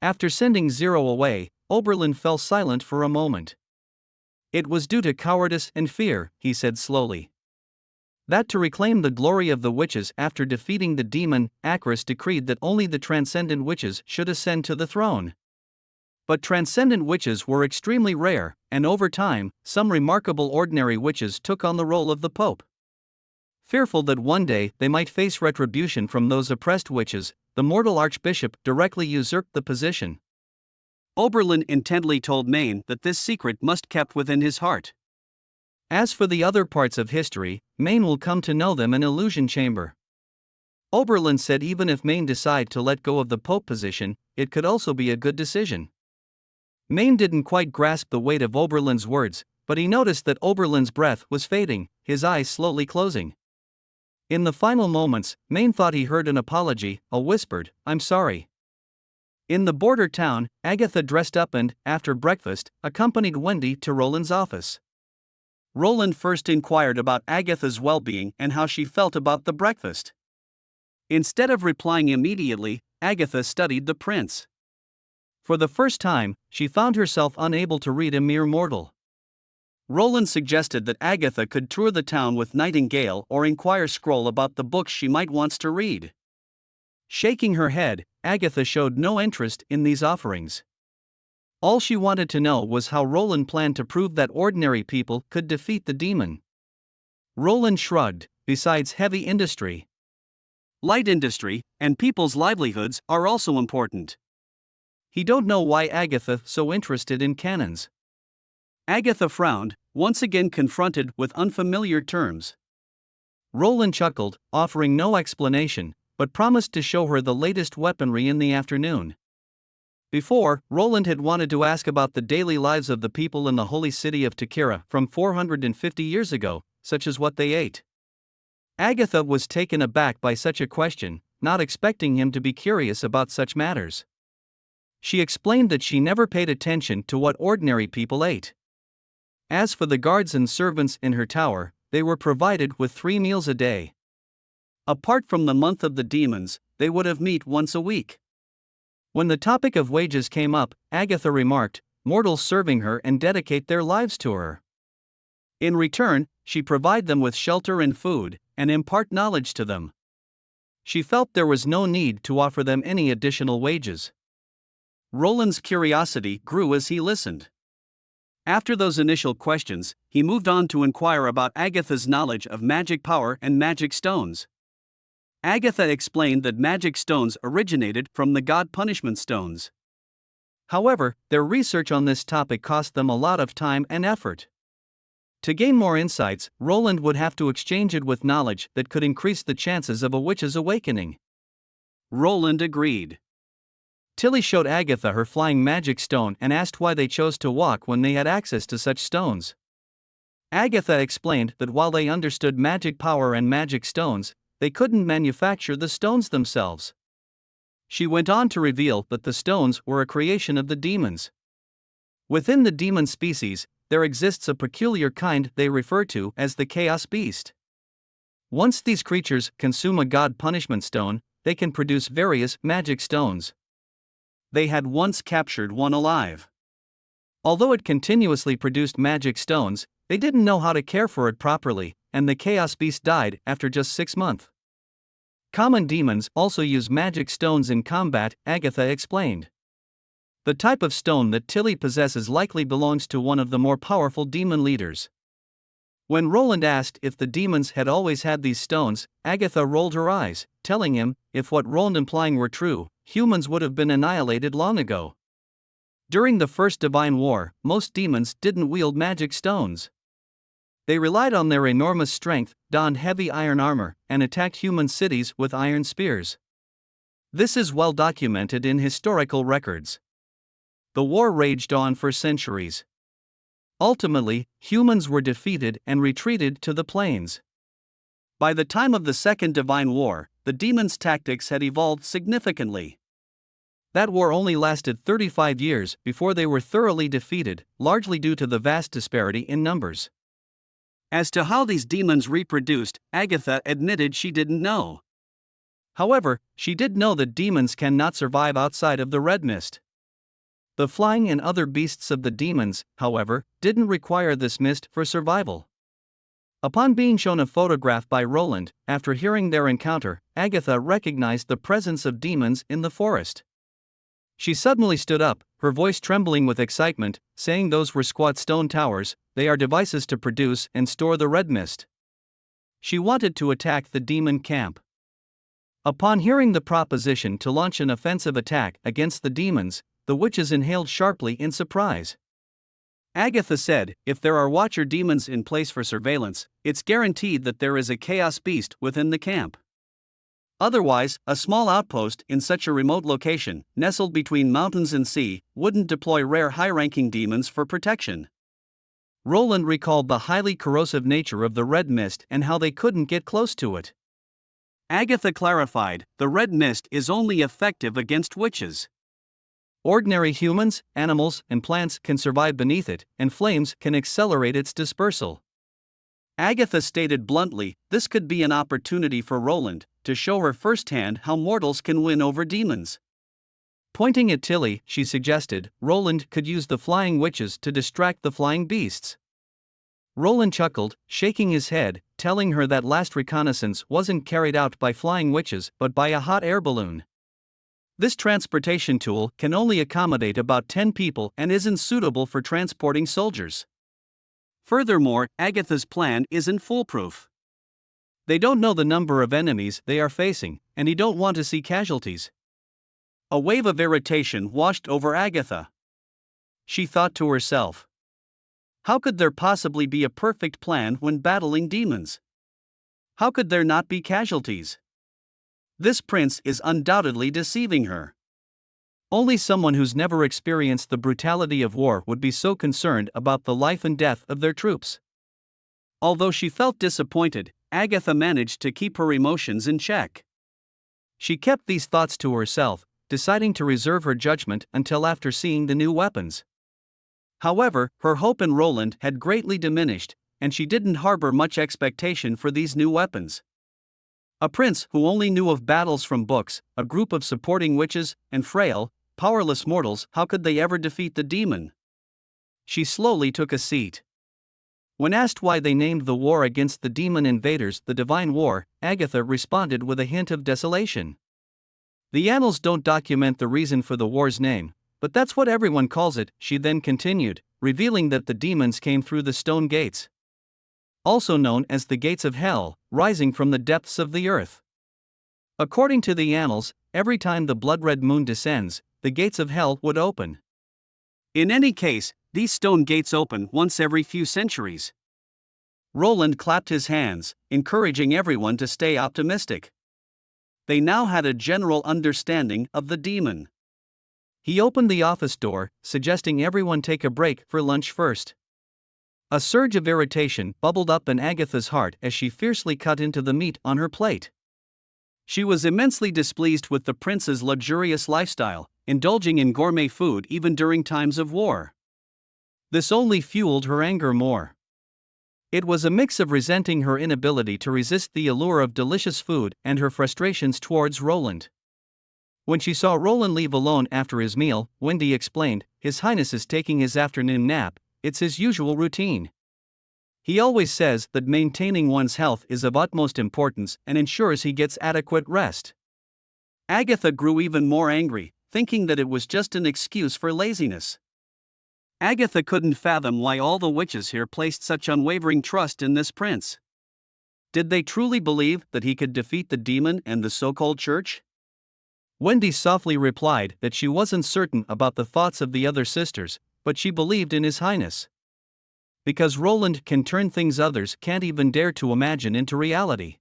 After sending Zero away, Oberlin fell silent for a moment. It was due to cowardice and fear, he said slowly. That to reclaim the glory of the witches after defeating the demon, Acris decreed that only the transcendent witches should ascend to the throne. But transcendent witches were extremely rare, and over time, some remarkable ordinary witches took on the role of the Pope. Fearful that one day they might face retribution from those oppressed witches, the mortal archbishop directly usurped the position. Oberlin intently told Maine that this secret must be kept within his heart. As for the other parts of history, Maine will come to know them in illusion chamber. Oberlin said even if Maine decide to let go of the Pope position, it could also be a good decision. Maine didn't quite grasp the weight of Oberlin's words, but he noticed that Oberlin's breath was fading, his eyes slowly closing. In the final moments, Maine thought he heard an apology, a whispered, "I'm sorry." In the border town, Agatha dressed up and, after breakfast, accompanied Wendy to Roland's office. Roland first inquired about Agatha's well-being and how she felt about the breakfast. Instead of replying immediately, Agatha studied the prince. For the first time, she found herself unable to read a mere mortal. Roland suggested that Agatha could tour the town with Nightingale or inquire Scroll about the books she might want to read. Shaking her head, Agatha showed no interest in these offerings. All she wanted to know was how Roland planned to prove that ordinary people could defeat the demon. Roland shrugged. Besides heavy industry, light industry, and people's livelihoods are also important. He don't know why Agatha so interested in cannons. Agatha frowned, once again confronted with unfamiliar terms. Roland chuckled, offering no explanation, but promised to show her the latest weaponry in the afternoon. Before, Roland had wanted to ask about the daily lives of the people in the holy city of Takira from 450 years ago, such as what they ate. Agatha was taken aback by such a question, not expecting him to be curious about such matters. She explained that she never paid attention to what ordinary people ate. As for the guards and servants in her tower, they were provided with 3 meals a day. Apart from the month of the demons, they would have meat once a week. When the topic of wages came up, Agatha remarked, mortals serving her and dedicate their lives to her. In return, she provide them with shelter and food, and impart knowledge to them. She felt there was no need to offer them any additional wages. Roland's curiosity grew as he listened. After those initial questions, he moved on to inquire about Agatha's knowledge of magic power and magic stones. Agatha explained that magic stones originated from the god punishment stones. However, their research on this topic cost them a lot of time and effort. To gain more insights, Roland would have to exchange it with knowledge that could increase the chances of a witch's awakening. Roland agreed. Tilly showed Agatha her flying magic stone and asked why they chose to walk when they had access to such stones. Agatha explained that while they understood magic power and magic stones, they couldn't manufacture the stones themselves. She went on to reveal that the stones were a creation of the demons. Within the demon species, there exists a peculiar kind they refer to as the Chaos Beast. Once these creatures consume a god punishment stone, they can produce various magic stones. They had once captured one alive. Although it continuously produced magic stones, they didn't know how to care for it properly, and the Chaos Beast died after just 6 months. Common demons also use magic stones in combat, Agatha explained. The type of stone that Tilly possesses likely belongs to one of the more powerful demon leaders. When Roland asked if the demons had always had these stones, Agatha rolled her eyes, telling him, if what Roland implying were true, humans would have been annihilated long ago. During the First Divine War, most demons didn't wield magic stones. They relied on their enormous strength, donned heavy iron armor, and attacked human cities with iron spears. This is well documented in historical records. The war raged on for centuries. Ultimately, humans were defeated and retreated to the plains. By the time of the Second Divine War, the demons' tactics had evolved significantly. That war only lasted 35 years before they were thoroughly defeated, largely due to the vast disparity in numbers. As to how these demons reproduced, Agatha admitted she didn't know. However, she did know that demons cannot survive outside of the red mist. The flying and other beasts of the demons, however, didn't require this mist for survival. Upon being shown a photograph by Roland, after hearing their encounter, Agatha recognized the presence of demons in the forest. She suddenly stood up, her voice trembling with excitement, saying those were squat stone towers, they are devices to produce and store the red mist. She wanted to attack the demon camp. Upon hearing the proposition to launch an offensive attack against the demons, the witches inhaled sharply in surprise. Agatha said, if there are watcher demons in place for surveillance, it's guaranteed that there is a chaos beast within the camp. Otherwise, a small outpost in such a remote location, nestled between mountains and sea, wouldn't deploy rare high-ranking demons for protection. Roland recalled the highly corrosive nature of the red mist and how they couldn't get close to it. Agatha clarified, the red mist is only effective against witches. Ordinary humans, animals, and plants can survive beneath it, and flames can accelerate its dispersal. Agatha stated bluntly, this could be an opportunity for Roland to show her firsthand how mortals can win over demons. Pointing at Tilly, she suggested, Roland could use the flying witches to distract the flying beasts. Roland chuckled, shaking his head, telling her that last reconnaissance wasn't carried out by flying witches but by a hot air balloon. This transportation tool can only accommodate about 10 people and isn't suitable for transporting soldiers. Furthermore, Agatha's plan isn't foolproof. They don't know the number of enemies they are facing, and he don't want to see casualties. A wave of irritation washed over Agatha. She thought to herself, how could there possibly be a perfect plan when battling demons? How could there not be casualties? This prince is undoubtedly deceiving her. Only someone who's never experienced the brutality of war would be so concerned about the life and death of their troops. Although she felt disappointed, Agatha managed to keep her emotions in check. She kept these thoughts to herself, deciding to reserve her judgment until after seeing the new weapons. However, her hope in Roland had greatly diminished, and she didn't harbor much expectation for these new weapons. A prince who only knew of battles from books, a group of supporting witches, and frail, powerless mortals, how could they ever defeat the demon? She slowly took a seat. When asked why they named the war against the demon invaders the Divine War, Agatha responded with a hint of desolation. The annals don't document the reason for the war's name, but that's what everyone calls it, she then continued, revealing that the demons came through the stone gates. Also known as the gates of hell, rising from the depths of the earth. According to the annals, every time the blood-red moon descends, the gates of hell would open. In any case, these stone gates open once every few centuries. Roland clapped his hands, encouraging everyone to stay optimistic. They now had a general understanding of the demon. He opened the office door, suggesting everyone take a break for lunch first. A surge of irritation bubbled up in Agatha's heart as she fiercely cut into the meat on her plate. She was immensely displeased with the prince's luxurious lifestyle, indulging in gourmet food even during times of war. This only fueled her anger more. It was a mix of resenting her inability to resist the allure of delicious food and her frustrations towards Roland. When she saw Roland leave alone after his meal, Wendy explained, His Highness is taking his afternoon nap, it's his usual routine. He always says that maintaining one's health is of utmost importance and ensures he gets adequate rest. Agatha grew even more angry, thinking that it was just an excuse for laziness. Agatha couldn't fathom why all the witches here placed such unwavering trust in this prince. Did they truly believe that he could defeat the demon and the so-called church? Wendy softly replied that she wasn't certain about the thoughts of the other sisters, but she believed in His Highness. Because Roland can turn things others can't even dare to imagine into reality.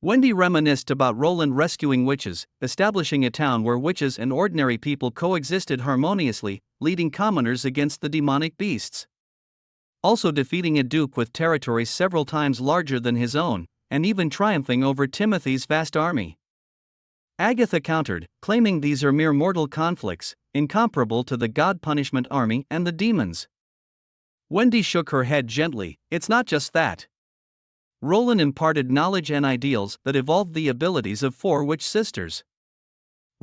Wendy reminisced about Roland rescuing witches, establishing a town where witches and ordinary people coexisted harmoniously, leading commoners against the demonic beasts. Also defeating a duke with territories several times larger than his own, and even triumphing over Timothy's vast army. Agatha countered, claiming these are mere mortal conflicts, incomparable to the God Punishment Army and the demons. Wendy shook her head gently, it's not just that. Roland imparted knowledge and ideals that evolved the abilities of 4 witch sisters.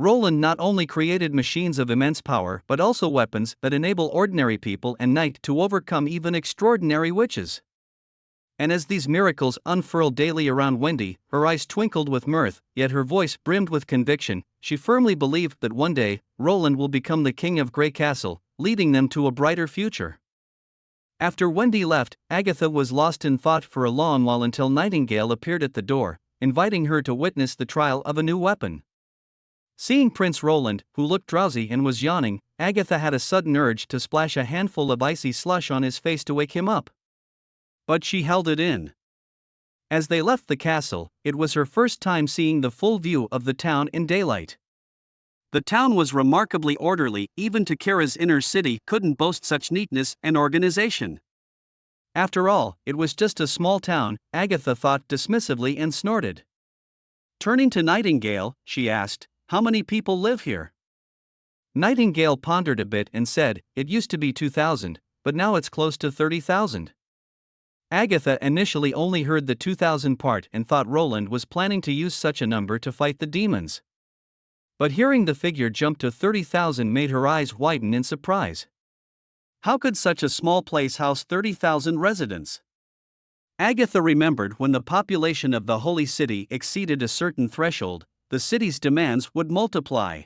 Roland not only created machines of immense power but also weapons that enable ordinary people and knight to overcome even extraordinary witches. And as these miracles unfurled daily around Wendy, her eyes twinkled with mirth, yet her voice brimmed with conviction. She firmly believed that one day, Roland will become the king of Grey Castle, leading them to a brighter future. After Wendy left, Agatha was lost in thought for a long while until Nightingale appeared at the door, inviting her to witness the trial of a new weapon. Seeing Prince Roland, who looked drowsy and was yawning, Agatha had a sudden urge to splash a handful of icy slush on his face to wake him up. But she held it in. As they left the castle, it was her first time seeing the full view of the town in daylight. The town was remarkably orderly, even Takara's inner city couldn't boast such neatness and organization. After all, it was just a small town, Agatha thought dismissively and snorted. Turning to Nightingale, she asked, "How many people live here?" Nightingale pondered a bit and said, "It used to be 2,000, but now it's close to 30,000. Agatha initially only heard the 2,000 part and thought Roland was planning to use such a number to fight the demons. But hearing the figure jump to 30,000 made her eyes widen in surprise. How could such a small place house 30,000 residents? Agatha remembered when the population of the Holy City exceeded a certain threshold, the city's demands would multiply.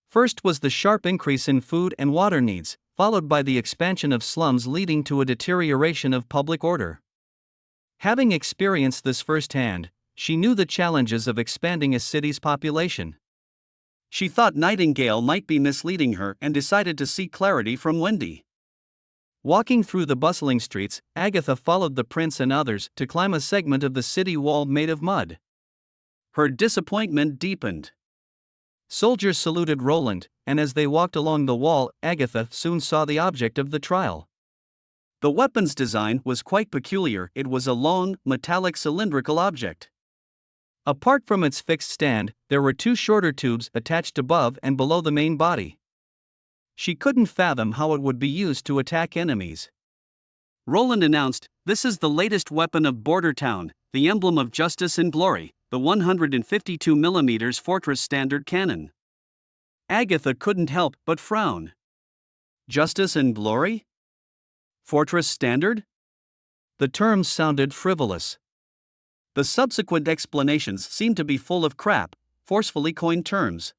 First was the sharp increase in food and water needs, followed by the expansion of slums leading to a deterioration of public order. Having experienced this firsthand, she knew the challenges of expanding a city's population. She thought Nightingale might be misleading her and decided to seek clarity from Wendy. Walking through the bustling streets, Agatha followed the prince and others to climb a segment of the city wall made of mud. Her disappointment deepened. Soldiers saluted Roland, and as they walked along the wall, Agatha soon saw the object of the trial. The weapon's design was quite peculiar. It was a long, metallic cylindrical object. Apart from its fixed stand, there were two shorter tubes attached above and below the main body. She couldn't fathom how it would be used to attack enemies. Roland announced, "This is the latest weapon of Border Town, the emblem of justice and glory, the 152mm Fortress Standard Cannon." Agatha couldn't help but frown. Justice and glory? Fortress Standard? The terms sounded frivolous. The subsequent explanations seemed to be full of crap, forcefully coined terms.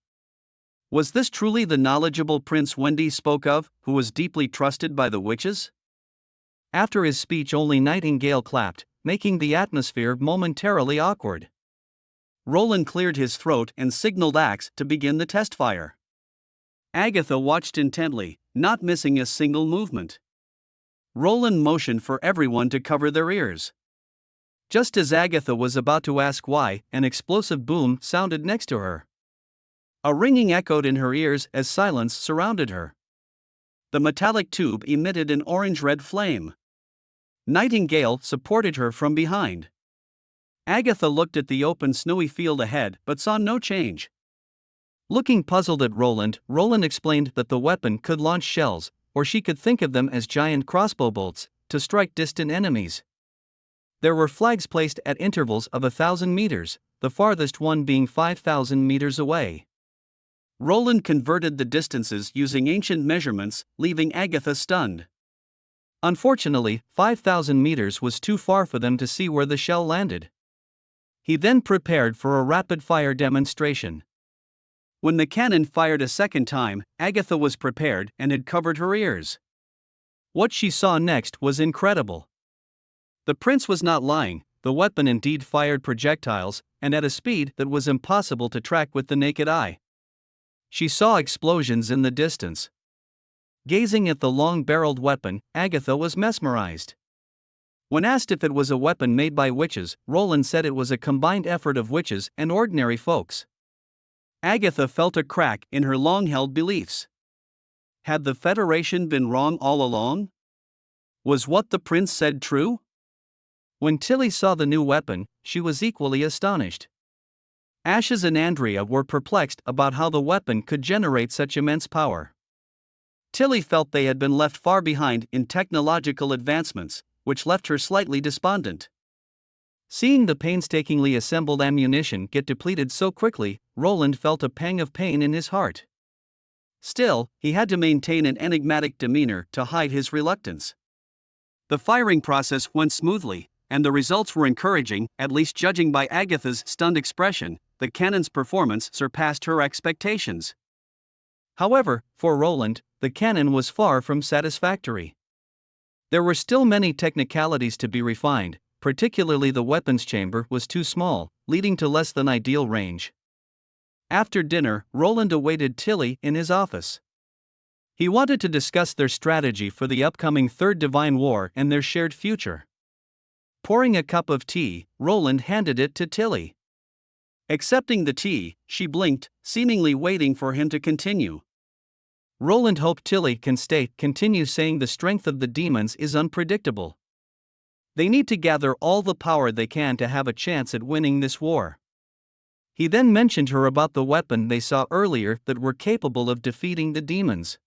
Was this truly the knowledgeable Prince Wendy spoke of, who was deeply trusted by the witches? After his speech, only Nightingale clapped, making the atmosphere momentarily awkward. Roland cleared his throat and signaled Axe to begin the test fire. Agatha watched intently, not missing a single movement. Roland motioned for everyone to cover their ears. Just as Agatha was about to ask why, an explosive boom sounded next to her. A ringing echoed in her ears as silence surrounded her. The metallic tube emitted an orange-red flame. Nightingale supported her from behind. Agatha looked at the open snowy field ahead but saw no change. Looking puzzled at Roland, Roland explained that the weapon could launch shells, or she could think of them as giant crossbow bolts, to strike distant enemies. There were flags placed at intervals of 1,000 meters, the farthest one being 5,000 meters away. Roland converted the distances using ancient measurements, leaving Agatha stunned. Unfortunately, 5,000 meters was too far for them to see where the shell landed. He then prepared for a rapid-fire demonstration. When the cannon fired a second time, Agatha was prepared and had covered her ears. What she saw next was incredible. The prince was not lying, the weapon indeed fired projectiles, and at a speed that was impossible to track with the naked eye. She saw explosions in the distance. Gazing at the long-barreled weapon, Agatha was mesmerized. When asked if it was a weapon made by witches, Roland said it was a combined effort of witches and ordinary folks. Agatha felt a crack in her long-held beliefs. Had the Federation been wrong all along? Was what the prince said true? When Tilly saw the new weapon, she was equally astonished. Ashes and Andrea were perplexed about how the weapon could generate such immense power. Tilly felt they had been left far behind in technological advancements, which left her slightly despondent. Seeing the painstakingly assembled ammunition get depleted so quickly, Roland felt a pang of pain in his heart. Still, he had to maintain an enigmatic demeanor to hide his reluctance. The firing process went smoothly, and the results were encouraging, at least judging by Agatha's stunned expression. The cannon's performance surpassed her expectations. However, for Roland, the cannon was far from satisfactory. There were still many technicalities to be refined, particularly the weapons chamber was too small, leading to less than ideal range. After dinner, Roland awaited Tilly in his office. He wanted to discuss their strategy for the upcoming Third Divine War and their shared future. Pouring a cup of tea, Roland handed it to Tilly. Accepting the tea, she blinked, seemingly waiting for him to continue. Roland hoped Tilly can continue saying the strength of the demons is unpredictable. They need to gather all the power they can to have a chance at winning this war. He then mentioned her about the weapon they saw earlier that were capable of defeating the demons.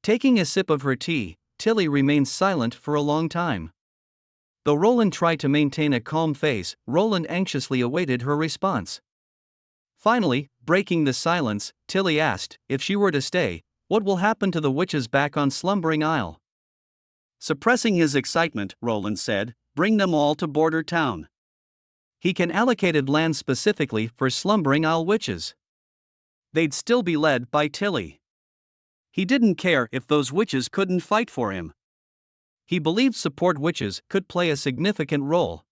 Taking a sip of her tea, Tilly remained silent for a long time. Though Roland tried to maintain a calm face, Roland anxiously awaited her response. Finally, breaking the silence, Tilly asked, if she were to stay, what will happen to the witches back on Slumbering Isle? Suppressing his excitement, Roland said, bring them all to Border Town. He can allocate land specifically for Slumbering Isle witches. They'd still be led by Tilly. He didn't care if those witches couldn't fight for him. He believed support witches could play a significant role.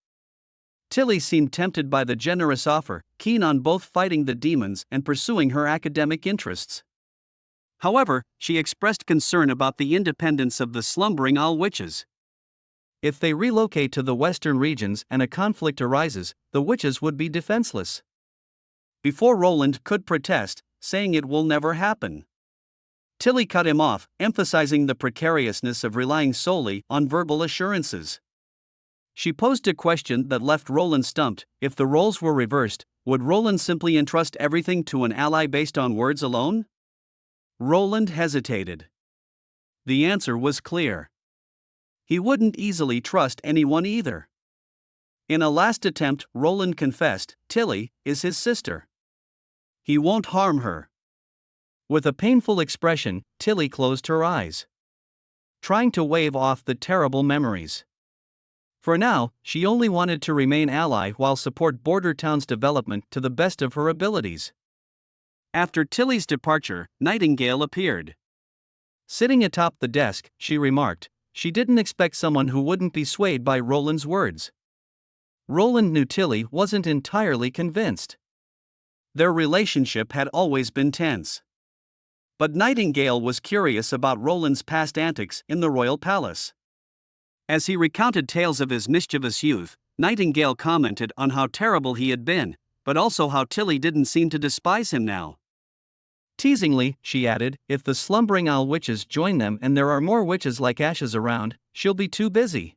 Tilly seemed tempted by the generous offer, keen on both fighting the demons and pursuing her academic interests. However, she expressed concern about the independence of the Slumbering Isle witches. If they relocate to the western regions and a conflict arises, the witches would be defenseless. Before Roland could protest, saying it will never happen, Tilly cut him off, emphasizing the precariousness of relying solely on verbal assurances. She posed a question that left Roland stumped. If the roles were reversed, would Roland simply entrust everything to an ally based on words alone? Roland hesitated. The answer was clear. He wouldn't easily trust anyone either. In a last attempt, Roland confessed, Tilly is his sister. He won't harm her. With a painful expression, Tilly closed her eyes, trying to wave off the terrible memories. For now, she only wanted to remain ally while support Border Town's development to the best of her abilities. After Tilly's departure, Nightingale appeared. Sitting atop the desk, she remarked, she didn't expect someone who wouldn't be swayed by Roland's words. Roland knew Tilly wasn't entirely convinced. Their relationship had always been tense. But Nightingale was curious about Roland's past antics in the royal palace. As he recounted tales of his mischievous youth, Nightingale commented on how terrible he had been, but also how Tilly didn't seem to despise him now. Teasingly, she added, if the Slumbering Isle witches join them and there are more witches like ashes around, she'll be too busy.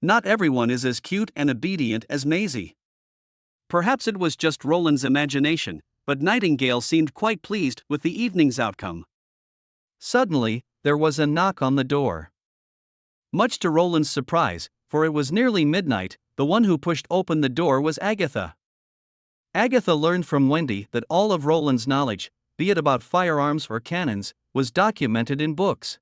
Not everyone is as cute and obedient as Maisie. Perhaps it was just Roland's imagination, but Nightingale seemed quite pleased with the evening's outcome. Suddenly, there was a knock on the door. Much to Roland's surprise, for it was nearly midnight, the one who pushed open the door was Agatha. Agatha learned from Wendy that all of Roland's knowledge, be it about firearms or cannons, was documented in books.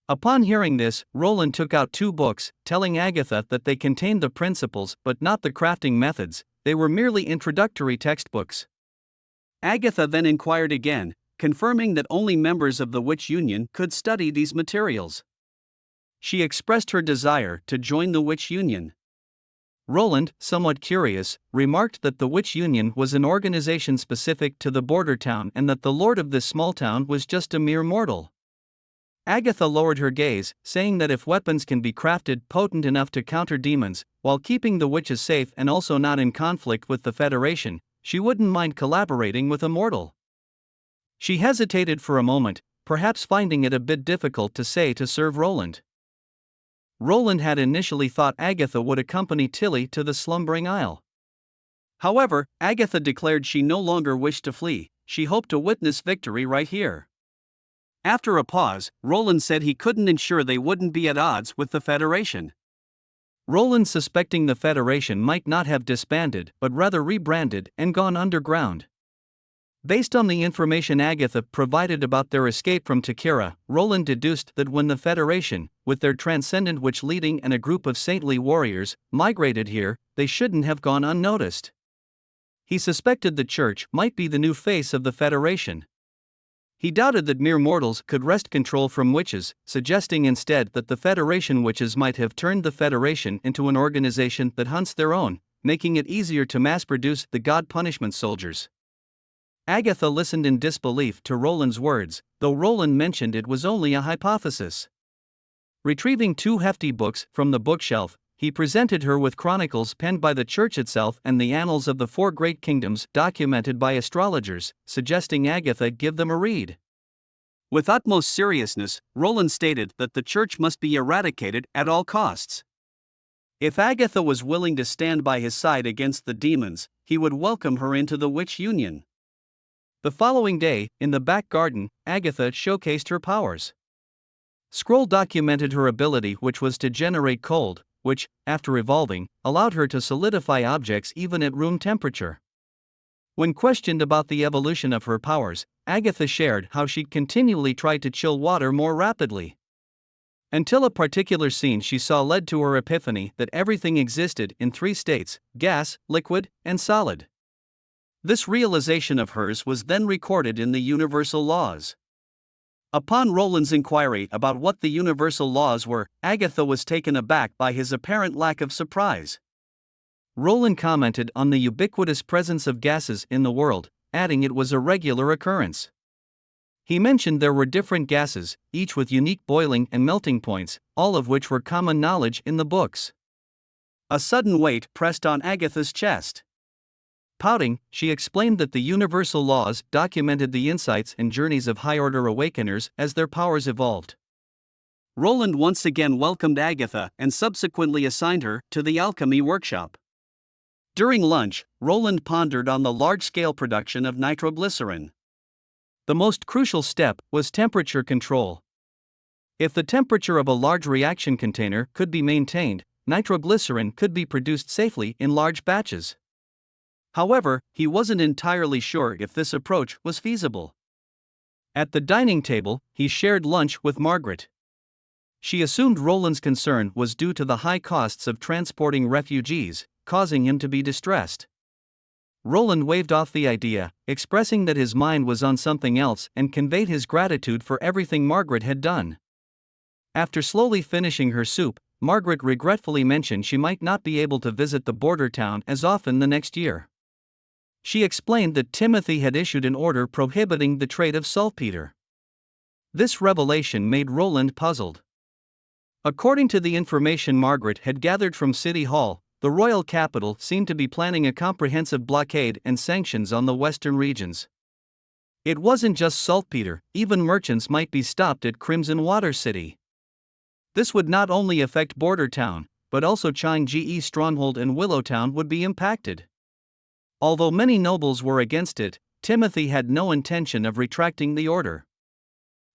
Upon hearing this, Roland took out 2 books, telling Agatha that they contained the principles but not the crafting methods. They were merely introductory textbooks. Agatha then inquired again, confirming that only members of the Witch Union could study these materials. She expressed her desire to join the Witch Union. Roland, somewhat curious, remarked that the Witch Union was an organization specific to the border town and that the lord of this small town was just a mere mortal. Agatha lowered her gaze, saying that if weapons can be crafted potent enough to counter demons, while keeping the witches safe and also not in conflict with the Federation, she wouldn't mind collaborating with a mortal. She hesitated for a moment, perhaps finding it a bit difficult to say to serve Roland. Roland had initially thought Agatha would accompany Tilly to the Slumbering Isle. However, Agatha declared she no longer wished to flee, she hoped to witness victory right here. After a pause, Roland said he couldn't ensure they wouldn't be at odds with the Federation. Roland, suspecting the Federation might not have disbanded but rather rebranded and gone underground. Based on the information Agatha provided about their escape from Takira, Roland deduced that when the Federation, with their transcendent witch leading and a group of saintly warriors, migrated here, they shouldn't have gone unnoticed. He suspected the Church might be the new face of the Federation. He doubted that mere mortals could wrest control from witches, suggesting instead that the Federation witches might have turned the Federation into an organization that hunts their own, making it easier to mass-produce the God punishment soldiers. Agatha listened in disbelief to Roland's words, though Roland mentioned it was only a hypothesis. Retrieving 2 hefty books from the bookshelf, he presented her with chronicles penned by the Church itself and the annals of the 4 great kingdoms documented by astrologers, suggesting Agatha give them a read. With utmost seriousness, Roland stated that the Church must be eradicated at all costs. If Agatha was willing to stand by his side against the demons, he would welcome her into the Witch Union. The following day, in the back garden, Agatha showcased her powers. Scroll documented her ability, which was to generate cold, which, after evolving, allowed her to solidify objects even at room temperature. When questioned about the evolution of her powers, Agatha shared how she'd continually tried to chill water more rapidly. Until a particular scene she saw led to her epiphany that everything existed in 3 states: gas, liquid, and solid. This realization of hers was then recorded in the universal laws. Upon Roland's inquiry about what the universal laws were, Agatha was taken aback by his apparent lack of surprise. Roland commented on the ubiquitous presence of gases in the world, adding it was a regular occurrence. He mentioned there were different gases, each with unique boiling and melting points, all of which were common knowledge in the books. A sudden weight pressed on Agatha's chest. Pouting, she explained that the universal laws documented the insights and journeys of high-order awakeners as their powers evolved. Roland once again welcomed Agatha and subsequently assigned her to the alchemy workshop. During lunch, Roland pondered on the large-scale production of nitroglycerin. The most crucial step was temperature control. If the temperature of a large reaction container could be maintained, nitroglycerin could be produced safely in large batches. However, he wasn't entirely sure if this approach was feasible. At the dining table, he shared lunch with Margaret. She assumed Roland's concern was due to the high costs of transporting refugees, causing him to be distressed. Roland waved off the idea, expressing that his mind was on something else and conveyed his gratitude for everything Margaret had done. After slowly finishing her soup, Margaret regretfully mentioned she might not be able to visit the border town as often the next year. She explained that Timothy had issued an order prohibiting the trade of saltpeter. This revelation made Roland puzzled. According to the information Margaret had gathered from City Hall, the royal capital seemed to be planning a comprehensive blockade and sanctions on the western regions. It wasn't just saltpeter, even merchants might be stopped at Crimson Water City. This would not only affect Border Town, but also Chang'e Stronghold and Willowtown would be impacted. Although many nobles were against it, Timothy had no intention of retracting the order.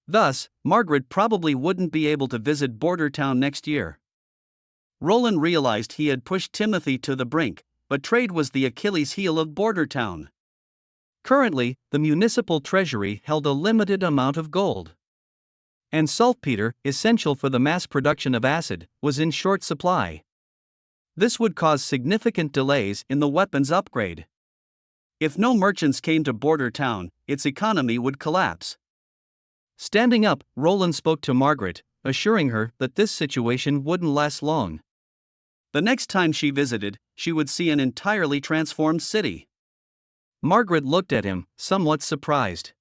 Thus, Margaret probably wouldn't be able to visit Border Town next year. Roland realized he had pushed Timothy to the brink, but trade was the Achilles heel of Border Town. Currently, the municipal treasury held a limited amount of gold. And saltpeter, essential for the mass production of acid, was in short supply. This would cause significant delays in the weapons upgrade. If no merchants came to Border Town, its economy would collapse. Standing up, Roland spoke to Margaret, assuring her that this situation wouldn't last long. The next time she visited, she would see an entirely transformed city. Margaret looked at him, somewhat surprised.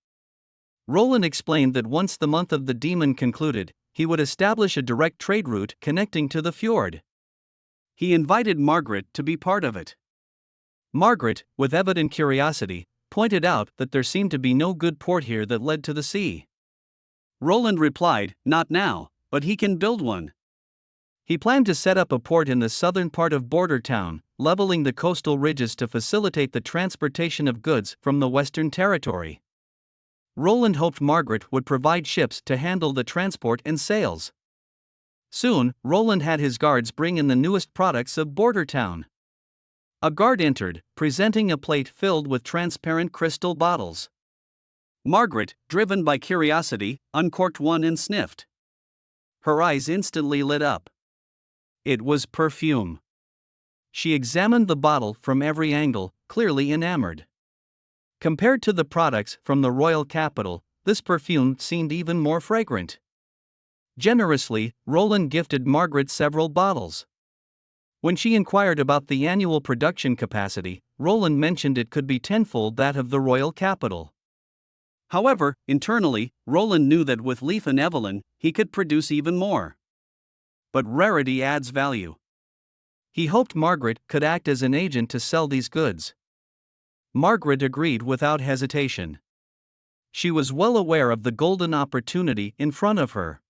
Roland explained that once the month of the demon concluded, he would establish a direct trade route connecting to the fjord. He invited Margaret to be part of it. Margaret, with evident curiosity, pointed out that there seemed to be no good port here that led to the sea. Roland replied, "Not now, but he can build one." He planned to set up a port in the southern part of Border Town, leveling the coastal ridges to facilitate the transportation of goods from the Western Territory. Roland hoped Margaret would provide ships to handle the transport and sales. Soon, Roland had his guards bring in the newest products of Border Town. A guard entered, presenting a plate filled with transparent crystal bottles. Margaret, driven by curiosity, uncorked one and sniffed. Her eyes instantly lit up. It was perfume. She examined the bottle from every angle, clearly enamored. Compared to the products from the royal capital, this perfume seemed even more fragrant. Generously, Roland gifted Margaret several bottles. When she inquired about the annual production capacity, Roland mentioned it could be tenfold that of the royal capital. However, internally, Roland knew that with Leaf and Evelyn, he could produce even more. But rarity adds value. He hoped Margaret could act as an agent to sell these goods. Margaret agreed without hesitation. She was well aware of the golden opportunity in front of her.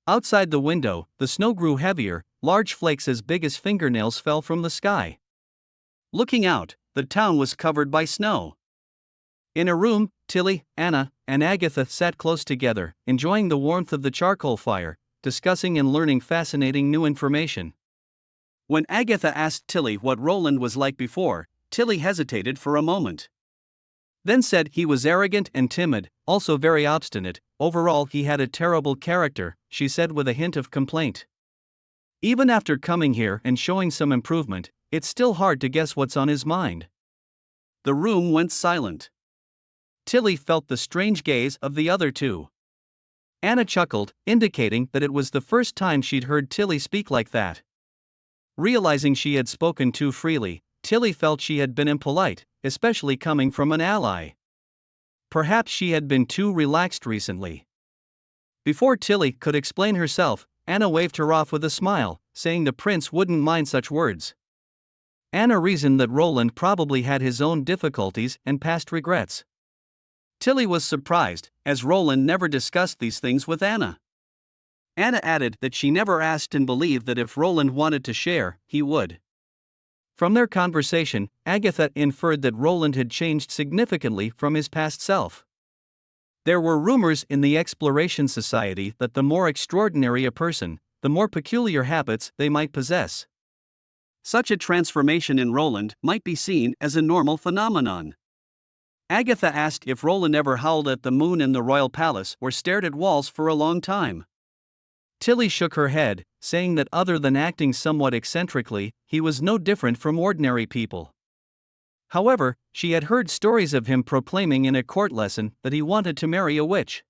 Outside the window, the snow grew heavier, large flakes as big as fingernails fell from the sky. Looking out, the town was covered by snow. In a room, Tilly, Anna, and Agatha sat close together, enjoying the warmth of the charcoal fire, discussing and learning fascinating new information. When Agatha asked Tilly what Roland was like before, Tilly hesitated for a moment. Then said he was arrogant and timid, also very obstinate. Overall, he had a terrible character, she said with a hint of complaint. Even after coming here and showing some improvement, it's still hard to guess what's on his mind. The room went silent. Tilly felt the strange gaze of the other two. Anna chuckled, indicating that it was the first time she'd heard Tilly speak like that. Realizing she had spoken too freely, Tilly felt she had been impolite, especially coming from an ally. Perhaps she had been too relaxed recently. Before Tilly could explain herself, Anna waved her off with a smile, saying the prince wouldn't mind such words. Anna reasoned that Roland probably had his own difficulties and past regrets. Tilly was surprised, as Roland never discussed these things with Anna. Anna added that she never asked and believed that if Roland wanted to share, he would. From their conversation, Agatha inferred that Roland had changed significantly from his past self. There were rumors in the Exploration Society that the more extraordinary a person, the more peculiar habits they might possess. Such a transformation in Roland might be seen as a normal phenomenon. Agatha asked if Roland ever howled at the moon in the royal palace or stared at walls for a long time. Tilly shook her head, saying that other than acting somewhat eccentrically, he was no different from ordinary people. However, she had heard stories of him proclaiming in a court lesson that he wanted to marry a witch.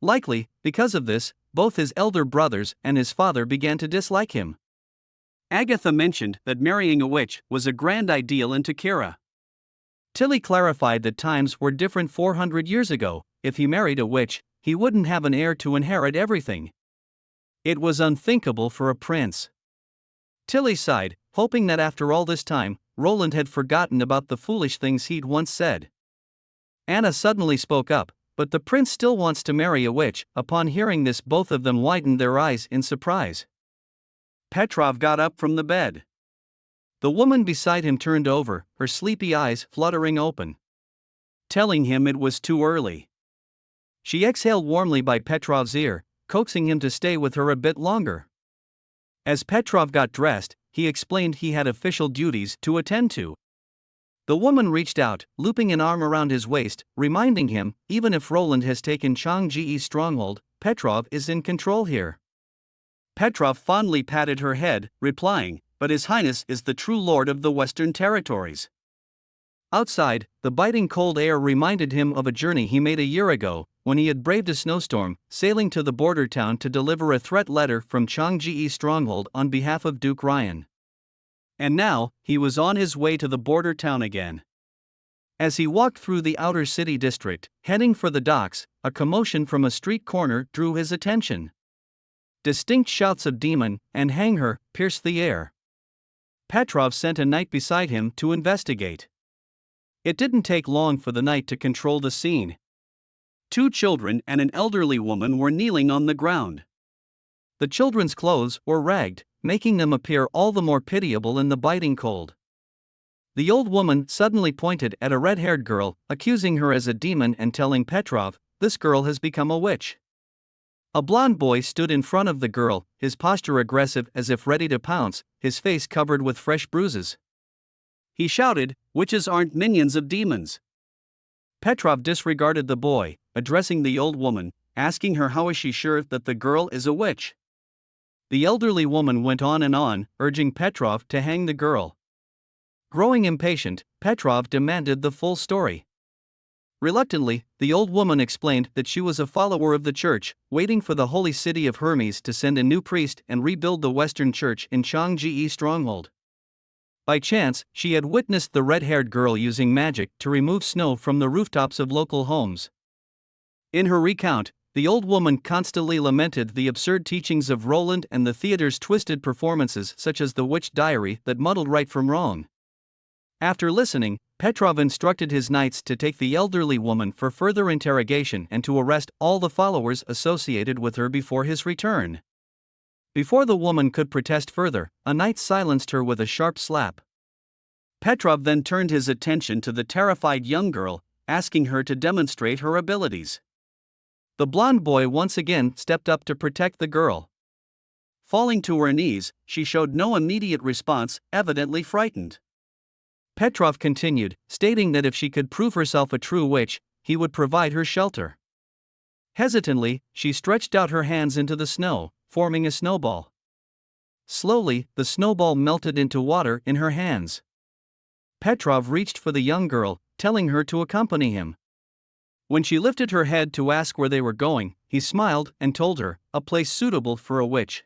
Likely, because of this, both his elder brothers and his father began to dislike him. Agatha mentioned that marrying a witch was a grand ideal in Takira. Tilly clarified that times were different 400 years ago. If he married a witch, he wouldn't have an heir to inherit everything. It was unthinkable for a prince. Tilly sighed, hoping that after all this time, Roland had forgotten about the foolish things he'd once said. Anna suddenly spoke up, but the prince still wants to marry a witch. Upon hearing this, both of them widened their eyes in surprise. Petrov got up from the bed. The woman beside him turned over, her sleepy eyes fluttering open, telling him it was too early. She exhaled warmly by Petrov's ear, coaxing him to stay with her a bit longer. As Petrov got dressed, he explained he had official duties to attend to. The woman reached out, looping an arm around his waist, reminding him, even if Roland has taken Changji's stronghold, Petrov is in control here. Petrov fondly patted her head, replying, "But His Highness is the true lord of the Western territories." Outside, the biting cold air reminded him of a journey he made a year ago, when he had braved a snowstorm, sailing to the border town to deliver a threat letter from Changji's stronghold on behalf of Duke Ryan. And now, he was on his way to the border town again. As he walked through the outer city district, heading for the docks, a commotion from a street corner drew his attention. Distinct shouts of "demon" and "hang her" pierced the air. Petrov sent a knight beside him to investigate. It didn't take long for the knight to control the scene. 2 children and an elderly woman were kneeling on the ground. The children's clothes were ragged, making them appear all the more pitiable in the biting cold. The old woman suddenly pointed at a red-haired girl, accusing her as a demon and telling Petrov, "This girl has become a witch." A blond boy stood in front of the girl, his posture aggressive as if ready to pounce, his face covered with fresh bruises. He shouted, "Witches aren't minions of demons." Petrov disregarded the boy, addressing the old woman, asking her how is she sure that the girl is a witch. The elderly woman went on, urging Petrov to hang the girl. Growing impatient, Petrov demanded the full story. Reluctantly, the old woman explained that she was a follower of the church, waiting for the holy city of Hermes to send a new priest and rebuild the Western Church in Changji stronghold. By chance, she had witnessed the red-haired girl using magic to remove snow from the rooftops of local homes. In her recount, the old woman constantly lamented the absurd teachings of Roland and the theater's twisted performances such as the Witch Diary that muddled right from wrong. After listening, Petrov instructed his knights to take the elderly woman for further interrogation and to arrest all the followers associated with her before his return. Before the woman could protest further, a knight silenced her with a sharp slap. Petrov then turned his attention to the terrified young girl, asking her to demonstrate her abilities. The blond boy once again stepped up to protect the girl. Falling to her knees, she showed no immediate response, evidently frightened. Petrov continued, stating that if she could prove herself a true witch, he would provide her shelter. Hesitantly, she stretched out her hands into the snow, forming a snowball. Slowly, the snowball melted into water in her hands. Petrov reached for the young girl, telling her to accompany him. When she lifted her head to ask where they were going, he smiled and told her, a place suitable for a witch.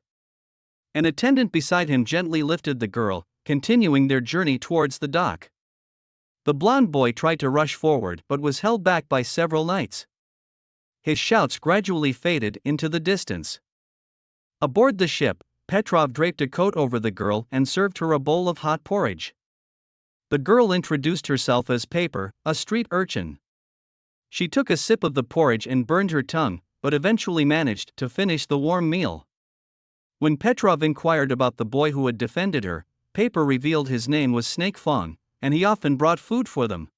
An attendant beside him gently lifted the girl, continuing their journey towards the dock. The blond boy tried to rush forward but was held back by several knights. His shouts gradually faded into the distance. Aboard the ship, Petrov draped a coat over the girl and served her a bowl of hot porridge. The girl introduced herself as Paper, a street urchin. She took a sip of the porridge and burned her tongue, but eventually managed to finish the warm meal. When Petrov inquired about the boy who had defended her, Paper revealed his name was Snake Fong, and he often brought food for them.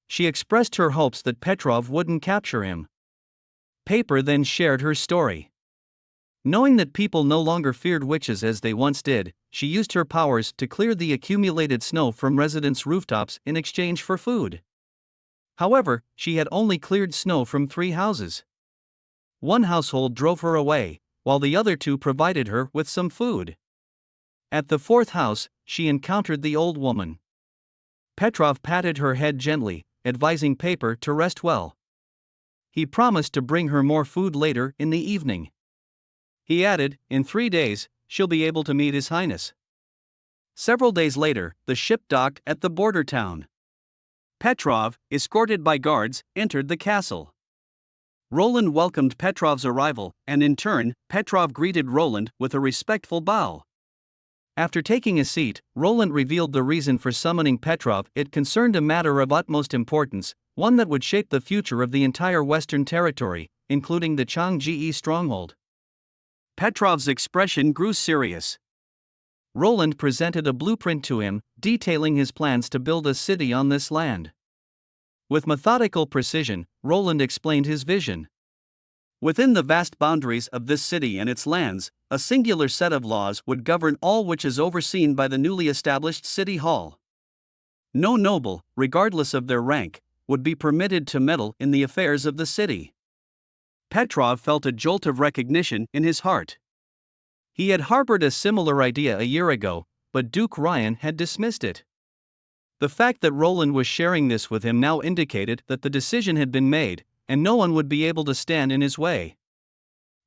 She expressed her hopes that Petrov wouldn't capture him. Paper then shared her story. Knowing that people no longer feared witches as they once did, she used her powers to clear the accumulated snow from residents' rooftops in exchange for food. However, she had only cleared snow from 3 houses. One household drove her away, while the other 2 provided her with some food. At the 4th house, she encountered the old woman. Petrov patted her head gently, advising Paper to rest well. He promised to bring her more food later in the evening. He added, in 3 days, she'll be able to meet His Highness. Several days later, the ship docked at the border town. Petrov, escorted by guards, entered the castle. Roland welcomed Petrov's arrival, and in turn, Petrov greeted Roland with a respectful bow. After taking a seat, Roland revealed the reason for summoning Petrov. It concerned a matter of utmost importance, one that would shape the future of the entire Western territory, including the Changji stronghold. Petrov's expression grew serious. Roland presented a blueprint to him, detailing his plans to build a city on this land. With methodical precision, Roland explained his vision. Within the vast boundaries of this city and its lands, a singular set of laws would govern all, which is overseen by the newly established city hall. No noble, regardless of their rank, would be permitted to meddle in the affairs of the city. Petrov felt a jolt of recognition in his heart. He had harbored a similar idea a year ago, but Duke Ryan had dismissed it. The fact that Roland was sharing this with him now indicated that the decision had been made, and no one would be able to stand in his way.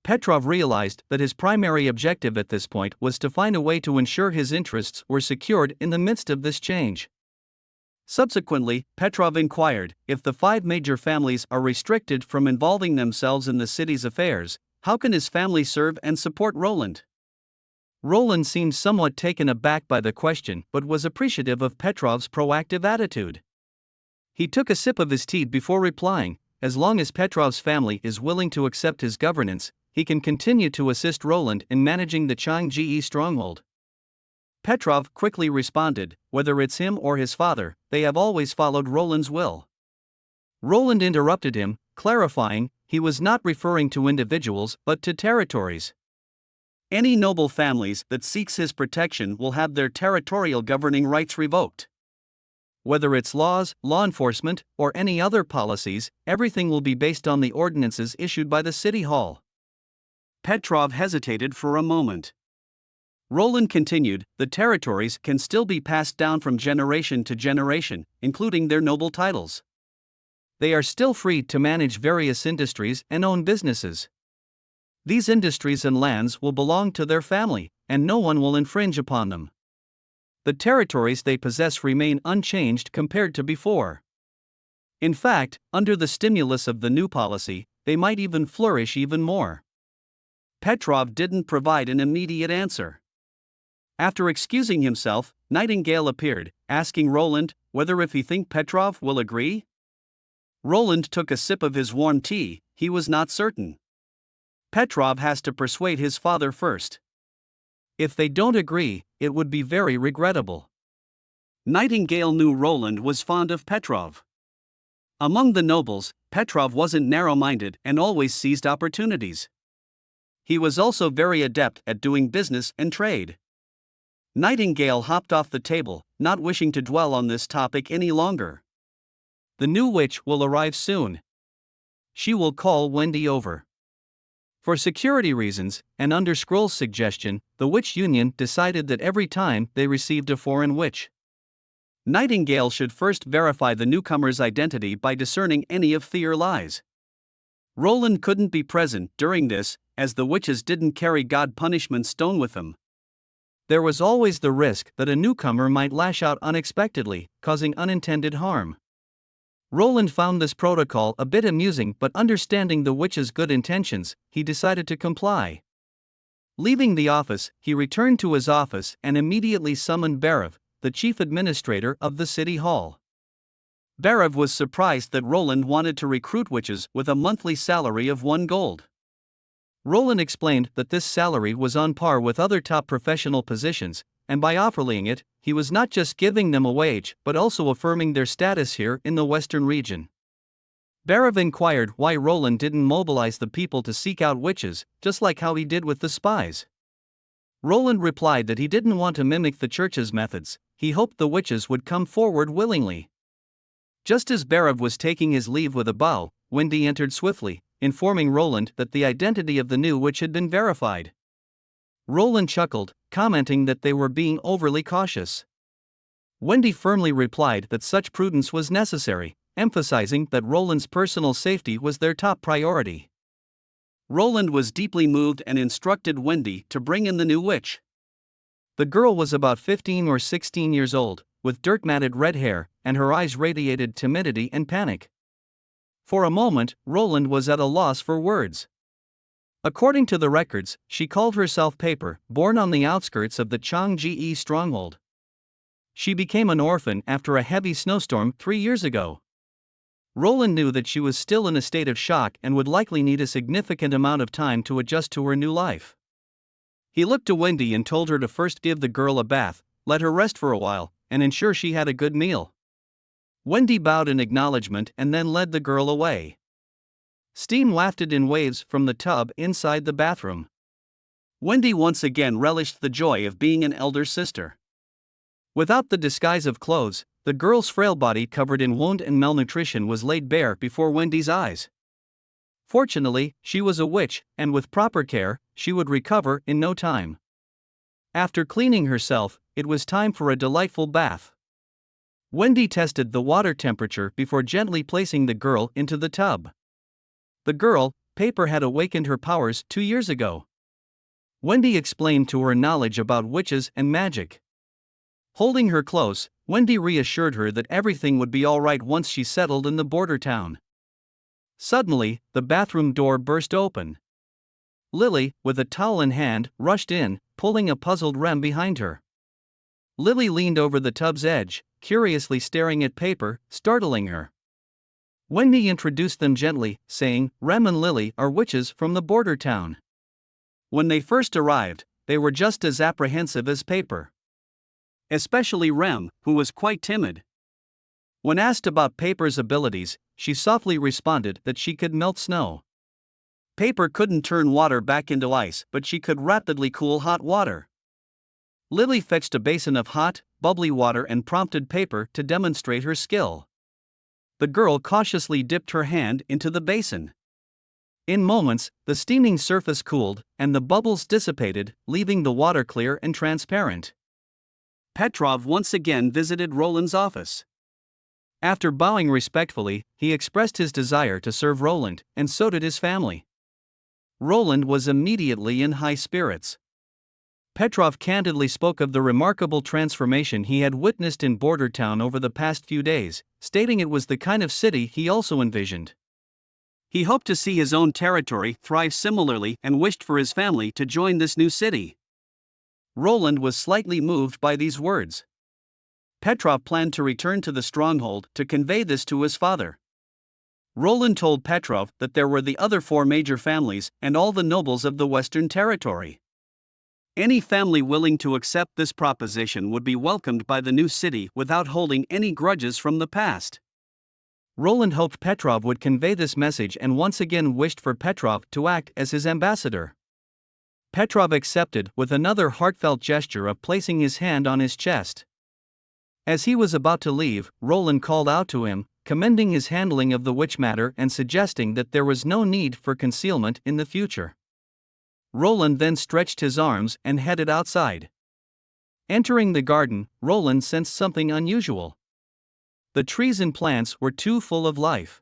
Petrov realized that his primary objective at this point was to find a way to ensure his interests were secured in the midst of this change. Subsequently, Petrov inquired, if the 5 major families are restricted from involving themselves in the city's affairs, how can his family serve and support Roland? Roland seemed somewhat taken aback by the question but was appreciative of Petrov's proactive attitude. He took a sip of his tea before replying, as long as Petrov's family is willing to accept his governance, he can continue to assist Roland in managing the Changji stronghold. Petrov quickly responded, whether it's him or his father, they have always followed Roland's will. Roland interrupted him, clarifying, he was not referring to individuals but to territories. Any noble families that seeks his protection will have their territorial governing rights revoked. Whether it's laws, law enforcement, or any other policies, everything will be based on the ordinances issued by the city hall. Petrov hesitated for a moment. Roland continued, the territories can still be passed down from generation to generation, including their noble titles. They are still free to manage various industries and own businesses. These industries and lands will belong to their family, and no one will infringe upon them. The territories they possess remain unchanged compared to before. In fact, under the stimulus of the new policy, they might even flourish even more. Petrov didn't provide an immediate answer. After excusing himself, Nightingale appeared, asking Roland whether if he think Petrov will agree. Roland took a sip of his warm tea. He was not certain. Petrov has to persuade his father first. If they don't agree, it would be very regrettable. Nightingale knew Roland was fond of Petrov. Among the nobles, Petrov wasn't narrow-minded and always seized opportunities. He was also very adept at doing business and trade. Nightingale hopped off the table, not wishing to dwell on this topic any longer. The new witch will arrive soon. She will call Wendy over. For security reasons, and under Skrull's suggestion, the Witch Union decided that every time they received a foreign witch, Nightingale should first verify the newcomer's identity by discerning any of their lies. Roland couldn't be present during this, as the witches didn't carry God punishment stone with them. There was always the risk that a newcomer might lash out unexpectedly, causing unintended harm. Roland found this protocol a bit amusing, but understanding the witch's good intentions, he decided to comply. Leaving the office, he returned to his office and immediately summoned Berev, the chief administrator of the city hall. Berev was surprised that Roland wanted to recruit witches with a monthly salary of 1 gold. Roland explained that this salary was on par with other top professional positions, and by offering it, he was not just giving them a wage but also affirming their status here in the western region. Berev inquired why Roland didn't mobilize the people to seek out witches, just like how he did with the spies. Roland replied that he didn't want to mimic the church's methods, he hoped the witches would come forward willingly. Just as Berev was taking his leave with a bow, Wendy entered swiftly, informing Roland that the identity of the new witch had been verified. Roland chuckled, commenting that they were being overly cautious. Wendy firmly replied that such prudence was necessary, emphasizing that Roland's personal safety was their top priority. Roland was deeply moved and instructed Wendy to bring in the new witch. The girl was about 15 or 16 years old, with dirt-matted red hair, and her eyes radiated timidity and panic. For a moment, Roland was at a loss for words. According to the records, she called herself Paper, born on the outskirts of the Changji stronghold. She became an orphan after a heavy snowstorm 3 years ago. Roland knew that she was still in a state of shock and would likely need a significant amount of time to adjust to her new life. He looked to Wendy and told her to first give the girl a bath, let her rest for a while, and ensure she had a good meal. Wendy bowed in acknowledgement and then led the girl away. Steam wafted in waves from the tub inside the bathroom. Wendy once again relished the joy of being an elder sister. Without the disguise of clothes, the girl's frail body covered in wound and malnutrition was laid bare before Wendy's eyes. Fortunately, she was a witch, and with proper care, she would recover in no time. After cleaning herself, it was time for a delightful bath. Wendy tested the water temperature before gently placing the girl into the tub. The girl, Paper, had awakened her powers 2 years ago. Wendy explained to her knowledge about witches and magic. Holding her close, Wendy reassured her that everything would be all right once she settled in the border town. Suddenly, the bathroom door burst open. Lily, with a towel in hand, rushed in, pulling a puzzled Rem behind her. Lily leaned over the tub's edge, curiously staring at Paper, startling her. Wendy introduced them gently, saying, "Rem and Lily are witches from the border town." When they first arrived, they were just as apprehensive as Paper. Especially Rem, who was quite timid. When asked about Paper's abilities, she softly responded that she could melt snow. Paper couldn't turn water back into ice, but she could rapidly cool hot water. Lily fetched a basin of hot, bubbly water and prompted Paper to demonstrate her skill. The girl cautiously dipped her hand into the basin. In moments, the steaming surface cooled, and the bubbles dissipated, leaving the water clear and transparent. Petrov once again visited Roland's office. After bowing respectfully, he expressed his desire to serve Roland, and so did his family. Roland was immediately in high spirits. Petrov candidly spoke of the remarkable transformation he had witnessed in Border Town over the past few days, stating it was the kind of city he also envisioned. He hoped to see his own territory thrive similarly and wished for his family to join this new city. Roland was slightly moved by these words. Petrov planned to return to the stronghold to convey this to his father. Roland told Petrov that there were the other 4 major families and all the nobles of the Western Territory. Any family willing to accept this proposition would be welcomed by the new city without holding any grudges from the past. Roland hoped Petrov would convey this message and once again wished for Petrov to act as his ambassador. Petrov accepted with another heartfelt gesture of placing his hand on his chest. As he was about to leave, Roland called out to him, commending his handling of the witch matter and suggesting that there was no need for concealment in the future. Roland then stretched his arms and headed outside. Entering the garden, Roland sensed something unusual. The trees and plants were too full of life.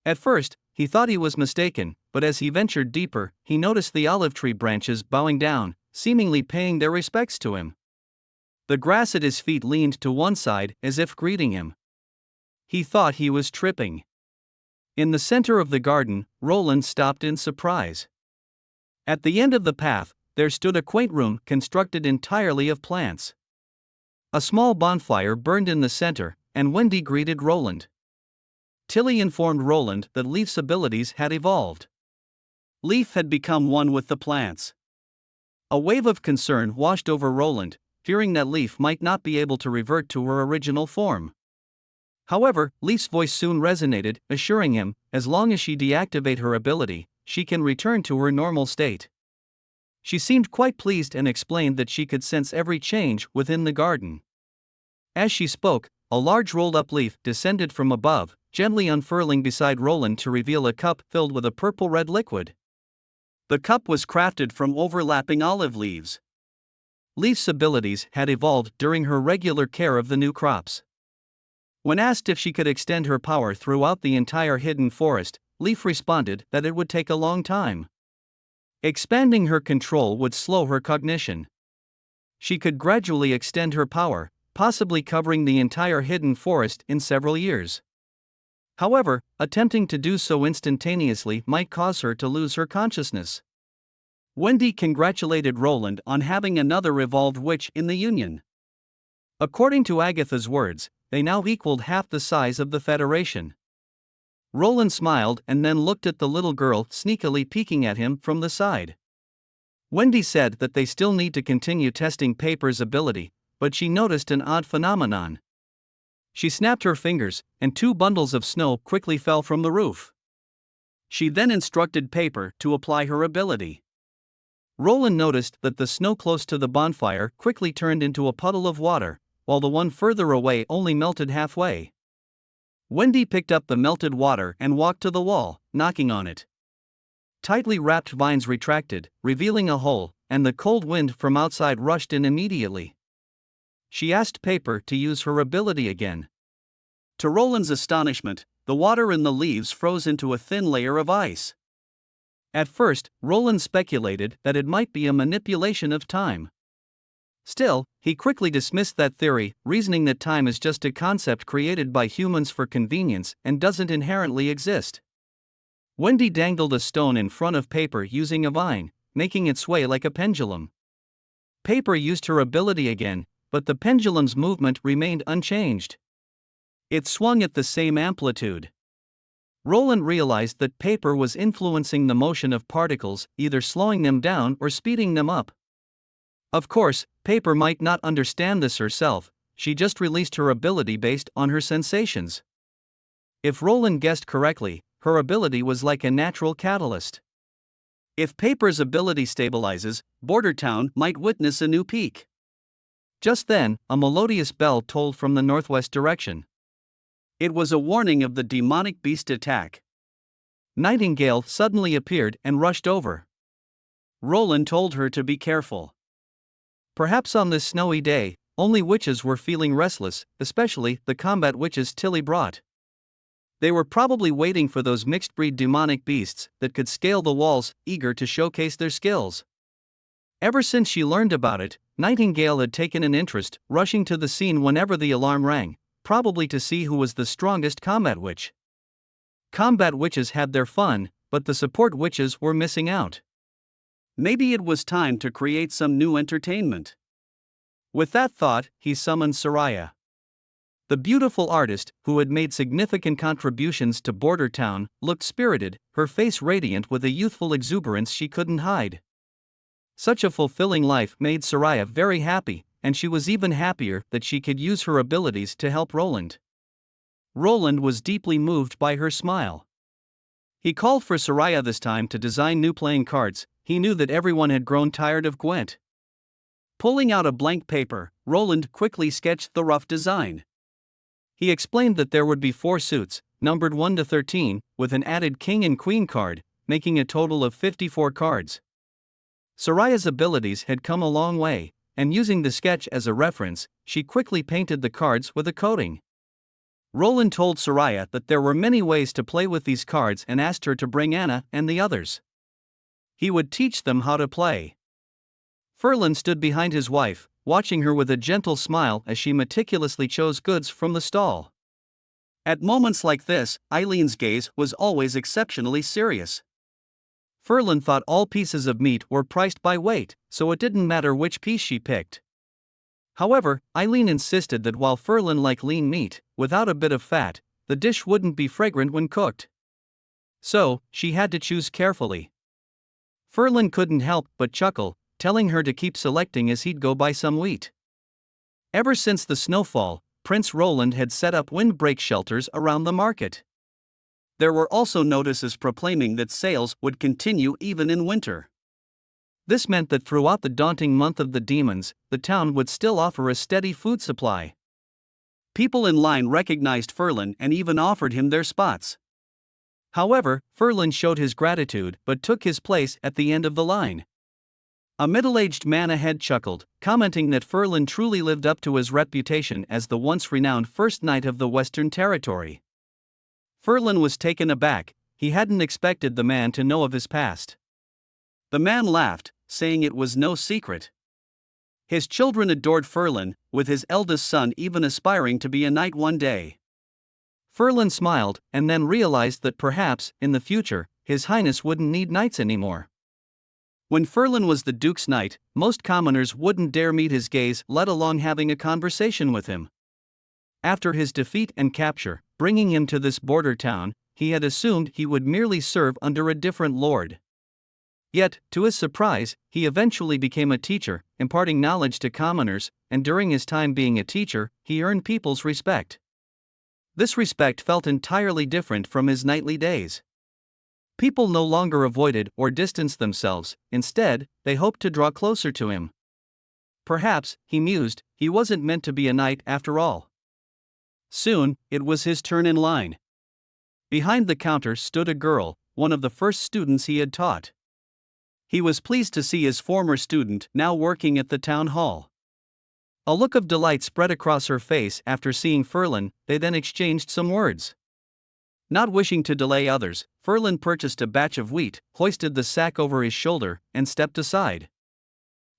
At first, he thought he was mistaken, but as he ventured deeper, he noticed the olive tree branches bowing down, seemingly paying their respects to him. The grass at his feet leaned to one side as if greeting him. He thought he was tripping. In the center of the garden, Roland stopped in surprise. At the end of the path, there stood a quaint room constructed entirely of plants. A small bonfire burned in the center, and Wendy greeted Roland. Tilly informed Roland that Leaf's abilities had evolved. Leaf had become one with the plants. A wave of concern washed over Roland, fearing that Leaf might not be able to revert to her original form. However, Leaf's voice soon resonated, assuring him, as long as she deactivates her ability, she can return to her normal state. She seemed quite pleased and explained that she could sense every change within the garden. As she spoke, a large rolled-up leaf descended from above, gently unfurling beside Roland to reveal a cup filled with a purple-red liquid. The cup was crafted from overlapping olive leaves. Leaf's abilities had evolved during her regular care of the new crops. When asked if she could extend her power throughout the entire hidden forest, Leaf responded that it would take a long time. Expanding her control would slow her cognition. She could gradually extend her power, possibly covering the entire hidden forest in several years. However, attempting to do so instantaneously might cause her to lose her consciousness. Wendy congratulated Roland on having another evolved witch in the Union. According to Agatha's words, they now equaled half the size of the Federation. Roland smiled and then looked at the little girl sneakily peeking at him from the side. Wendy said that they still need to continue testing Paper's ability, but she noticed an odd phenomenon. She snapped her fingers, and 2 bundles of snow quickly fell from the roof. She then instructed Paper to apply her ability. Roland noticed that the snow close to the bonfire quickly turned into a puddle of water, while the one further away only melted halfway. Wendy picked up the melted water and walked to the wall, knocking on it. Tightly wrapped vines retracted, revealing a hole, and the cold wind from outside rushed in immediately. She asked Paper to use her ability again. To Roland's astonishment, the water in the leaves froze into a thin layer of ice. At first, Roland speculated that it might be a manipulation of time. Still, he quickly dismissed that theory, reasoning that time is just a concept created by humans for convenience and doesn't inherently exist. Wendy dangled a stone in front of Paper using a vine, making it sway like a pendulum. Paper used her ability again, but the pendulum's movement remained unchanged. It swung at the same amplitude. Roland realized that Paper was influencing the motion of particles, either slowing them down or speeding them up. Of course, Paper might not understand this herself, she just released her ability based on her sensations. If Roland guessed correctly, her ability was like a natural catalyst. If Paper's ability stabilizes, Border Town might witness a new peak. Just then, a melodious bell tolled from the northwest direction. It was a warning of the demonic beast attack. Nightingale suddenly appeared and rushed over. Roland told her to be careful. Perhaps on this snowy day, only witches were feeling restless, especially the combat witches Tilly brought. They were probably waiting for those mixed-breed demonic beasts that could scale the walls, eager to showcase their skills. Ever since she learned about it, Nightingale had taken an interest, rushing to the scene whenever the alarm rang, probably to see who was the strongest combat witch. Combat witches had their fun, but the support witches were missing out. Maybe it was time to create some new entertainment. With that thought, he summoned Soraya. The beautiful artist, who had made significant contributions to Border Town, looked spirited, her face radiant with a youthful exuberance she couldn't hide. Such a fulfilling life made Soraya very happy, and she was even happier that she could use her abilities to help Roland. Roland was deeply moved by her smile. He called for Soraya this time to design new playing cards. He knew that everyone had grown tired of Gwent. Pulling out a blank paper, Roland quickly sketched the rough design. He explained that there would be 4 suits, numbered 1 to 13, with an added king and queen card, making a total of 54 cards. Soraya's abilities had come a long way, and using the sketch as a reference, she quickly painted the cards with a coating. Roland told Soraya that there were many ways to play with these cards and asked her to bring Anna and the others. He would teach them how to play. Ferlin stood behind his wife, watching her with a gentle smile as she meticulously chose goods from the stall. At moments like this, Eileen's gaze was always exceptionally serious. Ferlin thought all pieces of meat were priced by weight, so it didn't matter which piece she picked. However, Eileen insisted that while Ferlin liked lean meat, without a bit of fat, the dish wouldn't be fragrant when cooked. So, she had to choose carefully. Ferlin couldn't help but chuckle, telling her to keep selecting as he'd go buy some wheat. Ever since the snowfall, Prince Roland had set up windbreak shelters around the market. There were also notices proclaiming that sales would continue even in winter. This meant that throughout the daunting month of the demons, the town would still offer a steady food supply. People in line recognized Ferlin and even offered him their spots. However, Ferlin showed his gratitude but took his place at the end of the line. A middle-aged man ahead chuckled, commenting that Ferlin truly lived up to his reputation as the once-renowned first knight of the Western Territory. Ferlin was taken aback. He hadn't expected the man to know of his past. The man laughed, saying it was no secret. His children adored Ferlin, with his eldest son even aspiring to be a knight one day. Ferlin smiled, and then realized that perhaps, in the future, His Highness wouldn't need knights anymore. When Ferlin was the Duke's knight, most commoners wouldn't dare meet his gaze, let alone having a conversation with him. After his defeat and capture, bringing him to this border town, he had assumed he would merely serve under a different lord. Yet, to his surprise, he eventually became a teacher, imparting knowledge to commoners, and during his time being a teacher, he earned people's respect. This respect felt entirely different from his knightly days. People no longer avoided or distanced themselves, instead, they hoped to draw closer to him. Perhaps, he mused, he wasn't meant to be a knight after all. Soon, it was his turn in line. Behind the counter stood a girl, one of the first students he had taught. He was pleased to see his former student now working at the town hall. A look of delight spread across her face after seeing Ferlin. They then exchanged some words. Not wishing to delay others, Ferlin purchased a batch of wheat, hoisted the sack over his shoulder, and stepped aside.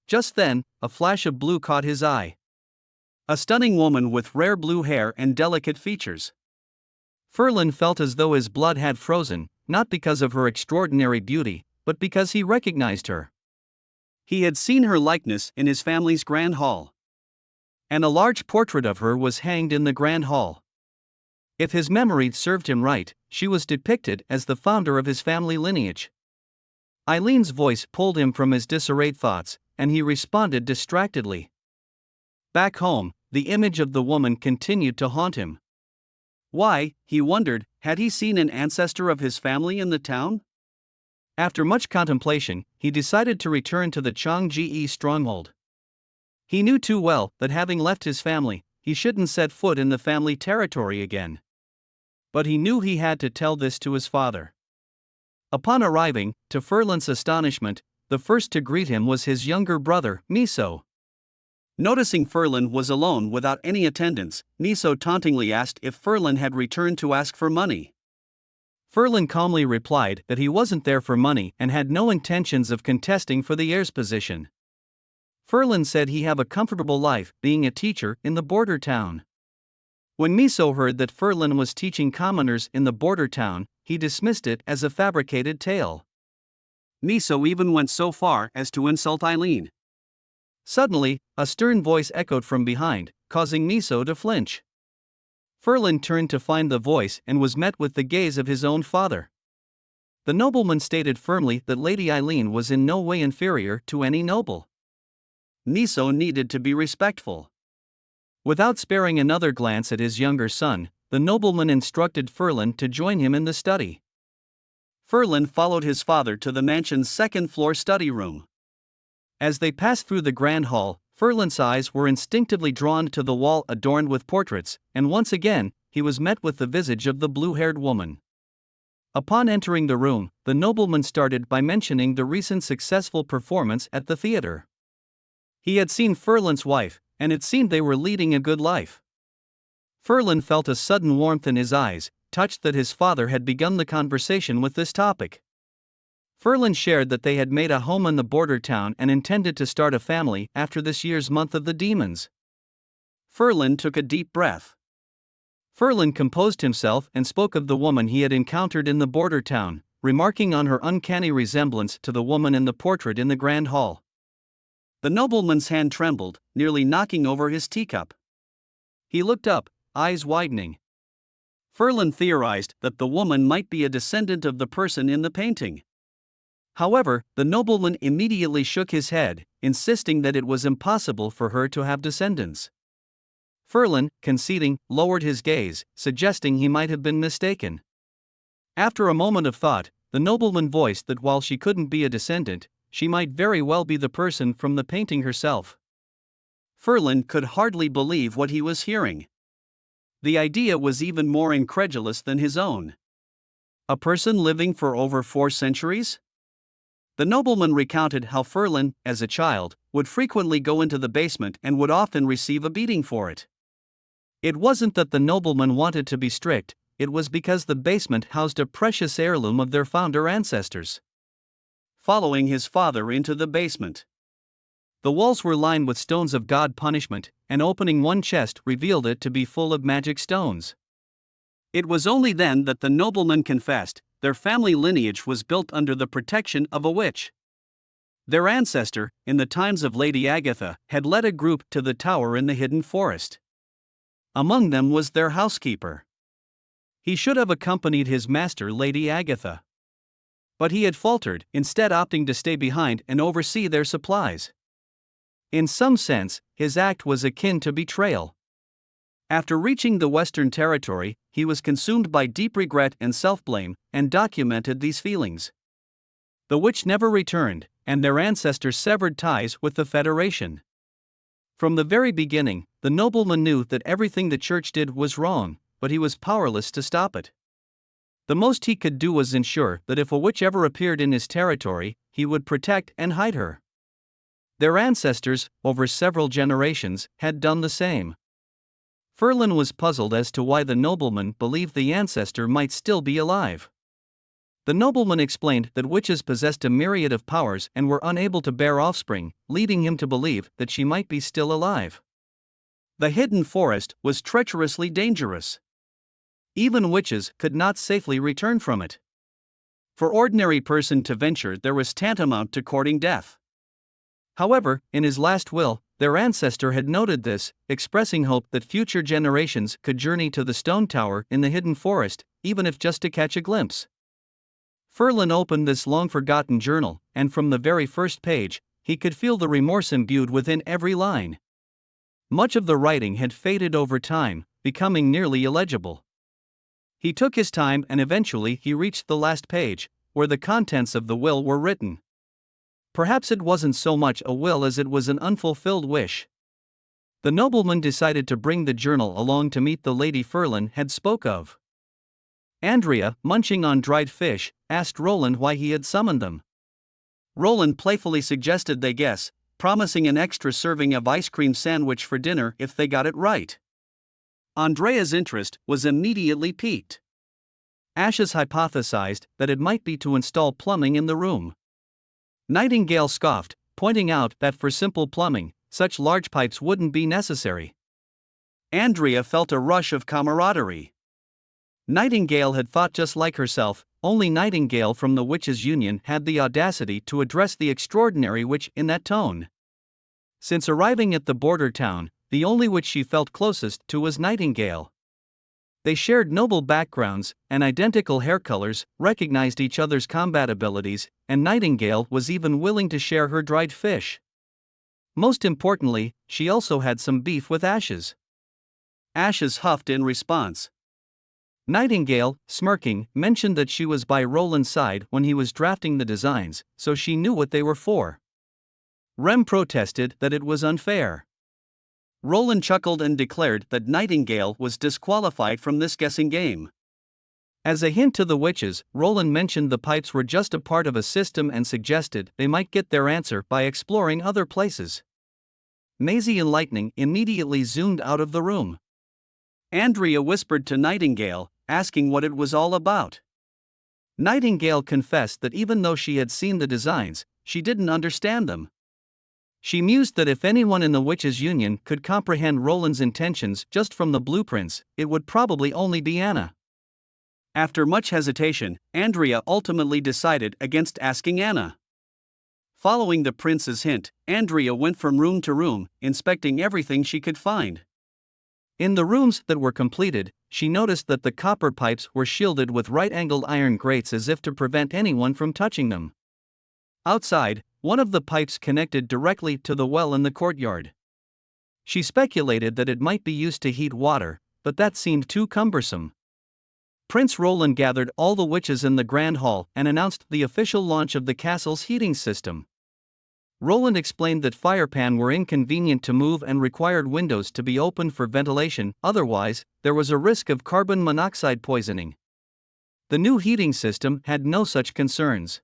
Just then, a flash of blue caught his eye. A stunning woman with rare blue hair and delicate features. Ferlin felt as though his blood had frozen, not because of her extraordinary beauty, but because he recognized her. He had seen her likeness in his family's grand hall. And a large portrait of her was hanged in the grand hall. If his memory served him right, she was depicted as the founder of his family lineage. Eileen's voice pulled him from his disarrayed thoughts, and he responded distractedly. Back home, the image of the woman continued to haunt him. Why, he wondered, had he seen an ancestor of his family in the town? After much contemplation, he decided to return to the Changji stronghold. He knew too well that having left his family, he shouldn't set foot in the family territory again. But he knew he had to tell this to his father. Upon arriving, to Furlan's astonishment, the first to greet him was his younger brother, Miso. Noticing Furlan was alone without any attendants, Miso tauntingly asked if Furlan had returned to ask for money. Furlan calmly replied that he wasn't there for money and had no intentions of contesting for the heir's position. Furlan said he have a comfortable life being a teacher in the border town. When Miso heard that Furlan was teaching commoners in the border town, he dismissed it as a fabricated tale. Miso even went so far as to insult Eileen. Suddenly, a stern voice echoed from behind, causing Miso to flinch. Furlan turned to find the voice and was met with the gaze of his own father. The nobleman stated firmly that Lady Eileen was in no way inferior to any noble. Miso needed to be respectful. Without sparing another glance at his younger son, the nobleman instructed Furlan to join him in the study. Furlan followed his father to the mansion's second-floor study room. As they passed through the grand hall, Furlan's eyes were instinctively drawn to the wall adorned with portraits, and once again, he was met with the visage of the blue-haired woman. Upon entering the room, the nobleman started by mentioning the recent successful performance at the theater. He had seen Furlan's wife, and it seemed they were leading a good life. Furlan felt a sudden warmth in his eyes, touched that his father had begun the conversation with this topic. Furlan shared that they had made a home in the border town and intended to start a family after this year's month of the demons. Furlan took a deep breath. Furlan composed himself and spoke of the woman he had encountered in the border town, remarking on her uncanny resemblance to the woman in the portrait in the grand hall. The nobleman's hand trembled, nearly knocking over his teacup. He looked up, eyes widening. Furlan theorized that the woman might be a descendant of the person in the painting. However, the nobleman immediately shook his head, insisting that it was impossible for her to have descendants. Furlan, conceding, lowered his gaze, suggesting he might have been mistaken. After a moment of thought, the nobleman voiced that while she couldn't be a descendant, she might very well be the person from the painting herself. Furlan could hardly believe what he was hearing. The idea was even more incredulous than his own. A person living for over 4 centuries? The nobleman recounted how Furlan, as a child, would frequently go into the basement and would often receive a beating for it. It wasn't that the nobleman wanted to be strict, it was because the basement housed a precious heirloom of their founder ancestors. Following his father into the basement. The walls were lined with stones of god punishment, and opening one chest revealed it to be full of magic stones. It was only then that the nobleman confessed their family lineage was built under the protection of a witch. Their ancestor, in the times of Lady Agatha, had led a group to the tower in the hidden forest. Among them was their housekeeper. He should have accompanied his master, Lady Agatha. But he had faltered, instead opting to stay behind and oversee their supplies. In some sense, his act was akin to betrayal. After reaching the Western Territory, he was consumed by deep regret and self-blame, and documented these feelings. The witch never returned, and their ancestors severed ties with the Federation. From the very beginning, the nobleman knew that everything the church did was wrong, but he was powerless to stop it. The most he could do was ensure that if a witch ever appeared in his territory, he would protect and hide her. Their ancestors, over several generations, had done the same. Furlan was puzzled as to why the nobleman believed the ancestor might still be alive. The nobleman explained that witches possessed a myriad of powers and were unable to bear offspring, leading him to believe that she might be still alive. The hidden forest was treacherously dangerous. Even witches could not safely return from it. For ordinary person to venture there was tantamount to courting death. However, in his last will, their ancestor had noted this, expressing hope that future generations could journey to the stone tower in the hidden forest, even if just to catch a glimpse. Furlan opened this long-forgotten journal, and from the very first page, he could feel the remorse imbued within every line. Much of the writing had faded over time, becoming nearly illegible. He took his time and eventually he reached the last page, where the contents of the will were written. Perhaps it wasn't so much a will as it was an unfulfilled wish. The nobleman decided to bring the journal along to meet the lady Ferlin had spoke of. Andrea, munching on dried fish, asked Roland why he had summoned them. Roland playfully suggested they guess, promising an extra serving of ice cream sandwich for dinner if they got it right. Andrea's interest was immediately piqued. Ashes hypothesized that it might be to install plumbing in the room. Nightingale scoffed, pointing out that for simple plumbing, such large pipes wouldn't be necessary. Andrea felt a rush of camaraderie. Nightingale had thought just like herself, only Nightingale from the Witches' Union had the audacity to address the extraordinary witch in that tone. Since arriving at the border town, the only witch she felt closest to was Nightingale. They shared noble backgrounds and identical hair colors, recognized each other's combat abilities, and Nightingale was even willing to share her dried fish. Most importantly, she also had some beef with Ashes. Ashes huffed in response. Nightingale, smirking, mentioned that she was by Roland's side when he was drafting the designs, so she knew what they were for. Rem protested that it was unfair. Roland chuckled and declared that Nightingale was disqualified from this guessing game. As a hint to the witches, Roland mentioned the pipes were just a part of a system and suggested they might get their answer by exploring other places. Maisie and Lightning immediately zoomed out of the room. Andrea whispered to Nightingale, asking what it was all about. Nightingale confessed that even though she had seen the designs, she didn't understand them. She mused that if anyone in the Witches' Union could comprehend Roland's intentions just from the blueprints, it would probably only be Anna. After much hesitation, Andrea ultimately decided against asking Anna. Following the prince's hint, Andrea went from room to room, inspecting everything she could find. In the rooms that were completed, she noticed that the copper pipes were shielded with right-angled iron grates as if to prevent anyone from touching them. Outside, one of the pipes connected directly to the well in the courtyard. She speculated that it might be used to heat water, but that seemed too cumbersome. Prince Roland gathered all the witches in the grand hall and announced the official launch of the castle's heating system. Roland explained that firepan were inconvenient to move and required windows to be opened for ventilation, otherwise, there was a risk of carbon monoxide poisoning. The new heating system had no such concerns.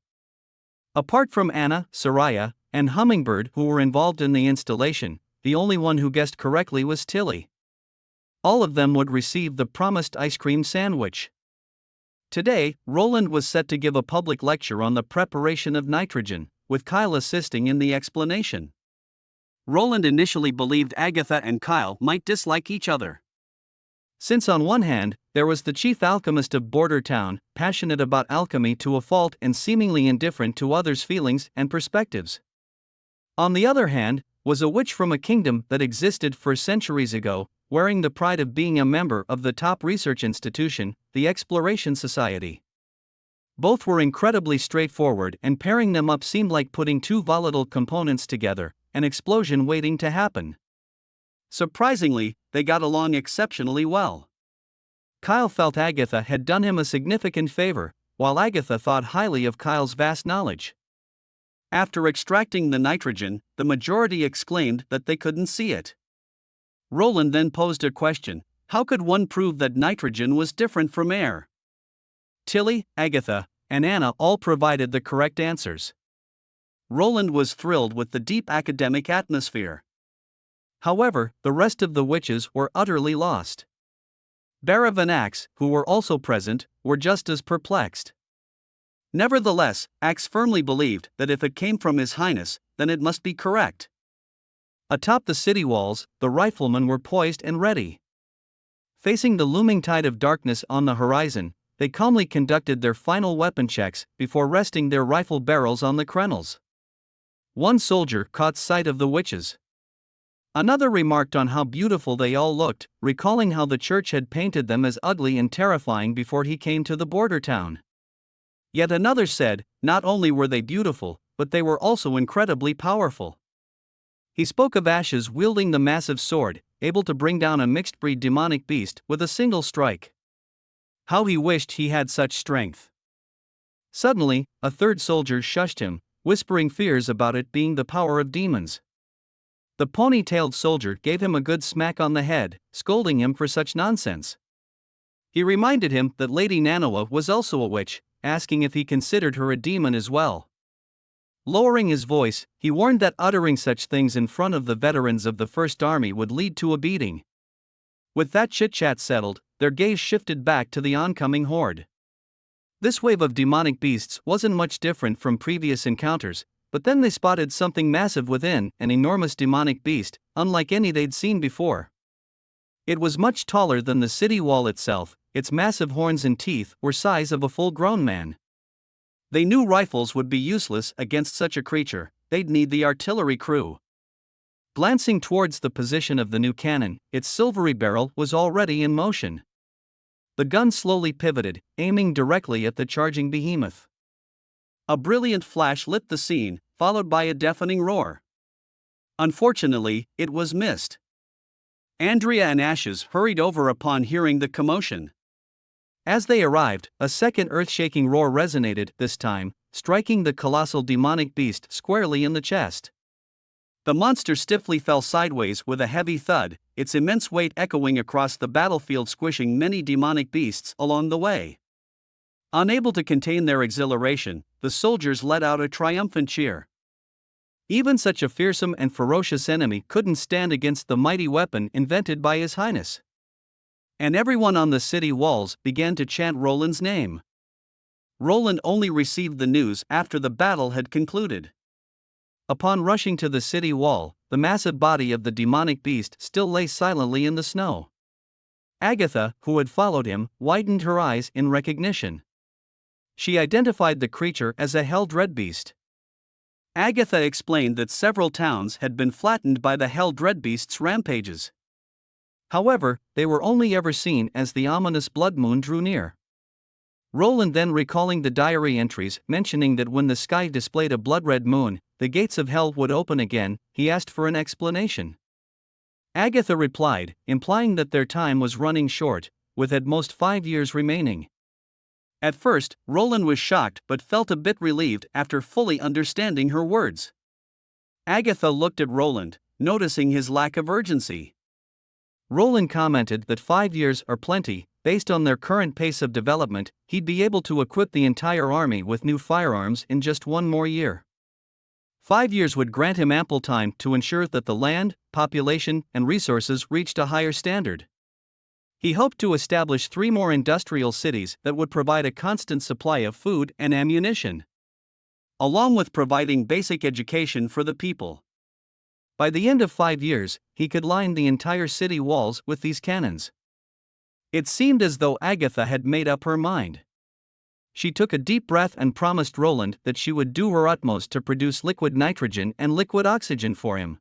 Apart from Anna, Soraya, and Hummingbird who were involved in the installation, the only one who guessed correctly was Tilly. All of them would receive the promised ice cream sandwich. Today, Roland was set to give a public lecture on the preparation of nitrogen, with Kyle assisting in the explanation. Roland initially believed Agatha and Kyle might dislike each other. Since on one hand, there was the chief alchemist of Border Town, passionate about alchemy to a fault and seemingly indifferent to others' feelings and perspectives. On the other hand, was a witch from a kingdom that existed for centuries ago, wearing the pride of being a member of the top research institution, the Exploration Society. Both were incredibly straightforward, and pairing them up seemed like putting two volatile components together, an explosion waiting to happen. Surprisingly, they got along exceptionally well. Kyle felt Agatha had done him a significant favor, while Agatha thought highly of Kyle's vast knowledge. After extracting the nitrogen, the majority exclaimed that they couldn't see it. Roland then posed a question: how could one prove that nitrogen was different from air? Tilly, Agatha, and Anna all provided the correct answers. Roland was thrilled with the deep academic atmosphere. However, the rest of the witches were utterly lost. Barav and Axe, who were also present, were just as perplexed. Nevertheless, Axe firmly believed that if it came from His Highness, then it must be correct. Atop the city walls, the riflemen were poised and ready. Facing the looming tide of darkness on the horizon, they calmly conducted their final weapon checks before resting their rifle barrels on the crenels. One soldier caught sight of the witches. Another remarked on how beautiful they all looked, recalling how the church had painted them as ugly and terrifying before he came to the border town. Yet another said, not only were they beautiful, but they were also incredibly powerful. He spoke of Ashes wielding the massive sword, able to bring down a mixed-breed demonic beast with a single strike. How he wished he had such strength. Suddenly, a third soldier shushed him, whispering fears about it being the power of demons. The pony-tailed soldier gave him a good smack on the head, scolding him for such nonsense. He reminded him that Lady Nanawa was also a witch, asking if he considered her a demon as well. Lowering his voice, he warned that uttering such things in front of the veterans of the First Army would lead to a beating. With that chit-chat settled, their gaze shifted back to the oncoming horde. This wave of demonic beasts wasn't much different from previous encounters, but then they spotted something massive within, an enormous demonic beast, unlike any they'd seen before. It was much taller than the city wall itself, its massive horns and teeth were size of a full-grown man. They knew rifles would be useless against such a creature, they'd need the artillery crew. Glancing towards the position of the new cannon, its silvery barrel was already in motion. The gun slowly pivoted, aiming directly at the charging behemoth. A brilliant flash lit the scene, followed by a deafening roar. Unfortunately, it was missed. Andrea and Ashes hurried over upon hearing the commotion. As they arrived, a second earth-shaking roar resonated, this time, striking the colossal demonic beast squarely in the chest. The monster stiffly fell sideways with a heavy thud, its immense weight echoing across the battlefield, squishing many demonic beasts along the way. Unable to contain their exhilaration, the soldiers let out a triumphant cheer. Even such a fearsome and ferocious enemy couldn't stand against the mighty weapon invented by His Highness. And everyone on the city walls began to chant Roland's name. Roland only received the news after the battle had concluded. Upon rushing to the city wall, the massive body of the demonic beast still lay silently in the snow. Agatha, who had followed him, widened her eyes in recognition. She identified the creature as a hell dreadbeast. Agatha explained that several towns had been flattened by the hell dreadbeast's rampages. However, they were only ever seen as the ominous blood moon drew near. Roland, then recalling the diary entries mentioning that when the sky displayed a blood-red moon, the gates of hell would open again, he asked for an explanation. Agatha replied, implying that their time was running short, with at most 5 years remaining. At first, Roland was shocked but felt a bit relieved after fully understanding her words. Agatha looked at Roland, noticing his lack of urgency. Roland commented that 5 years are plenty. Based on their current pace of development, he'd be able to equip the entire army with new firearms in just 1 more year. 5 years would grant him ample time to ensure that the land, population, and resources reached a higher standard. He hoped to establish 3 more industrial cities that would provide a constant supply of food and ammunition, along with providing basic education for the people. By the end of 5 years, he could line the entire city walls with these cannons. It seemed as though Agatha had made up her mind. She took a deep breath and promised Roland that she would do her utmost to produce liquid nitrogen and liquid oxygen for him.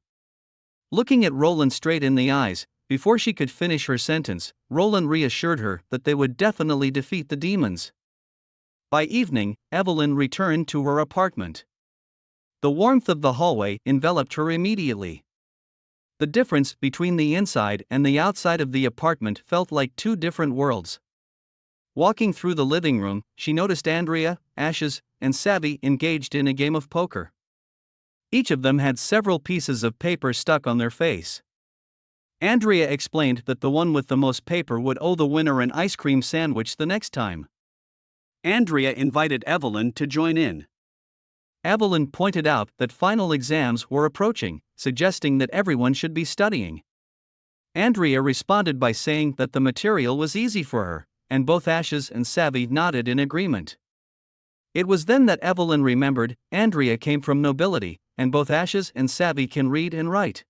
Looking at Roland straight in the eyes, before she could finish her sentence, Roland reassured her that they would definitely defeat the demons. By evening, Evelyn returned to her apartment. The warmth of the hallway enveloped her immediately. The difference between the inside and the outside of the apartment felt like 2 different worlds. Walking through the living room, she noticed Andrea, Ashes, and Savvy engaged in a game of poker. Each of them had several pieces of paper stuck on their face. Andrea explained that the one with the most paper would owe the winner an ice cream sandwich the next time. Andrea invited Evelyn to join in. Evelyn pointed out that final exams were approaching, suggesting that everyone should be studying. Andrea responded by saying that the material was easy for her, and both Ashes and Savvy nodded in agreement. It was then that Evelyn remembered Andrea came from nobility, and both Ashes and Savvy can read and write.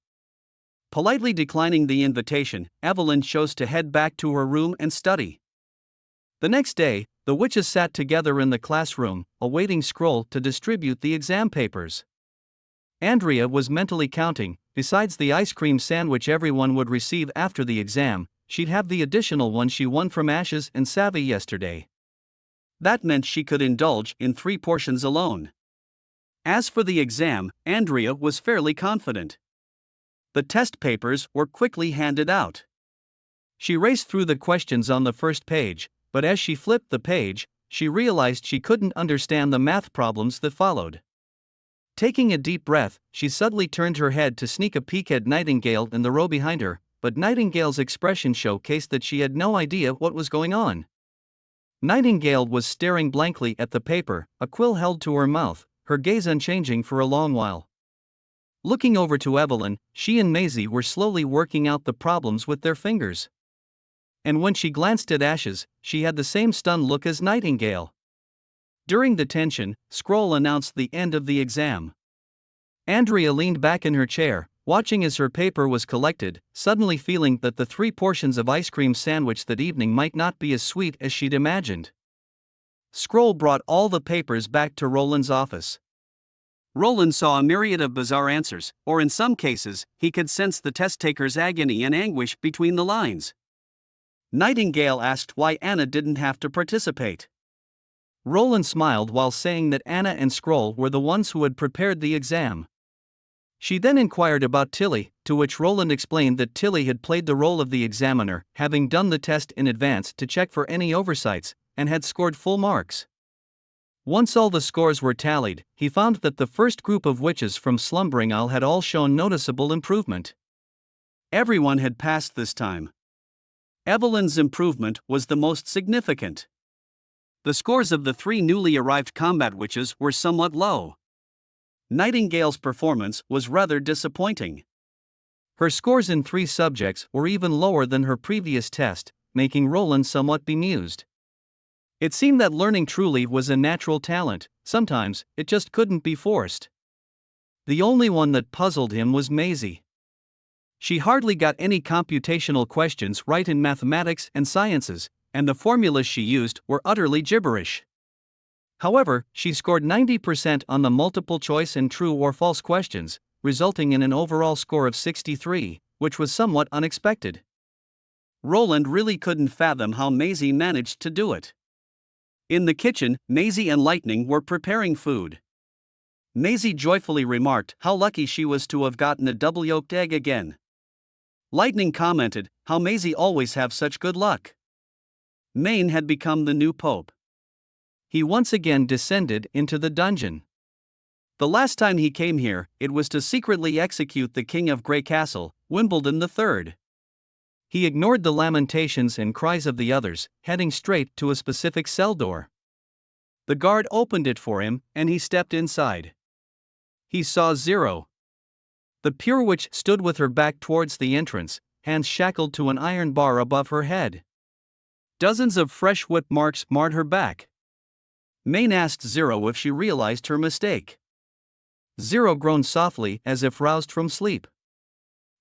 Politely declining the invitation, Evelyn chose to head back to her room and study. The next day, the witches sat together in the classroom, awaiting Scroll to distribute the exam papers. Andrea was mentally counting, besides the ice cream sandwich everyone would receive after the exam, she'd have the additional one she won from Ashes and Savvy yesterday. That meant she could indulge in 3 portions alone. As for the exam, Andrea was fairly confident. The test papers were quickly handed out. She raced through the questions on the first page, but as she flipped the page, she realized she couldn't understand the math problems that followed. Taking a deep breath, she suddenly turned her head to sneak a peek at Nightingale in the row behind her, but Nightingale's expression showcased that she had no idea what was going on. Nightingale was staring blankly at the paper, a quill held to her mouth, her gaze unchanging for a long while. Looking over to Evelyn, she and Maisie were slowly working out the problems with their fingers. And when she glanced at Ashes, she had the same stunned look as Nightingale. During the tension, Scroll announced the end of the exam. Andrea leaned back in her chair, watching as her paper was collected, suddenly feeling that the 3 portions of ice cream sandwich that evening might not be as sweet as she'd imagined. Scroll brought all the papers back to Roland's office. Roland saw a myriad of bizarre answers, or in some cases, he could sense the test-taker's agony and anguish between the lines. Nightingale asked why Anna didn't have to participate. Roland smiled while saying that Anna and Scroll were the ones who had prepared the exam. She then inquired about Tilly, to which Roland explained that Tilly had played the role of the examiner, having done the test in advance to check for any oversights, and had scored full marks. Once all the scores were tallied, he found that the first group of witches from Slumbering Isle had all shown noticeable improvement. Everyone had passed this time. Evelyn's improvement was the most significant. The scores of the 3 newly arrived combat witches were somewhat low. Nightingale's performance was rather disappointing. Her scores in 3 subjects were even lower than her previous test, making Roland somewhat bemused. It seemed that learning truly was a natural talent, sometimes it just couldn't be forced. The only one that puzzled him was Maisie. She hardly got any computational questions right in mathematics and sciences, and the formulas she used were utterly gibberish. However, she scored 90% on the multiple choice and true or false questions, resulting in an overall score of 63, which was somewhat unexpected. Roland really couldn't fathom how Maisie managed to do it. In the kitchen, Maisie and Lightning were preparing food. Maisie joyfully remarked how lucky she was to have gotten a double-yolked egg again. Lightning commented how Maisie always have such good luck. Maine had become the new pope. He once again descended into the dungeon. The last time he came here, it was to secretly execute the King of Grey Castle, Wimbledon III. He ignored the lamentations and cries of the others, heading straight to a specific cell door. The guard opened it for him, and he stepped inside. He saw Zero. The Pure Witch stood with her back towards the entrance, hands shackled to an iron bar above her head. Dozens of fresh whip marks marred her back. Maine asked Zero if she realized her mistake. Zero groaned softly as if roused from sleep.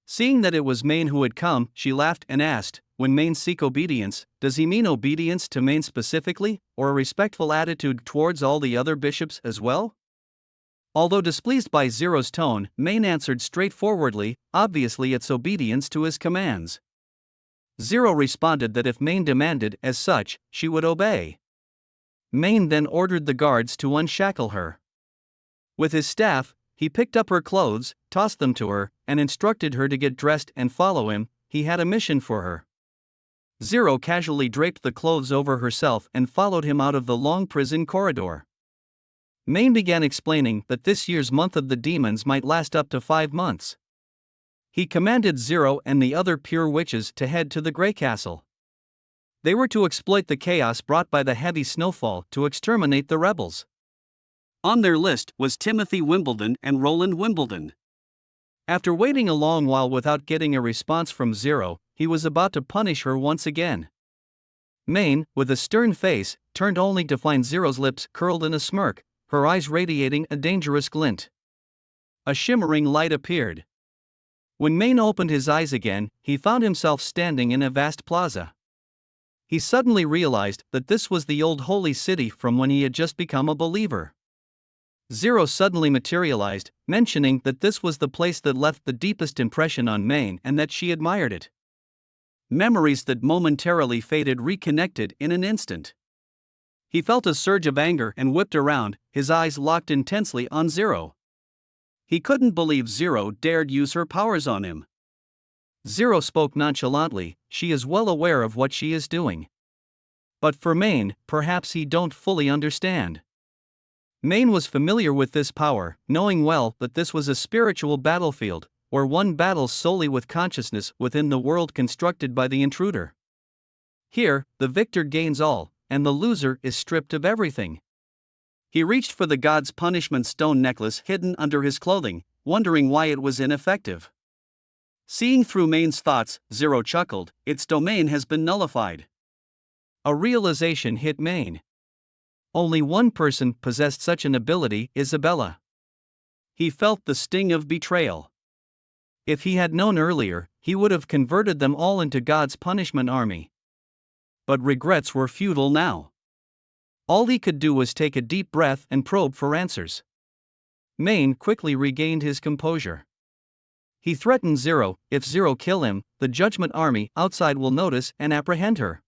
Seeing that it was Maine who had come, she laughed and asked, "When Maine seek obedience, does he mean obedience to Maine specifically, or a respectful attitude towards all the other bishops as well?" Although displeased by Zero's tone, Maine answered straightforwardly, "Obviously it's obedience to his commands." Zero responded that if Maine demanded as such, she would obey. Maine then ordered the guards to unshackle her. With his staff, he picked up her clothes, tossed them to her, and instructed her to get dressed and follow him. He had a mission for her. Zero casually draped the clothes over herself and followed him out of the long prison corridor. Maine began explaining that this year's month of the demons might last up to 5 months. He commanded Zero and the other pure witches to head to the Grey Castle. They were to exploit the chaos brought by the heavy snowfall to exterminate the rebels. On their list was Timothy Wimbledon and Roland Wimbledon. After waiting a long while without getting a response from Zero, he was about to punish her once again. Maine, with a stern face, turned only to find Zero's lips curled in a smirk, her eyes radiating a dangerous glint. A shimmering light appeared. When Maine opened his eyes again, he found himself standing in a vast plaza. He suddenly realized that this was the old holy city from when he had just become a believer. Zero suddenly materialized, mentioning that this was the place that left the deepest impression on Maine and that she admired it. Memories that momentarily faded reconnected in an instant. He felt a surge of anger and whipped around, his eyes locked intensely on Zero. He couldn't believe Zero dared use her powers on him. Zero spoke nonchalantly, "She is well aware of what she is doing. But for Main, perhaps he don't fully understand. Main was familiar with this power, knowing well that this was a spiritual battlefield, where one battles solely with consciousness within the world constructed by the intruder. Here, the victor gains all, and the loser is stripped of everything. He reached for the god's punishment stone necklace hidden under his clothing, wondering why it was ineffective. Seeing through Main's thoughts, Zero chuckled, its domain has been nullified. A realization hit Main. Only one person possessed such an ability, Isabella. He felt the sting of betrayal. If he had known earlier, he would have converted them all into God's punishment army. But regrets were futile now. All he could do was take a deep breath and probe for answers. Main quickly regained his composure. He threatened Zero, if Zero kill him, the judgment army outside will notice and apprehend her.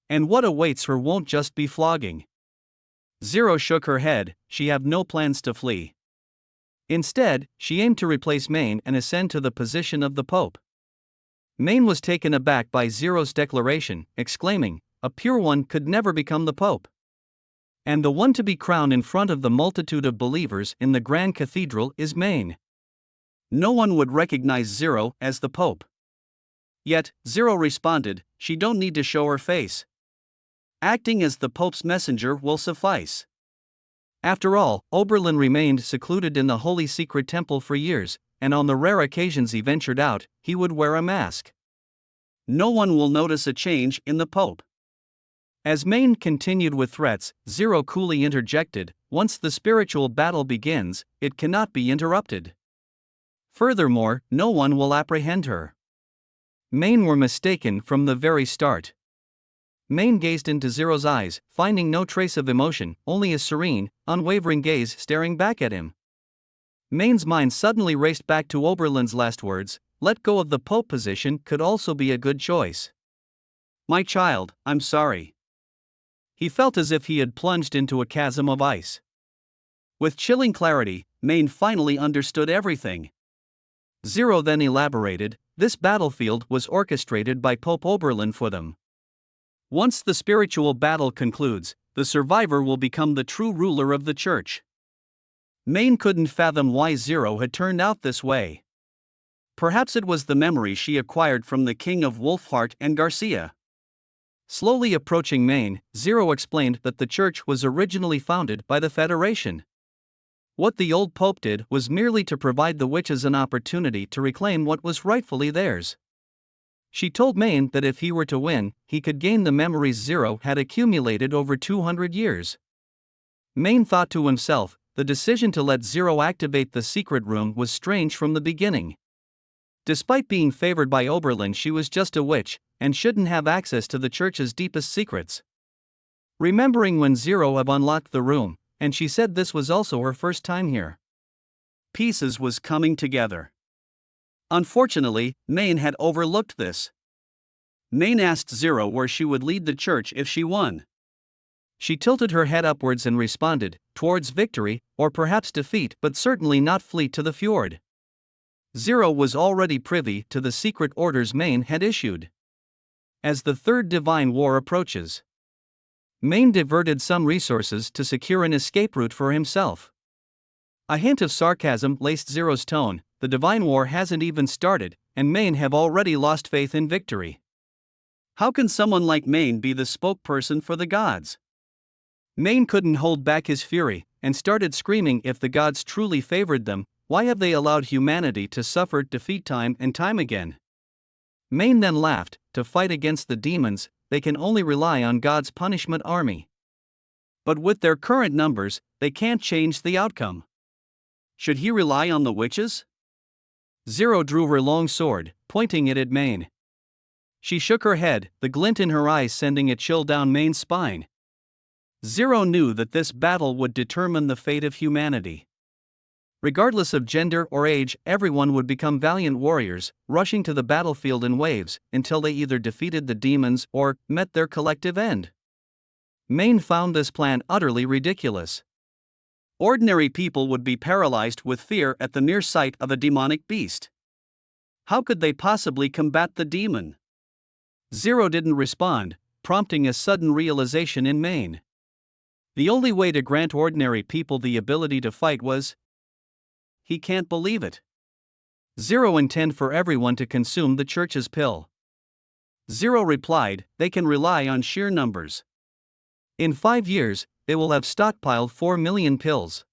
And what awaits her won't just be flogging. Zero shook her head, she have no plans to flee. Instead, she aimed to replace Main and ascend to the position of the Pope. Main was taken aback by Zero's declaration, exclaiming, a pure one could never become the Pope. And the one to be crowned in front of the multitude of believers in the Grand Cathedral is Main. No one would recognize Zero as the Pope. Yet, Zero responded, she don't need to show her face. Acting as the Pope's messenger will suffice. After all, Oberlin remained secluded in the holy secret temple for years, and on the rare occasions he ventured out, he would wear a mask. No one will notice a change in the Pope. As Main continued with threats, Zero coolly interjected, once the spiritual battle begins, it cannot be interrupted. Furthermore, no one will apprehend her. Main were mistaken from the very start. Main gazed into Zero's eyes, finding no trace of emotion, only a serene, unwavering gaze staring back at him. Main's mind suddenly raced back to Oberlin's last words, let go of the Pope position could also be a good choice. My child, I'm sorry. He felt as if he had plunged into a chasm of ice. With chilling clarity, Main finally understood everything. Zero then elaborated, this battlefield was orchestrated by Pope Oberlin for them. Once the spiritual battle concludes, the survivor will become the true ruler of the church. Main couldn't fathom why Zero had turned out this way. Perhaps it was the memory she acquired from the king of Wolfheart and Garcia. Slowly approaching Main, Zero explained that the church was originally founded by the Federation. What the old pope did was merely to provide the witches an opportunity to reclaim what was rightfully theirs. She told Main that if he were to win, he could gain the memories Zero had accumulated over 200 years. Main thought to himself, the decision to let Zero activate the secret room was strange from the beginning. Despite being favored by Oberlin, she was just a witch, and shouldn't have access to the church's deepest secrets. Remembering when Zero had unlocked the room, and she said this was also her first time here. Pieces was coming together. Unfortunately, Main had overlooked this. Main asked Zero where she would lead the church if she won. She tilted her head upwards and responded, towards victory, or perhaps defeat, but certainly not flee to the fjord. Zero was already privy to the secret orders Main had issued. As the Third Divine War approaches, Main diverted some resources to secure an escape route for himself. A hint of sarcasm laced Zero's tone, the Divine War hasn't even started, and Main have already lost faith in victory. How can someone like Main be the spokesperson for the gods? Main couldn't hold back his fury, and started screaming if the gods truly favored them, why have they allowed humanity to suffer defeat time and time again? Main then laughed, to fight against the demons, they can only rely on God's punishment army. But with their current numbers, they can't change the outcome. Should he rely on the witches? Zero drew her long sword, pointing it at Main. She shook her head, the glint in her eyes sending a chill down Main's spine. Zero knew that this battle would determine the fate of humanity. Regardless of gender or age, everyone would become valiant warriors, rushing to the battlefield in waves, until they either defeated the demons or met their collective end. Main found this plan utterly ridiculous. Ordinary people would be paralyzed with fear at the mere sight of a demonic beast. How could they possibly combat the demon? Zero didn't respond, prompting a sudden realization in Maine. The only way to grant ordinary people the ability to fight was. He can't believe it. Zero intend for everyone to consume the church's pill. Zero replied, they can rely on sheer numbers. In 5 years, they will have stockpiled 4 million pills.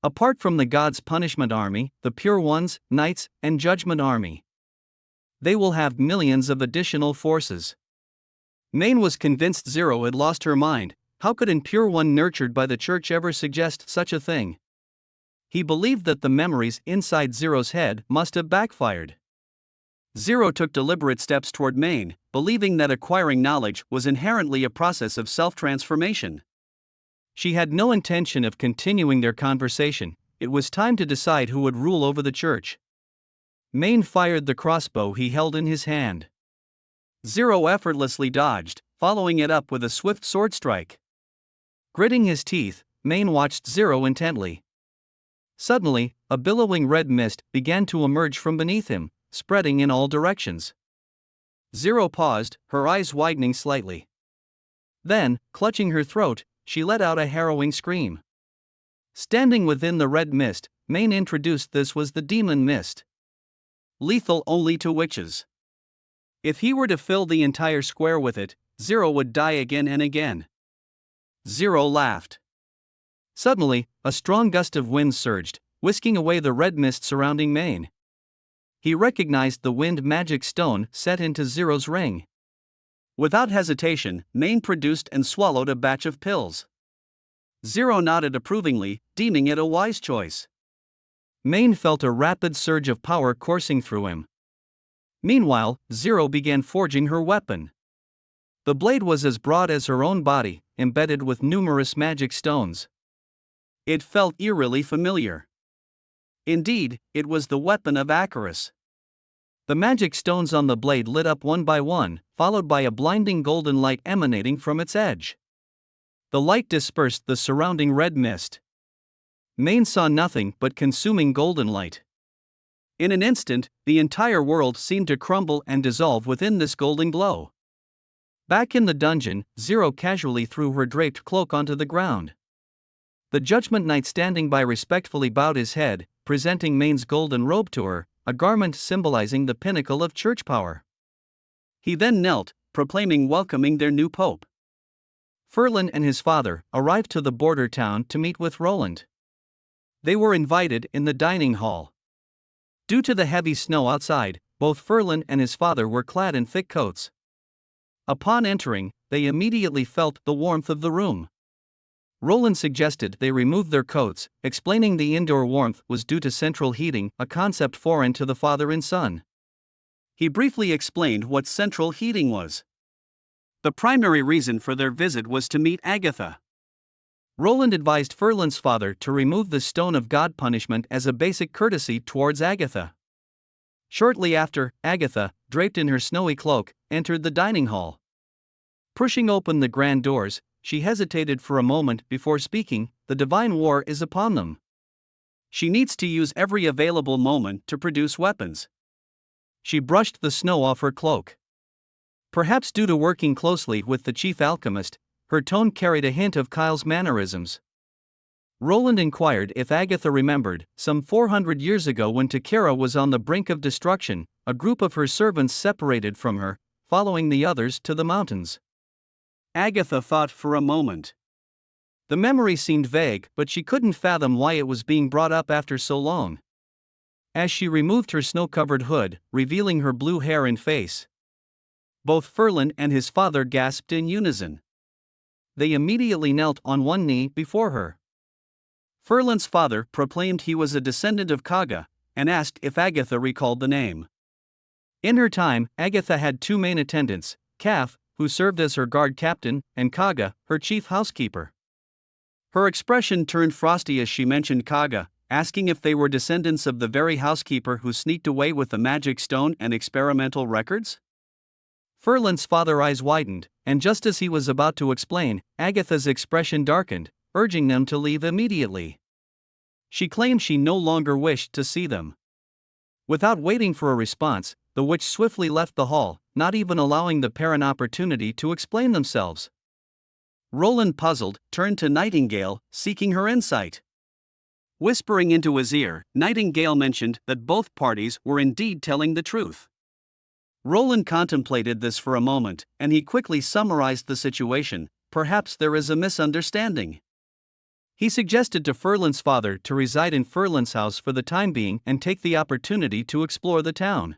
Apart from the God's punishment army, the pure ones, knights, and judgment army, they will have millions of additional forces. Maine was convinced Zero had lost her mind. How could an impure one nurtured by the church ever suggest such a thing? He believed that the memories inside Zero's head must have backfired. Zero took deliberate steps toward Maine, believing that acquiring knowledge was inherently a process of self-transformation. She had no intention of continuing their conversation. It was time to decide who would rule over the church. Maine fired the crossbow he held in his hand. Zero effortlessly dodged, following it up with a swift sword strike. Gritting his teeth, Maine watched Zero intently. Suddenly, a billowing red mist began to emerge from beneath him, spreading in all directions. Zero paused, her eyes widening slightly. Then, clutching her throat, she let out a harrowing scream. Standing within the red mist, Maine introduced this was the demon mist. Lethal only to witches. If he were to fill the entire square with it, Zero would die again and again. Zero laughed. Suddenly, a strong gust of wind surged, whisking away the red mist surrounding Maine. He recognized the wind magic stone set into Zero's ring. Without hesitation, Maine produced and swallowed a batch of pills. Zero nodded approvingly, deeming it a wise choice. Maine felt a rapid surge of power coursing through him. Meanwhile, Zero began forging her weapon. The blade was as broad as her own body, embedded with numerous magic stones. It felt eerily familiar. Indeed, it was the weapon of Icarus. The magic stones on the blade lit up one by one, followed by a blinding golden light emanating from its edge. The light dispersed the surrounding red mist. Maine saw nothing but consuming golden light. In an instant, the entire world seemed to crumble and dissolve within this golden glow. Back in the dungeon, Zero casually threw her draped cloak onto the ground. The Judgment Knight standing by respectfully bowed his head, presenting Maine's golden robe to her, a garment symbolizing the pinnacle of church power. He then knelt, proclaiming welcoming their new pope. Ferlin and his father arrived to the border town to meet with Roland. They were invited in the dining hall. Due to the heavy snow outside, both Ferlin and his father were clad in thick coats. Upon entering, they immediately felt the warmth of the room. Roland suggested they remove their coats, explaining the indoor warmth was due to central heating, a concept foreign to the father and son. He briefly explained what central heating was. The primary reason for their visit was to meet Agatha. Roland advised Ferlin's father to remove the Stone of God punishment as a basic courtesy towards Agatha. Shortly after, Agatha, draped in her snowy cloak, entered the dining hall. Pushing open the grand doors, she hesitated for a moment before speaking. The divine war is upon them. She needs to use every available moment to produce weapons. She brushed the snow off her cloak. Perhaps due to working closely with the chief alchemist, her tone carried a hint of Kyle's mannerisms. Roland inquired if Agatha remembered, some 400 years ago when Takara was on the brink of destruction, a group of her servants separated from her, following the others to the mountains. Agatha thought for a moment. The memory seemed vague, but she couldn't fathom why it was being brought up after so long. As she removed her snow-covered hood, revealing her blue hair and face, both Ferlin and his father gasped in unison. They immediately knelt on one knee before her. Ferlin's father proclaimed he was a descendant of Kaga, and asked if Agatha recalled the name. In her time, Agatha had two main attendants, Kaf, who served as her guard captain, and Kaga, her chief housekeeper. Her expression turned frosty as she mentioned Kaga, asking if they were descendants of the very housekeeper who sneaked away with the magic stone and experimental records. Ferlin's father's eyes widened, and just as he was about to explain, Agatha's expression darkened, urging them to leave immediately. She claimed she no longer wished to see them. Without waiting for a response, the witch swiftly left the hall, not even allowing the pair an opportunity to explain themselves. Roland, puzzled, turned to Nightingale, seeking her insight. Whispering into his ear, Nightingale mentioned that both parties were indeed telling the truth. Roland contemplated this for a moment, and he quickly summarized the situation. Perhaps there is a misunderstanding. He suggested to Ferland's father to reside in Ferland's house for the time being and take the opportunity to explore the town.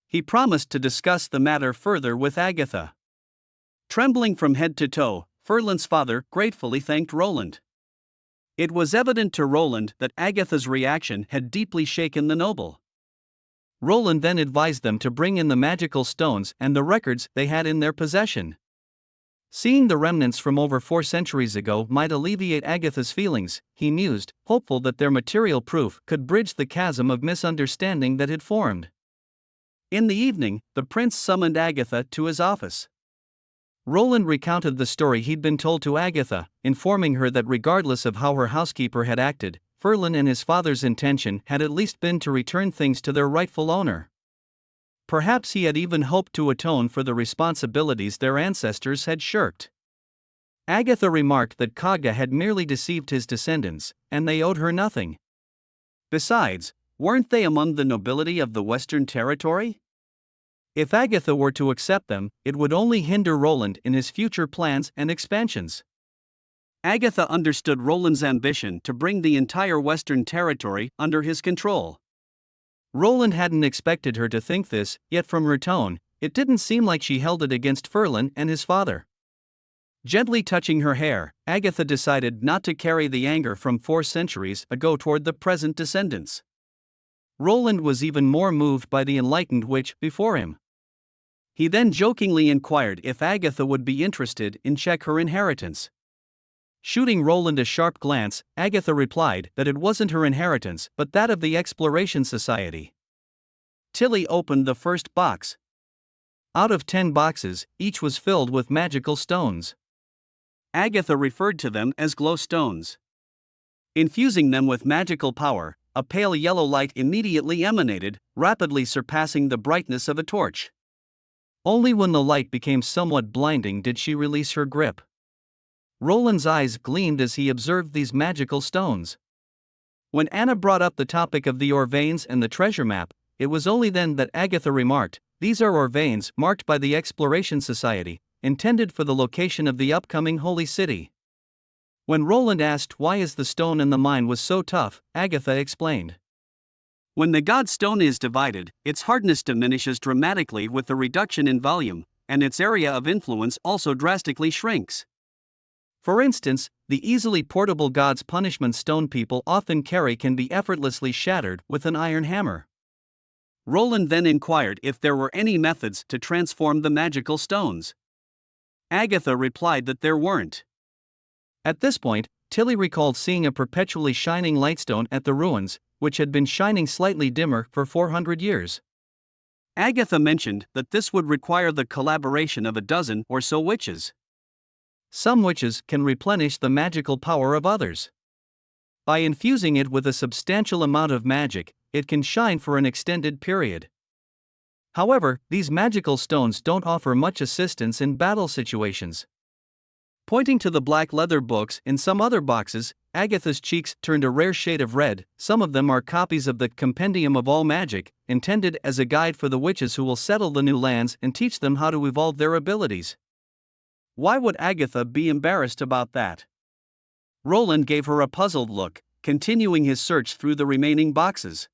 He promised to discuss the matter further with Agatha. Trembling from head to toe, Ferland's father gratefully thanked Roland. It was evident to Roland that Agatha's reaction had deeply shaken the noble. Roland then advised them to bring in the magical stones and the records they had in their possession. Seeing the remnants from over 4 centuries ago might alleviate Agatha's feelings, he mused, hopeful that their material proof could bridge the chasm of misunderstanding that had formed. In the evening, the prince summoned Agatha to his office. Roland recounted the story he'd been told to Agatha, informing her that regardless of how her housekeeper had acted, Ferland and his father's intention had at least been to return things to their rightful owner. Perhaps he had even hoped to atone for the responsibilities their ancestors had shirked. Agatha remarked that Kaga had merely deceived his descendants, and they owed her nothing. Besides, weren't they among the nobility of the Western Territory? If Agatha were to accept them, it would only hinder Roland in his future plans and expansions. Agatha understood Roland's ambition to bring the entire Western Territory under his control. Roland hadn't expected her to think this, yet from her tone, it didn't seem like she held it against Ferland and his father. Gently touching her hair, Agatha decided not to carry the anger from 4 centuries ago toward the present descendants. Roland was even more moved by the enlightened witch before him. He then jokingly inquired if Agatha would be interested in her inheritance. Shooting Roland a sharp glance, Agatha replied that it wasn't her inheritance but that of the Exploration Society. Tilly opened the first box. Out of 10 boxes, each was filled with magical stones. Agatha referred to them as glow stones. Infusing them with magical power, a pale yellow light immediately emanated, rapidly surpassing the brightness of a torch. Only when the light became somewhat blinding did she release her grip. Roland's eyes gleamed as he observed these magical stones. When Anna brought up the topic of the ore veins and the treasure map, it was only then that Agatha remarked, "These are ore veins marked by the Exploration Society, intended for the location of the upcoming holy city." When Roland asked why the stone in the mine was so tough, Agatha explained. When the god stone is divided, its hardness diminishes dramatically with the reduction in volume, and its area of influence also drastically shrinks. For instance, the easily portable God's punishment stone people often carry can be effortlessly shattered with an iron hammer. Roland then inquired if there were any methods to transform the magical stones. Agatha replied that there weren't. At this point, Tilly recalled seeing a perpetually shining lightstone at the ruins, which had been shining slightly dimmer for 400 years. Agatha mentioned that this would require the collaboration of a dozen or so witches. Some witches can replenish the magical power of others. By infusing it with a substantial amount of magic, it can shine for an extended period. However, these magical stones don't offer much assistance in battle situations. Pointing to the black leather books in some other boxes, Agatha's cheeks turned a rare shade of red. Some of them are copies of the Compendium of All Magic, intended as a guide for the witches who will settle the new lands and teach them how to evolve their abilities. Why would Agatha be embarrassed about that? Roland gave her a puzzled look, continuing his search through the remaining boxes.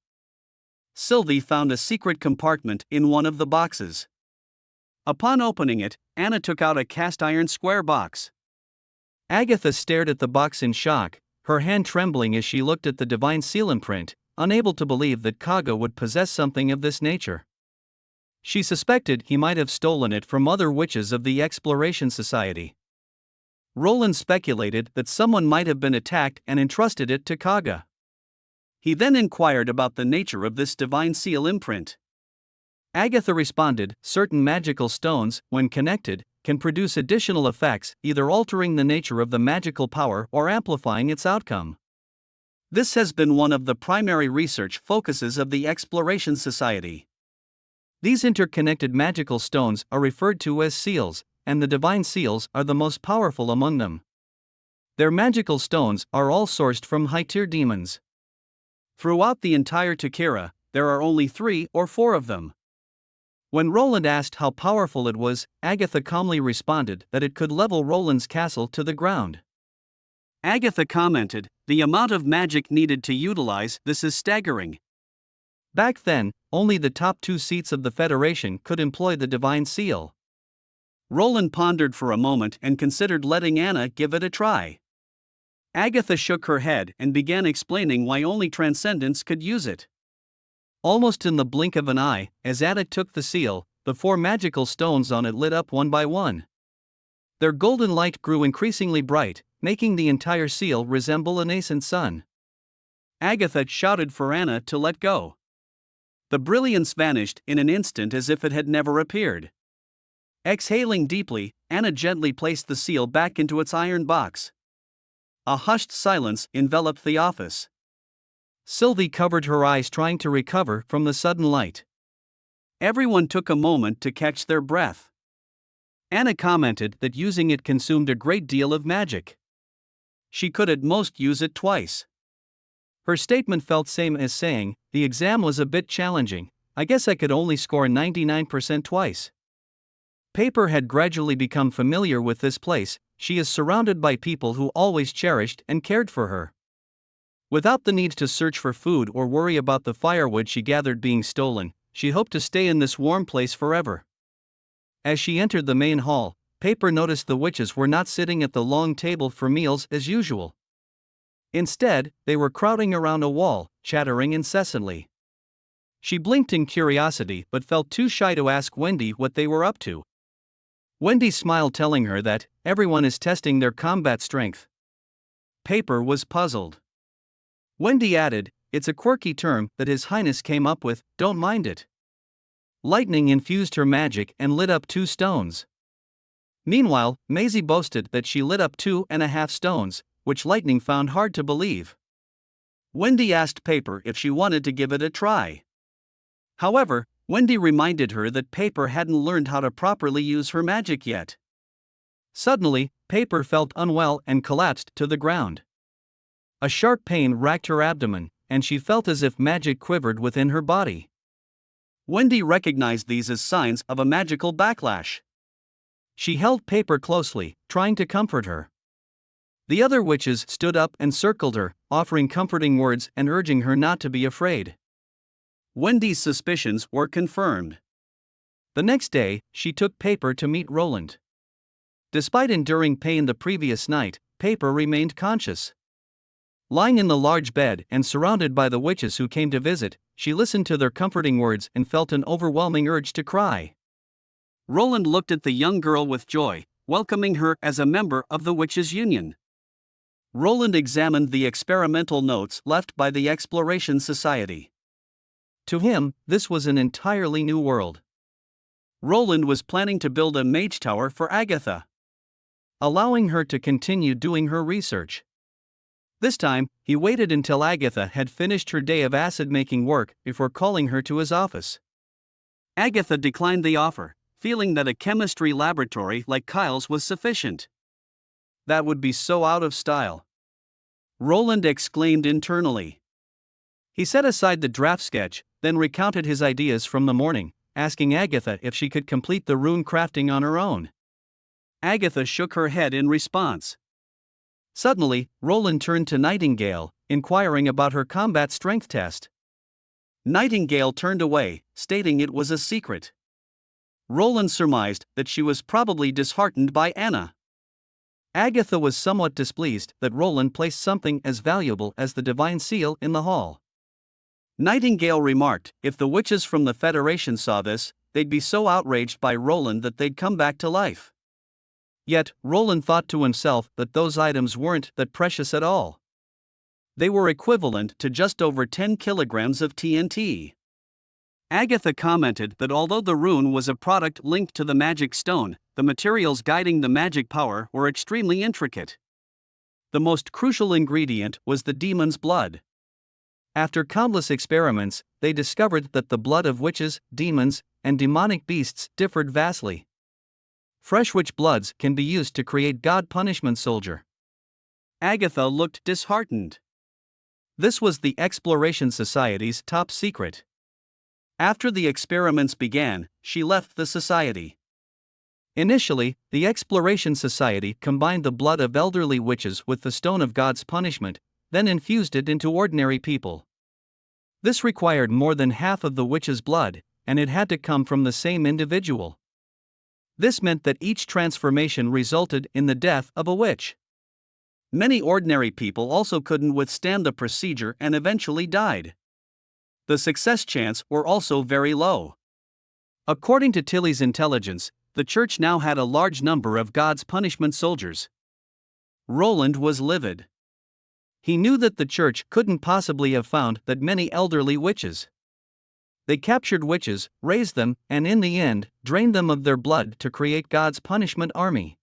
Sylvie found a secret compartment in one of the boxes. Upon opening it, Anna took out a cast-iron square box. Agatha stared at the box in shock, her hand trembling as she looked at the divine seal imprint, unable to believe that Kaga would possess something of this nature. She suspected he might have stolen it from other witches of the Exploration Society. Roland speculated that someone might have been attacked and entrusted it to Kaga. He then inquired about the nature of this divine seal imprint. Agatha responded, certain magical stones, when connected, can produce additional effects, either altering the nature of the magical power or amplifying its outcome. This has been one of the primary research focuses of the Exploration Society. These interconnected magical stones are referred to as seals, and the divine seals are the most powerful among them. Their magical stones are all sourced from high-tier demons. Throughout the entire Takira, there are only 3 or 4 of them. When Roland asked how powerful it was, Agatha calmly responded that it could level Roland's castle to the ground. Agatha commented, "The amount of magic needed to utilize this is staggering." Back then, only the top 2 seats of the Federation could employ the Divine Seal. Roland pondered for a moment and considered letting Anna give it a try. Agatha shook her head and began explaining why only Transcendents could use it. Almost in the blink of an eye, as Anna took the seal, the 4 magical stones on it lit up one by one. Their golden light grew increasingly bright, making the entire seal resemble a nascent sun. Agatha shouted for Anna to let go. The brilliance vanished in an instant as if it had never appeared. Exhaling deeply, Anna gently placed the seal back into its iron box. A hushed silence enveloped the office. Sylvie covered her eyes trying to recover from the sudden light. Everyone took a moment to catch their breath. Anna commented that using it consumed a great deal of magic. She could at most use it twice. Her statement felt same as saying, "The exam was a bit challenging, I guess I could only score 99% twice." Paper had gradually become familiar with this place. She is surrounded by people who always cherished and cared for her. Without the need to search for food or worry about the firewood she gathered being stolen, she hoped to stay in this warm place forever. As she entered the main hall, Paper noticed the witches were not sitting at the long table for meals as usual. Instead, they were crowding around a wall, chattering incessantly. She blinked in curiosity but felt too shy to ask Wendy what they were up to. Wendy smiled, telling her that everyone is testing their combat strength. Paper was puzzled. Wendy added, "It's a quirky term that His Highness came up with, don't mind it." Lightning infused her magic and lit up 2 stones. Meanwhile, Maisie boasted that she lit up 2.5 stones, which Lightning found hard to believe. Wendy asked Paper if she wanted to give it a try. However, Wendy reminded her that Paper hadn't learned how to properly use her magic yet. Suddenly, Paper felt unwell and collapsed to the ground. A sharp pain racked her abdomen, and she felt as if magic quivered within her body. Wendy recognized these as signs of a magical backlash. She held Paper closely, trying to comfort her. The other witches stood up and circled her, offering comforting words and urging her not to be afraid. Wendy's suspicions were confirmed. The next day, she took Paper to meet Roland. Despite enduring pain the previous night, Paper remained conscious. Lying in the large bed and surrounded by the witches who came to visit, she listened to their comforting words and felt an overwhelming urge to cry. Roland looked at the young girl with joy, welcoming her as a member of the Witches' Union. Roland examined the experimental notes left by the Exploration Society. To him, this was an entirely new world. Roland was planning to build a mage tower for Agatha, allowing her to continue doing her research. This time, he waited until Agatha had finished her day of acid-making work before calling her to his office. Agatha declined the offer, feeling that a chemistry laboratory like Kyle's was sufficient. That would be so out of style. Roland exclaimed internally. He set aside the draft sketch, then recounted his ideas from the morning, asking Agatha if she could complete the rune crafting on her own. Agatha shook her head in response. Suddenly, Roland turned to Nightingale, inquiring about her combat strength test. Nightingale turned away, stating it was a secret. Roland surmised that she was probably disheartened by Anna. Agatha was somewhat displeased that Roland placed something as valuable as the Divine Seal in the hall. Nightingale remarked, if the witches from the Federation saw this, they'd be so outraged by Roland that they'd come back to life. Yet, Roland thought to himself that those items weren't that precious at all. They were equivalent to just over 10 kilograms of TNT. Agatha commented that although the rune was a product linked to the magic stone, the materials guiding the magic power were extremely intricate. The most crucial ingredient was the demon's blood. After countless experiments, they discovered that the blood of witches, demons, and demonic beasts differed vastly. Fresh witch bloods can be used to create God punishment soldier. Agatha looked disheartened. This was the Exploration Society's top secret. After the experiments began, she left the society. Initially, the Exploration Society combined the blood of elderly witches with the stone of God's punishment, then infused it into ordinary people. This required more than half of the witch's blood, and it had to come from the same individual. This meant that each transformation resulted in the death of a witch. Many ordinary people also couldn't withstand the procedure and eventually died. The success chances were also very low. According to Tilly's intelligence, the church now had a large number of God's punishment soldiers. Roland was livid. He knew that the church couldn't possibly have found that many elderly witches. They captured witches, raised them, and in the end, drained them of their blood to create God's punishment army.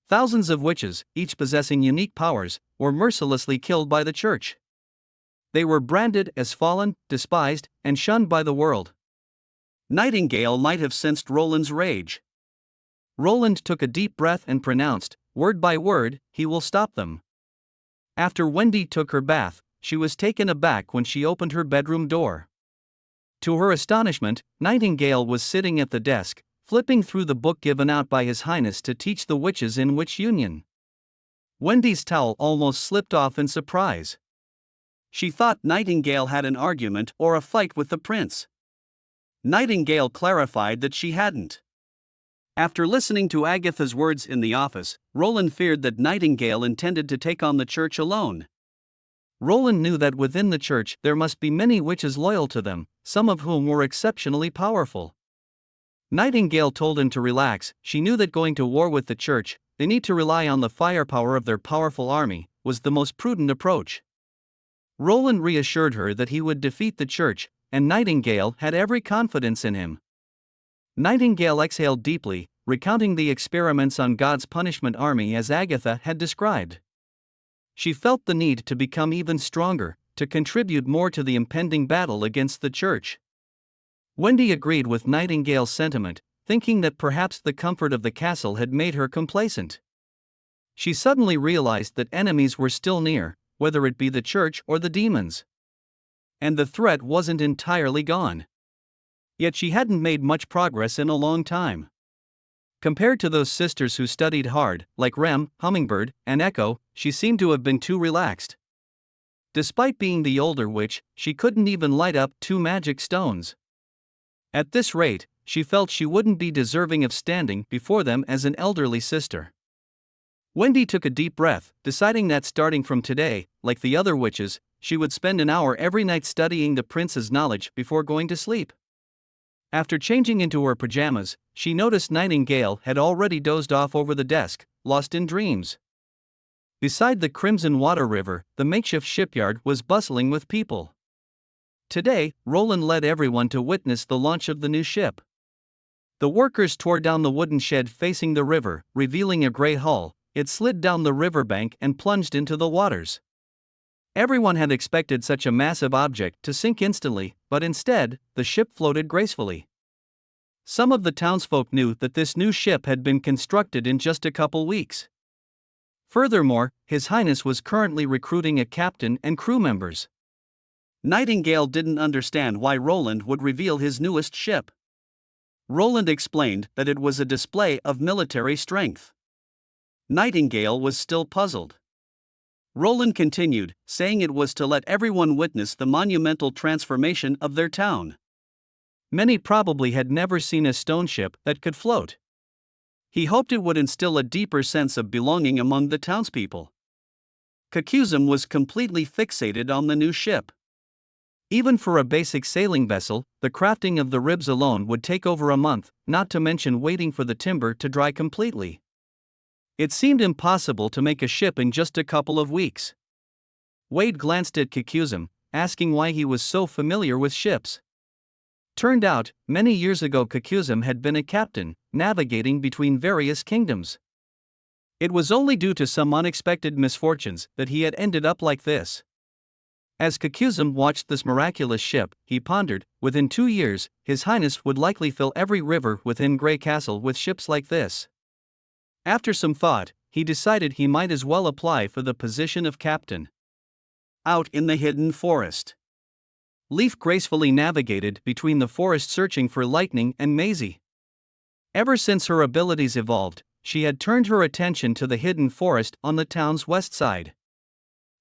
Thousands of witches, each possessing unique powers, were mercilessly killed by the church. They were branded as fallen, despised, and shunned by the world. Nightingale might have sensed Roland's rage. Roland took a deep breath and pronounced, word by word, he will stop them. After Wendy took her bath, she was taken aback when she opened her bedroom door. To her astonishment, Nightingale was sitting at the desk, flipping through the book given out by His Highness to teach the witches in witch union. Wendy's towel almost slipped off in surprise. She thought Nightingale had an argument or a fight with the prince. Nightingale clarified that she hadn't. After listening to Agatha's words in the office, Roland feared that Nightingale intended to take on the church alone. Roland knew that within the church there must be many witches loyal to them, some of whom were exceptionally powerful. Nightingale told him to relax. She knew that going to war with the church, they need to rely on the firepower of their powerful army, was the most prudent approach. Roland reassured her that he would defeat the church, and Nightingale had every confidence in him. Nightingale exhaled deeply, recounting the experiments on God's punishment army as Agatha had described. She felt the need to become even stronger, to contribute more to the impending battle against the church. Wendy agreed with Nightingale's sentiment, thinking that perhaps the comfort of the castle had made her complacent. She suddenly realized that enemies were still near, whether it be the church or the demons. And the threat wasn't entirely gone. Yet she hadn't made much progress in a long time. Compared to those sisters who studied hard, like Rem, Hummingbird, and Echo, she seemed to have been too relaxed. Despite being the older witch, she couldn't even light up 2 magic stones. At this rate, she felt she wouldn't be deserving of standing before them as an elderly sister. Wendy took a deep breath, deciding that starting from today, like the other witches, she would spend an hour every night studying the prince's knowledge before going to sleep. After changing into her pajamas, she noticed Nightingale had already dozed off over the desk, lost in dreams. Beside the Crimson Water River, the makeshift shipyard was bustling with people. Today, Roland led everyone to witness the launch of the new ship. The workers tore down the wooden shed facing the river, revealing a gray hull. It slid down the riverbank and plunged into the waters. Everyone had expected such a massive object to sink instantly, but instead, the ship floated gracefully. Some of the townsfolk knew that this new ship had been constructed in just a couple weeks. Furthermore, His Highness was currently recruiting a captain and crew members. Nightingale didn't understand why Roland would reveal his newest ship. Roland explained that it was a display of military strength. Nightingale was still puzzled. Roland continued, saying it was to let everyone witness the monumental transformation of their town. Many probably had never seen a stone ship that could float. He hoped it would instill a deeper sense of belonging among the townspeople. Kakuzum was completely fixated on the new ship. Even for a basic sailing vessel, the crafting of the ribs alone would take over a month, not to mention waiting for the timber to dry completely. It seemed impossible to make a ship in just a couple of weeks. Wade glanced at Kakuzum, asking why he was so familiar with ships. Turned out, many years ago Kakuzum had been a captain, navigating between various kingdoms. It was only due to some unexpected misfortunes that he had ended up like this. As Kakuzum watched this miraculous ship, he pondered, within 2 years, His Highness would likely fill every river within Grey Castle with ships like this. After some thought, he decided he might as well apply for the position of captain. Out in the hidden forest, Leaf gracefully navigated between the forest searching for Lightning and Maisie. Ever since her abilities evolved, she had turned her attention to the hidden forest on the town's west side.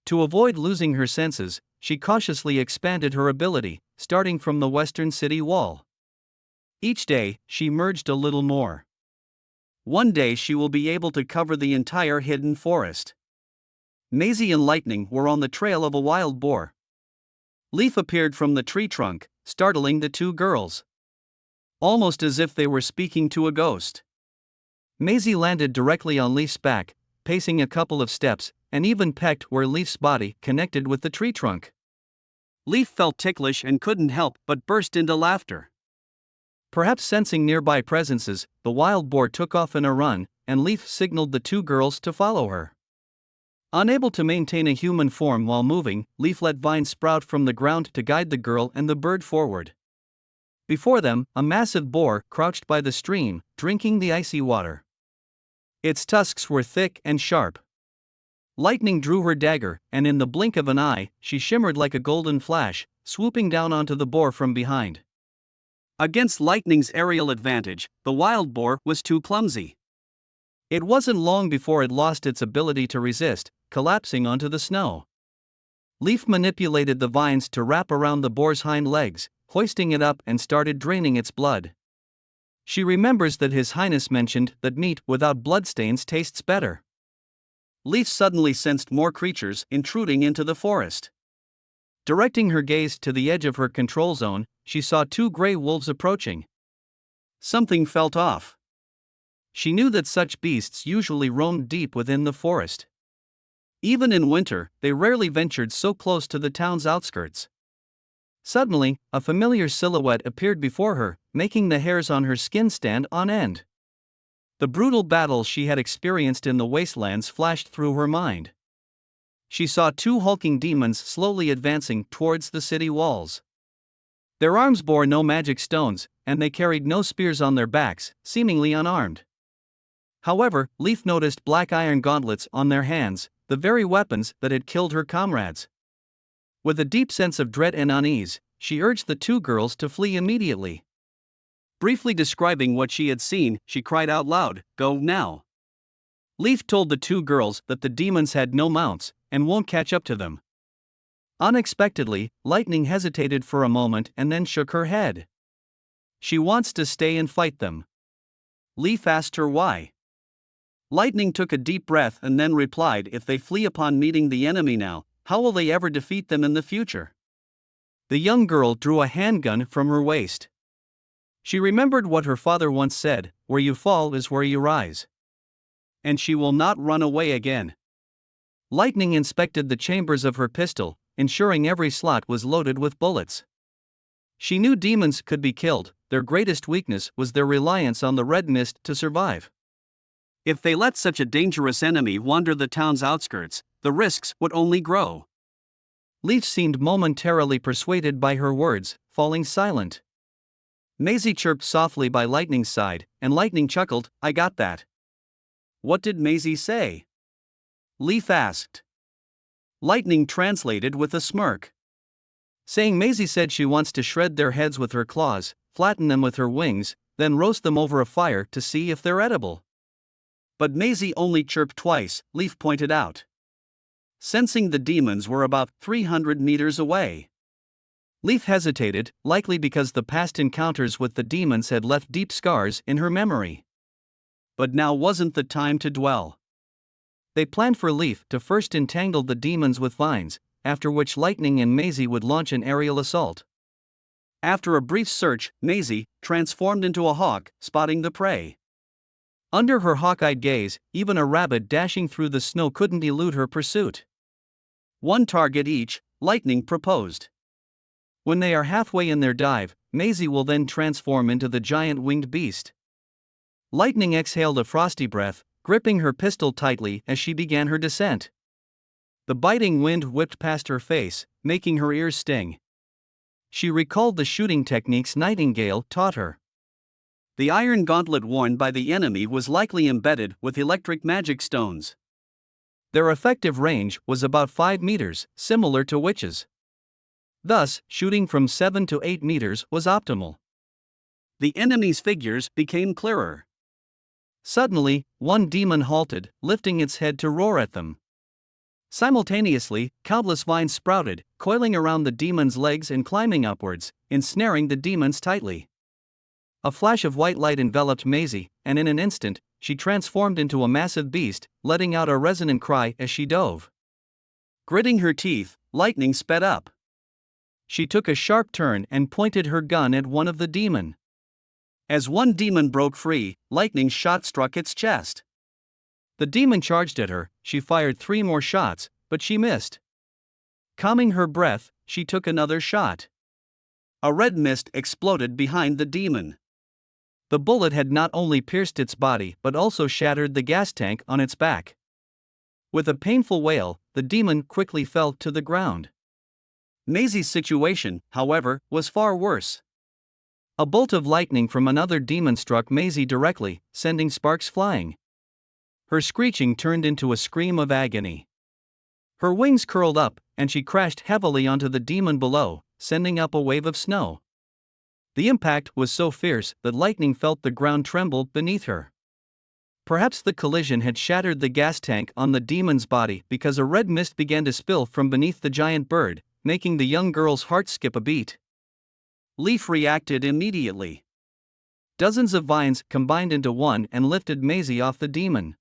To avoid losing her senses, she cautiously expanded her ability, starting from the western city wall. Each day, she merged a little more. One day she will be able to cover the entire hidden forest. Maisie and Lightning were on the trail of a wild boar. Leaf appeared from the tree trunk, startling the two girls. Almost as if they were speaking to a ghost. Maisie landed directly on Leaf's back, pacing a couple of steps, and even pecked where Leaf's body connected with the tree trunk. Leaf felt ticklish and couldn't help but burst into laughter. Perhaps sensing nearby presences, the wild boar took off in a run, and Leaf signaled the two girls to follow her. Unable to maintain a human form while moving, Leaf let vines sprout from the ground to guide the girl and the bird forward. Before them, a massive boar crouched by the stream, drinking the icy water. Its tusks were thick and sharp. Lightning drew her dagger, and in the blink of an eye, she shimmered like a golden flash, swooping down onto the boar from behind. Against Lightning's aerial advantage, the wild boar was too clumsy. It wasn't long before it lost its ability to resist, collapsing onto the snow. Leaf manipulated the vines to wrap around the boar's hind legs, hoisting it up and started draining its blood. She remembers that His Highness mentioned that meat without bloodstains tastes better. Leaf suddenly sensed more creatures intruding into the forest. Directing her gaze to the edge of her control zone, she saw 2 gray wolves approaching. Something felt off. She knew that such beasts usually roamed deep within the forest. Even in winter, they rarely ventured so close to the town's outskirts. Suddenly, a familiar silhouette appeared before her, making the hairs on her skin stand on end. The brutal battles she had experienced in the wastelands flashed through her mind. She saw 2 hulking demons slowly advancing towards the city walls. Their arms bore no magic stones, and they carried no spears on their backs, seemingly unarmed. However, Leaf noticed black iron gauntlets on their hands, the very weapons that had killed her comrades. With a deep sense of dread and unease, she urged the 2 girls to flee immediately. Briefly describing what she had seen, she cried out loud, "Go now!" Leaf told the 2 girls that the demons had no mounts, and won't catch up to them. Unexpectedly, Lightning hesitated for a moment and then shook her head. She wants to stay and fight them. Leaf asked her why. Lightning took a deep breath and then replied, "If they flee upon meeting the enemy now, how will they ever defeat them in the future?" The young girl drew a handgun from her waist. She remembered what her father once said, "Where you fall is where you rise." And she will not run away again. Lightning inspected the chambers of her pistol, ensuring every slot was loaded with bullets. She knew demons could be killed, their greatest weakness was their reliance on the red mist to survive. If they let such a dangerous enemy wander the town's outskirts, the risks would only grow. Leaf seemed momentarily persuaded by her words, falling silent. Maisie chirped softly by Lightning's side, and Lightning chuckled, "I got that." "What did Maisie say?" Leaf asked. Lightning translated with a smirk. Saying Maisie said she wants to shred their heads with her claws, flatten them with her wings, then roast them over a fire to see if they're edible. But Maisie only chirped twice, Leaf pointed out. Sensing the demons were about 300 meters away. Leaf hesitated, likely because the past encounters with the demons had left deep scars in her memory. But now wasn't the time to dwell. They planned for Leaf to first entangle the demons with vines, after which Lightning and Maisie would launch an aerial assault. After a brief search, Maisie transformed into a hawk, spotting the prey. Under her hawk-eyed gaze, even a rabbit dashing through the snow couldn't elude her pursuit. 1 target each, Lightning proposed. When they are halfway in their dive, Maisie will then transform into the giant winged beast. Lightning exhaled a frosty breath, gripping her pistol tightly as she began her descent. The biting wind whipped past her face, making her ears sting. She recalled the shooting techniques Nightingale taught her. The iron gauntlet worn by the enemy was likely embedded with electric magic stones. Their effective range was about 5 meters, similar to witches. Thus, shooting from 7 to 8 meters was optimal. The enemy's figures became clearer. Suddenly, one demon halted, lifting its head to roar at them. Simultaneously, countless vines sprouted, coiling around the demon's legs and climbing upwards, ensnaring the demons tightly. A flash of white light enveloped Maisie, and in an instant, she transformed into a massive beast, letting out a resonant cry as she dove. Gritting her teeth, Lightning sped up. She took a sharp turn and pointed her gun at one of the demons. As one demon broke free, Lightning's shot struck its chest. The demon charged at her. She fired 3 more shots, but she missed. Calming her breath, she took another shot. A red mist exploded behind the demon. The bullet had not only pierced its body but also shattered the gas tank on its back. With a painful wail, the demon quickly fell to the ground. Maisie's situation, however, was far worse. A bolt of lightning from another demon struck Maisie directly, sending sparks flying. Her screeching turned into a scream of agony. Her wings curled up, and she crashed heavily onto the demon below, sending up a wave of snow. The impact was so fierce that Lightning felt the ground tremble beneath her. Perhaps the collision had shattered the gas tank on the demon's body because a red mist began to spill from beneath the giant bird, making the young girl's heart skip a beat. Leaf reacted immediately. Dozens of vines combined into one and lifted Maisie off the demon.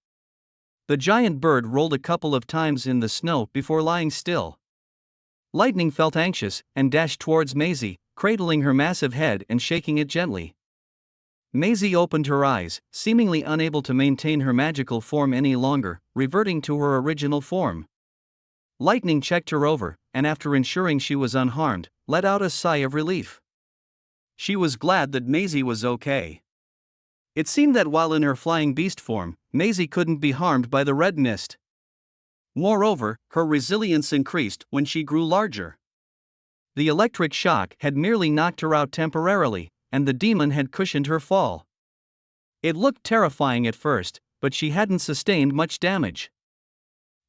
The giant bird rolled a couple of times in the snow before lying still. Lightning felt anxious and dashed towards Maisie, cradling her massive head and shaking it gently. Maisie opened her eyes, seemingly unable to maintain her magical form any longer, reverting to her original form. Lightning checked her over, and after ensuring she was unharmed, let out a sigh of relief. She was glad that Maisie was okay. It seemed that while in her flying beast form, Maisie couldn't be harmed by the red mist. Moreover, her resilience increased when she grew larger. The electric shock had merely knocked her out temporarily, and the demon had cushioned her fall. It looked terrifying at first, but she hadn't sustained much damage.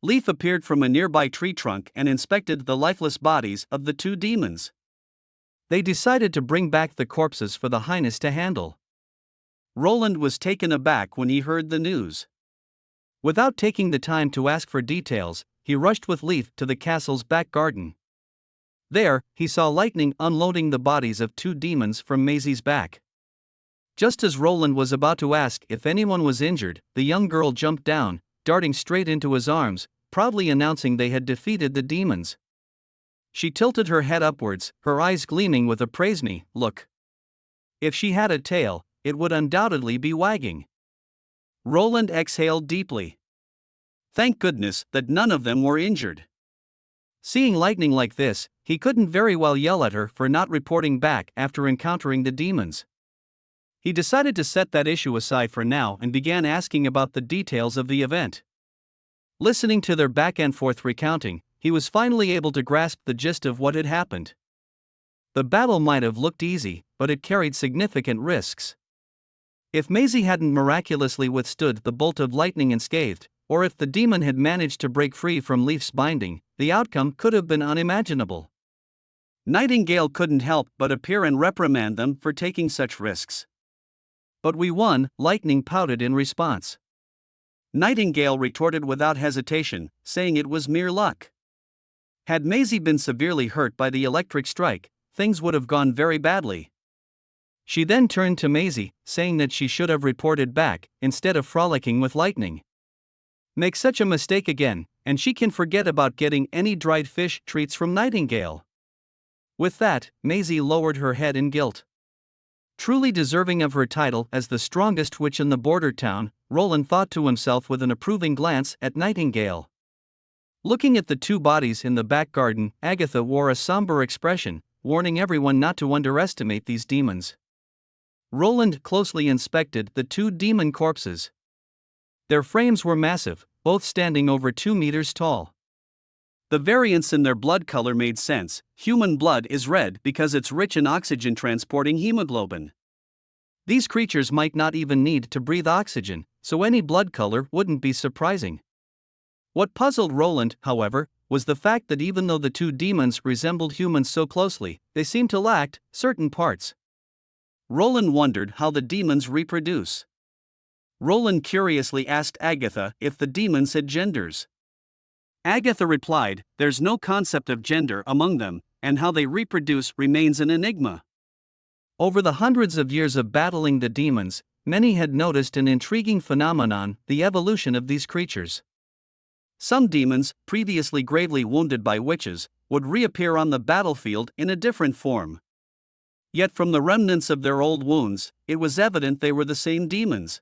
Leaf appeared from a nearby tree trunk and inspected the lifeless bodies of the 2 demons. They decided to bring back the corpses for the Highness to handle. Roland was taken aback when he heard the news. Without taking the time to ask for details, he rushed with Leaf to the castle's back garden. There, he saw Lightning unloading the bodies of 2 demons from Maisie's back. Just as Roland was about to ask if anyone was injured, the young girl jumped down, darting straight into his arms, proudly announcing they had defeated the demons. She tilted her head upwards, her eyes gleaming with a "praise me" look. If she had a tail, it would undoubtedly be wagging. Roland exhaled deeply. Thank goodness that none of them were injured. Seeing Lightning like this, he couldn't very well yell at her for not reporting back after encountering the demons. He decided to set that issue aside for now and began asking about the details of the event. Listening to their back-and-forth recounting, he was finally able to grasp the gist of what had happened. The battle might have looked easy, but it carried significant risks. If Maisie hadn't miraculously withstood the bolt of lightning unscathed, or if the demon had managed to break free from Leaf's binding, the outcome could have been unimaginable. Nightingale couldn't help but appear and reprimand them for taking such risks. But we won, Lightning pouted in response. Nightingale retorted without hesitation, saying it was mere luck. Had Maisie been severely hurt by the electric strike, things would have gone very badly. She then turned to Maisie, saying that she should have reported back, instead of frolicking with Lightning. Make such a mistake again, and she can forget about getting any dried fish treats from Nightingale. With that, Maisie lowered her head in guilt. Truly deserving of her title as the strongest witch in the border town, Roland thought to himself with an approving glance at Nightingale. Looking at the 2 bodies in the back garden, Agatha wore a somber expression, warning everyone not to underestimate these demons. Roland closely inspected the 2 demon corpses. Their frames were massive, both standing over 2 meters tall. The variance in their blood color made sense. Human blood is red because it's rich in oxygen transporting hemoglobin. These creatures might not even need to breathe oxygen, so any blood color wouldn't be surprising. What puzzled Roland, however, was the fact that even though the two demons resembled humans so closely, they seemed to lack certain parts. Roland wondered how the demons reproduce. Roland curiously asked Agatha if the demons had genders. Agatha replied, "There's no concept of gender among them, and how they reproduce remains an enigma." Over the hundreds of years of battling the demons, many had noticed an intriguing phenomenon: the evolution of these creatures. Some demons, previously gravely wounded by witches, would reappear on the battlefield in a different form. Yet from the remnants of their old wounds, it was evident they were the same demons.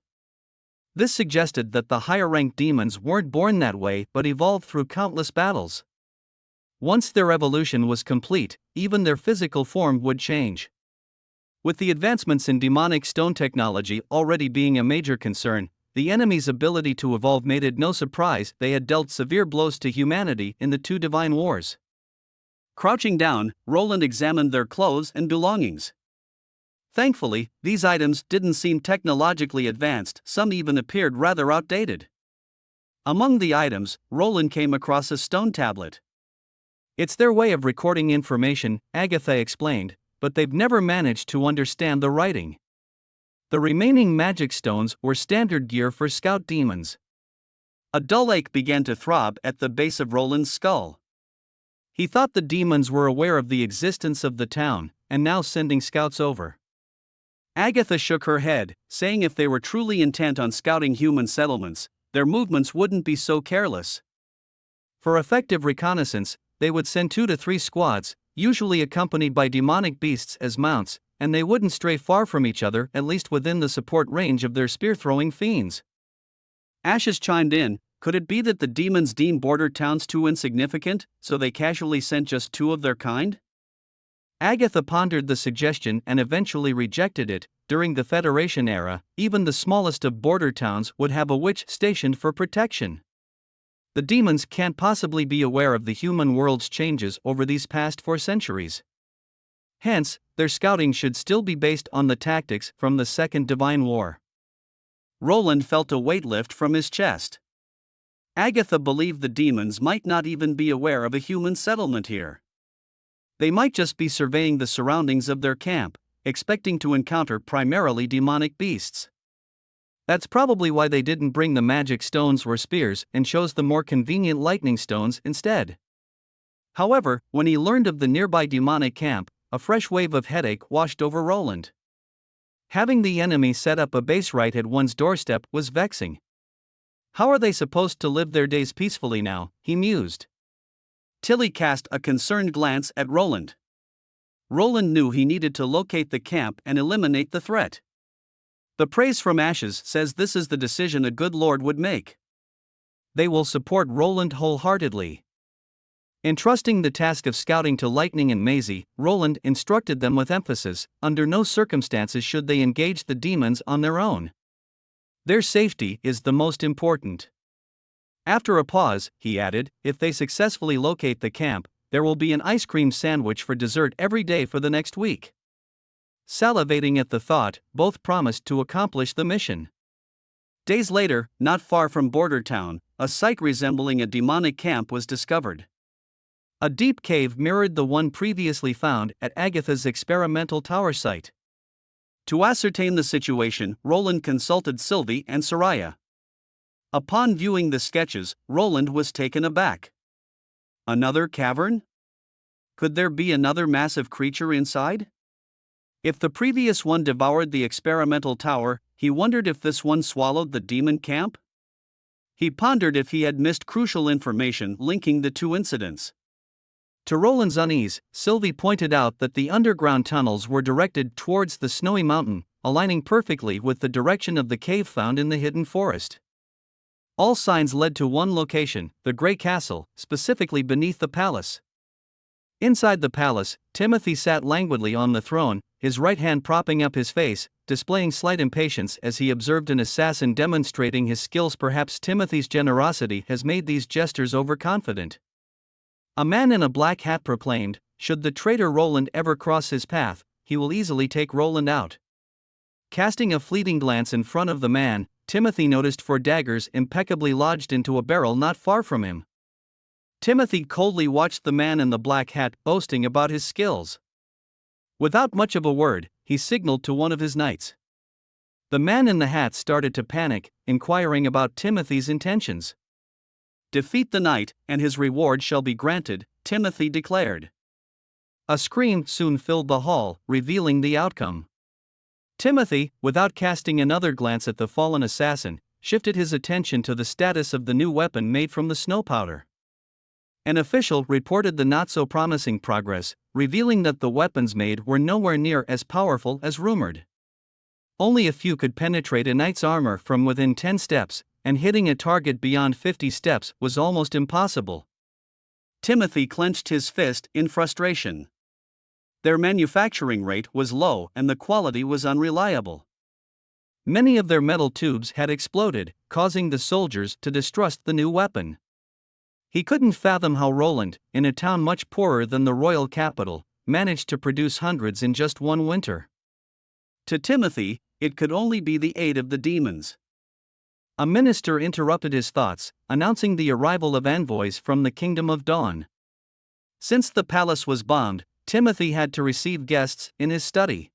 This suggested that the higher-ranked demons weren't born that way but evolved through countless battles. Once their evolution was complete, even their physical form would change. With the advancements in demonic stone technology already being a major concern, the enemy's ability to evolve made it no surprise they had dealt severe blows to humanity in the two divine wars. Crouching down, Roland examined their clothes and belongings. Thankfully, these items didn't seem technologically advanced, some even appeared rather outdated. Among the items, Roland came across a stone tablet. "It's their way of recording information," Agatha explained, "but they've never managed to understand the writing." The remaining magic stones were standard gear for scout demons. A dull ache began to throb at the base of Roland's skull. He thought the demons were aware of the existence of the town, and now sending scouts over. Agatha shook her head, saying if they were truly intent on scouting human settlements, their movements wouldn't be so careless. For effective reconnaissance, they would send 2 to 3 squads, usually accompanied by demonic beasts as mounts, and they wouldn't stray far from each other, at least within the support range of their spear-throwing fiends. Ashes chimed in. Could it be that the demons deemed border towns too insignificant, so they casually sent just 2 of their kind? Agatha pondered the suggestion and eventually rejected it. During the Federation era, even the smallest of border towns would have a witch stationed for protection. The demons can't possibly be aware of the human world's changes over these past 4 centuries. Hence, their scouting should still be based on the tactics from the Second Divine War. Roland felt a weight lift from his chest. Agatha believed the demons might not even be aware of a human settlement here. They might just be surveying the surroundings of their camp, expecting to encounter primarily demonic beasts. That's probably why they didn't bring the magic stones or spears and chose the more convenient lightning stones instead. However, when he learned of the nearby demonic camp, a fresh wave of headache washed over Roland. Having the enemy set up a base right at one's doorstep was vexing. How are they supposed to live their days peacefully now, he mused. Tilly cast a concerned glance at Roland. Roland knew he needed to locate the camp and eliminate the threat. The praise from Ashes says this is the decision a good lord would make. They will support Roland wholeheartedly. Entrusting the task of scouting to Lightning and Maisie, Roland instructed them with emphasis: under no circumstances should they engage the demons on their own. Their safety is the most important. After a pause, he added, if they successfully locate the camp, there will be an ice cream sandwich for dessert every day for the next week. Salivating at the thought, both promised to accomplish the mission. Days later, not far from Border Town, a site resembling a demonic camp was discovered. A deep cave mirrored the one previously found at Agatha's experimental tower site. To ascertain the situation, Roland consulted Sylvie and Soraya. Upon viewing the sketches, Roland was taken aback. Another cavern? Could there be another massive creature inside? If the previous one devoured the experimental tower, he wondered if this one swallowed the demon camp? He pondered if he had missed crucial information linking the two incidents. To Roland's unease, Sylvie pointed out that the underground tunnels were directed towards the snowy mountain, aligning perfectly with the direction of the cave found in the hidden forest. All signs led to one location, the Grey Castle, specifically beneath the palace. Inside the palace, Timothy sat languidly on the throne, his right hand propping up his face, displaying slight impatience as he observed an assassin demonstrating his skills. Perhaps Timothy's generosity has made these jesters overconfident. A man in a black hat proclaimed, should the traitor Roland ever cross his path, he will easily take Roland out. Casting a fleeting glance in front of the man, Timothy noticed 4 daggers impeccably lodged into a barrel not far from him. Timothy coldly watched the man in the black hat boasting about his skills. Without much of a word, he signaled to one of his knights. The man in the hat started to panic, inquiring about Timothy's intentions. "Defeat the knight, and his reward shall be granted," Timothy declared. A scream soon filled the hall, revealing the outcome. Timothy, without casting another glance at the fallen assassin, shifted his attention to the status of the new weapon made from the snow powder. An official reported the not-so-promising progress, revealing that the weapons made were nowhere near as powerful as rumored. Only a few could penetrate a knight's armor from within 10 steps, and hitting a target beyond 50 steps was almost impossible. Timothy clenched his fist in frustration. Their manufacturing rate was low and the quality was unreliable. Many of their metal tubes had exploded, causing the soldiers to distrust the new weapon. He couldn't fathom how Roland, in a town much poorer than the royal capital, managed to produce hundreds in just one winter. To Timothy, it could only be the aid of the demons. A minister interrupted his thoughts, announcing the arrival of envoys from the Kingdom of Dawn. Since the palace was bombed, Timothy had to receive guests in his study.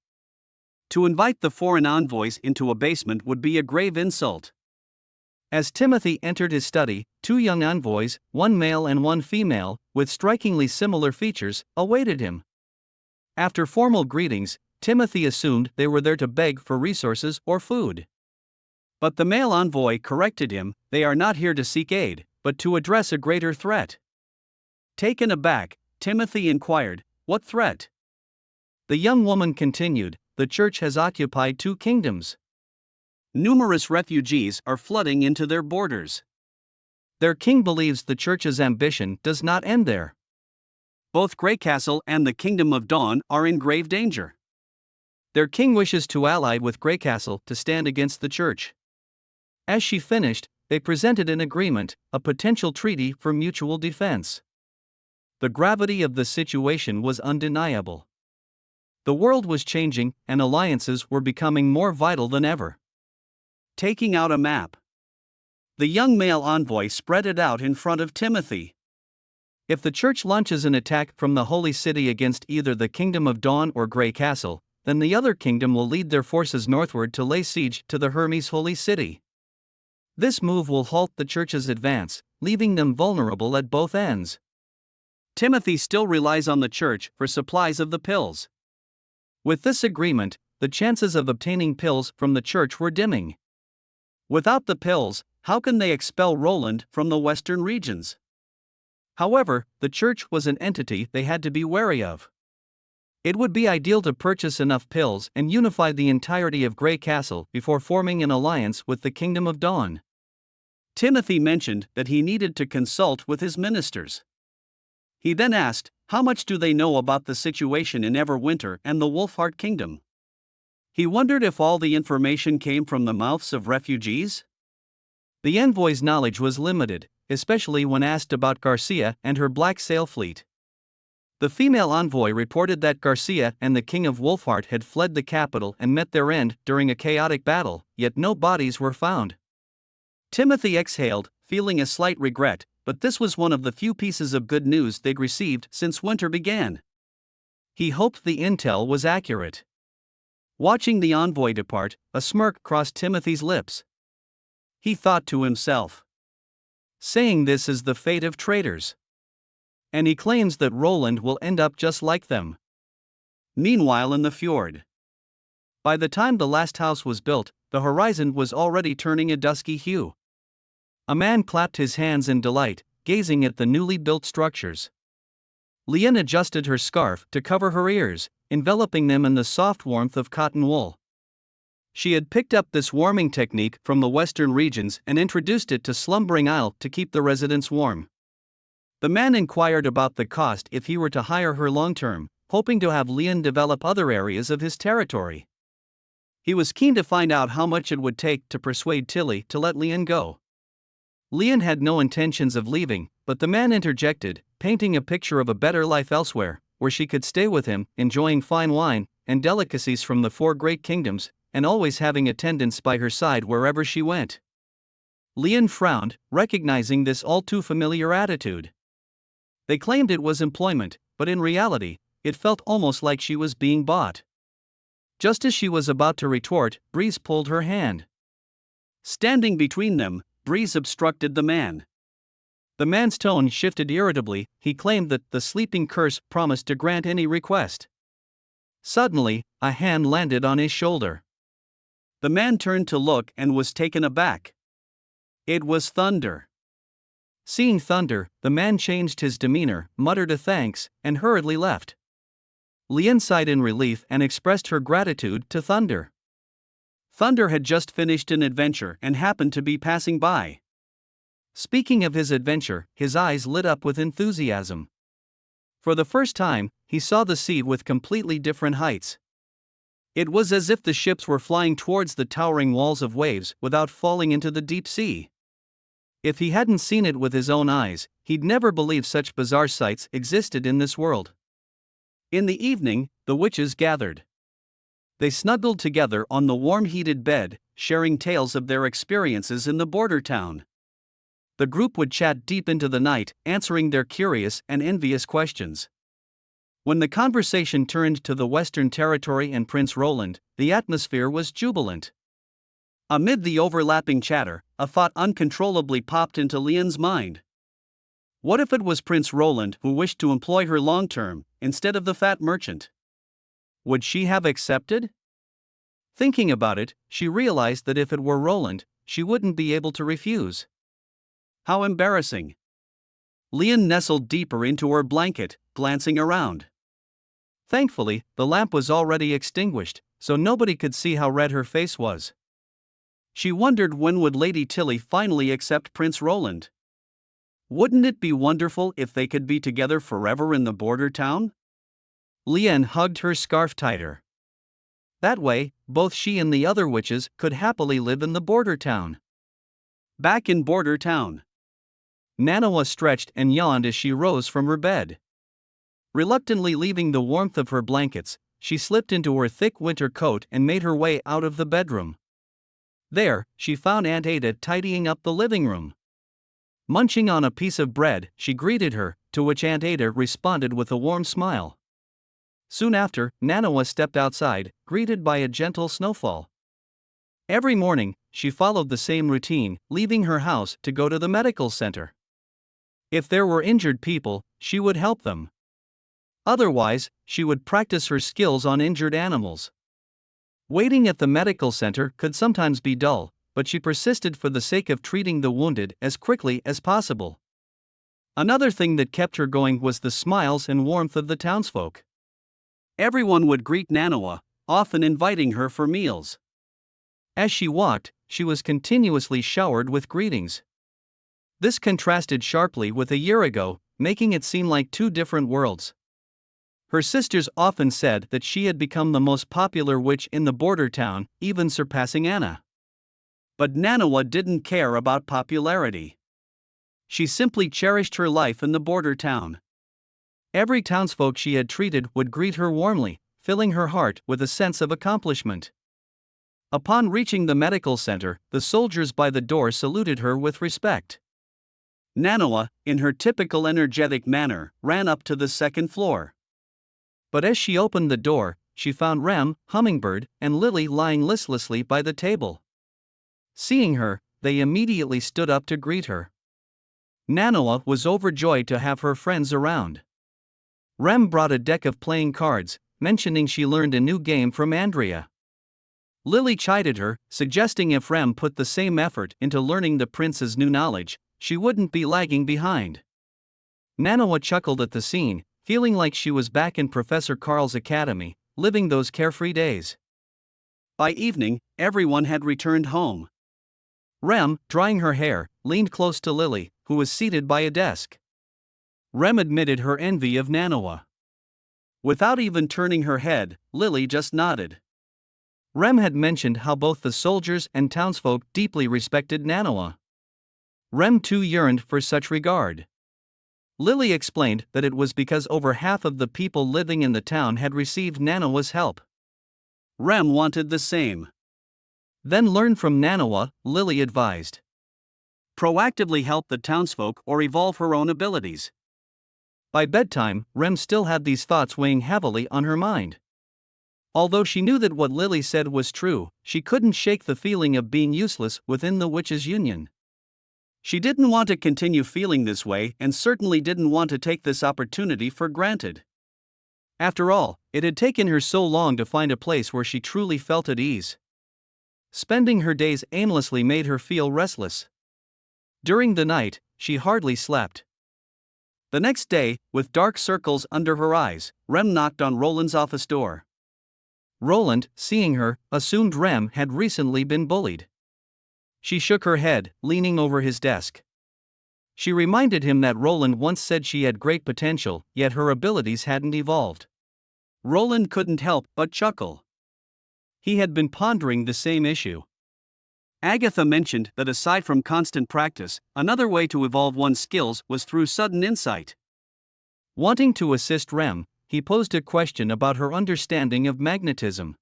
To invite the foreign envoys into a basement would be a grave insult. As Timothy entered his study, 2 young envoys, one male and one female, with strikingly similar features, awaited him. After formal greetings, Timothy assumed they were there to beg for resources or food. But the male envoy corrected him, "They are not here to seek aid, but to address a greater threat." Taken aback, Timothy inquired, "What threat?" The young woman continued, "The church has occupied 2 kingdoms. Numerous refugees are flooding into their borders. Their king believes the church's ambition does not end there. Both Grey Castle and the Kingdom of Dawn are in grave danger. Their king wishes to ally with Grey Castle to stand against the church." As she finished, they presented an agreement, a potential treaty for mutual defense. The gravity of the situation was undeniable. The world was changing, and alliances were becoming more vital than ever. Taking out a map, the young male envoy spread it out in front of Timothy. "If the church launches an attack from the Holy City against either the Kingdom of Dawn or Grey Castle, then the other kingdom will lead their forces northward to lay siege to the Hermes Holy City. This move will halt the church's advance, leaving them vulnerable at both ends. Timothy still relies on the church for supplies of the pills. With this agreement, the chances of obtaining pills from the church were dimming. Without the pills, how can they expel Roland from the western regions? However, the church was an entity they had to be wary of. It would be ideal to purchase enough pills and unify the entirety of Grey Castle before forming an alliance with the Kingdom of Dawn. Timothy mentioned that he needed to consult with his ministers. He then asked, how much do they know about the situation in Everwinter and the Wolfheart Kingdom? He wondered if all the information came from the mouths of refugees. The envoy's knowledge was limited, especially when asked about Garcia and her black sail fleet. The female envoy reported that Garcia and the King of Wolfheart had fled the capital and met their end during a chaotic battle, yet no bodies were found. Timothy exhaled, feeling a slight regret, but this was one of the few pieces of good news they'd received since winter began. He hoped the intel was accurate. Watching the envoy depart, a smirk crossed Timothy's lips. He thought to himself, saying this is the fate of traitors. And he claims that Roland will end up just like them. Meanwhile in the fjord. By the time the last house was built, the horizon was already turning a dusky hue. A man clapped his hands in delight, gazing at the newly built structures. Lian adjusted her scarf to cover her ears, enveloping them in the soft warmth of cotton wool. She had picked up this warming technique from the western regions and introduced it to Slumbering Isle to keep the residents warm. The man inquired about the cost if he were to hire her long-term, hoping to have Lian develop other areas of his territory. He was keen to find out how much it would take to persuade Tilly to let Lian go. Lian had no intentions of leaving, but the man interjected, painting a picture of a better life elsewhere, where she could stay with him, enjoying fine wine and delicacies from the four great kingdoms, and always having attendants by her side wherever she went. Lian frowned, recognizing this all too familiar attitude. They claimed it was employment, but in reality, it felt almost like she was being bought. Just as she was about to retort, Breeze pulled her hand. Standing between them, Breeze obstructed the man. The man's tone shifted irritably. He claimed that the sleeping curse promised to grant any request. Suddenly, a hand landed on his shoulder. The man turned to look and was taken aback. It was Thunder. Seeing Thunder, the man changed his demeanor, muttered a thanks, and hurriedly left. Lian sighed in relief and expressed her gratitude to Thunder. Thunder had just finished an adventure and happened to be passing by. Speaking of his adventure, his eyes lit up with enthusiasm. For the first time, he saw the sea with completely different heights. It was as if the ships were flying towards the towering walls of waves without falling into the deep sea. If he hadn't seen it with his own eyes, he'd never believe such bizarre sights existed in this world. In the evening, the witches gathered. They snuggled together on the warm heated bed, sharing tales of their experiences in the border town. The group would chat deep into the night, answering their curious and envious questions. When the conversation turned to the Western Territory and Prince Roland, the atmosphere was jubilant. Amid the overlapping chatter, a thought uncontrollably popped into Lian's mind. What if it was Prince Roland who wished to employ her long-term, instead of the fat merchant? Would she have accepted? Thinking about it, she realized that if it were Roland, she wouldn't be able to refuse. How embarrassing. Lian nestled deeper into her blanket, glancing around. Thankfully, the lamp was already extinguished, so nobody could see how red her face was. She wondered when would Lady Tilly finally accept Prince Roland. Wouldn't it be wonderful if they could be together forever in the border town? Lian hugged her scarf tighter. That way, both she and the other witches could happily live in the border town. Back in border town, Nanawa stretched and yawned as she rose from her bed. Reluctantly leaving the warmth of her blankets, she slipped into her thick winter coat and made her way out of the bedroom. There, she found Aunt Ada tidying up the living room. Munching on a piece of bread, she greeted her, to which Aunt Ada responded with a warm smile. Soon after, Nanawa stepped outside, greeted by a gentle snowfall. Every morning, she followed the same routine, leaving her house to go to the medical center. If there were injured people, she would help them. Otherwise, she would practice her skills on injured animals. Waiting at the medical center could sometimes be dull, but she persisted for the sake of treating the wounded as quickly as possible. Another thing that kept her going was the smiles and warmth of the townsfolk. Everyone would greet Nanawa, often inviting her for meals. As she walked, she was continuously showered with greetings. This contrasted sharply with a year ago, making it seem like two different worlds. Her sisters often said that she had become the most popular witch in the border town, even surpassing Anna. But Nanawa didn't care about popularity. She simply cherished her life in the border town. Every townsfolk she had treated would greet her warmly, filling her heart with a sense of accomplishment. Upon reaching the medical center, the soldiers by the door saluted her with respect. Nanawa, in her typical energetic manner, ran up to the second floor. But as she opened the door, she found Rem, Hummingbird, and Lily lying listlessly by the table. Seeing her, they immediately stood up to greet her. Nanawa was overjoyed to have her friends around. Rem brought a deck of playing cards, mentioning she learned a new game from Andrea. Lily chided her, suggesting if Rem put the same effort into learning the prince's new knowledge, she wouldn't be lagging behind. Nanawa chuckled at the scene, feeling like she was back in Professor Carl's academy, living those carefree days. By evening, everyone had returned home. Rem, drying her hair, leaned close to Lily, who was seated by a desk. Rem admitted her envy of Nanawa. Without even turning her head, Lily just nodded. Rem had mentioned how both the soldiers and townsfolk deeply respected Nanawa. Rem too yearned for such regard. Lily explained that it was because over half of the people living in the town had received Nanawa's help. Rem wanted the same. Then learn from Nanawa, Lily advised. Proactively help the townsfolk or evolve her own abilities. By bedtime, Rem still had these thoughts weighing heavily on her mind. Although she knew that what Lily said was true, she couldn't shake the feeling of being useless within the witches' union. She didn't want to continue feeling this way and certainly didn't want to take this opportunity for granted. After all, it had taken her so long to find a place where she truly felt at ease. Spending her days aimlessly made her feel restless. During the night, she hardly slept. The next day, with dark circles under her eyes, Rem knocked on Roland's office door. Roland, seeing her, assumed Rem had recently been bullied. She shook her head, leaning over his desk. She reminded him that Roland once said she had great potential, yet her abilities hadn't evolved. Roland couldn't help but chuckle. He had been pondering the same issue. Agatha mentioned that aside from constant practice, another way to evolve one's skills was through sudden insight. Wanting to assist Rem, he posed a question about her understanding of magnetism.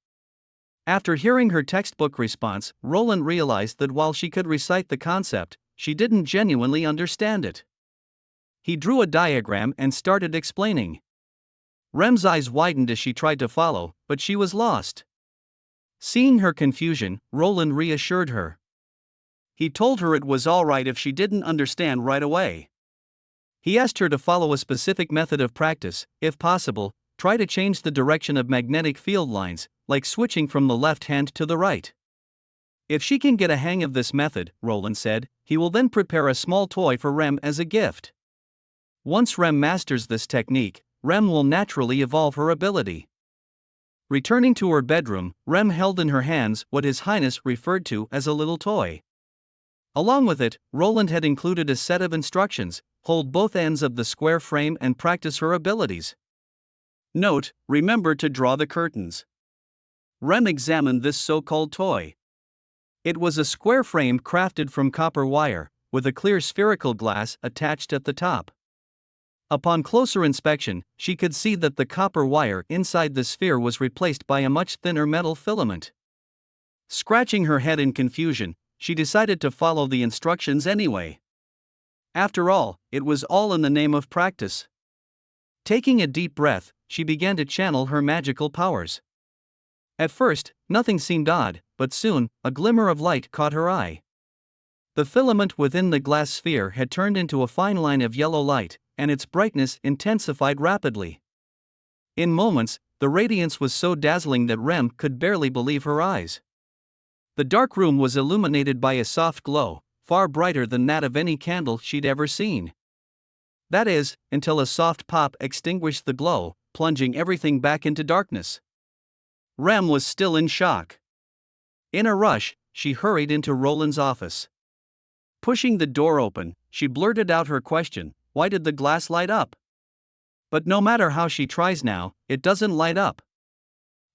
After hearing her textbook response, Roland realized that while she could recite the concept, she didn't genuinely understand it. He drew a diagram and started explaining. Rem's eyes widened as she tried to follow, but she was lost. Seeing her confusion, Roland reassured her. He told her it was all right if she didn't understand right away. He asked her to follow a specific method of practice, if possible, try to change the direction of magnetic field lines, like switching from the left hand to the right. If she can get a hang of this method, Roland said, he will then prepare a small toy for Rem as a gift. Once Rem masters this technique, Rem will naturally evolve her ability. Returning to her bedroom, Rem held in her hands what His Highness referred to as a little toy. Along with it, Roland had included a set of instructions: hold both ends of the square frame and practice her abilities. Note, remember to draw the curtains. Rem examined this so-called toy. It was a square frame crafted from copper wire, with a clear spherical glass attached at the top. Upon closer inspection, she could see that the copper wire inside the sphere was replaced by a much thinner metal filament. Scratching her head in confusion, she decided to follow the instructions anyway. After all, it was all in the name of practice. Taking a deep breath, she began to channel her magical powers. At first, nothing seemed odd, but soon, a glimmer of light caught her eye. The filament within the glass sphere had turned into a fine line of yellow light, and its brightness intensified rapidly. In moments, the radiance was so dazzling that Rem could barely believe her eyes. The dark room was illuminated by a soft glow, far brighter than that of any candle she'd ever seen. That is, until a soft pop extinguished the glow, plunging everything back into darkness. Rem was still in shock. In a rush, she hurried into Roland's office. Pushing the door open, she blurted out her question: why did the glass light up? But no matter how she tries now, it doesn't light up.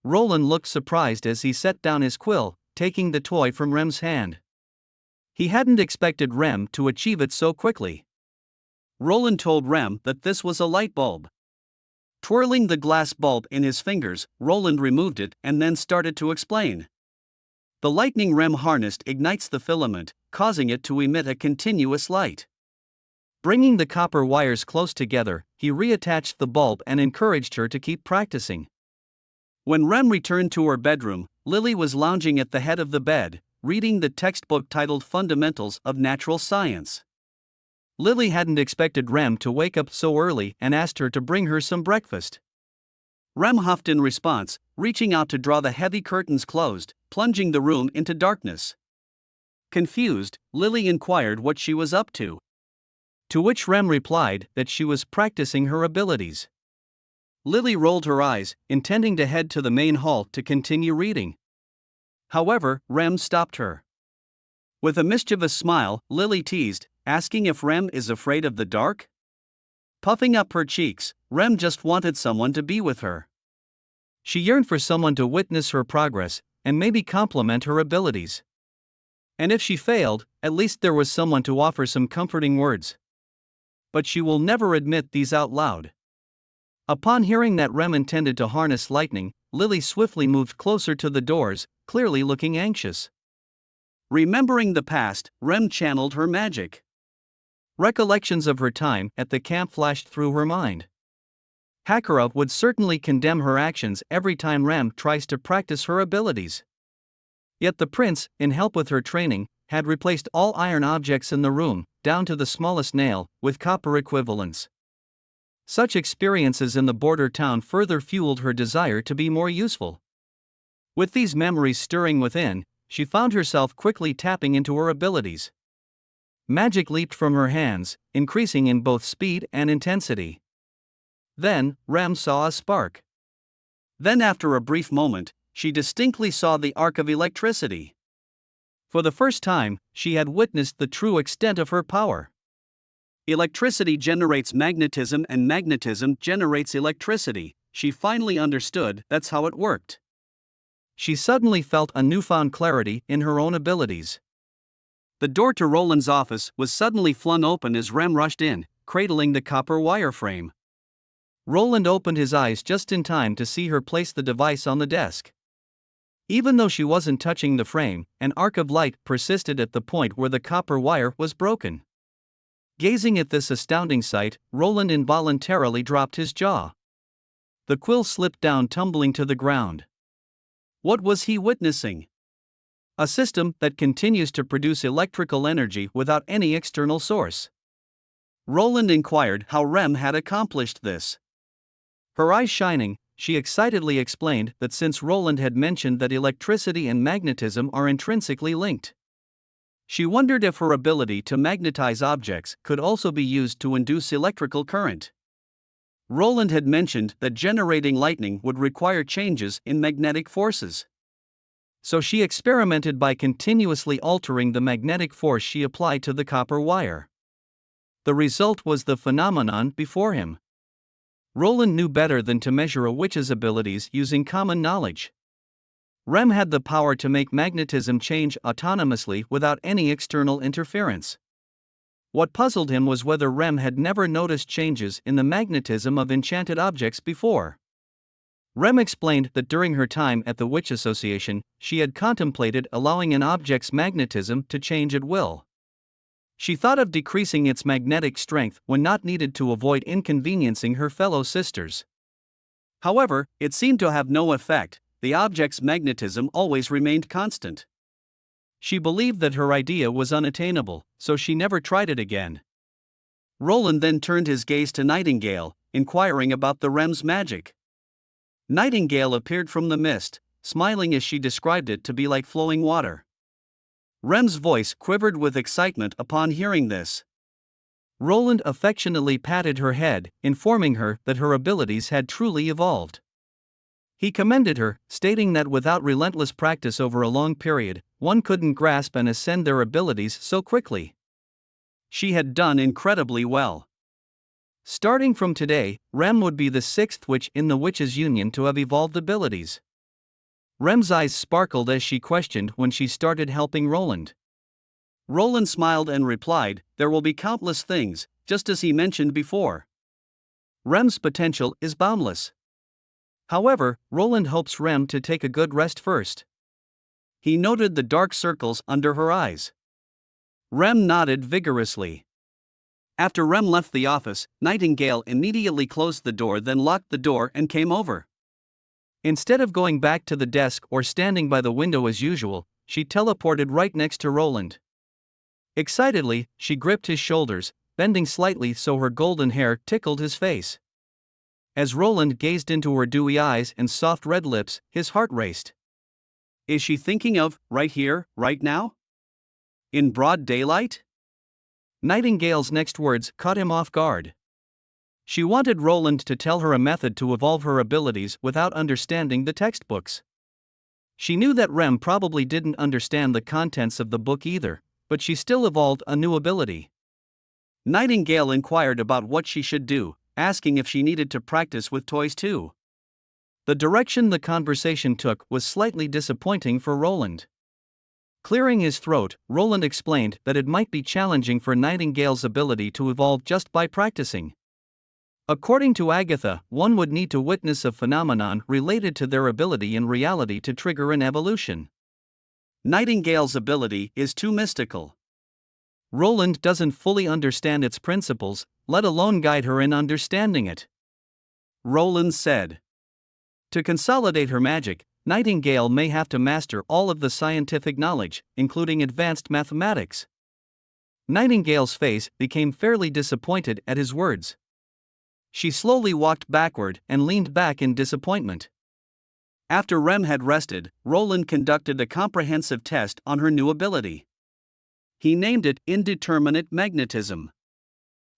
Roland looked surprised as he set down his quill, taking the toy from Rem's hand. He hadn't expected Rem to achieve it so quickly. Roland told Rem that this was a light bulb. Twirling the glass bulb in his fingers, Roland removed it and then started to explain. The lightning Rem harnessed ignites the filament, causing it to emit a continuous light. Bringing the copper wires close together, he reattached the bulb and encouraged her to keep practicing. When Rem returned to her bedroom, Lily was lounging at the head of the bed, reading the textbook titled Fundamentals of Natural Science. Lily hadn't expected Rem to wake up so early and asked her to bring her some breakfast. Rem huffed in response, reaching out to draw the heavy curtains closed, plunging the room into darkness. Confused, Lily inquired what she was up to. To which Rem replied that she was practicing her abilities. Lily rolled her eyes, intending to head to the main hall to continue reading. However, Rem stopped her. With a mischievous smile, Lily teased, asking if Rem is afraid of the dark? Puffing up her cheeks, Rem just wanted someone to be with her. She yearned for someone to witness her progress, and maybe compliment her abilities. And if she failed, at least there was someone to offer some comforting words. But she will never admit these out loud. Upon hearing that Rem intended to harness lightning, Lily swiftly moved closer to the doors, clearly looking anxious. Remembering the past, Rem channeled her magic. Recollections of her time at the camp flashed through her mind. Hakura would certainly condemn her actions every time Rem tries to practice her abilities. Yet the prince, in help with her training, had replaced all iron objects in the room, down to the smallest nail, with copper equivalents. Such experiences in the border town further fueled her desire to be more useful. With these memories stirring within, she found herself quickly tapping into her abilities. Magic leaped from her hands, increasing in both speed and intensity. Then, Rem saw a spark. Then after a brief moment, she distinctly saw the arc of electricity. For the first time, she had witnessed the true extent of her power. Electricity generates magnetism and magnetism generates electricity. She finally understood that's how it worked. She suddenly felt a newfound clarity in her own abilities. The door to Roland's office was suddenly flung open as Rem rushed in, cradling the copper wireframe. Roland opened his eyes just in time to see her place the device on the desk. Even though she wasn't touching the frame, an arc of light persisted at the point where the copper wire was broken. Gazing at this astounding sight, Roland involuntarily dropped his jaw. The quill slipped down, tumbling to the ground. What was he witnessing? A system that continues to produce electrical energy without any external source. Roland inquired how Rem had accomplished this. Her eyes shining, she excitedly explained that since Roland had mentioned that electricity and magnetism are intrinsically linked, she wondered if her ability to magnetize objects could also be used to induce electrical current. Roland had mentioned that generating lightning would require changes in magnetic forces. So she experimented by continuously altering the magnetic force she applied to the copper wire. The result was the phenomenon before him. Roland knew better than to measure a witch's abilities using common knowledge. Rem had the power to make magnetism change autonomously without any external interference. What puzzled him was whether Rem had never noticed changes in the magnetism of enchanted objects before. Rem explained that during her time at the Witch Association, she had contemplated allowing an object's magnetism to change at will. She thought of decreasing its magnetic strength when not needed to avoid inconveniencing her fellow sisters. However, it seemed to have no effect. The object's magnetism always remained constant. She believed that her idea was unattainable, so she never tried it again. Roland then turned his gaze to Nightingale, inquiring about the Rem's magic. Nightingale appeared from the mist, smiling as she described it to be like flowing water. Rem's voice quivered with excitement upon hearing this. Roland affectionately patted her head, informing her that her abilities had truly evolved. He commended her, stating that without relentless practice over a long period, one couldn't grasp and ascend their abilities so quickly. She had done incredibly well. Starting from today, Rem would be the sixth witch in the Witches' Union to have evolved abilities. Rem's eyes sparkled as she questioned when she started helping Roland. Roland smiled and replied, "There will be countless things, just as he mentioned before. Rem's potential is boundless. However, Roland hopes Rem to take a good rest first." He noted the dark circles under her eyes. Rem nodded vigorously. After Rem left the office, Nightingale immediately closed the door, then locked the door and came over. Instead of going back to the desk or standing by the window as usual, she teleported right next to Roland. Excitedly, she gripped his shoulders, bending slightly so her golden hair tickled his face. As Roland gazed into her dewy eyes and soft red lips, his heart raced. Is she thinking of, right here, right now? In broad daylight? Nightingale's next words caught him off guard. She wanted Roland to tell her a method to evolve her abilities without understanding the textbooks. She knew that Rem probably didn't understand the contents of the book either, but she still evolved a new ability. Nightingale inquired about what she should do, asking if she needed to practice with toys too. The direction the conversation took was slightly disappointing for Roland. Clearing his throat, Roland explained that it might be challenging for Nightingale's ability to evolve just by practicing. According to Agatha, one would need to witness a phenomenon related to their ability in reality to trigger an evolution. Nightingale's ability is too mystical. Roland doesn't fully understand its principles, let alone guide her in understanding it. Roland said. To consolidate her magic, Nightingale may have to master all of the scientific knowledge, including advanced mathematics. Nightingale's face became fairly disappointed at his words. She slowly walked backward and leaned back in disappointment. After Rem had rested, Roland conducted a comprehensive test on her new ability. He named it Indeterminate Magnetism.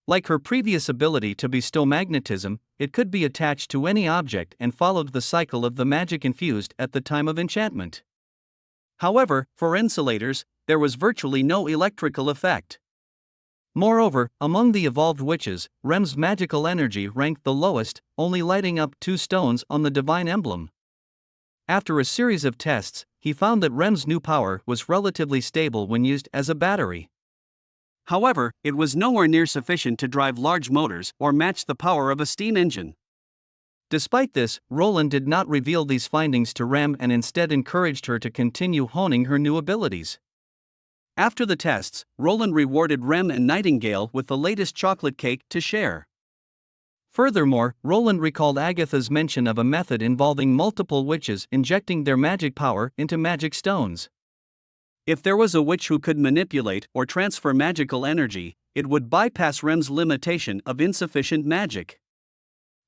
Like her previous ability to bestow magnetism, it could be attached to any object and followed the cycle of the magic infused at the time of enchantment. However, for insulators, there was virtually no electrical effect. Moreover, among the evolved witches, Rem's magical energy ranked the lowest, only lighting up 2 stones on the divine emblem. After a series of tests, he found that Rem's new power was relatively stable when used as a battery. However, it was nowhere near sufficient to drive large motors or match the power of a steam engine. Despite this, Roland did not reveal these findings to Rem and instead encouraged her to continue honing her new abilities. After the tests, Roland rewarded Rem and Nightingale with the latest chocolate cake to share. Furthermore, Roland recalled Agatha's mention of a method involving multiple witches injecting their magic power into magic stones. If there was a witch who could manipulate or transfer magical energy, it would bypass Rem's limitation of insufficient magic.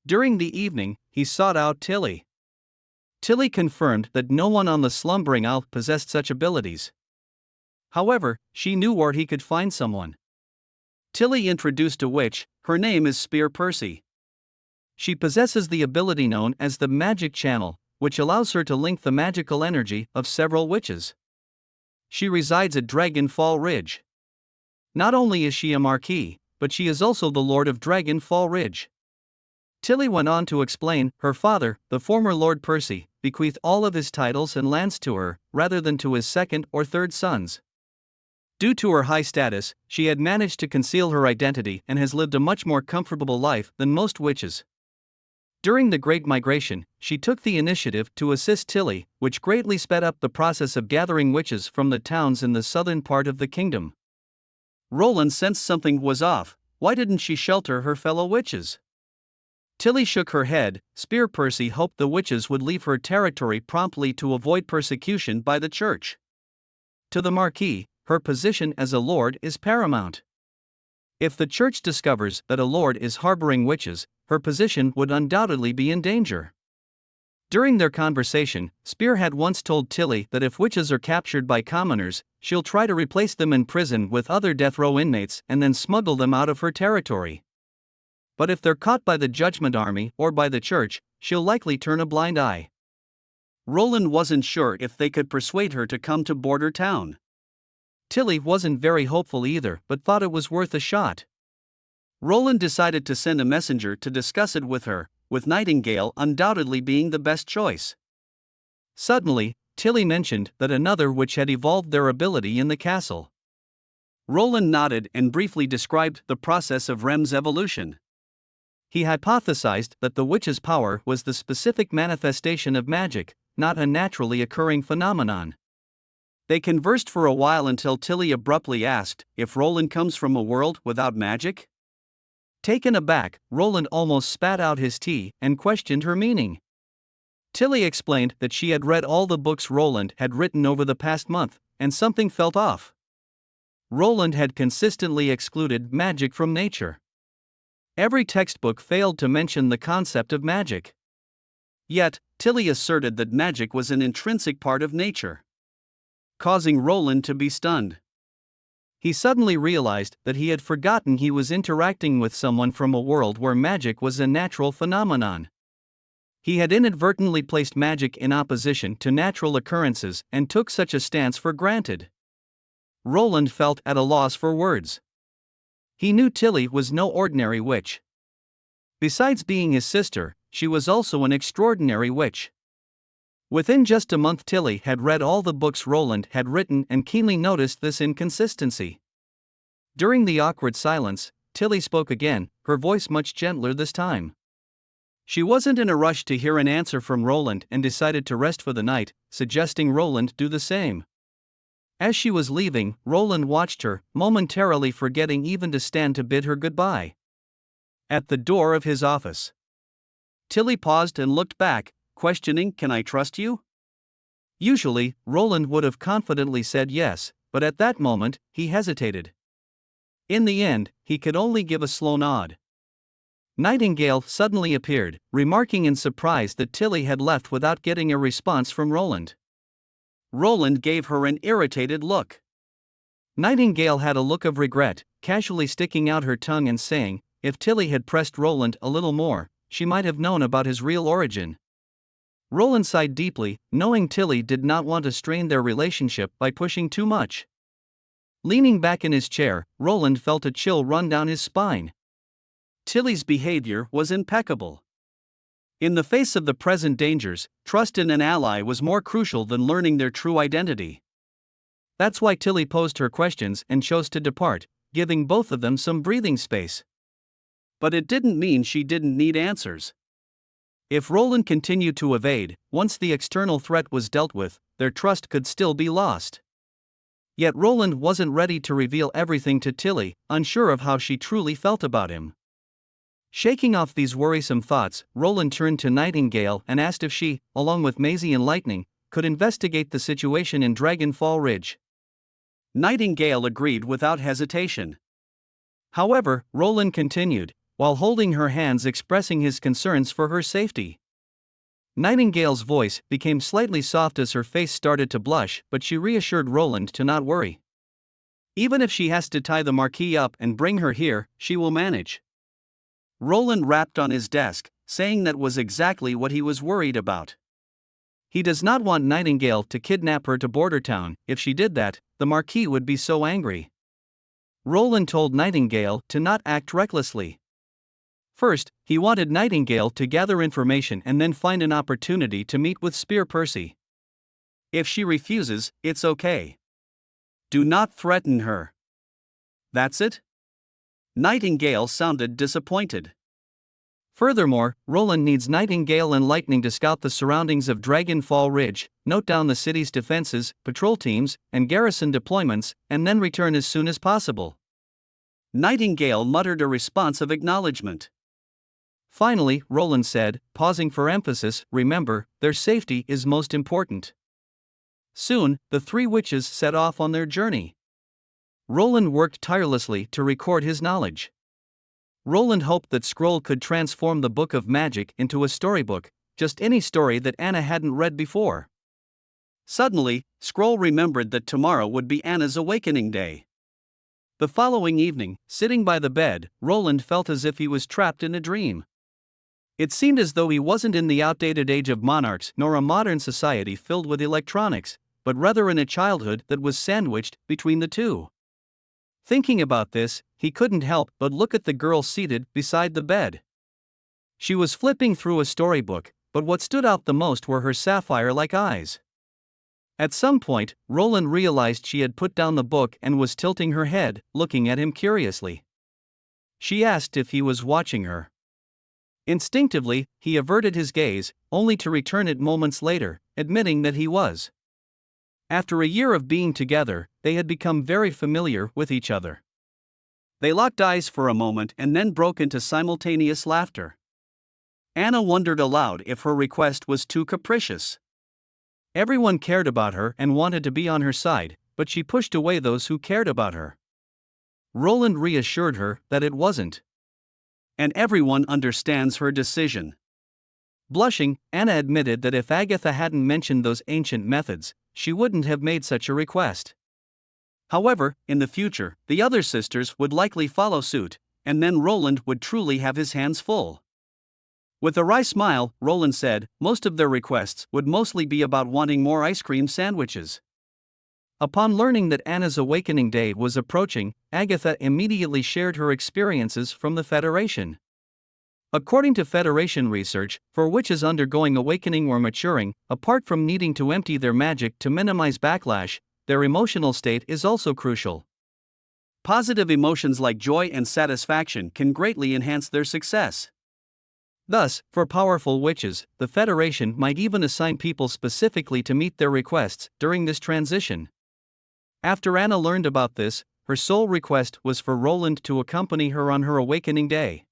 During the evening, he sought out Tilly. Tilly confirmed that no one on the Slumbering Isle possessed such abilities. However, she knew where he could find someone. Tilly introduced a witch. Her name is Spear Percy. She possesses the ability known as the Magic Channel, which allows her to link the magical energy of several witches. She resides at Dragonfall Ridge. Not only is she a marquis, but she is also the Lord of Dragonfall Ridge. Tilly went on to explain, her father, the former Lord Percy, bequeathed all of his titles and lands to her, rather than to his second or third sons. Due to her high status, she had managed to conceal her identity and has lived a much more comfortable life than most witches. During the Great Migration, she took the initiative to assist Tilly, which greatly sped up the process of gathering witches from the towns in the southern part of the kingdom. Roland sensed something was off. Why didn't she shelter her fellow witches? Tilly shook her head. Spear Percy hoped the witches would leave her territory promptly to avoid persecution by the church. To the Marquis, her position as a lord is paramount. If the church discovers that a lord is harboring witches, her position would undoubtedly be in danger. During their conversation, Spear had once told Tilly that if witches are captured by commoners, she'll try to replace them in prison with other death row inmates and then smuggle them out of her territory. But if they're caught by the Judgment Army or by the church, she'll likely turn a blind eye. Roland wasn't sure if they could persuade her to come to Border Town. Tilly wasn't very hopeful either, but thought it was worth a shot. Roland decided to send a messenger to discuss it with her, with Nightingale undoubtedly being the best choice. Suddenly, Tilly mentioned that another witch had evolved their ability in the castle. Roland nodded and briefly described the process of Rem's evolution. He hypothesized that the witch's power was the specific manifestation of magic, not a naturally occurring phenomenon. They conversed for a while until Tilly abruptly asked if Roland comes from a world without magic. Taken aback, Roland almost spat out his tea and questioned her meaning. Tilly explained that she had read all the books Roland had written over the past month, and something felt off. Roland had consistently excluded magic from nature. Every textbook failed to mention the concept of magic. Yet, Tilly asserted that magic was an intrinsic part of nature, causing Roland to be stunned. He suddenly realized that he had forgotten he was interacting with someone from a world where magic was a natural phenomenon. He had inadvertently placed magic in opposition to natural occurrences and took such a stance for granted. Roland felt at a loss for words. He knew Tilly was no ordinary witch. Besides being his sister, she was also an extraordinary witch. Within just a month, Tilly had read all the books Roland had written and keenly noticed this inconsistency. During the awkward silence, Tilly spoke again, her voice much gentler this time. She wasn't in a rush to hear an answer from Roland and decided to rest for the night, suggesting Roland do the same. As she was leaving, Roland watched her, momentarily forgetting even to stand to bid her goodbye. At the door of his office, Tilly paused and looked back, questioning, "Can I trust you?" Usually, Roland would have confidently said yes, but at that moment, he hesitated. In the end, he could only give a slow nod. Nightingale suddenly appeared, remarking in surprise that Tilly had left without getting a response from Roland. Roland gave her an irritated look. Nightingale had a look of regret, casually sticking out her tongue and saying, if Tilly had pressed Roland a little more, she might have known about his real origin. Roland sighed deeply, knowing Tilly did not want to strain their relationship by pushing too much. Leaning back in his chair, Roland felt a chill run down his spine. Tilly's behavior was impeccable. In the face of the present dangers, trust in an ally was more crucial than learning their true identity. That's why Tilly posed her questions and chose to depart, giving both of them some breathing space. But it didn't mean she didn't need answers. If Roland continued to evade, once the external threat was dealt with, their trust could still be lost. Yet Roland wasn't ready to reveal everything to Tilly, unsure of how she truly felt about him. Shaking off these worrisome thoughts, Roland turned to Nightingale and asked if she, along with Maisie and Lightning, could investigate the situation in Dragonfall Ridge. Nightingale agreed without hesitation. However, Roland continued, while holding her hands, expressing his concerns for her safety. Nightingale's voice became slightly soft as her face started to blush, but she reassured Roland to not worry. Even if she has to tie the Marquis up and bring her here, she will manage. Roland rapped on his desk, saying that was exactly what he was worried about. He does not want Nightingale to kidnap her to Bordertown. If she did that, the Marquis would be so angry. Roland told Nightingale to not act recklessly. First, he wanted Nightingale to gather information and then find an opportunity to meet with Spear Percy. If she refuses, it's okay. Do not threaten her. That's it? Nightingale sounded disappointed. Furthermore, Roland needs Nightingale and Lightning to scout the surroundings of Dragonfall Ridge, note down the city's defenses, patrol teams, and garrison deployments, and then return as soon as possible. Nightingale muttered a response of acknowledgement. Finally, Roland said, pausing for emphasis, remember, their safety is most important. Soon, the three witches set off on their journey. Roland worked tirelessly to record his knowledge. Roland hoped that Scroll could transform the Book of Magic into a storybook, just any story that Anna hadn't read before. Suddenly, Scroll remembered that tomorrow would be Anna's awakening day. The following evening, sitting by the bed, Roland felt as if he was trapped in a dream. It seemed as though he wasn't in the outdated age of monarchs nor a modern society filled with electronics, but rather in a childhood that was sandwiched between the two. Thinking about this, he couldn't help but look at the girl seated beside the bed. She was flipping through a storybook, but what stood out the most were her sapphire-like eyes. At some point, Roland realized she had put down the book and was tilting her head, looking at him curiously. She asked if he was watching her. Instinctively, he averted his gaze, only to return it moments later, admitting that he was. After a year of being together, they had become very familiar with each other. They locked eyes for a moment and then broke into simultaneous laughter. Anna wondered aloud if her request was too capricious. Everyone cared about her and wanted to be on her side, but she pushed away those who cared about her. Roland reassured her that it wasn't. And everyone understands her decision. Blushing, Anna admitted that if Agatha hadn't mentioned those ancient methods, she wouldn't have made such a request. However, in the future, the other sisters would likely follow suit, and then Roland would truly have his hands full. With a wry smile, Roland said, most of their requests would mostly be about wanting more ice cream sandwiches. Upon learning that Anna's awakening day was approaching, Agatha immediately shared her experiences from the Federation. According to Federation research, for witches undergoing awakening or maturing, apart from needing to empty their magic to minimize backlash, their emotional state is also crucial. Positive emotions like joy and satisfaction can greatly enhance their success. Thus, for powerful witches, the Federation might even assign people specifically to meet their requests during this transition. After Anna learned about this, her sole request was for Roland to accompany her on her awakening day.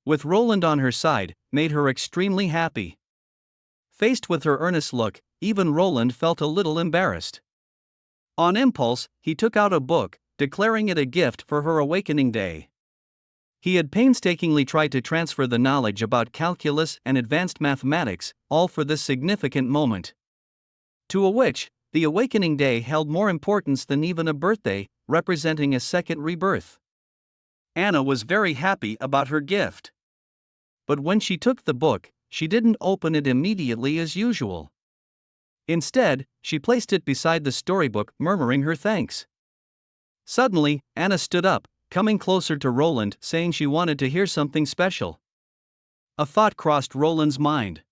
With Roland on her side, made her extremely happy. Faced with her earnest look, even Roland felt a little embarrassed. On impulse, he took out a book, declaring it a gift for her awakening day. He had painstakingly tried to transfer the knowledge about calculus and advanced mathematics, all for this significant moment. To a witch, the awakening day held more importance than even a birthday, representing a second rebirth. Anna was very happy about her gift. But when she took the book, she didn't open it immediately as usual. Instead, she placed it beside the storybook, murmuring her thanks. Suddenly, Anna stood up, coming closer to Roland, saying she wanted to hear something special. A thought crossed Roland's mind.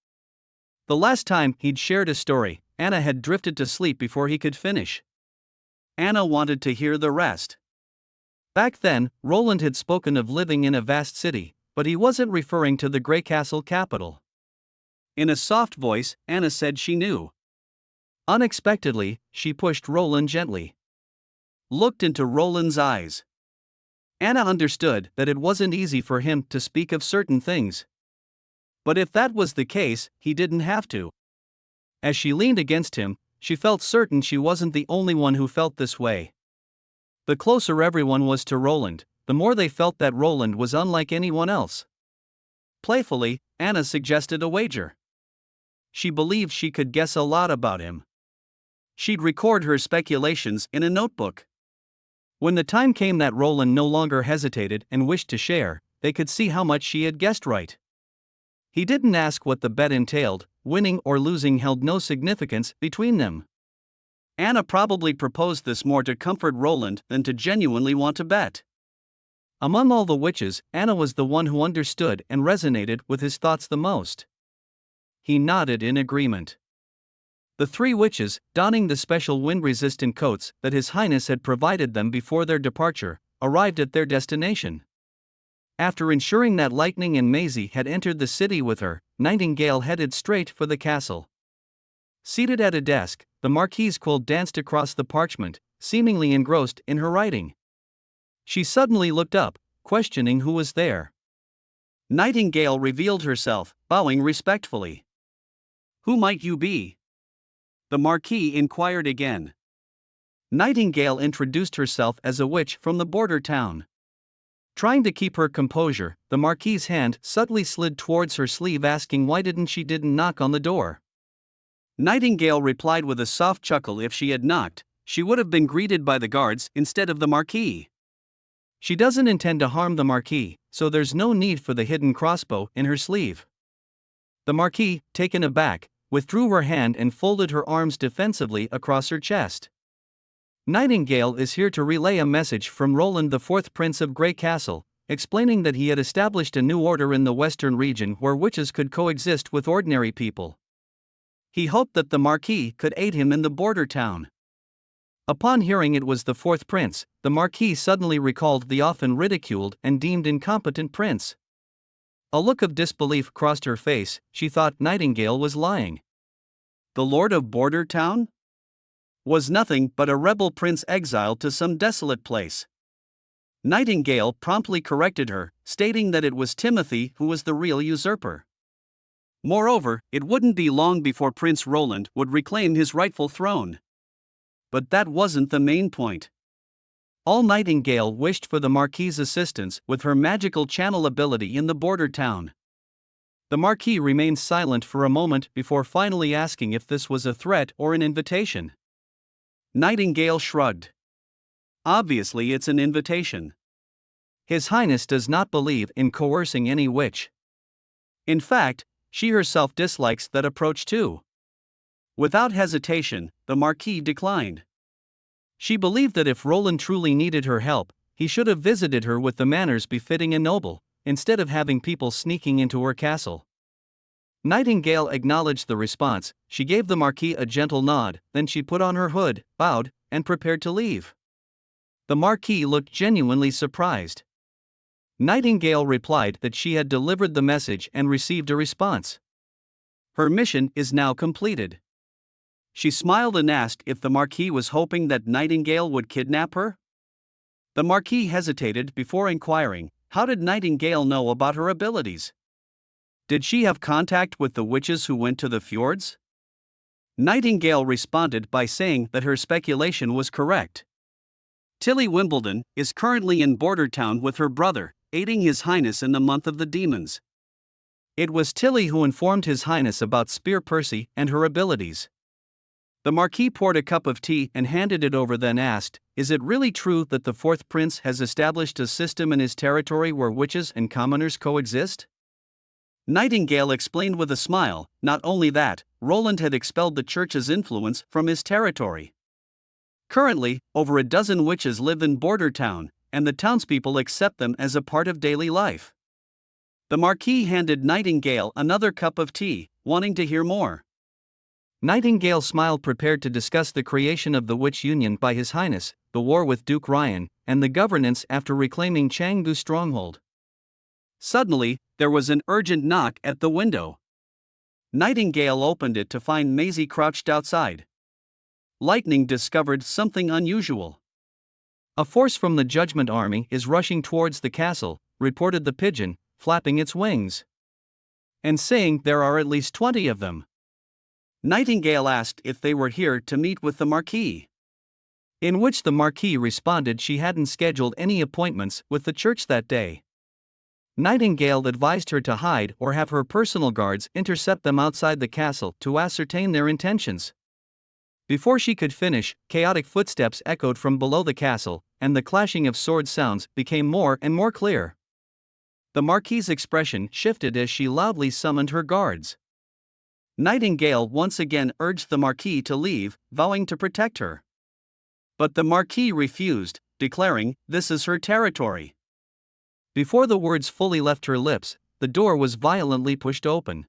The last time he'd shared a story, Anna had drifted to sleep before he could finish. Anna wanted to hear the rest. Back then, Roland had spoken of living in a vast city, but he wasn't referring to the Grey Castle capital. In a soft voice, Anna said she knew. Unexpectedly, she pushed Roland gently. Looked into Roland's eyes. Anna understood that it wasn't easy for him to speak of certain things. But if that was the case, he didn't have to. As she leaned against him, she felt certain she wasn't the only one who felt this way. The closer everyone was to Roland, the more they felt that Roland was unlike anyone else. Playfully, Anna suggested a wager. She believed she could guess a lot about him. She'd record her speculations in a notebook. When the time came that Roland no longer hesitated and wished to share, they could see how much she had guessed right. He didn't ask what the bet entailed, winning or losing held no significance between them. Anna probably proposed this more to comfort Roland than to genuinely want to bet. Among all the witches, Anna was the one who understood and resonated with his thoughts the most. He nodded in agreement. The three witches, donning the special wind-resistant coats that His Highness had provided them before their departure, arrived at their destination. After ensuring that Lightning and Maisie had entered the city with her, Nightingale headed straight for the castle. Seated at a desk, the Marquise Quill danced across the parchment, seemingly engrossed in her writing. She suddenly looked up, questioning who was there. Nightingale revealed herself, bowing respectfully. "Who might you be?" The Marquis inquired again. Nightingale introduced herself as a witch from the border town. Trying to keep her composure, the Marquis's hand subtly slid towards her sleeve, asking why she didn't knock on the door. Nightingale replied with a soft chuckle. If she had knocked, she would have been greeted by the guards instead of the Marquis. She doesn't intend to harm the Marquis, so there's no need for the hidden crossbow in her sleeve. The Marquis, taken aback, withdrew her hand and folded her arms defensively across her chest. Nightingale is here to relay a message from Roland, the fourth Prince of Grey Castle, explaining that he had established a new order in the western region where witches could coexist with ordinary people. He hoped that the Marquis could aid him in the border town. Upon hearing it was the fourth prince, the Marquis suddenly recalled the often ridiculed and deemed incompetent prince. A look of disbelief crossed her face. She thought Nightingale was lying. The Lord of Border Town was nothing but a rebel prince exiled to some desolate place. Nightingale promptly corrected her, stating that it was Timothy who was the real usurper. Moreover, it wouldn't be long before Prince Roland would reclaim his rightful throne. But that wasn't the main point. All Nightingale wished for the Marquis's assistance with her magical channel ability in the border town. The Marquis remained silent for a moment before finally asking if this was a threat or an invitation. Nightingale shrugged. Obviously it's an invitation. His Highness does not believe in coercing any witch. In fact, she herself dislikes that approach too. Without hesitation, the Marquis declined. She believed that if Roland truly needed her help, he should have visited her with the manners befitting a noble, instead of having people sneaking into her castle. Nightingale acknowledged the response. She gave the Marquis a gentle nod, then she put on her hood, bowed, and prepared to leave. The Marquis looked genuinely surprised. Nightingale replied that she had delivered the message and received a response. Her mission is now completed. She smiled and asked if the Marquis was hoping that Nightingale would kidnap her. The Marquis hesitated before inquiring, how did Nightingale know about her abilities? Did she have contact with the witches who went to the fjords? Nightingale responded by saying that her speculation was correct. Tilly Wimbledon is currently in Border Town with her brother, aiding His Highness in the month of the demons. It was Tilly who informed His Highness about Spear Percy and her abilities. The Marquis poured a cup of tea and handed it over, then asked, "Is it really true that the fourth prince has established a system in his territory where witches and commoners coexist?" Nightingale explained with a smile, not only that, Roland had expelled the church's influence from his territory. Currently, over a dozen witches live in Border Town, and the townspeople accept them as a part of daily life. The Marquis handed Nightingale another cup of tea, wanting to hear more. Nightingale smiled, prepared to discuss the creation of the Witch Union by His Highness, the war with Duke Ryan, and the governance after reclaiming Chengdu stronghold. Suddenly, there was an urgent knock at the window. Nightingale opened it to find Maisie crouched outside. Lightning discovered something unusual. "A force from the Judgment Army is rushing towards the castle," reported the pigeon, flapping its wings. "And saying there are at least 20 of them." Nightingale asked if they were here to meet with the Marquis. In which the Marquis responded she hadn't scheduled any appointments with the church that day. Nightingale advised her to hide or have her personal guards intercept them outside the castle to ascertain their intentions. Before she could finish, chaotic footsteps echoed from below the castle, and the clashing of sword sounds became more and more clear. The Marquis's expression shifted as she loudly summoned her guards. Nightingale once again urged the Marquis to leave, vowing to protect her. But the Marquis refused, declaring, "This is her territory." Before the words fully left her lips, the door was violently pushed open.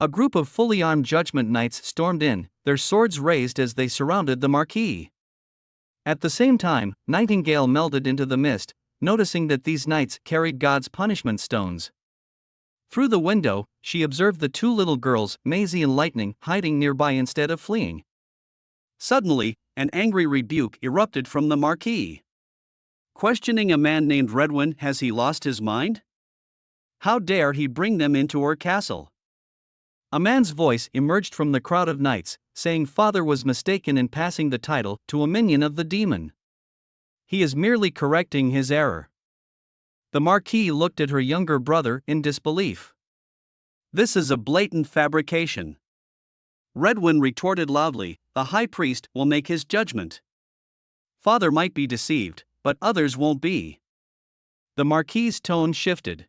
A group of fully armed Judgment Knights stormed in, their swords raised as they surrounded the Marquis. At the same time, Nightingale melted into the mist, noticing that these knights carried God's punishment stones. Through the window, she observed the two little girls, Maisie and Lightning, hiding nearby instead of fleeing. Suddenly, an angry rebuke erupted from the Marquis. Questioning a man named Redwin, has he lost his mind? How dare he bring them into her castle? A man's voice emerged from the crowd of knights, saying Father was mistaken in passing the title to a minion of the demon. He is merely correcting his error. The Marquis looked at her younger brother in disbelief. This is a blatant fabrication. Redwin retorted loudly, the High Priest will make his judgment. Father might be deceived, but others won't be. The Marquis's tone shifted.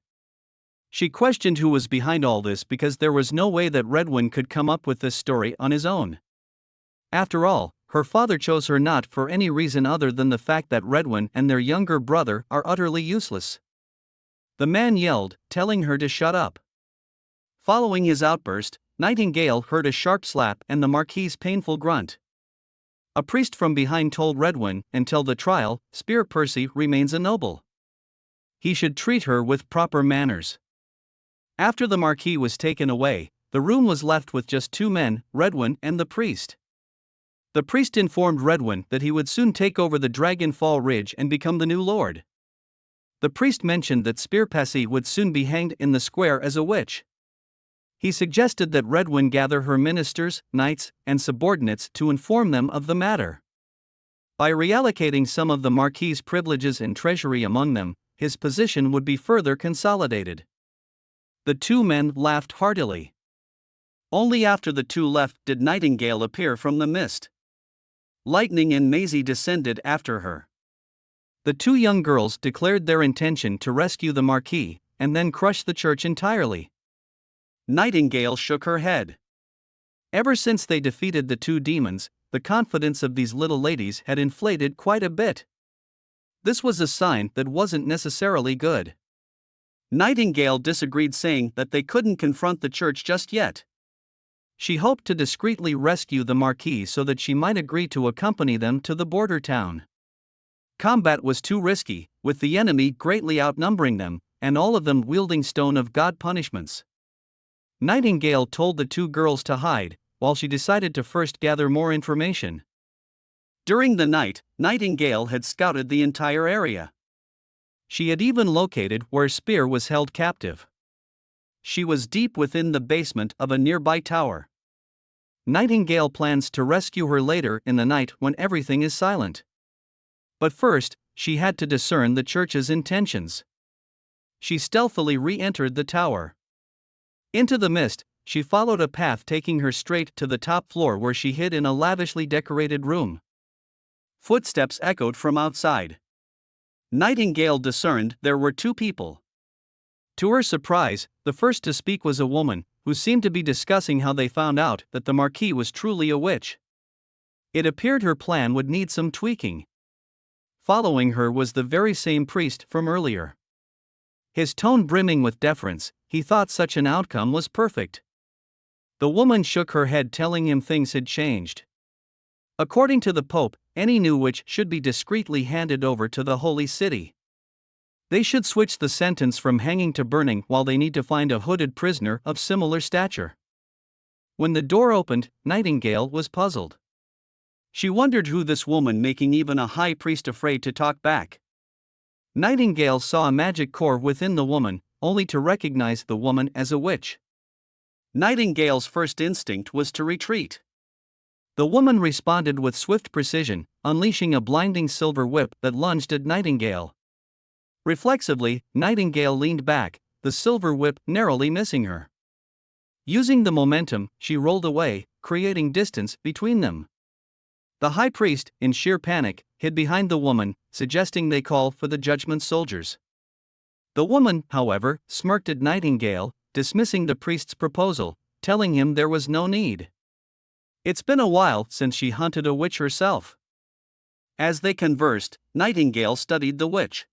She questioned who was behind all this because there was no way that Redwin could come up with this story on his own. After all, her father chose her not for any reason other than the fact that Redwin and their younger brother are utterly useless. The man yelled, telling her to shut up. Following his outburst, Nightingale heard a sharp slap and the Marquis's painful grunt. A priest from behind told Redwin, until the trial, Spear Percy remains a noble. He should treat her with proper manners. After the Marquis was taken away, the room was left with just two men, Redwin and the priest. The priest informed Redwin that he would soon take over the Dragon Fall Ridge and become the new lord. The priest mentioned that Spear Percy would soon be hanged in the square as a witch. He suggested that Redwin gather her ministers, knights, and subordinates to inform them of the matter. By reallocating some of the Marquis's privileges and treasury among them, his position would be further consolidated. The two men laughed heartily. Only after the two left did Nightingale appear from the mist. Lightning and Maisie descended after her. The two young girls declared their intention to rescue the Marquis, and then crush the church entirely. Nightingale shook her head. Ever since they defeated the two demons, the confidence of these little ladies had inflated quite a bit. This was a sign that wasn't necessarily good. Nightingale disagreed, saying that they couldn't confront the church just yet. She hoped to discreetly rescue the Marquis so that she might agree to accompany them to the border town. Combat was too risky, with the enemy greatly outnumbering them, and all of them wielding Stone of God punishments. Nightingale told the two girls to hide, while she decided to first gather more information. During the night, Nightingale had scouted the entire area. She had even located where Spear was held captive. She was deep within the basement of a nearby tower. Nightingale plans to rescue her later in the night when everything is silent. But first, she had to discern the church's intentions. She stealthily re-entered the tower. Into the mist, she followed a path taking her straight to the top floor, where she hid in a lavishly decorated room. Footsteps echoed from outside. Nightingale discerned there were two people. To her surprise, the first to speak was a woman, who seemed to be discussing how they found out that the Marquis was truly a witch. It appeared her plan would need some tweaking. Following her was the very same priest from earlier. His tone brimming with deference, he thought such an outcome was perfect. The woman shook her head, telling him things had changed. According to the Pope, any new witch should be discreetly handed over to the Holy City. They should switch the sentence from hanging to burning while they need to find a hooded prisoner of similar stature. When the door opened, Nightingale was puzzled. She wondered who this woman making even a high priest afraid to talk back. Nightingale saw a magic core within the woman, only to recognize the woman as a witch. Nightingale's first instinct was to retreat. The woman responded with swift precision, unleashing a blinding silver whip that lunged at Nightingale. Reflexively, Nightingale leaned back, the silver whip narrowly missing her. Using the momentum, she rolled away, creating distance between them. The high priest, in sheer panic, hid behind the woman, suggesting they call for the judgment soldiers. The woman, however, smirked at Nightingale, dismissing the priest's proposal, telling him there was no need. It's been a while since she hunted a witch herself. As they conversed, Nightingale studied the witch.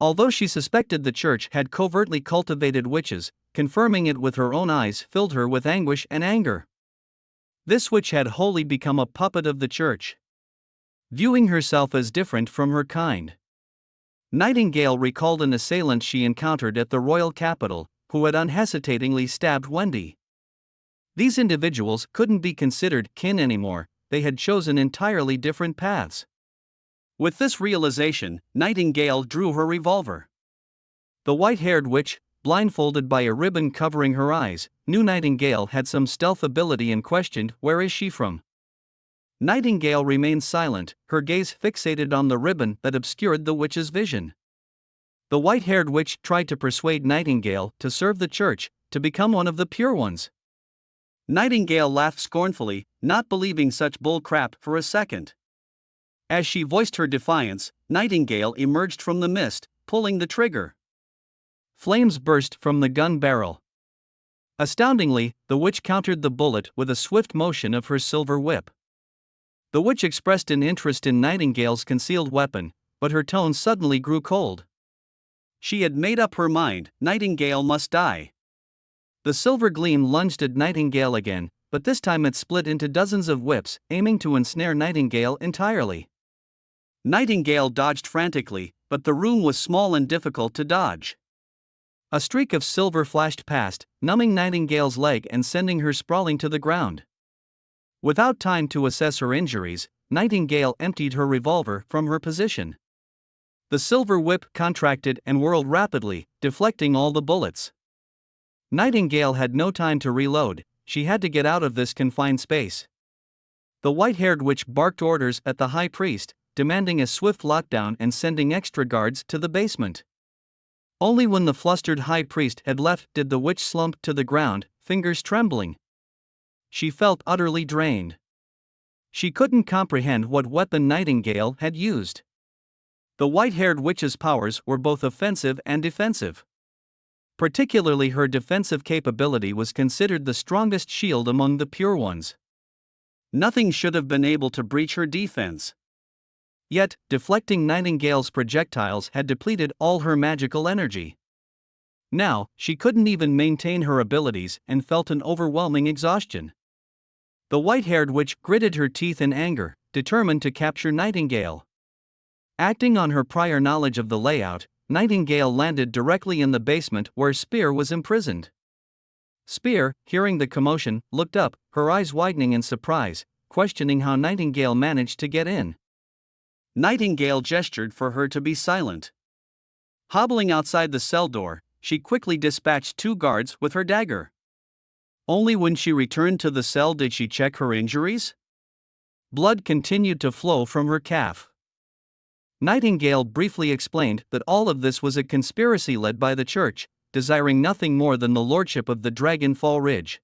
Although she suspected the church had covertly cultivated witches, confirming it with her own eyes filled her with anguish and anger. This witch had wholly become a puppet of the church, viewing herself as different from her kind. Nightingale recalled an assailant she encountered at the royal capital, who had unhesitatingly stabbed Wendy. These individuals couldn't be considered kin anymore, they had chosen entirely different paths. With this realization, Nightingale drew her revolver. The white-haired witch, blindfolded by a ribbon covering her eyes, knew Nightingale had some stealth ability and questioned, "Where is she from?" Nightingale remained silent, her gaze fixated on the ribbon that obscured the witch's vision. The white-haired witch tried to persuade Nightingale to serve the church, to become one of the pure ones. Nightingale laughed scornfully, not believing such bull crap for a second. As she voiced her defiance, Nightingale emerged from the mist, pulling the trigger. Flames burst from the gun barrel. Astoundingly, the witch countered the bullet with a swift motion of her silver whip. The witch expressed an interest in Nightingale's concealed weapon, but her tone suddenly grew cold. She had made up her mind, Nightingale must die. The silver gleam lunged at Nightingale again, but this time it split into dozens of whips, aiming to ensnare Nightingale entirely. Nightingale dodged frantically, but the room was small and difficult to dodge. A streak of silver flashed past, numbing Nightingale's leg and sending her sprawling to the ground. Without time to assess her injuries, Nightingale emptied her revolver from her position. The silver whip contracted and whirled rapidly, deflecting all the bullets. Nightingale had no time to reload, she had to get out of this confined space. The white-haired witch barked orders at the high priest, demanding a swift lockdown and sending extra guards to the basement. Only when the flustered high priest had left did the witch slump to the ground, fingers trembling. She felt utterly drained. She couldn't comprehend what weapon Nightingale had used. The white-haired witch's powers were both offensive and defensive. Particularly her defensive capability was considered the strongest shield among the pure ones. Nothing should have been able to breach her defense. Yet, deflecting Nightingale's projectiles had depleted all her magical energy. Now, she couldn't even maintain her abilities and felt an overwhelming exhaustion. The white-haired witch gritted her teeth in anger, determined to capture Nightingale. Acting on her prior knowledge of the layout, Nightingale landed directly in the basement where Spear was imprisoned. Spear, hearing the commotion, looked up, her eyes widening in surprise, questioning how Nightingale managed to get in. Nightingale gestured for her to be silent. Hobbling outside the cell door, she quickly dispatched 2 guards with her dagger. Only when she returned to the cell did she check her injuries. Blood continued to flow from her calf. Nightingale briefly explained that all of this was a conspiracy led by the church, desiring nothing more than the lordship of the Dragonfall Ridge.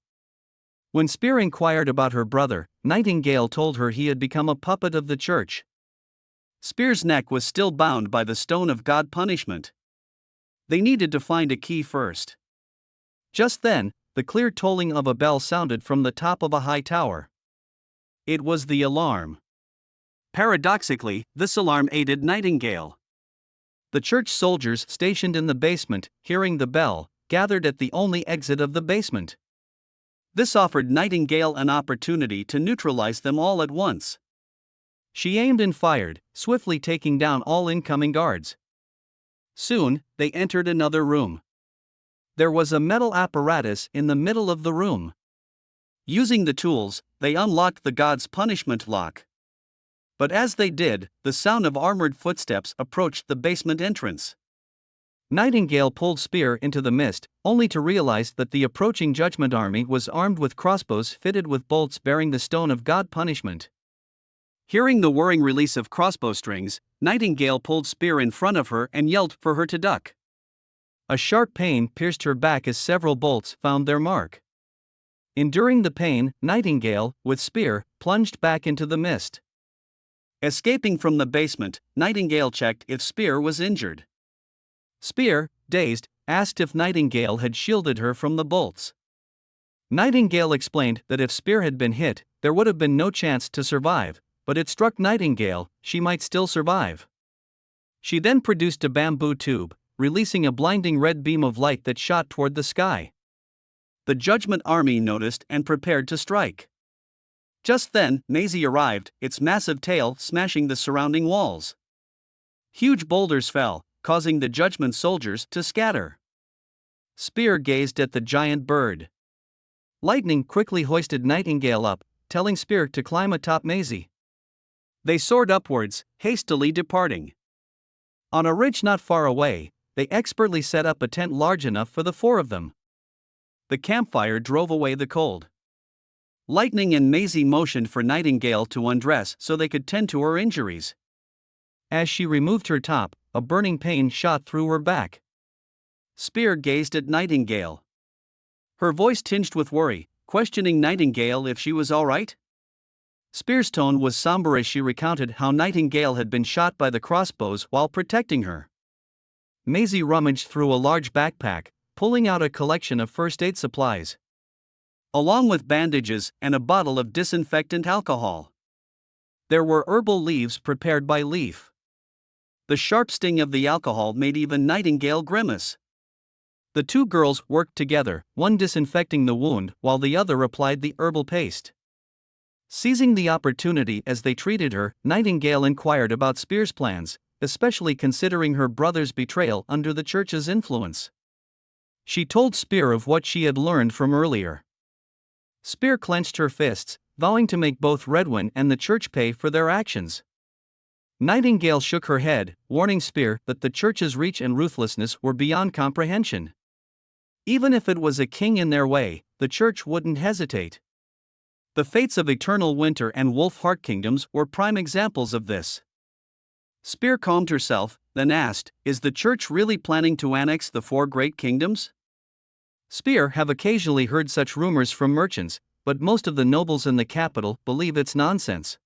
When Spear inquired about her brother, Nightingale told her he had become a puppet of the church. Spear's neck was still bound by the Stone of God punishment. They needed to find a key first. Just then, the clear tolling of a bell sounded from the top of a high tower. It was the alarm. Paradoxically, this alarm aided Nightingale. The church soldiers stationed in the basement, hearing the bell, gathered at the only exit of the basement. This offered Nightingale an opportunity to neutralize them all at once. She aimed and fired, swiftly taking down all incoming guards. Soon, they entered another room. There was a metal apparatus in the middle of the room. Using the tools, they unlocked the god's punishment lock. But as they did, the sound of armored footsteps approached the basement entrance. Nightingale pulled Spear into the mist, only to realize that the approaching Judgment Army was armed with crossbows fitted with bolts bearing the Stone of God punishment. Hearing the whirring release of crossbow strings, Nightingale pulled Spear in front of her and yelled for her to duck. A sharp pain pierced her back as several bolts found their mark. Enduring the pain, Nightingale, with Spear, plunged back into the mist. Escaping from the basement, Nightingale checked if Spear was injured. Spear, dazed, asked if Nightingale had shielded her from the bolts. Nightingale explained that if Spear had been hit, there would have been no chance to survive, but it struck Nightingale, she might still survive. She then produced a bamboo tube, releasing a blinding red beam of light that shot toward the sky. The Judgment Army noticed and prepared to strike. Just then, Maisie arrived, its massive tail smashing the surrounding walls. Huge boulders fell, causing the Judgment soldiers to scatter. Spear gazed at the giant bird. Lightning quickly hoisted Nightingale up, telling Spear to climb atop Maisie. They soared upwards, hastily departing. On a ridge not far away, they expertly set up a tent large enough for the 4 of them. The campfire drove away the cold. Lightning and Maisie motioned for Nightingale to undress so they could tend to her injuries. As she removed her top, a burning pain shot through her back. Spear gazed at Nightingale. Her voice tinged with worry, questioning Nightingale if she was all right. Spear's tone was somber as she recounted how Nightingale had been shot by the crossbows while protecting her. Maisie rummaged through a large backpack, pulling out a collection of first aid supplies, along with bandages and a bottle of disinfectant alcohol. There were herbal leaves prepared by Leaf. The sharp sting of the alcohol made even Nightingale grimace. The 2 girls worked together, one disinfecting the wound while the other applied the herbal paste. Seizing the opportunity as they treated her, Nightingale inquired about Spear's plans, especially considering her brother's betrayal under the church's influence. She told Spear of what she had learned from earlier. Spear clenched her fists, vowing to make both Redwin and the church pay for their actions. Nightingale shook her head, warning Spear that the church's reach and ruthlessness were beyond comprehension. Even if it was a king in their way, the church wouldn't hesitate. The fates of Eternal Winter and Wolf Heart Kingdoms were prime examples of this. Spear calmed herself, then asked, "Is the church really planning to annex the 4 great kingdoms?" Spear have occasionally heard such rumors from merchants, but most of the nobles in the capital believe it's nonsense.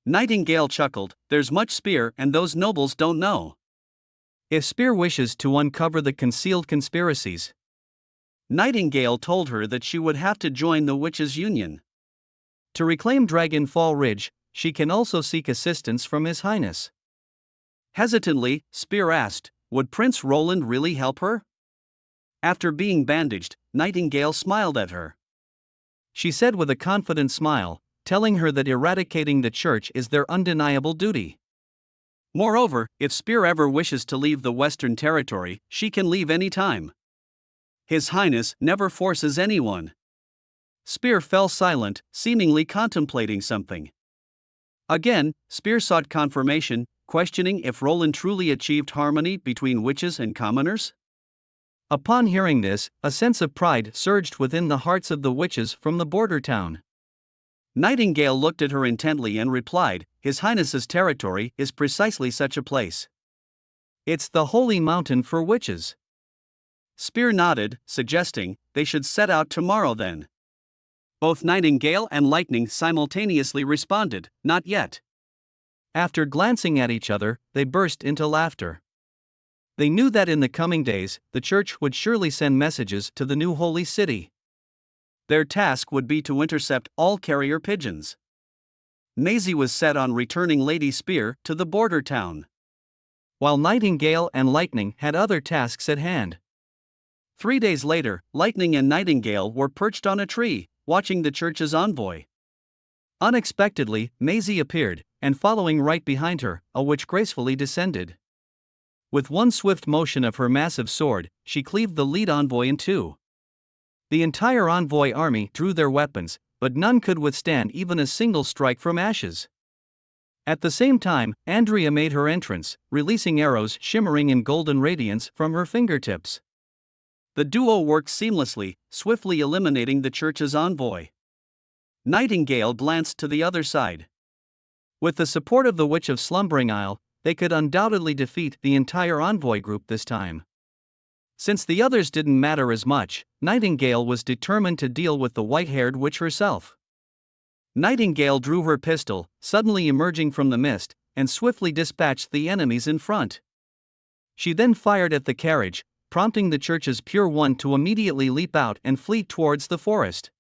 Nightingale chuckled, "There's much Spear and those nobles don't know. If Spear wishes to uncover the concealed conspiracies, Nightingale told her that she would have to join the Witches' Union. To reclaim Dragonfall Ridge, she can also seek assistance from His Highness. Hesitantly, Spear asked, would Prince Roland really help her? After being bandaged, Nightingale smiled at her. She said with a confident smile, telling her that eradicating the church is their undeniable duty. Moreover, if Spear ever wishes to leave the Western Territory, she can leave any time. His Highness never forces anyone. Spear fell silent, seemingly contemplating something. Again, Spear sought confirmation, questioning if Roland truly achieved harmony between witches and commoners. Upon hearing this, a sense of pride surged within the hearts of the witches from the border town. Nightingale looked at her intently and replied, "His Highness's territory is precisely such a place. It's the holy mountain for witches." Spear nodded, suggesting they should set out tomorrow then. Both Nightingale and Lightning simultaneously responded, "Not yet." After glancing at each other, they burst into laughter. They knew that in the coming days, the church would surely send messages to the new holy city. Their task would be to intercept all carrier pigeons. Maisie was set on returning Lady Spear to the border town, while Nightingale and Lightning had other tasks at hand. 3 days later, Lightning and Nightingale were perched on a tree, watching the church's envoy. Unexpectedly, Maisie appeared, and following right behind her, a witch gracefully descended. With one swift motion of her massive sword, she cleaved the lead envoy in two. The entire envoy army drew their weapons, but none could withstand even a single strike from Ashes. At the same time, Andrea made her entrance, releasing arrows shimmering in golden radiance from her fingertips. The duo worked seamlessly, swiftly eliminating the church's envoy. Nightingale glanced to the other side. With the support of the Witch of Slumbering Isle, they could undoubtedly defeat the entire envoy group this time. Since the others didn't matter as much, Nightingale was determined to deal with the white-haired witch herself. Nightingale drew her pistol, suddenly emerging from the mist, and swiftly dispatched the enemies in front. She then fired at the carriage, prompting the church's Pure One to immediately leap out and flee towards the forest.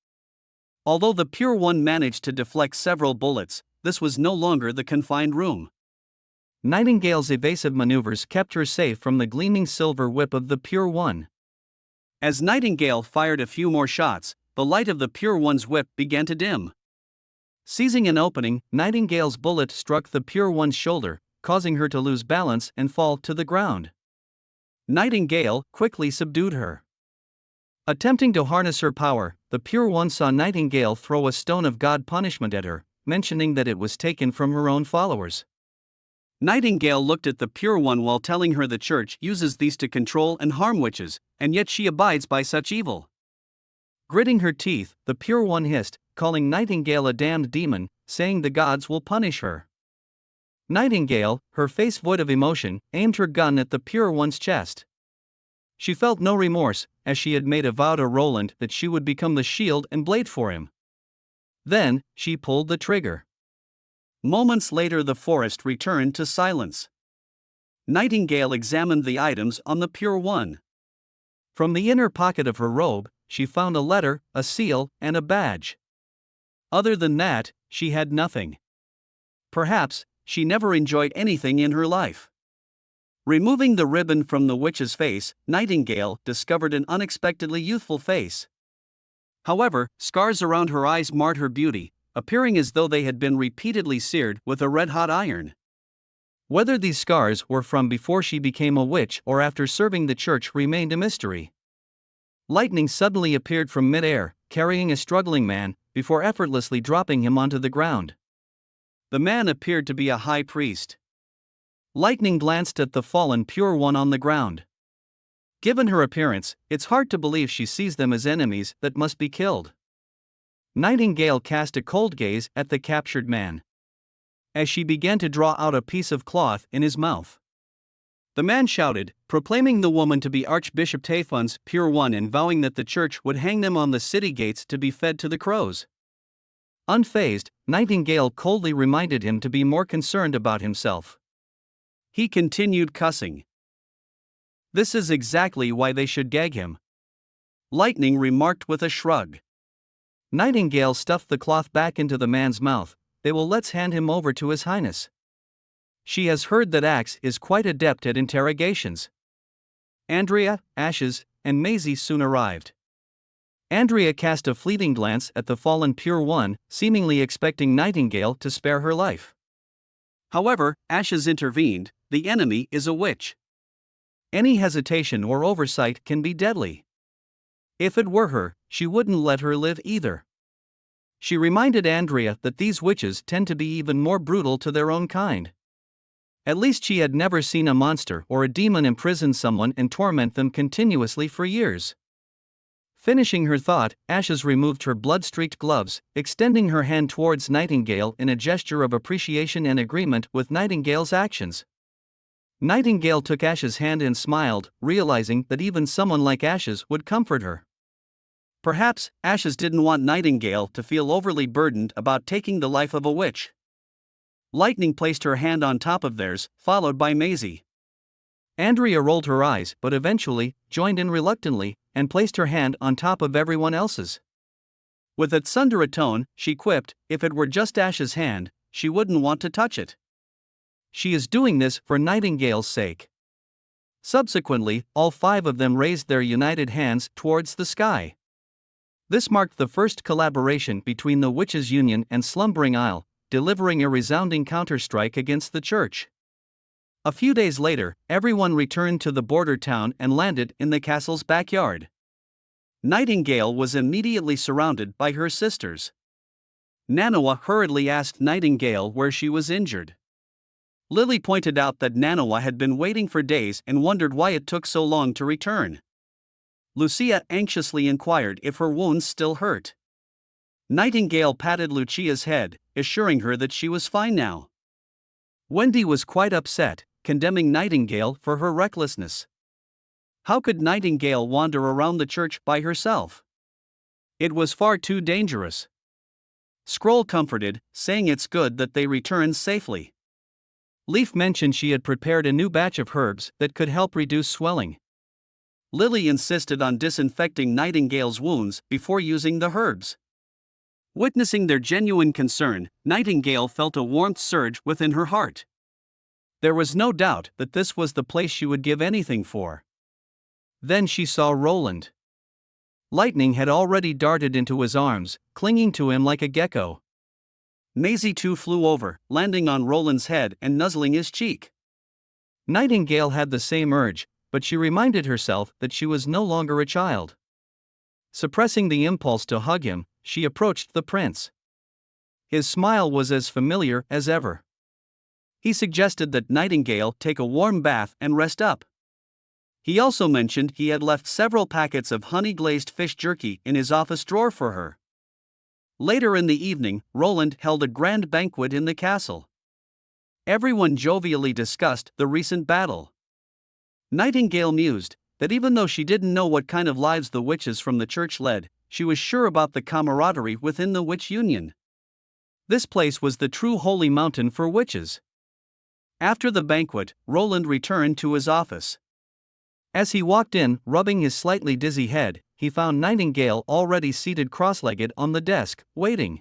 Although the Pure One managed to deflect several bullets, this was no longer the confined room. Nightingale's evasive maneuvers kept her safe from the gleaming silver whip of the Pure One. As Nightingale fired a few more shots, the light of the Pure One's whip began to dim. Seizing an opening, Nightingale's bullet struck the Pure One's shoulder, causing her to lose balance and fall to the ground. Nightingale quickly subdued her. Attempting to harness her power, the Pure One saw Nightingale throw a stone of God punishment at her, mentioning that it was taken from her own followers. Nightingale looked at the Pure One while telling her the church uses these to control and harm witches, and yet she abides by such evil. Gritting her teeth, the Pure One hissed, calling Nightingale a damned demon, saying the gods will punish her. Nightingale, her face void of emotion, aimed her gun at the Pure One's chest. She felt no remorse, as she had made a vow to Roland that she would become the shield and blade for him. Then, she pulled the trigger. Moments later, the forest returned to silence. Nightingale examined the items on the Pure One. From the inner pocket of her robe, she found a letter, a seal, and a badge. Other than that, she had nothing. Perhaps, she never enjoyed anything in her life. Removing the ribbon from the witch's face, Nightingale discovered an unexpectedly youthful face. However, scars around her eyes marred her beauty, appearing as though they had been repeatedly seared with a red-hot iron. Whether these scars were from before she became a witch or after serving the church remained a mystery. Lightning suddenly appeared from mid-air, carrying a struggling man, before effortlessly dropping him onto the ground. The man appeared to be a high priest. Lightning glanced at the fallen Pure One on the ground. Given her appearance, it's hard to believe she sees them as enemies that must be killed. Nightingale cast a cold gaze at the captured man, as she began to draw out a piece of cloth in his mouth. The man shouted, proclaiming the woman to be Archbishop Tayfun's Pure One and vowing that the church would hang them on the city gates to be fed to the crows. Unfazed, Nightingale coldly reminded him to be more concerned about himself. He continued cussing. This is exactly why they should gag him. Lightning remarked with a shrug. Nightingale stuffed the cloth back into the man's mouth. Let's hand him over to His Highness. She has heard that Axe is quite adept at interrogations. Andrea, Ashes, and Maisie soon arrived. Andrea cast a fleeting glance at the fallen Pure One, seemingly expecting Nightingale to spare her life. However, Ashes intervened. The enemy is a witch. Any hesitation or oversight can be deadly. If it were her, she wouldn't let her live either. She reminded Andrea that these witches tend to be even more brutal to their own kind. At least she had never seen a monster or a demon imprison someone and torment them continuously for years. Finishing her thought, Ashes removed her blood-streaked gloves, extending her hand towards Nightingale in a gesture of appreciation and agreement with Nightingale's actions. Nightingale took Ashes' hand and smiled, realizing that even someone like Ashes would comfort her. Perhaps, Ashes didn't want Nightingale to feel overly burdened about taking the life of a witch. Lightning placed her hand on top of theirs, followed by Maisie. Andrea rolled her eyes but eventually joined in reluctantly and placed her hand on top of everyone else's. With a tsundere tone, she quipped, if it were just Ash's hand, she wouldn't want to touch it. She is doing this for Nightingale's sake. Subsequently, all 5 of them raised their united hands towards the sky. This marked the first collaboration between the Witches' Union and Slumbering Isle, delivering a resounding counterstrike against the church. A few days later, everyone returned to the border town and landed in the castle's backyard. Nightingale was immediately surrounded by her sisters. Manhwa hurriedly asked Nightingale where she was injured. Lily pointed out that Manhwa had been waiting for days and wondered why it took so long to return. Lucia anxiously inquired if her wounds still hurt. Nightingale patted Lucia's head, assuring her that she was fine now. Wendy was quite upset, condemning Nightingale for her recklessness. How could Nightingale wander around the church by herself? It was far too dangerous. Scroll comforted, saying it's good that they returned safely. Leaf mentioned she had prepared a new batch of herbs that could help reduce swelling. Lily insisted on disinfecting Nightingale's wounds before using the herbs. Witnessing their genuine concern, Nightingale felt a warmth surge within her heart. There was no doubt that this was the place she would give anything for. Then she saw Roland. Lightning had already darted into his arms, clinging to him like a gecko. Maisie too flew over, landing on Roland's head and nuzzling his cheek. Nightingale had the same urge, but she reminded herself that she was no longer a child. Suppressing the impulse to hug him, she approached the prince. His smile was as familiar as ever. He suggested that Nightingale take a warm bath and rest up. He also mentioned he had left several packets of honey-glazed fish jerky in his office drawer for her. Later in the evening, Roland held a grand banquet in the castle. Everyone jovially discussed the recent battle. Nightingale mused that even though she didn't know what kind of lives the witches from the church led, she was sure about the camaraderie within the Witch Union. This place was the true holy mountain for witches. After the banquet, Roland returned to his office. As he walked in, rubbing his slightly dizzy head, he found Nightingale already seated cross-legged on the desk, waiting.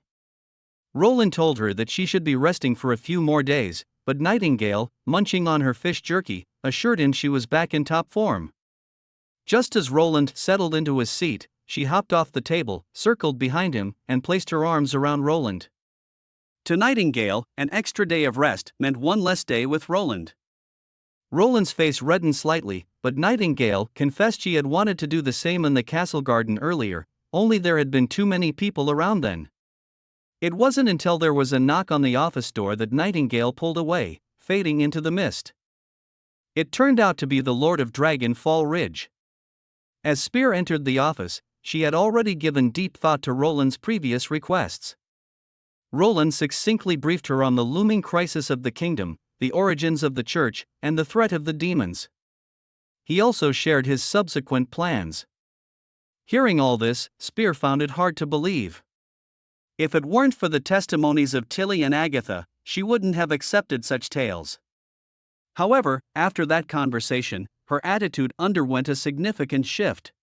Roland told her that she should be resting for a few more days, but Nightingale, munching on her fish jerky, assured him she was back in top form. Just as Roland settled into his seat, she hopped off the table, circled behind him, and placed her arms around Roland. To Nightingale, an extra day of rest meant one less day with Roland. Roland's face reddened slightly, but Nightingale confessed she had wanted to do the same in the castle garden earlier, only there had been too many people around then. It wasn't until there was a knock on the office door that Nightingale pulled away, fading into the mist. It turned out to be the Lord of Dragon Fall Ridge. As Spear entered the office, she had already given deep thought to Roland's previous requests. Roland succinctly briefed her on the looming crisis of the kingdom, the origins of the church, and the threat of the demons. He also shared his subsequent plans. Hearing all this, Spear found it hard to believe. If it weren't for the testimonies of Tilly and Agatha, she wouldn't have accepted such tales. However, after that conversation, her attitude underwent a significant shift.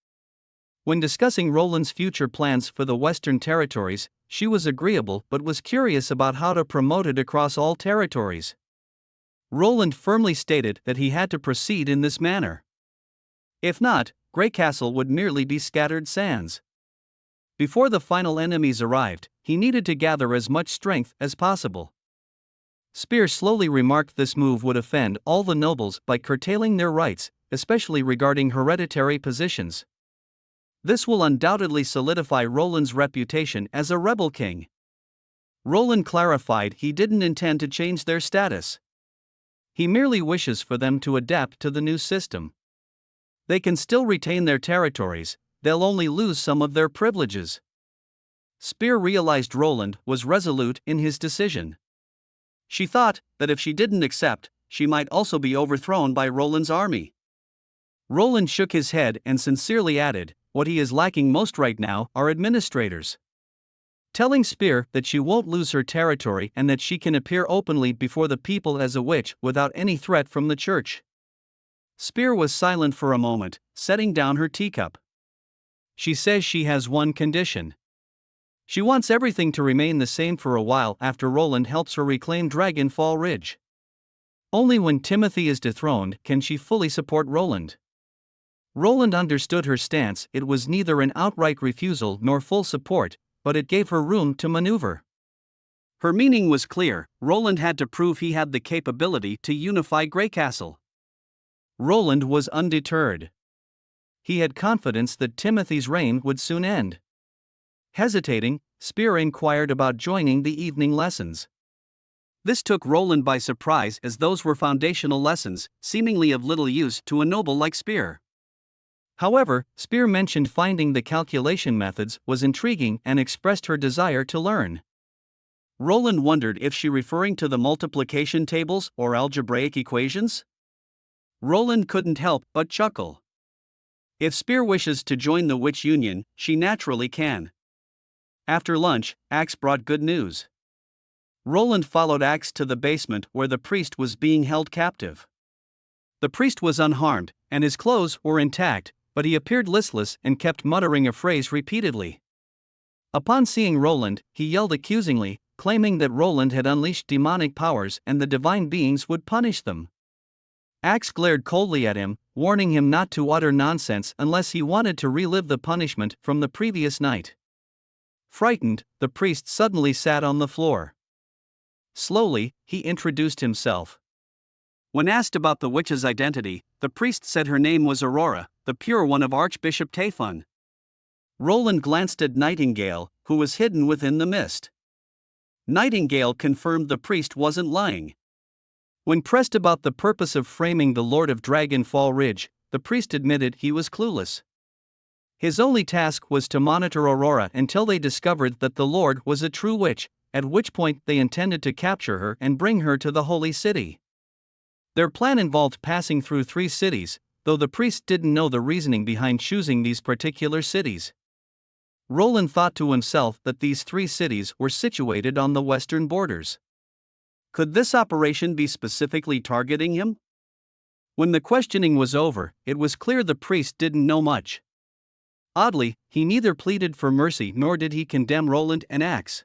When discussing Roland's future plans for the Western territories, she was agreeable but was curious about how to promote it across all territories. Roland firmly stated that he had to proceed in this manner. If not, Grey Castle would merely be scattered sands. Before the final enemies arrived, he needed to gather as much strength as possible. Spear slowly remarked this move would offend all the nobles by curtailing their rights, especially regarding hereditary positions. This will undoubtedly solidify Roland's reputation as a rebel king. Roland clarified he didn't intend to change their status. He merely wishes for them to adapt to the new system. They can still retain their territories, they'll only lose some of their privileges. Spear realized Roland was resolute in his decision. She thought that if she didn't accept, she might also be overthrown by Roland's army. Roland shook his head and sincerely added, "What he is lacking most right now are administrators." Telling Spear that she won't lose her territory and that she can appear openly before the people as a witch without any threat from the church. Spear was silent for a moment, setting down her teacup. She says she has one condition. She wants everything to remain the same for a while after Roland helps her reclaim Dragonfall Ridge. Only when Timothy is dethroned can she fully support Roland. Roland understood her stance. It was neither an outright refusal nor full support, but it gave her room to maneuver. Her meaning was clear: Roland had to prove he had the capability to unify Grey Castle. Roland was undeterred. He had confidence that Timothy's reign would soon end. Hesitating, Spear inquired about joining the evening lessons. This took Roland by surprise, as those were foundational lessons, seemingly of little use to a noble like Spear. However, Spear mentioned finding the calculation methods was intriguing and expressed her desire to learn. Roland wondered if she referring to the multiplication tables or algebraic equations. Roland couldn't help but chuckle. If Spear wishes to join the Witch Union, she naturally can. After lunch, Axe brought good news. Roland followed Axe to the basement where the priest was being held captive. The priest was unharmed, and his clothes were intact, but he appeared listless and kept muttering a phrase repeatedly. Upon seeing Roland, he yelled accusingly, claiming that Roland had unleashed demonic powers and the divine beings would punish them. Axe glared coldly at him, warning him not to utter nonsense unless he wanted to relive the punishment from the previous night. Frightened, the priest suddenly sat on the floor. Slowly, he introduced himself. When asked about the witch's identity, the priest said her name was Aurora, the pure one of Archbishop Tayfun. Roland glanced at Nightingale, who was hidden within the mist. Nightingale confirmed the priest wasn't lying. When pressed about the purpose of framing the Lord of Dragonfall Ridge, the priest admitted he was clueless. His only task was to monitor Aurora until they discovered that the Lord was a true witch, at which point they intended to capture her and bring her to the Holy City. Their plan involved passing through 3 cities, though the priest didn't know the reasoning behind choosing these particular cities. Roland thought to himself that these 3 cities were situated on the western borders. Could this operation be specifically targeting him? When the questioning was over, it was clear the priest didn't know much. Oddly, he neither pleaded for mercy nor did he condemn Roland and Axe.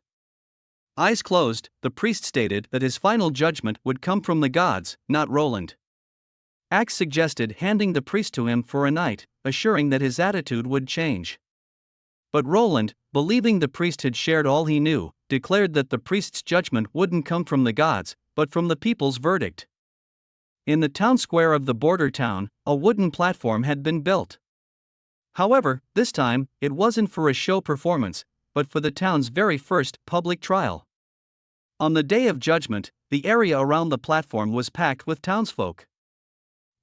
Eyes closed, the priest stated that his final judgment would come from the gods, not Roland. Axe suggested handing the priest to him for a night, assuring that his attitude would change. But Roland, believing the priest had shared all he knew, declared that the priest's judgment wouldn't come from the gods, but from the people's verdict. In the town square of the border town, a wooden platform had been built. However, this time, it wasn't for a show performance, but for the town's very first public trial. On the day of judgment, the area around the platform was packed with townsfolk.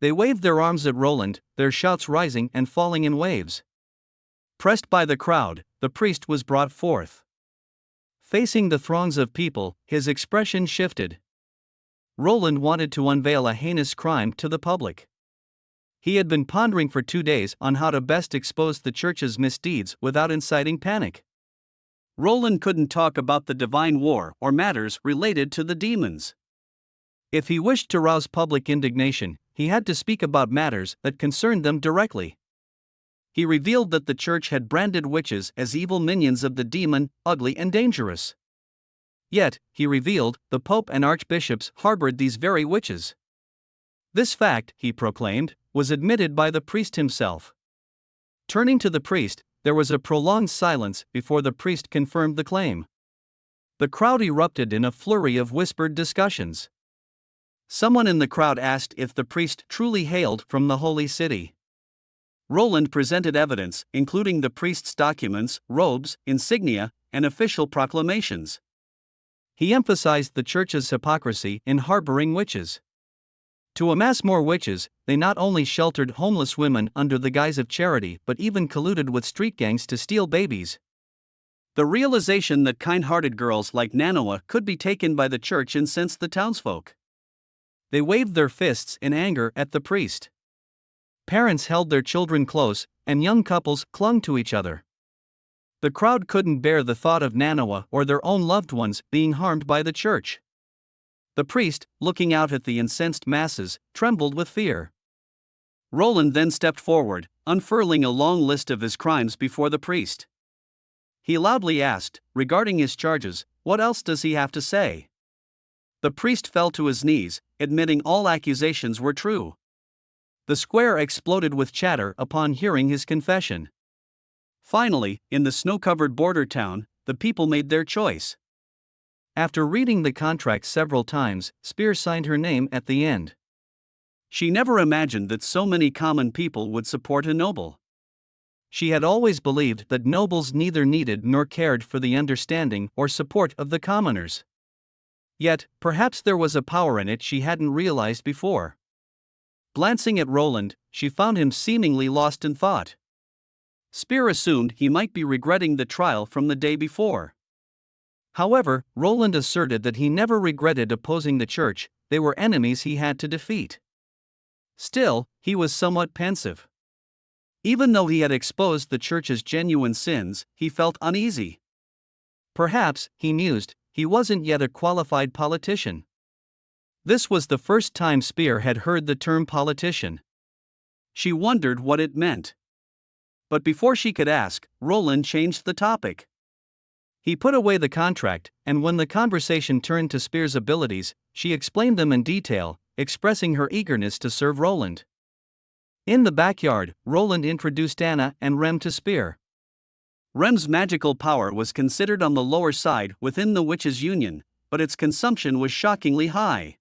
They waved their arms at Roland, their shouts rising and falling in waves. Pressed by the crowd, the priest was brought forth. Facing the throngs of people, his expression shifted. Roland wanted to unveil a heinous crime to the public. He had been pondering for 2 days on how to best expose the church's misdeeds without inciting panic. Roland couldn't talk about the divine war or matters related to the demons. If he wished to rouse public indignation, he had to speak about matters that concerned them directly. He revealed that the church had branded witches as evil minions of the demon, ugly and dangerous. Yet, he revealed, the Pope and archbishops harbored these very witches. This fact, he proclaimed, was admitted by the priest himself. Turning to the priest, there was a prolonged silence before the priest confirmed the claim. The crowd erupted in a flurry of whispered discussions. Someone in the crowd asked if the priest truly hailed from the holy city. Roland presented evidence, including the priest's documents, robes, insignia, and official proclamations. He emphasized the church's hypocrisy in harboring witches. To amass more witches, they not only sheltered homeless women under the guise of charity but even colluded with street gangs to steal babies. The realization that kind-hearted girls like Manhwa could be taken by the church incensed the townsfolk. They waved their fists in anger at the priest. Parents held their children close, and young couples clung to each other. The crowd couldn't bear the thought of Manhwa or their own loved ones being harmed by the church. The priest, looking out at the incensed masses, trembled with fear. Roland then stepped forward, unfurling a long list of his crimes before the priest. He loudly asked, regarding his charges, "What else does he have to say?" The priest fell to his knees, admitting all accusations were true. The square exploded with chatter upon hearing his confession. Finally, in the snow-covered border town, the people made their choice. After reading the contract several times, Spear signed her name at the end. She never imagined that so many common people would support a noble. She had always believed that nobles neither needed nor cared for the understanding or support of the commoners. Yet, perhaps there was a power in it she hadn't realized before. Glancing at Roland, she found him seemingly lost in thought. Spear assumed he might be regretting the trial from the day before. However, Roland asserted that he never regretted opposing the church, they were enemies he had to defeat. Still, he was somewhat pensive. Even though he had exposed the church's genuine sins, he felt uneasy. Perhaps, he mused, he wasn't yet a qualified politician. This was the first time Spear had heard the term politician. She wondered what it meant. But before she could ask, Roland changed the topic. He put away the contract, and when the conversation turned to Spear's abilities, she explained them in detail, expressing her eagerness to serve Roland. In the backyard, Roland introduced Anna and Rem to Spear. Rem's magical power was considered on the lower side within the Witches' Union, but its consumption was shockingly high.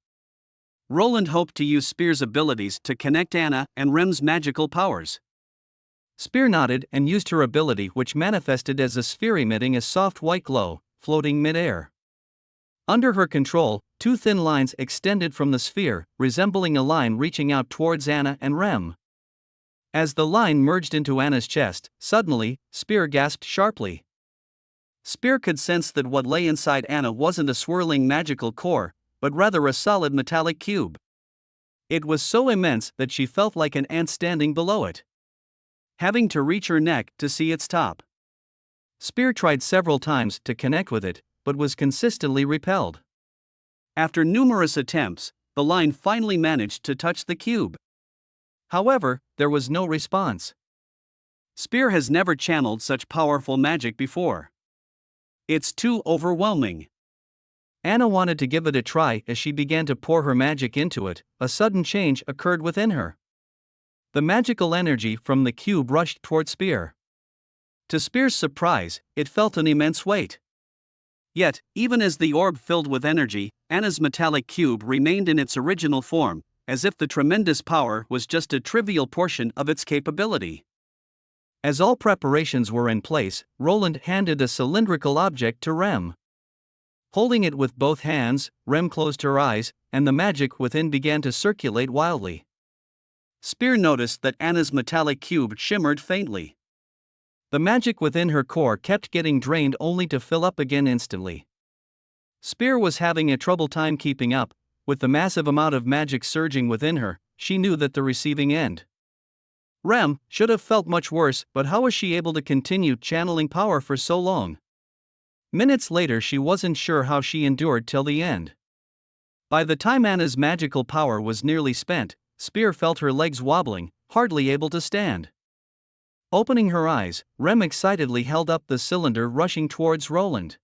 Roland hoped to use Spear's abilities to connect Anna and Rem's magical powers. Spear nodded and used her ability, which manifested as a sphere emitting a soft white glow, floating mid-air. Under her control, two thin lines extended from the sphere, resembling a line reaching out towards Anna and Rem. As the line merged into Anna's chest, suddenly, Spear gasped sharply. Spear could sense that what lay inside Anna wasn't a swirling magical core, but rather a solid metallic cube. It was so immense that she felt like an ant standing below it, having to reach her neck to see its top. Spear tried several times to connect with it, but was consistently repelled. After numerous attempts, the line finally managed to touch the cube. However, there was no response. Spear has never channeled such powerful magic before. It's too overwhelming. Anna wanted to give it a try. As she began to pour her magic into it, a sudden change occurred within her. The magical energy from the cube rushed toward Spear. To Spear's surprise, it felt an immense weight. Yet, even as the orb filled with energy, Anna's metallic cube remained in its original form, as if the tremendous power was just a trivial portion of its capability. As all preparations were in place, Roland handed a cylindrical object to Rem. Holding it with both hands, Rem closed her eyes, and the magic within began to circulate wildly. Spear noticed that Anna's metallic cube shimmered faintly. The magic within her core kept getting drained only to fill up again instantly. Spear was having a troubled time keeping up. With the massive amount of magic surging within her, she knew that the receiving end. Rem should have felt much worse, but how was she able to continue channeling power for so long? Minutes later, she wasn't sure how she endured till the end. By the time Anna's magical power was nearly spent, Spear felt her legs wobbling, hardly able to stand. Opening her eyes, Rem excitedly held up the cylinder rushing towards Roland.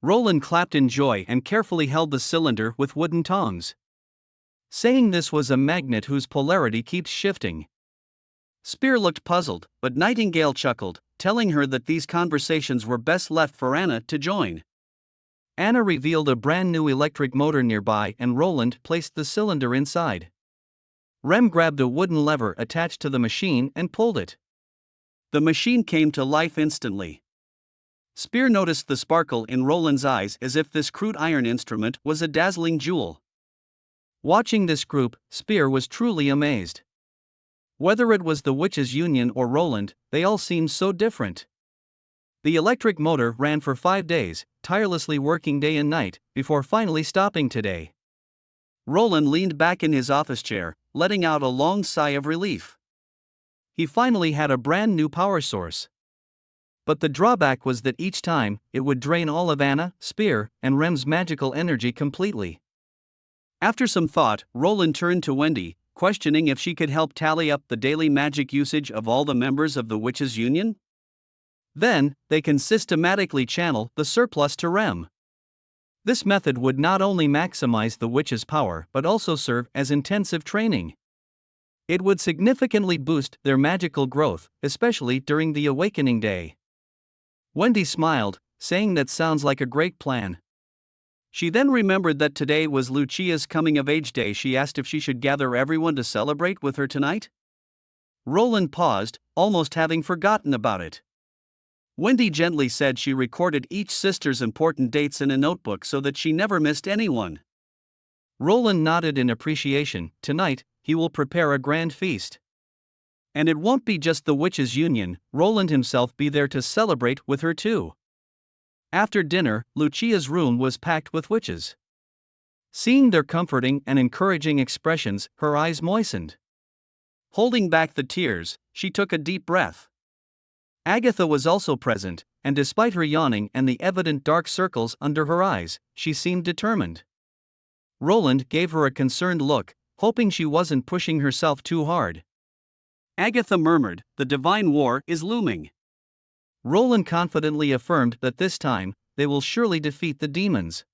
Roland clapped in joy and carefully held the cylinder with wooden tongs, saying this was a magnet whose polarity keeps shifting. Spear looked puzzled, but Nightingale chuckled, telling her that these conversations were best left for Anna to join. Anna revealed a brand new electric motor nearby and Roland placed the cylinder inside. Rem grabbed a wooden lever attached to the machine and pulled it. The machine came to life instantly. Spear noticed the sparkle in Roland's eyes as if this crude iron instrument was a dazzling jewel. Watching this group, Spear was truly amazed. Whether it was the Witches' Union or Roland, they all seemed so different. The electric motor ran for 5 days, tirelessly working day and night, before finally stopping today. Roland leaned back in his office chair, letting out a long sigh of relief. He finally had a brand new power source. But the drawback was that each time, it would drain all of Anna, Spear, and Rem's magical energy completely. After some thought, Roland turned to Wendy, questioning if she could help tally up the daily magic usage of all the members of the Witches' Union. Then, they can systematically channel the surplus to Rem. This method would not only maximize the witch's power but also serve as intensive training. It would significantly boost their magical growth, especially during the Awakening Day. Wendy smiled, saying that sounds like a great plan. She then remembered that today was Lucia's coming-of-age day. She asked if she should gather everyone to celebrate with her tonight. Roland paused, almost having forgotten about it. Wendy gently said she recorded each sister's important dates in a notebook so that she never missed anyone. Roland nodded in appreciation. Tonight, he will prepare a grand feast. And it won't be just the Witches' Union, Roland himself be there to celebrate with her too. After dinner, Lucia's room was packed with witches. Seeing their comforting and encouraging expressions, her eyes moistened. Holding back the tears, she took a deep breath. Agatha was also present, and despite her yawning and the evident dark circles under her eyes, she seemed determined. Roland gave her a concerned look, hoping she wasn't pushing herself too hard. Agatha murmured, "The divine war is looming." Roland confidently affirmed that this time, they will surely defeat the demons.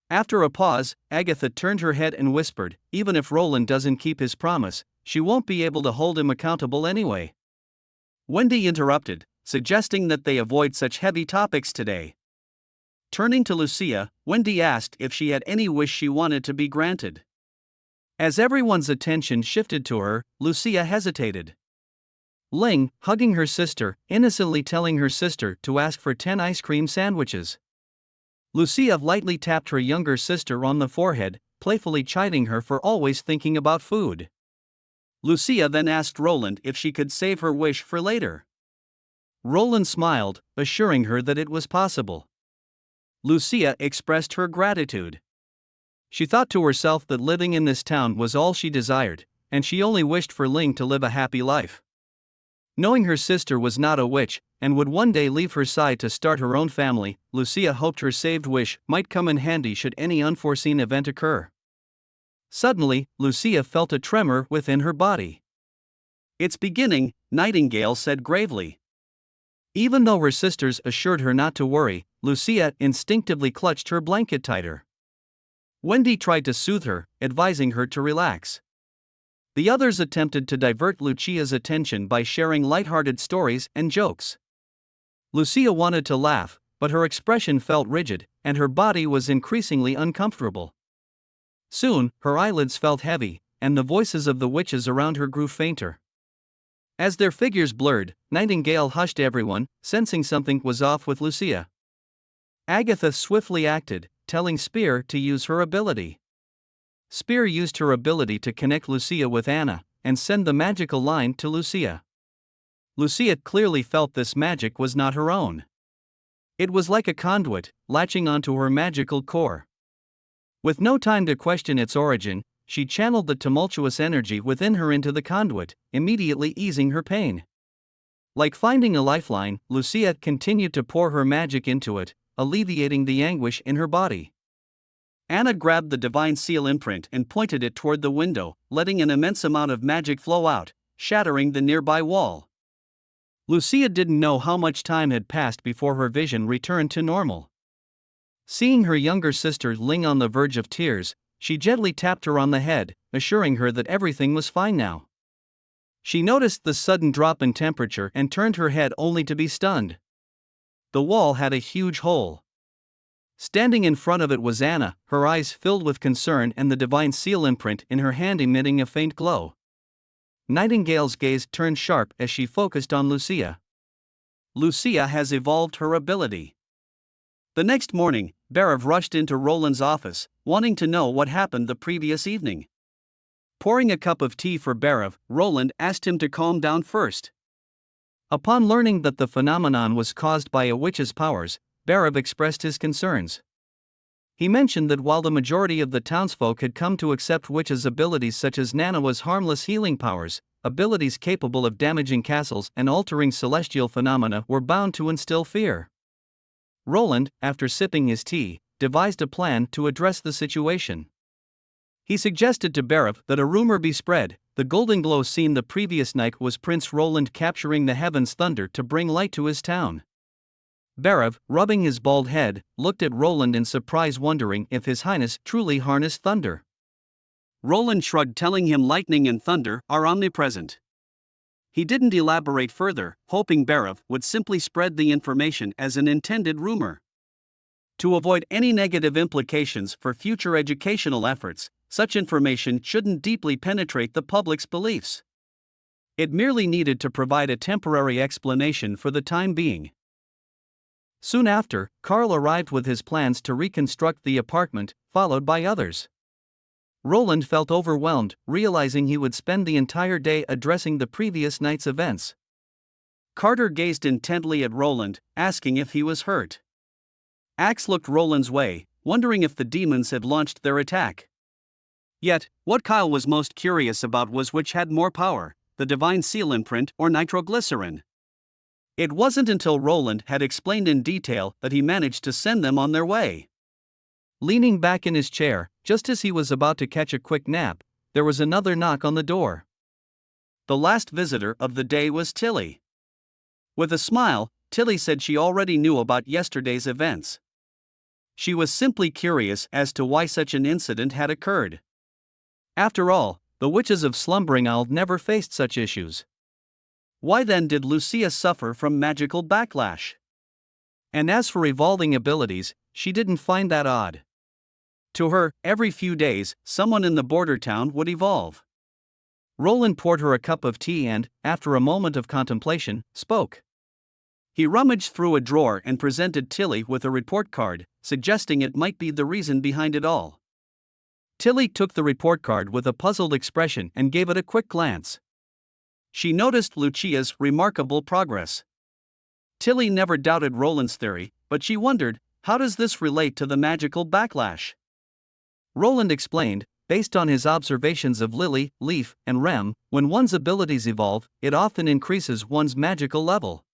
After a pause, Agatha turned her head and whispered, "Even if Roland doesn't keep his promise, she won't be able to hold him accountable anyway." Wendy interrupted, suggesting that they avoid such heavy topics today. Turning to Lucia, Wendy asked if she had any wish she wanted to be granted. As everyone's attention shifted to her, Lucia hesitated. Ling, hugging her sister, innocently telling her sister to ask for 10 ice cream sandwiches. Lucia lightly tapped her younger sister on the forehead, playfully chiding her for always thinking about food. Lucia then asked Roland if she could save her wish for later. Roland smiled, assuring her that it was possible. Lucia expressed her gratitude. She thought to herself that living in this town was all she desired, and she only wished for Ling to live a happy life. Knowing her sister was not a witch, and would one day leave her side to start her own family, Lucia hoped her saved wish might come in handy should any unforeseen event occur. Suddenly, Lucia felt a tremor within her body. "It's beginning," Nightingale said gravely. Even though her sisters assured her not to worry, Lucia instinctively clutched her blanket tighter. Wendy tried to soothe her, advising her to relax. The others attempted to divert Lucia's attention by sharing lighthearted stories and jokes. Lucia wanted to laugh, but her expression felt rigid, and her body was increasingly uncomfortable. Soon, her eyelids felt heavy, and the voices of the witches around her grew fainter. As their figures blurred, Nightingale hushed everyone, sensing something was off with Lucia. Agatha swiftly acted, telling Spear to use her ability. Spear used her ability to connect Lucia with Anna, and send the magical line to Lucia. Lucia clearly felt this magic was not her own. It was like a conduit, latching onto her magical core. With no time to question its origin, she channeled the tumultuous energy within her into the conduit, immediately easing her pain. Like finding a lifeline, Lucia continued to pour her magic into it, alleviating the anguish in her body. Anna grabbed the divine seal imprint and pointed it toward the window, letting an immense amount of magic flow out, shattering the nearby wall. Lucia didn't know how much time had passed before her vision returned to normal. Seeing her younger sister Ling on the verge of tears, she gently tapped her on the head, assuring her that everything was fine now. She noticed the sudden drop in temperature and turned her head only to be stunned. The wall had a huge hole. Standing in front of it was Anna, her eyes filled with concern and the divine seal imprint in her hand emitting a faint glow. Nightingale's gaze turned sharp as she focused on Lucia. Lucia has evolved her ability. The next morning, Barav rushed into Roland's office, wanting to know what happened the previous evening. Pouring a cup of tea for Barav, Roland asked him to calm down first. Upon learning that the phenomenon was caused by a witch's powers, Barav expressed his concerns. He mentioned that while the majority of the townsfolk had come to accept witches' abilities such as Nanawa's harmless healing powers, abilities capable of damaging castles and altering celestial phenomena were bound to instill fear. Roland, after sipping his tea, devised a plan to address the situation. He suggested to Barav that a rumor be spread: the golden glow seen the previous night was Prince Roland capturing the heaven's thunder to bring light to his town. Barav, rubbing his bald head, looked at Roland in surprise, wondering if His Highness truly harnessed thunder. Roland shrugged, telling him lightning and thunder are omnipresent. He didn't elaborate further, hoping Barav would simply spread the information as an intended rumor. To avoid any negative implications for future educational efforts, such information shouldn't deeply penetrate the public's beliefs. It merely needed to provide a temporary explanation for the time being. Soon after, Karl arrived with his plans to reconstruct the apartment, followed by others. Roland felt overwhelmed, realizing he would spend the entire day addressing the previous night's events. Carter gazed intently at Roland, asking if he was hurt. Axe looked Roland's way, wondering if the demons had launched their attack. Yet, what Kyle was most curious about was which had more power, the divine seal imprint or nitroglycerin. It wasn't until Roland had explained in detail that he managed to send them on their way. Leaning back in his chair, just as he was about to catch a quick nap, there was another knock on the door. The last visitor of the day was Tilly. With a smile, Tilly said she already knew about yesterday's events. She was simply curious as to why such an incident had occurred. After all, the witches of Slumbering Isle never faced such issues. Why then did Lucia suffer from magical backlash? And as for evolving abilities, she didn't find that odd. To her, every few days, someone in the border town would evolve. Roland poured her a cup of tea and, after a moment of contemplation, spoke. He rummaged through a drawer and presented Tilly with a report card, suggesting it might be the reason behind it all. Tilly took the report card with a puzzled expression and gave it a quick glance. She noticed Lucia's remarkable progress. Tilly never doubted Roland's theory, but she wondered, how does this relate to the magical backlash? Roland explained, based on his observations of Lily, Leaf, and Rem, when one's abilities evolve, it often increases one's magical level.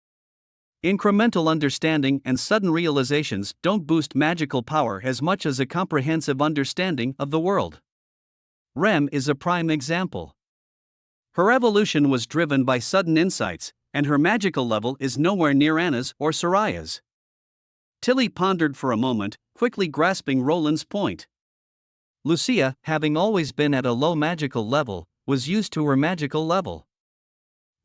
Incremental understanding and sudden realizations don't boost magical power as much as a comprehensive understanding of the world. Rem is a prime example. Her evolution was driven by sudden insights, and her magical level is nowhere near Anna's or Soraya's. Tilly pondered for a moment, quickly grasping Roland's point. Lucia, having always been at a low magical level, was used to her magical level.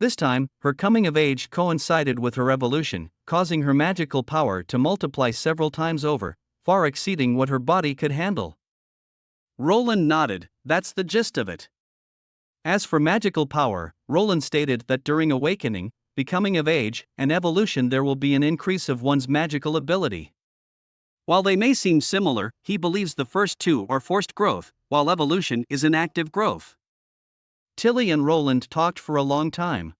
This time, her coming of age coincided with her evolution, causing her magical power to multiply several times over, far exceeding what her body could handle. Roland nodded, that's the gist of it. As for magical power, Roland stated that during awakening, becoming of age, and evolution there will be an increase of one's magical ability. While they may seem similar, he believes the first two are forced growth, while evolution is an active growth. Tilly and Roland talked for a long time.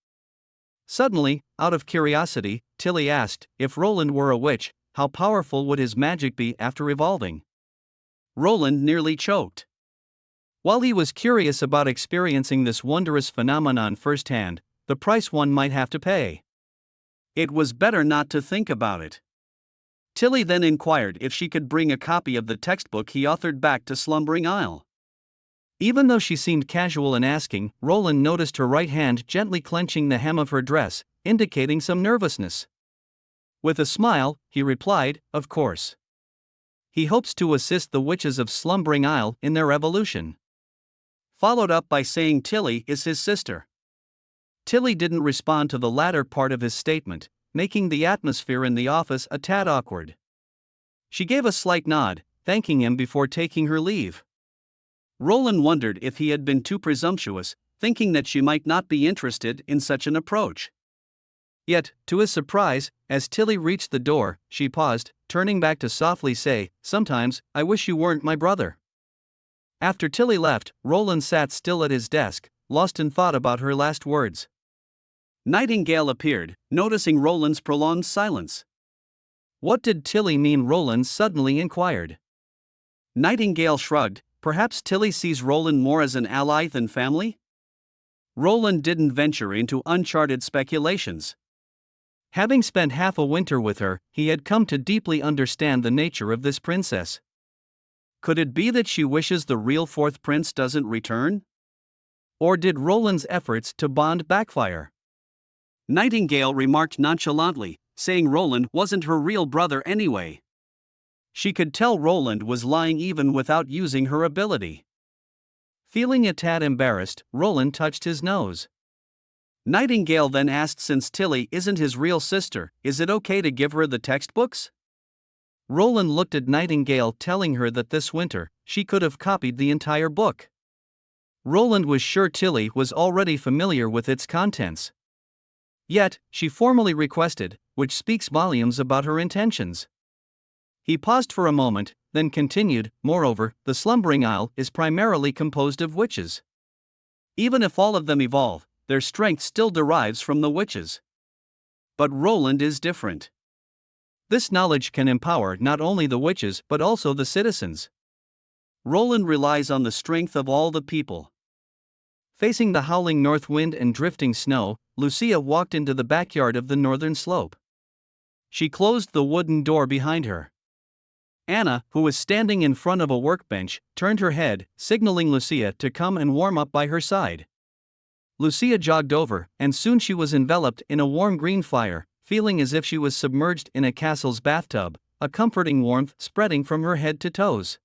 Suddenly, out of curiosity, Tilly asked, if Roland were a witch, how powerful would his magic be after evolving? Roland nearly choked. While he was curious about experiencing this wondrous phenomenon firsthand, the price one might have to pay. It was better not to think about it. Tilly then inquired if she could bring a copy of the textbook he authored back to Slumbering Isle. Even though she seemed casual in asking, Roland noticed her right hand gently clenching the hem of her dress, indicating some nervousness. With a smile, he replied, of course. He hopes to assist the witches of Slumbering Isle in their evolution. Followed up by saying Tilly is his sister. Tilly didn't respond to the latter part of his statement, making the atmosphere in the office a tad awkward. She gave a slight nod, thanking him before taking her leave. Roland wondered if he had been too presumptuous, thinking that she might not be interested in such an approach. Yet, to his surprise, as Tilly reached the door, she paused, turning back to softly say, "Sometimes, I wish you weren't my brother." After Tilly left, Roland sat still at his desk, lost in thought about her last words. Nightingale appeared, noticing Roland's prolonged silence. "What did Tilly mean?" Roland suddenly inquired. Nightingale shrugged. "Perhaps Tilly sees Roland more as an ally than family?" Roland didn't venture into uncharted speculations. Having spent half a winter with her, he had come to deeply understand the nature of this princess. Could it be that she wishes the real fourth prince doesn't return? Or did Roland's efforts to bond backfire? Nightingale remarked nonchalantly, saying Roland wasn't her real brother anyway. She could tell Roland was lying even without using her ability. Feeling a tad embarrassed, Roland touched his nose. Nightingale then asked, "Since Tilly isn't his real sister, is it okay to give her the textbooks?" Roland looked at Nightingale, telling her that this winter, she could have copied the entire book. Roland was sure Tilly was already familiar with its contents. Yet, she formally requested, which speaks volumes about her intentions. He paused for a moment, then continued, "Moreover, the Slumbering Isle is primarily composed of witches. Even if all of them evolve, their strength still derives from the witches. But Roland is different. This knowledge can empower not only the witches but also the citizens. Roland relies on the strength of all the people." Facing the howling north wind and drifting snow, Lucia walked into the backyard of the northern slope. She closed the wooden door behind her. Anna, who was standing in front of a workbench, turned her head, signaling Lucia to come and warm up by her side. Lucia jogged over, and soon she was enveloped in a warm green fire, feeling as if she was submerged in a castle's bathtub, a comforting warmth spreading from her head to toes.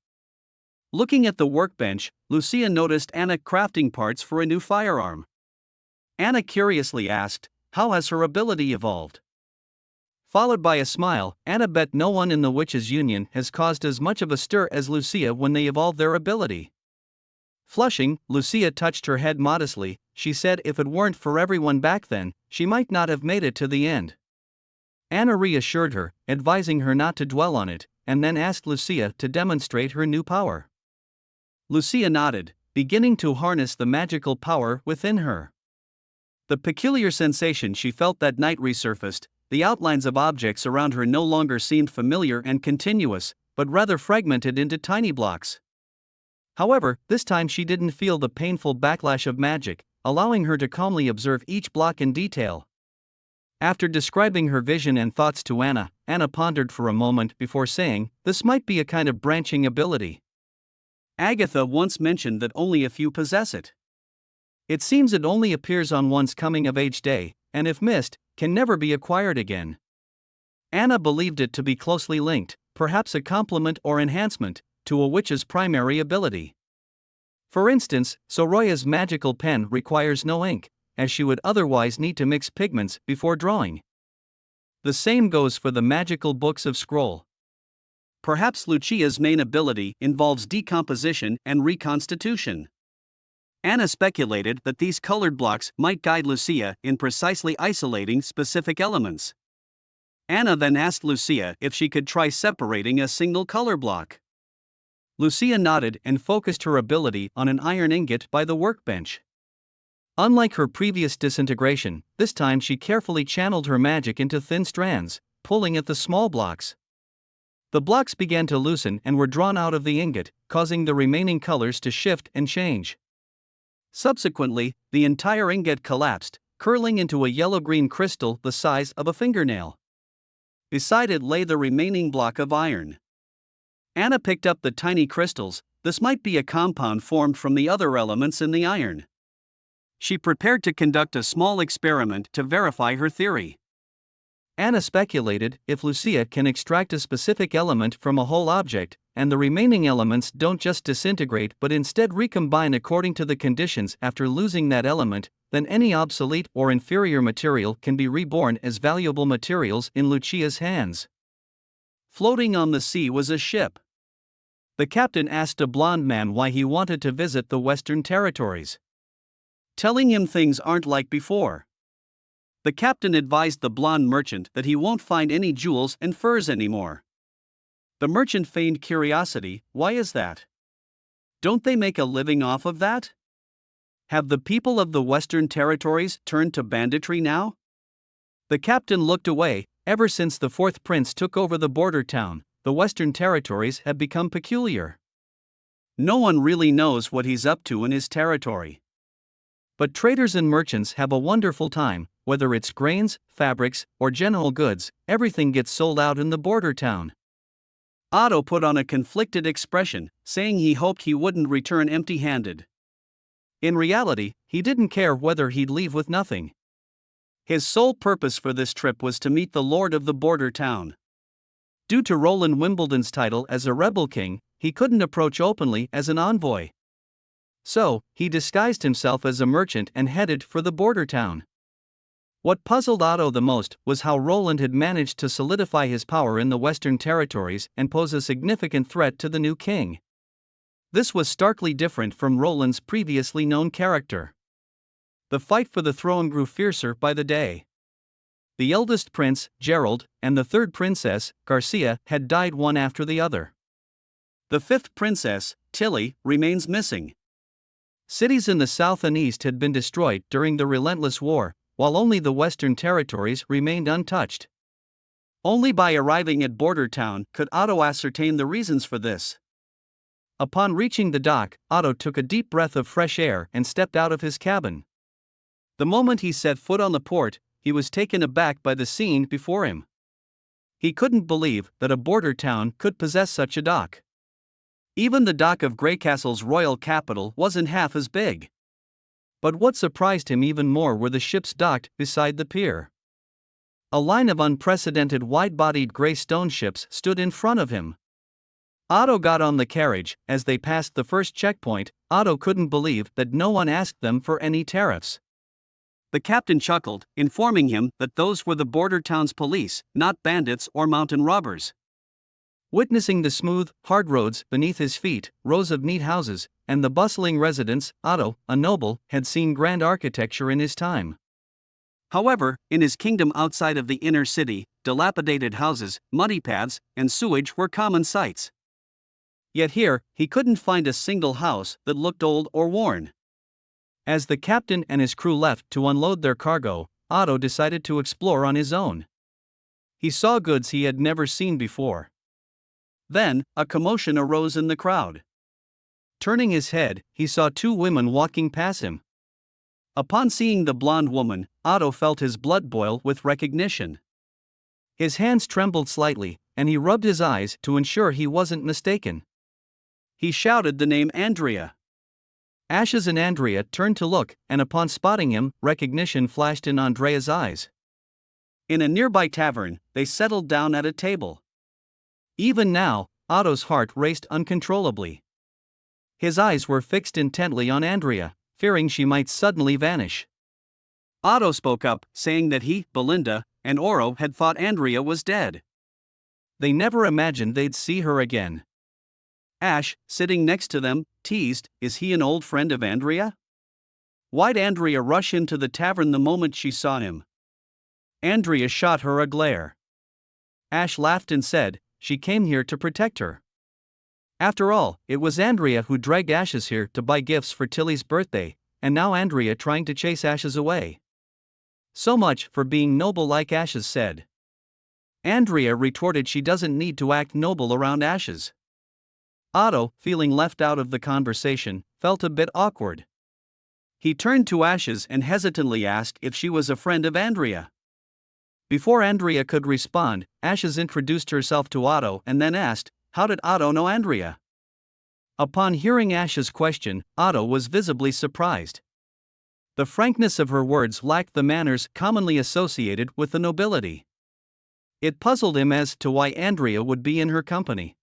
Looking at the workbench, Lucia noticed Anna crafting parts for a new firearm. Anna curiously asked, "How has her ability evolved?" Followed by a smile, Anna bet no one in the Witches' Union has caused as much of a stir as Lucia when they evolved their ability. Flushing, Lucia touched her head modestly. She said if it weren't for everyone back then, she might not have made it to the end. Anna reassured her, advising her not to dwell on it, and then asked Lucia to demonstrate her new power. Lucia nodded, beginning to harness the magical power within her. The peculiar sensation she felt that night resurfaced. The outlines of objects around her no longer seemed familiar and continuous, but rather fragmented into tiny blocks. However, this time she didn't feel the painful backlash of magic, allowing her to calmly observe each block in detail. After describing her vision and thoughts to Anna, Anna pondered for a moment before saying, "This might be a kind of branching ability. Agatha once mentioned that only a few possess it. It seems it only appears on one's coming-of-age day, and if missed, can never be acquired again." Anna believed it to be closely linked, perhaps a complement or enhancement, to a witch's primary ability. For instance, Soroya's magical pen requires no ink, as she would otherwise need to mix pigments before drawing. The same goes for the magical books of scroll. Perhaps Lucia's main ability involves decomposition and reconstitution. Anna speculated that these colored blocks might guide Lucia in precisely isolating specific elements. Anna then asked Lucia if she could try separating a single color block. Lucia nodded and focused her ability on an iron ingot by the workbench. Unlike her previous disintegration, this time she carefully channeled her magic into thin strands, pulling at the small blocks. The blocks began to loosen and were drawn out of the ingot, causing the remaining colors to shift and change. Subsequently, the entire ingot collapsed, curling into a yellow-green crystal the size of a fingernail. Beside it lay the remaining block of iron. Anna picked up the tiny crystals. This might be a compound formed from the other elements in the iron. She prepared to conduct a small experiment to verify her theory. Anna speculated if Lucia can extract a specific element from a whole object, and the remaining elements don't just disintegrate but instead recombine according to the conditions after losing that element, then any obsolete or inferior material can be reborn as valuable materials in Lucia's hands. Floating on the sea was a ship. The captain asked a blond man why he wanted to visit the Western Territories, telling him things aren't like before. The captain advised the blond merchant that he won't find any jewels and furs anymore. The merchant feigned curiosity. Why is that? Don't they make a living off of that? Have the people of the Western Territories turned to banditry now? The captain looked away. Ever since the fourth prince took over the border town, the Western Territories have become peculiar. No one really knows what he's up to in his territory. But traders and merchants have a wonderful time. Whether it's grains, fabrics, or general goods, everything gets sold out in the border town. Otto put on a conflicted expression, saying he hoped he wouldn't return empty-handed. In reality, he didn't care whether he'd leave with nothing. His sole purpose for this trip was to meet the lord of the border town. Due to Roland Wimbledon's title as a rebel king, he couldn't approach openly as an envoy. So, he disguised himself as a merchant and headed for the border town. What puzzled Otto the most was how Roland had managed to solidify his power in the Western Territories and pose a significant threat to the new king. This was starkly different from Roland's previously known character. The fight for the throne grew fiercer by the day. The eldest prince, Gerald, and the third princess, Garcia, had died one after the other. The fifth princess, Tilly, remains missing. Cities in the south and east had been destroyed during the relentless war, while only the Western Territories remained untouched. Only by arriving at border town could Otto ascertain the reasons for this. Upon reaching the dock, Otto took a deep breath of fresh air and stepped out of his cabin. The moment he set foot on the port, he was taken aback by the scene before him. He couldn't believe that a border town could possess such a dock. Even the dock of Greycastle's royal capital wasn't half as big. But what surprised him even more were the ships docked beside the pier. A line of unprecedented wide-bodied gray stone ships stood in front of him. Otto got on the carriage. As they passed the first checkpoint, Otto couldn't believe that no one asked them for any tariffs. The captain chuckled, informing him that those were the border town's police, not bandits or mountain robbers. Witnessing the smooth, hard roads beneath his feet, rows of neat houses, and the bustling residents, Otto, a noble, had seen grand architecture in his time. However, in his kingdom outside of the inner city, dilapidated houses, muddy paths, and sewage were common sights. Yet here, he couldn't find a single house that looked old or worn. As the captain and his crew left to unload their cargo, Otto decided to explore on his own. He saw goods he had never seen before. Then, a commotion arose in the crowd. Turning his head, he saw two women walking past him. Upon seeing the blonde woman, Otto felt his blood boil with recognition. His hands trembled slightly, and he rubbed his eyes to ensure he wasn't mistaken. He shouted the name Andrea. Ashes and Andrea turned to look, and upon spotting him, recognition flashed in Andrea's eyes. In a nearby tavern, they settled down at a table. Even now, Otto's heart raced uncontrollably. His eyes were fixed intently on Andrea, fearing she might suddenly vanish. Otto spoke up, saying that he, Belinda, and Oro had thought Andrea was dead. They never imagined they'd see her again. Ash, sitting next to them, teased, "Is he an old friend of Andrea?" Why'd Andrea rush into the tavern the moment she saw him? Andrea shot her a glare. Ash laughed and said, "She came here to protect her." After all, it was Andrea who dragged Ashes here to buy gifts for Tilly's birthday, and now Andrea trying to chase Ashes away. So much for being noble, like Ashes said. Andrea retorted she doesn't need to act noble around Ashes. Otto, feeling left out of the conversation, felt a bit awkward. He turned to Ashes and hesitantly asked if she was a friend of Andrea. Before Andrea could respond, Ashes introduced herself to Otto and then asked, "How did Otto know Andrea?" Upon hearing Ash's question, Otto was visibly surprised. The frankness of her words lacked the manners commonly associated with the nobility. It puzzled him as to why Andrea would be in her company.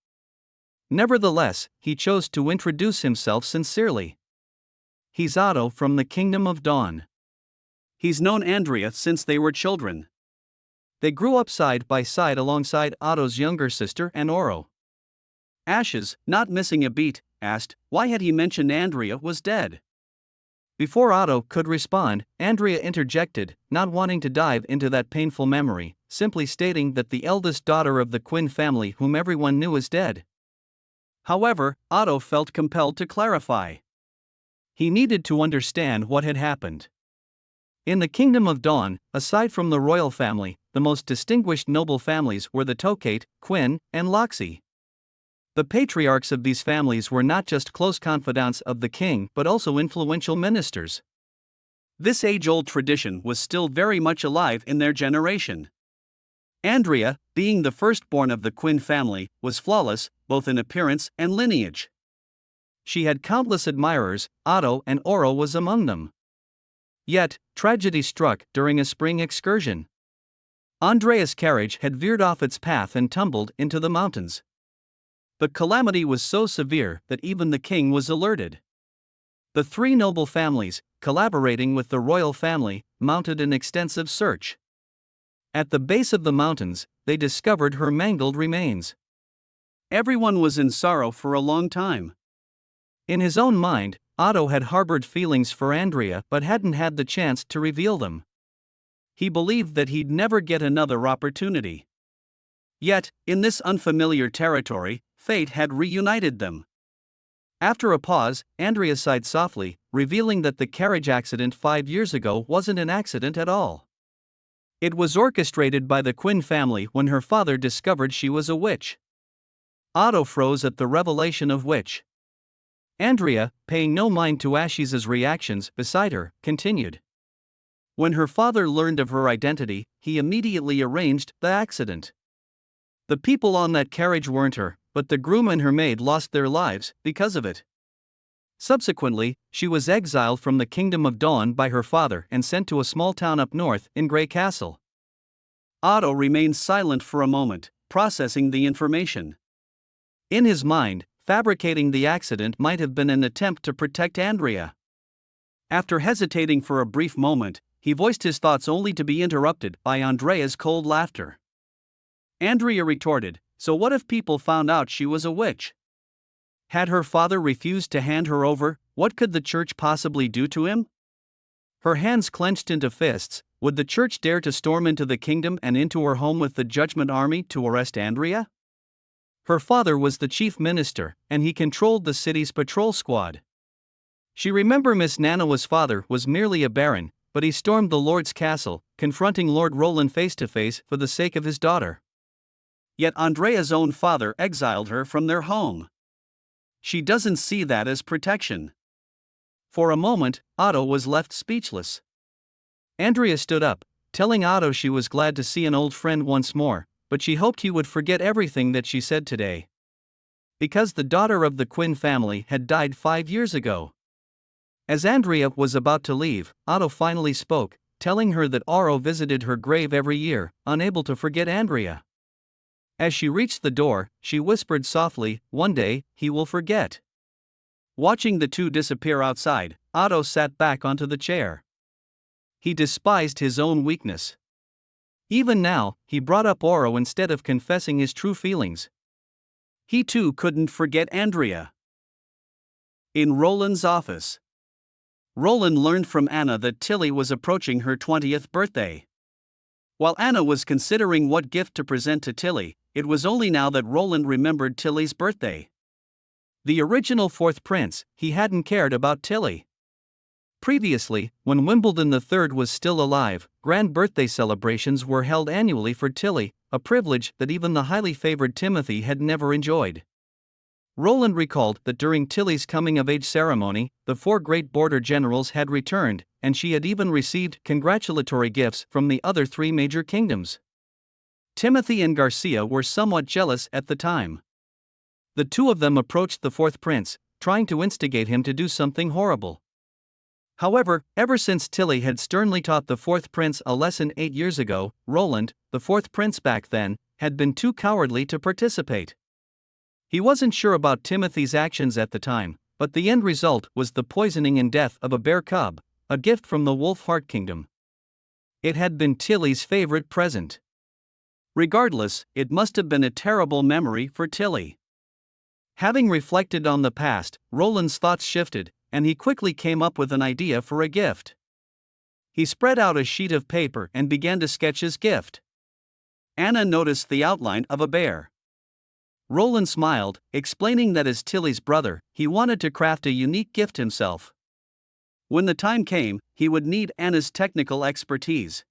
Nevertheless, he chose to introduce himself sincerely. "He's Otto from the Kingdom of Dawn." He's known Andrea since they were children. They grew up side by side alongside Otto's younger sister and Oro. Ashes, not missing a beat, asked why had he mentioned Andrea was dead. Before Otto could respond, Andrea interjected, not wanting to dive into that painful memory, simply stating that the eldest daughter of the Quinn family, whom everyone knew, is dead. However, Otto felt compelled to clarify. He needed to understand what had happened. In the Kingdom of Dawn, aside from the royal family, the most distinguished noble families were the Tokate, Quinn, and Loxi. The patriarchs of these families were not just close confidants of the king but also influential ministers. This age-old tradition was still very much alive in their generation. Andrea, being the firstborn of the Quinn family, was flawless, both in appearance and lineage. She had countless admirers, Otto and Oro was among them. Yet, tragedy struck during a spring excursion. Andrea's carriage had veered off its path and tumbled into the mountains. The calamity was so severe that even the king was alerted. The three noble families, collaborating with the royal family, mounted an extensive search. At the base of the mountains, they discovered her mangled remains. Everyone was in sorrow for a long time. In his own mind, Otto had harbored feelings for Andrea but hadn't had the chance to reveal them. He believed that he'd never get another opportunity. Yet, in this unfamiliar territory, fate had reunited them. After a pause, Andrea sighed softly, revealing that the carriage accident 5 years ago wasn't an accident at all. It was orchestrated by the Quinn family when her father discovered she was a witch. Otto froze at the revelation of witch. Andrea, paying no mind to Ashiz's reactions beside her, continued. When her father learned of her identity, he immediately arranged the accident. The people on that carriage weren't her, but the groom and her maid lost their lives because of it. Subsequently, she was exiled from the Kingdom of Dawn by her father and sent to a small town up north in Grey Castle. Otto remained silent for a moment, processing the information. In his mind, fabricating the accident might have been an attempt to protect Andrea. After hesitating for a brief moment, he voiced his thoughts only to be interrupted by Andrea's cold laughter. Andrea retorted, "So what if people found out she was a witch? Had her father refused to hand her over, what could the church possibly do to him?" Her hands clenched into fists. Would the church dare to storm into the kingdom and into her home with the Judgment Army to arrest Andrea? Her father was the chief minister, and he controlled the city's patrol squad. She remembered Miss Nanawa's father was merely a baron, but he stormed the Lord's castle, confronting Lord Roland face to face for the sake of his daughter. Yet Andrea's own father exiled her from their home. She doesn't see that as protection. For a moment, Otto was left speechless. Andrea stood up, telling Otto she was glad to see an old friend once more, but she hoped he would forget everything that she said today. Because the daughter of the Quinn family had died 5 years ago. As Andrea was about to leave, Otto finally spoke, telling her that Oro visited her grave every year, unable to forget Andrea. As she reached the door, she whispered softly, "One day, he will forget." Watching the two disappear outside, Otto sat back onto the chair. He despised his own weakness. Even now, he brought up Oro instead of confessing his true feelings. He too couldn't forget Andrea. In Roland's office, Roland learned from Anna that Tilly was approaching her 20th birthday. While Anna was considering what gift to present to Tilly, it was only now that Roland remembered Tilly's birthday. The original fourth prince, he hadn't cared about Tilly. Previously, when Wimbledon III was still alive, grand birthday celebrations were held annually for Tilly, a privilege that even the highly favored Timothy had never enjoyed. Roland recalled that during Tilly's coming-of-age ceremony, the 4 great border generals had returned, and she had even received congratulatory gifts from the other 3 major kingdoms. Timothy and Garcia were somewhat jealous at the time. The two of them approached the fourth prince, trying to instigate him to do something horrible. However, ever since Tilly had sternly taught the fourth prince a lesson 8 years ago, Roland, the fourth prince back then, had been too cowardly to participate. He wasn't sure about Timothy's actions at the time, but the end result was the poisoning and death of a bear cub, a gift from the Wolf Heart Kingdom. It had been Tilly's favorite present. Regardless, it must have been a terrible memory for Tilly. Having reflected on the past, Roland's thoughts shifted, and he quickly came up with an idea for a gift. He spread out a sheet of paper and began to sketch his gift. Anna noticed the outline of a bear. Roland smiled, explaining that as Tilly's brother, he wanted to craft a unique gift himself. When the time came, he would need Anna's technical expertise.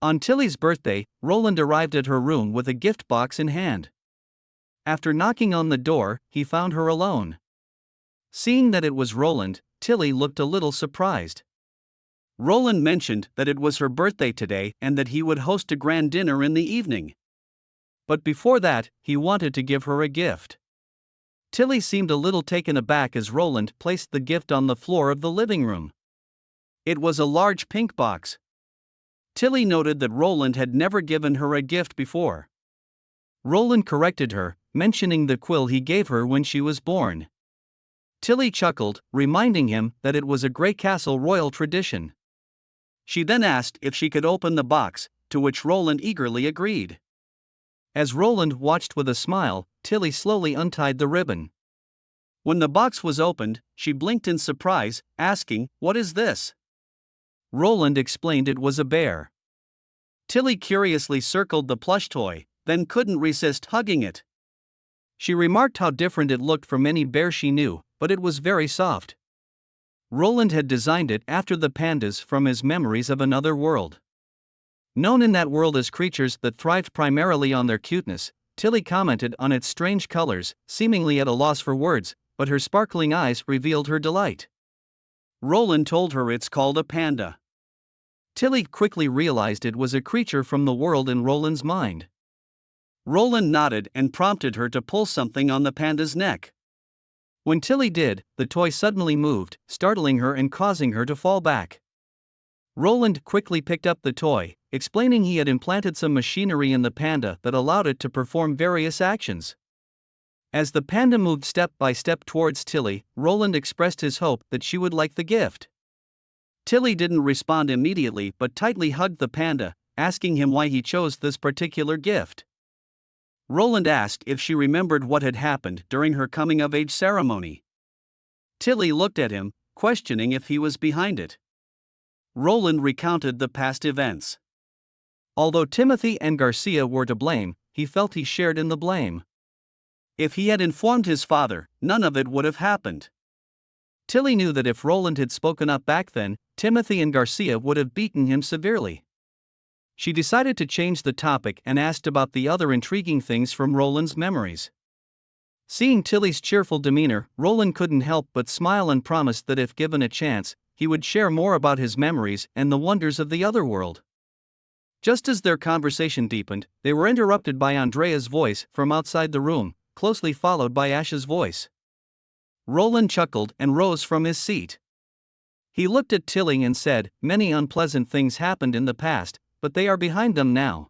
On Tilly's birthday, Roland arrived at her room with a gift box in hand. After knocking on the door, he found her alone. Seeing that it was Roland, Tilly looked a little surprised. Roland mentioned that it was her birthday today and that he would host a grand dinner in the evening. But before that, he wanted to give her a gift. Tilly seemed a little taken aback as Roland placed the gift on the floor of the living room. It was a large pink box. Tilly noted that Roland had never given her a gift before. Roland corrected her, mentioning the quill he gave her when she was born. Tilly chuckled, reminding him that it was a Grey Castle royal tradition. She then asked if she could open the box, to which Roland eagerly agreed. As Roland watched with a smile, Tilly slowly untied the ribbon. When the box was opened, she blinked in surprise, asking, "What is this?" Roland explained it was a bear. Tilly curiously circled the plush toy, then couldn't resist hugging it. She remarked how different it looked from any bear she knew, but it was very soft. Roland had designed it after the pandas from his memories of another world. Known in that world as creatures that thrived primarily on their cuteness, Tilly commented on its strange colors, seemingly at a loss for words, but her sparkling eyes revealed her delight. Roland told her it's called a panda. Tilly quickly realized it was a creature from the world in Roland's mind. Roland nodded and prompted her to pull something on the panda's neck. When Tilly did, the toy suddenly moved, startling her and causing her to fall back. Roland quickly picked up the toy, explaining he had implanted some machinery in the panda that allowed it to perform various actions. As the panda moved step by step towards Tilly, Roland expressed his hope that she would like the gift. Tilly didn't respond immediately but tightly hugged the panda, asking him why he chose this particular gift. Roland asked if she remembered what had happened during her coming-of-age ceremony. Tilly looked at him, questioning if he was behind it. Roland recounted the past events. Although Timothy and Garcia were to blame, he felt he shared in the blame. If he had informed his father, none of it would have happened. Tilly knew that if Roland had spoken up back then, Timothy and Garcia would have beaten him severely. She decided to change the topic and asked about the other intriguing things from Roland's memories. Seeing Tilly's cheerful demeanor, Roland couldn't help but smile and promised that if given a chance, he would share more about his memories and the wonders of the other world. Just as their conversation deepened, they were interrupted by Andrea's voice from outside the room, closely followed by Ash's voice. Roland chuckled and rose from his seat. He looked at Tilly and said, "Many unpleasant things happened in the past, but they are behind them now.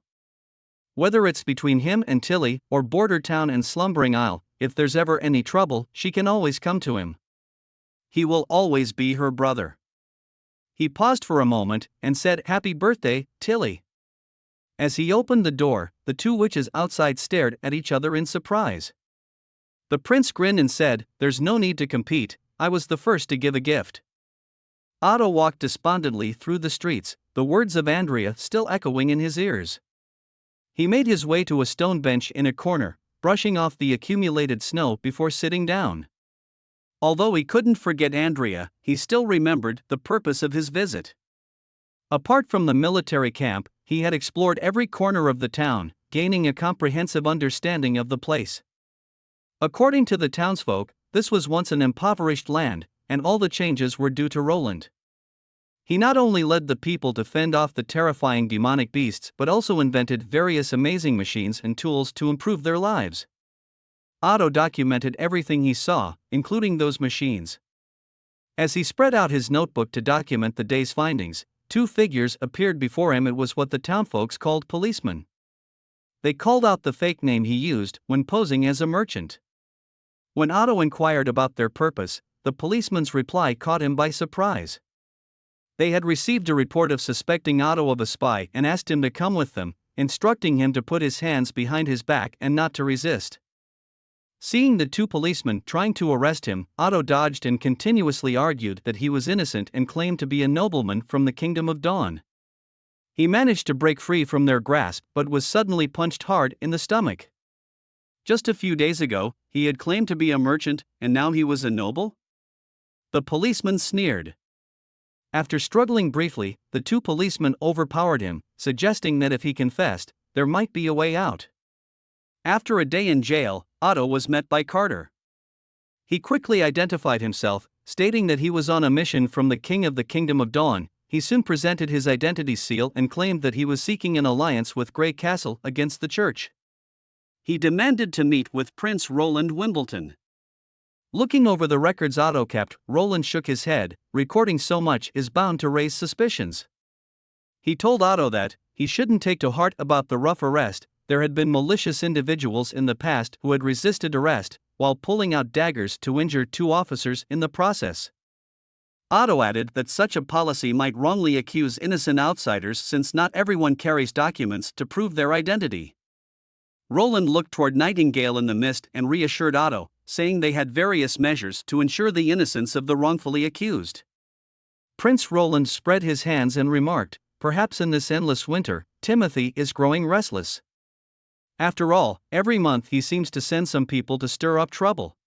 Whether it's between him and Tilly, or Border Town and Slumbering Isle, if there's ever any trouble, she can always come to him. He will always be her brother." He paused for a moment and said, "Happy birthday, Tilly." As he opened the door, the two witches outside stared at each other in surprise. The prince grinned and said, "There's no need to compete, I was the first to give a gift." Otto walked despondently through the streets, the words of Andrea still echoing in his ears. He made his way to a stone bench in a corner, brushing off the accumulated snow before sitting down. Although he couldn't forget Andrea, he still remembered the purpose of his visit. Apart from the military camp, he had explored every corner of the town, gaining a comprehensive understanding of the place. According to the townsfolk, this was once an impoverished land, and all the changes were due to Roland. He not only led the people to fend off the terrifying demonic beasts but also invented various amazing machines and tools to improve their lives. Otto documented everything he saw, including those machines. As he spread out his notebook to document the day's findings, two figures appeared before him. It was what the townfolks called policemen. They called out the fake name he used when posing as a merchant. When Otto inquired about their purpose, the policeman's reply caught him by surprise. They had received a report of suspecting Otto of a spy and asked him to come with them, instructing him to put his hands behind his back and not to resist. Seeing the two policemen trying to arrest him, Otto dodged and continuously argued that he was innocent and claimed to be a nobleman from the Kingdom of Dawn. He managed to break free from their grasp but was suddenly punched hard in the stomach. Just a few days ago, he had claimed to be a merchant, and now he was a noble? The policeman sneered. After struggling briefly, the two policemen overpowered him, suggesting that if he confessed, there might be a way out. After a day in jail, Otto was met by Carter. He quickly identified himself, stating that he was on a mission from the King of the Kingdom of Dawn. He soon presented his identity seal and claimed that he was seeking an alliance with Grey Castle against the church. He demanded to meet with Prince Roland Wimbledon. Looking over the records Otto kept, Roland shook his head. Recording so much is bound to raise suspicions. He told Otto that he shouldn't take to heart about the rough arrest. There had been malicious individuals in the past who had resisted arrest, while pulling out daggers to injure two officers in the process. Otto added that such a policy might wrongly accuse innocent outsiders since not everyone carries documents to prove their identity. Roland looked toward Nightingale in the mist and reassured Otto, saying they had various measures to ensure the innocence of the wrongfully accused. Prince Roland spread his hands and remarked, "Perhaps in this endless winter, Timothy is growing restless. After all, every month he seems to send some people to stir up trouble."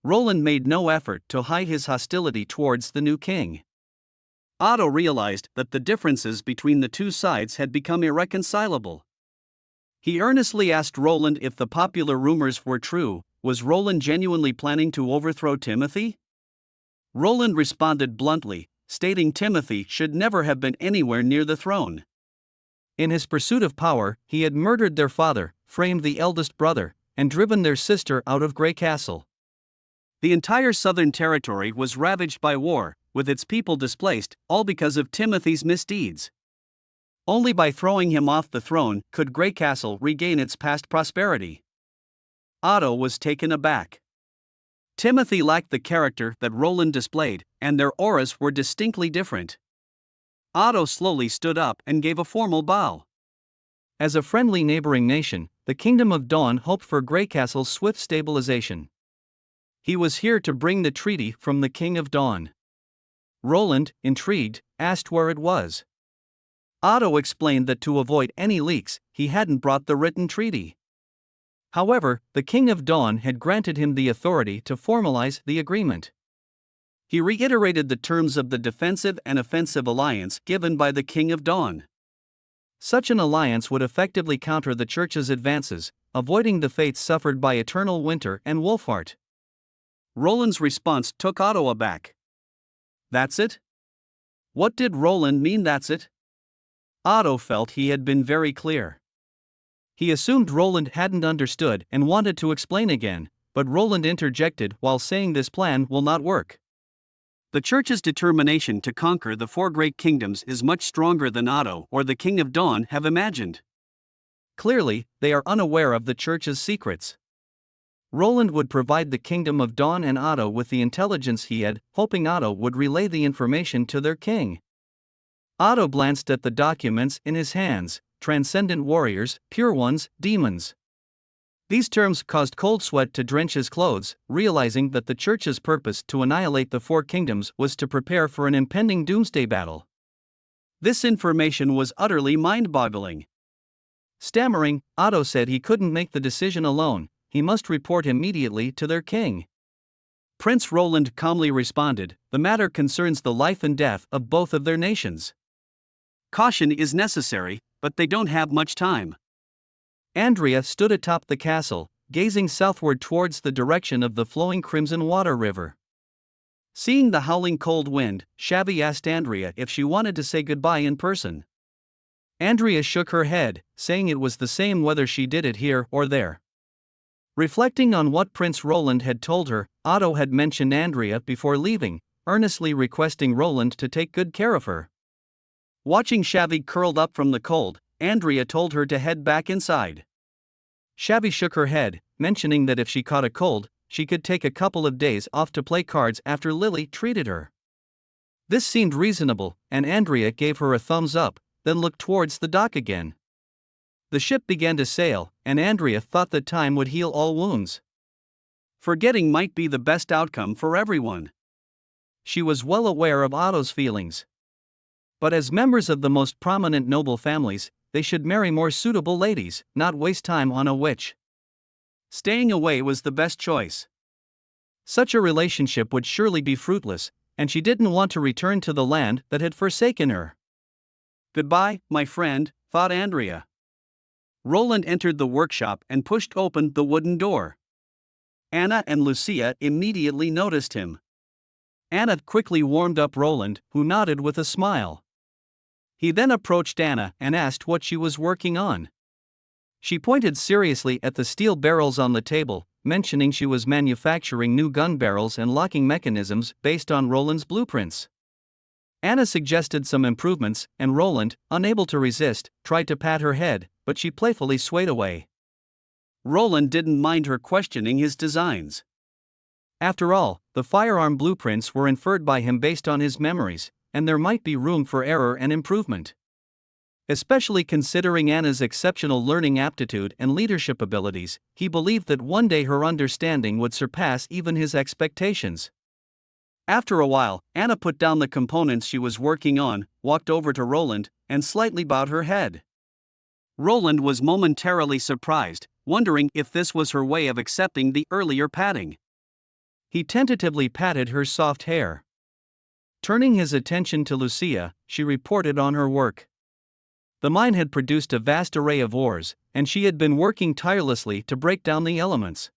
Roland made no effort to hide his hostility towards the new king. Otto realized that the differences between the two sides had become irreconcilable. He earnestly asked Roland if the popular rumors were true. Was Roland genuinely planning to overthrow Timothy? Roland responded bluntly, stating Timothy should never have been anywhere near the throne. In his pursuit of power, he had murdered their father, framed the eldest brother, and driven their sister out of Grey Castle. The entire southern territory was ravaged by war, with its people displaced, all because of Timothy's misdeeds. Only by throwing him off the throne could Grey Castle regain its past prosperity. Otto was taken aback. Timothy lacked the character that Roland displayed, and their auras were distinctly different. Otto slowly stood up and gave a formal bow. As a friendly neighboring nation, the Kingdom of Dawn hoped for Grey Castle's swift stabilization. He was here to bring the treaty from the King of Dawn. Roland, intrigued, asked where it was. Otto explained that to avoid any leaks, he hadn't brought the written treaty. However, the King of Dawn had granted him the authority to formalize the agreement. He reiterated the terms of the defensive and offensive alliance given by the King of Dawn. Such an alliance would effectively counter the Church's advances, avoiding the fates suffered by Eternal Winter and Wolfheart. Roland's response took Otto aback. "That's it?" What did Roland mean, that's it? Otto felt he had been very clear. He assumed Roland hadn't understood and wanted to explain again, but Roland interjected while saying this plan will not work. The Church's determination to conquer the four great kingdoms is much stronger than Otto or the King of Dawn have imagined. Clearly, they are unaware of the Church's secrets. Roland would provide the Kingdom of Dawn and Otto with the intelligence he had, hoping Otto would relay the information to their king. Otto glanced at the documents in his hands: transcendent warriors, pure ones, demons. These terms caused cold sweat to drench his clothes, realizing that the Church's purpose to annihilate the four kingdoms was to prepare for an impending doomsday battle. This information was utterly mind-boggling. Stammering, Otto said he couldn't make the decision alone. He must report immediately to their king. Prince Roland calmly responded, "The matter concerns the life and death of both of their nations. Caution is necessary, but they don't have much time." Andrea stood atop the castle, gazing southward towards the direction of the flowing crimson water river. Seeing the howling cold wind, Shavy asked Andrea if she wanted to say goodbye in person. Andrea shook her head, saying it was the same whether she did it here or there. Reflecting on what Prince Roland had told her, Otto had mentioned Andrea before leaving, earnestly requesting Roland to take good care of her. Watching Shavy curled up from the cold, Andrea told her to head back inside. Shabby shook her head, mentioning that if she caught a cold, she could take a couple of days off to play cards after Lily treated her. This seemed reasonable, and Andrea gave her a thumbs up, then looked towards the dock again. The ship began to sail, and Andrea thought that time would heal all wounds. Forgetting might be the best outcome for everyone. She was well aware of Otto's feelings. But as members of the most prominent noble families, they should marry more suitable ladies, not waste time on a witch. Staying away was the best choice. Such a relationship would surely be fruitless, and she didn't want to return to the land that had forsaken her. Goodbye, my friend, thought Andrea. Roland entered the workshop and pushed open the wooden door. Anna and Lucia immediately noticed him. Anna quickly warmed up Roland, who nodded with a smile. He then approached Anna and asked what she was working on. She pointed seriously at the steel barrels on the table, mentioning she was manufacturing new gun barrels and locking mechanisms based on Roland's blueprints. Anna suggested some improvements, and Roland, unable to resist, tried to pat her head, but she playfully swayed away. Roland didn't mind her questioning his designs. After all, the firearm blueprints were inferred by him based on his memories, and there might be room for error and improvement. Especially considering Anna's exceptional learning aptitude and leadership abilities, he believed that one day her understanding would surpass even his expectations. After a while, Anna put down the components she was working on, walked over to Roland, and slightly bowed her head. Roland was momentarily surprised, wondering if this was her way of accepting the earlier patting. He tentatively patted her soft hair. Turning his attention to Lucia, she reported on her work. The mine had produced a vast array of ores, and she had been working tirelessly to break down the elements.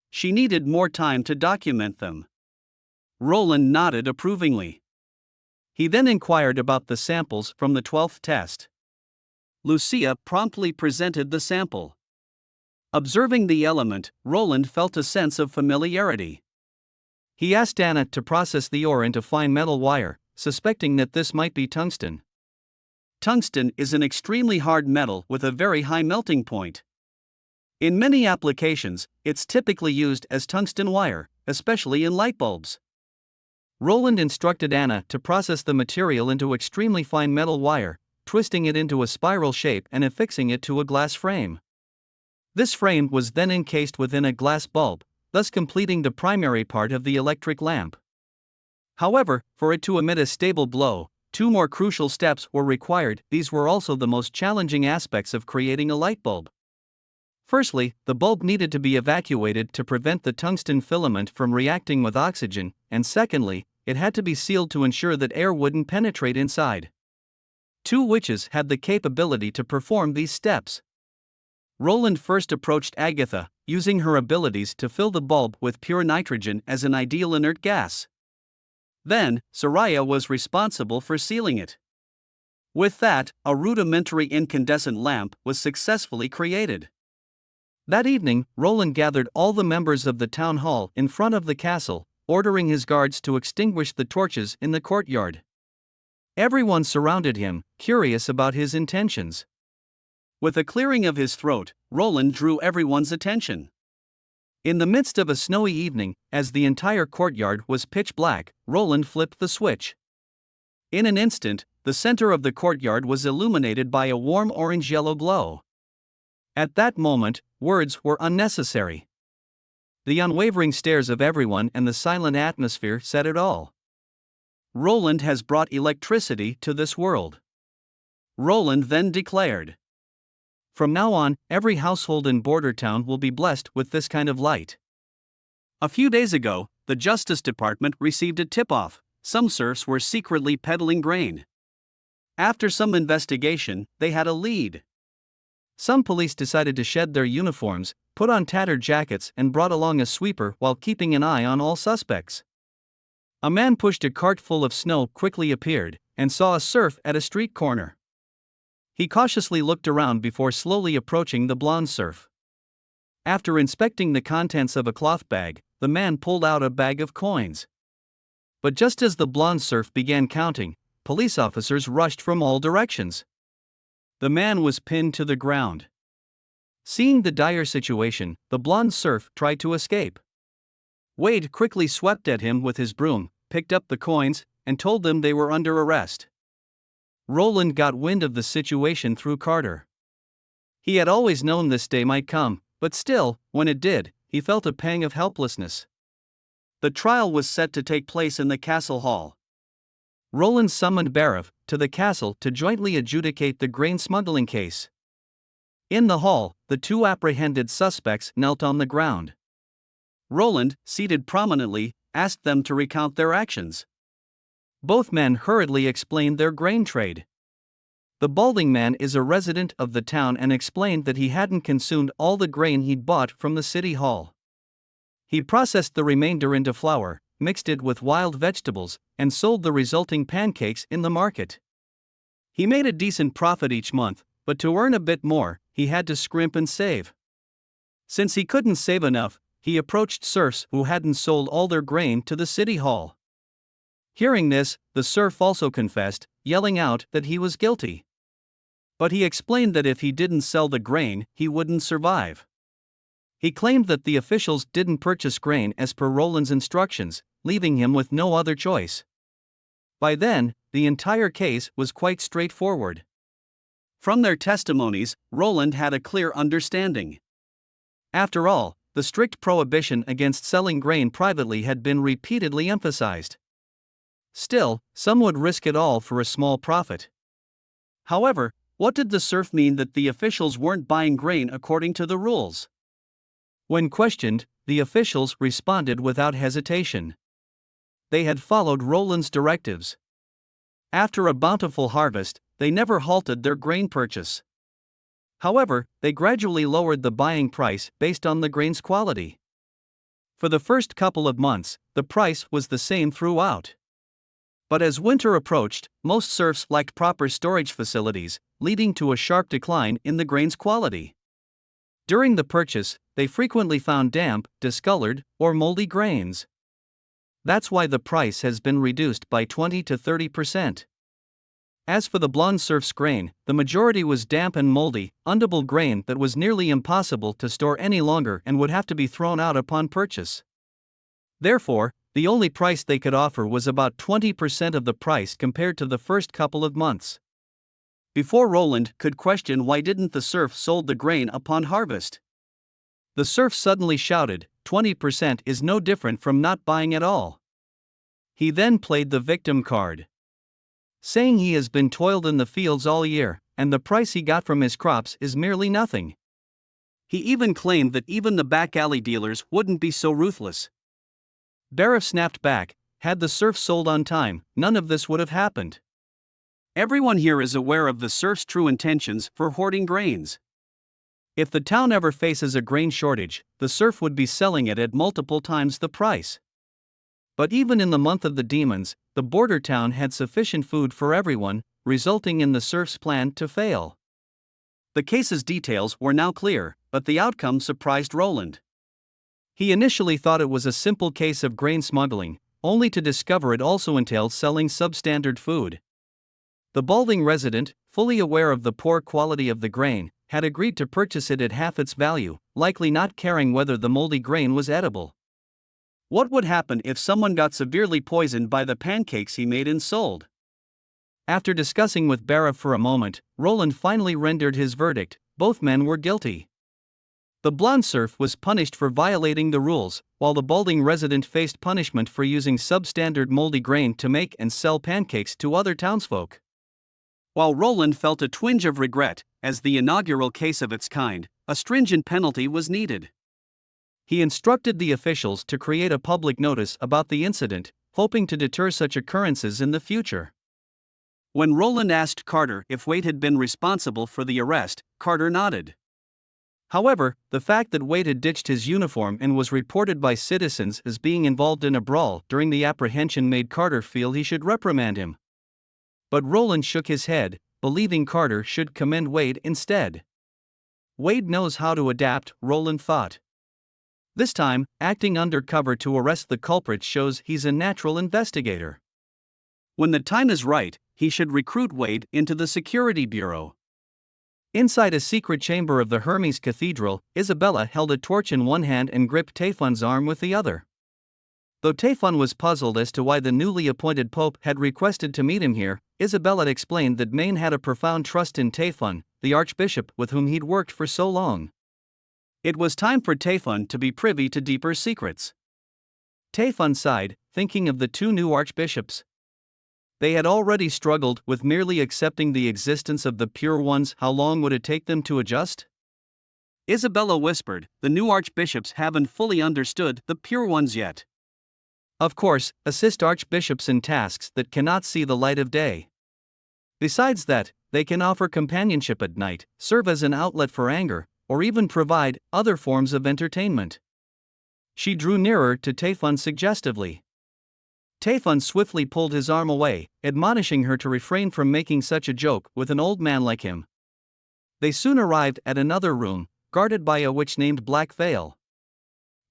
She needed more time to document them. Roland nodded approvingly. He then inquired about the samples from the 12th test. Lucia promptly presented the sample. Observing the element, Roland felt a sense of familiarity. He asked Anna to process the ore into fine metal wire, suspecting that this might be tungsten. Tungsten is an extremely hard metal with a very high melting point. In many applications, it's typically used as tungsten wire, especially in light bulbs. Roland instructed Anna to process the material into extremely fine metal wire, twisting it into a spiral shape and affixing it to a glass frame. This frame was then encased within a glass bulb, thus completing the primary part of the electric lamp. However, for it to emit a stable glow, two more crucial steps were required. These were also the most challenging aspects of creating a light bulb. Firstly, the bulb needed to be evacuated to prevent the tungsten filament from reacting with oxygen, and secondly, it had to be sealed to ensure that air wouldn't penetrate inside. Two witches had the capability to perform these steps. Roland first approached Agatha, using her abilities to fill the bulb with pure nitrogen as an ideal inert gas. Then, Soraya was responsible for sealing it. With that, a rudimentary incandescent lamp was successfully created. That evening, Roland gathered all the members of the town hall in front of the castle, ordering his guards to extinguish the torches in the courtyard. Everyone surrounded him, curious about his intentions. With a clearing of his throat, Roland drew everyone's attention. In the midst of a snowy evening, as the entire courtyard was pitch black, Roland flipped the switch. In an instant, the center of the courtyard was illuminated by a warm orange-yellow glow. At that moment, words were unnecessary. The unwavering stares of everyone and the silent atmosphere said it all. Roland has brought electricity to this world. Roland then declared. From now on, every household in Border Town will be blessed with this kind of light. A few days ago, the Justice Department received a tip-off. Some serfs were secretly peddling grain. After some investigation, they had a lead. Some police decided to shed their uniforms, put on tattered jackets, and brought along a sweeper while keeping an eye on all suspects. A man pushed a cart full of snow quickly appeared, and saw a serf at a street corner. He cautiously looked around before slowly approaching the blonde serf. After inspecting the contents of a cloth bag, the man pulled out a bag of coins. But just as the blonde serf began counting, police officers rushed from all directions. The man was pinned to the ground. Seeing the dire situation, the blonde serf tried to escape. Wade quickly swept at him with his broom, picked up the coins, and told them they were under arrest. Roland got wind of the situation through Carter. He had always known this day might come, but still, when it did, he felt a pang of helplessness. The trial was set to take place in the castle hall. Roland summoned Barif to the castle to jointly adjudicate the grain smuggling case. In the hall, the two apprehended suspects knelt on the ground. Roland, seated prominently, asked them to recount their actions. Both men hurriedly explained their grain trade. The balding man is a resident of the town and explained that he hadn't consumed all the grain he'd bought from the city hall. He processed the remainder into flour, mixed it with wild vegetables, and sold the resulting pancakes in the market. He made a decent profit each month, but to earn a bit more, he had to scrimp and save. Since he couldn't save enough, he approached serfs who hadn't sold all their grain to the city hall. Hearing this, the serf also confessed, yelling out that he was guilty. But he explained that if he didn't sell the grain, he wouldn't survive. He claimed that the officials didn't purchase grain as per Roland's instructions, leaving him with no other choice. By then, the entire case was quite straightforward. From their testimonies, Roland had a clear understanding. After all, the strict prohibition against selling grain privately had been repeatedly emphasized. Still, some would risk it all for a small profit. However, what did the serf mean that the officials weren't buying grain according to the rules? When questioned, the officials responded without hesitation. They had followed Roland's directives. After a bountiful harvest, they never halted their grain purchase. However, they gradually lowered the buying price based on the grain's quality. For the first couple of months, the price was the same throughout. But as winter approached, most serfs lacked proper storage facilities, leading to a sharp decline in the grain's quality. During the purchase, they frequently found damp, discolored, or moldy grains. That's why the price has been reduced by 20 to 30%. As for the blonde serf's grain, the majority was damp and moldy, unedible grain that was nearly impossible to store any longer and would have to be thrown out upon purchase. Therefore, the only price they could offer was about 20% of the price compared to the first couple of months. Before Roland could question why didn't the serf sold the grain upon harvest, the serf suddenly shouted, 20% is no different from not buying at all. He then played the victim card, saying he has been toiled in the fields all year, and the price he got from his crops is merely nothing. He even claimed that even the back alley dealers wouldn't be so ruthless. Barif snapped back, had the serf sold on time, none of this would have happened. Everyone here is aware of the serf's true intentions for hoarding grains. If the town ever faces a grain shortage, the serf would be selling it at multiple times the price. But even in the month of the demons, the border town had sufficient food for everyone, resulting in the serf's plan to fail. The case's details were now clear, but the outcome surprised Roland. He initially thought it was a simple case of grain smuggling, only to discover it also entailed selling substandard food. The balding resident, fully aware of the poor quality of the grain, had agreed to purchase it at half its value, likely not caring whether the moldy grain was edible. What would happen if someone got severely poisoned by the pancakes he made and sold? After discussing with Barif for a moment, Roland finally rendered his verdict: both men were guilty. The blonde serf was punished for violating the rules, while the balding resident faced punishment for using substandard moldy grain to make and sell pancakes to other townsfolk. While Roland felt a twinge of regret, as the inaugural case of its kind, a stringent penalty was needed. He instructed the officials to create a public notice about the incident, hoping to deter such occurrences in the future. When Roland asked Carter if Wade had been responsible for the arrest, Carter nodded. However, the fact that Wade had ditched his uniform and was reported by citizens as being involved in a brawl during the apprehension made Carter feel he should reprimand him. But Roland shook his head, believing Carter should commend Wade instead. Wade knows how to adapt, Roland thought. This time, acting undercover to arrest the culprit shows he's a natural investigator. When the time is right, he should recruit Wade into the Security Bureau. Inside a secret chamber of the Hermes Cathedral, Isabella held a torch in one hand and gripped Tayfun's arm with the other. Though Tayfun was puzzled as to why the newly appointed pope had requested to meet him here, Isabella explained that Maine had a profound trust in Tayfun, the archbishop with whom he'd worked for so long. It was time for Tayfun to be privy to deeper secrets. Tayfun sighed, thinking of the two new archbishops. They had already struggled with merely accepting the existence of the pure ones. How long would it take them to adjust? Isabella whispered, the new archbishops haven't fully understood the pure ones yet. Of course, assist archbishops in tasks that cannot see the light of day. Besides that, they can offer companionship at night, serve as an outlet for anger, or even provide other forms of entertainment. She drew nearer to Tayfun suggestively. Tayfun swiftly pulled his arm away, admonishing her to refrain from making such a joke with an old man like him. They soon arrived at another room, guarded by a witch named Black Veil.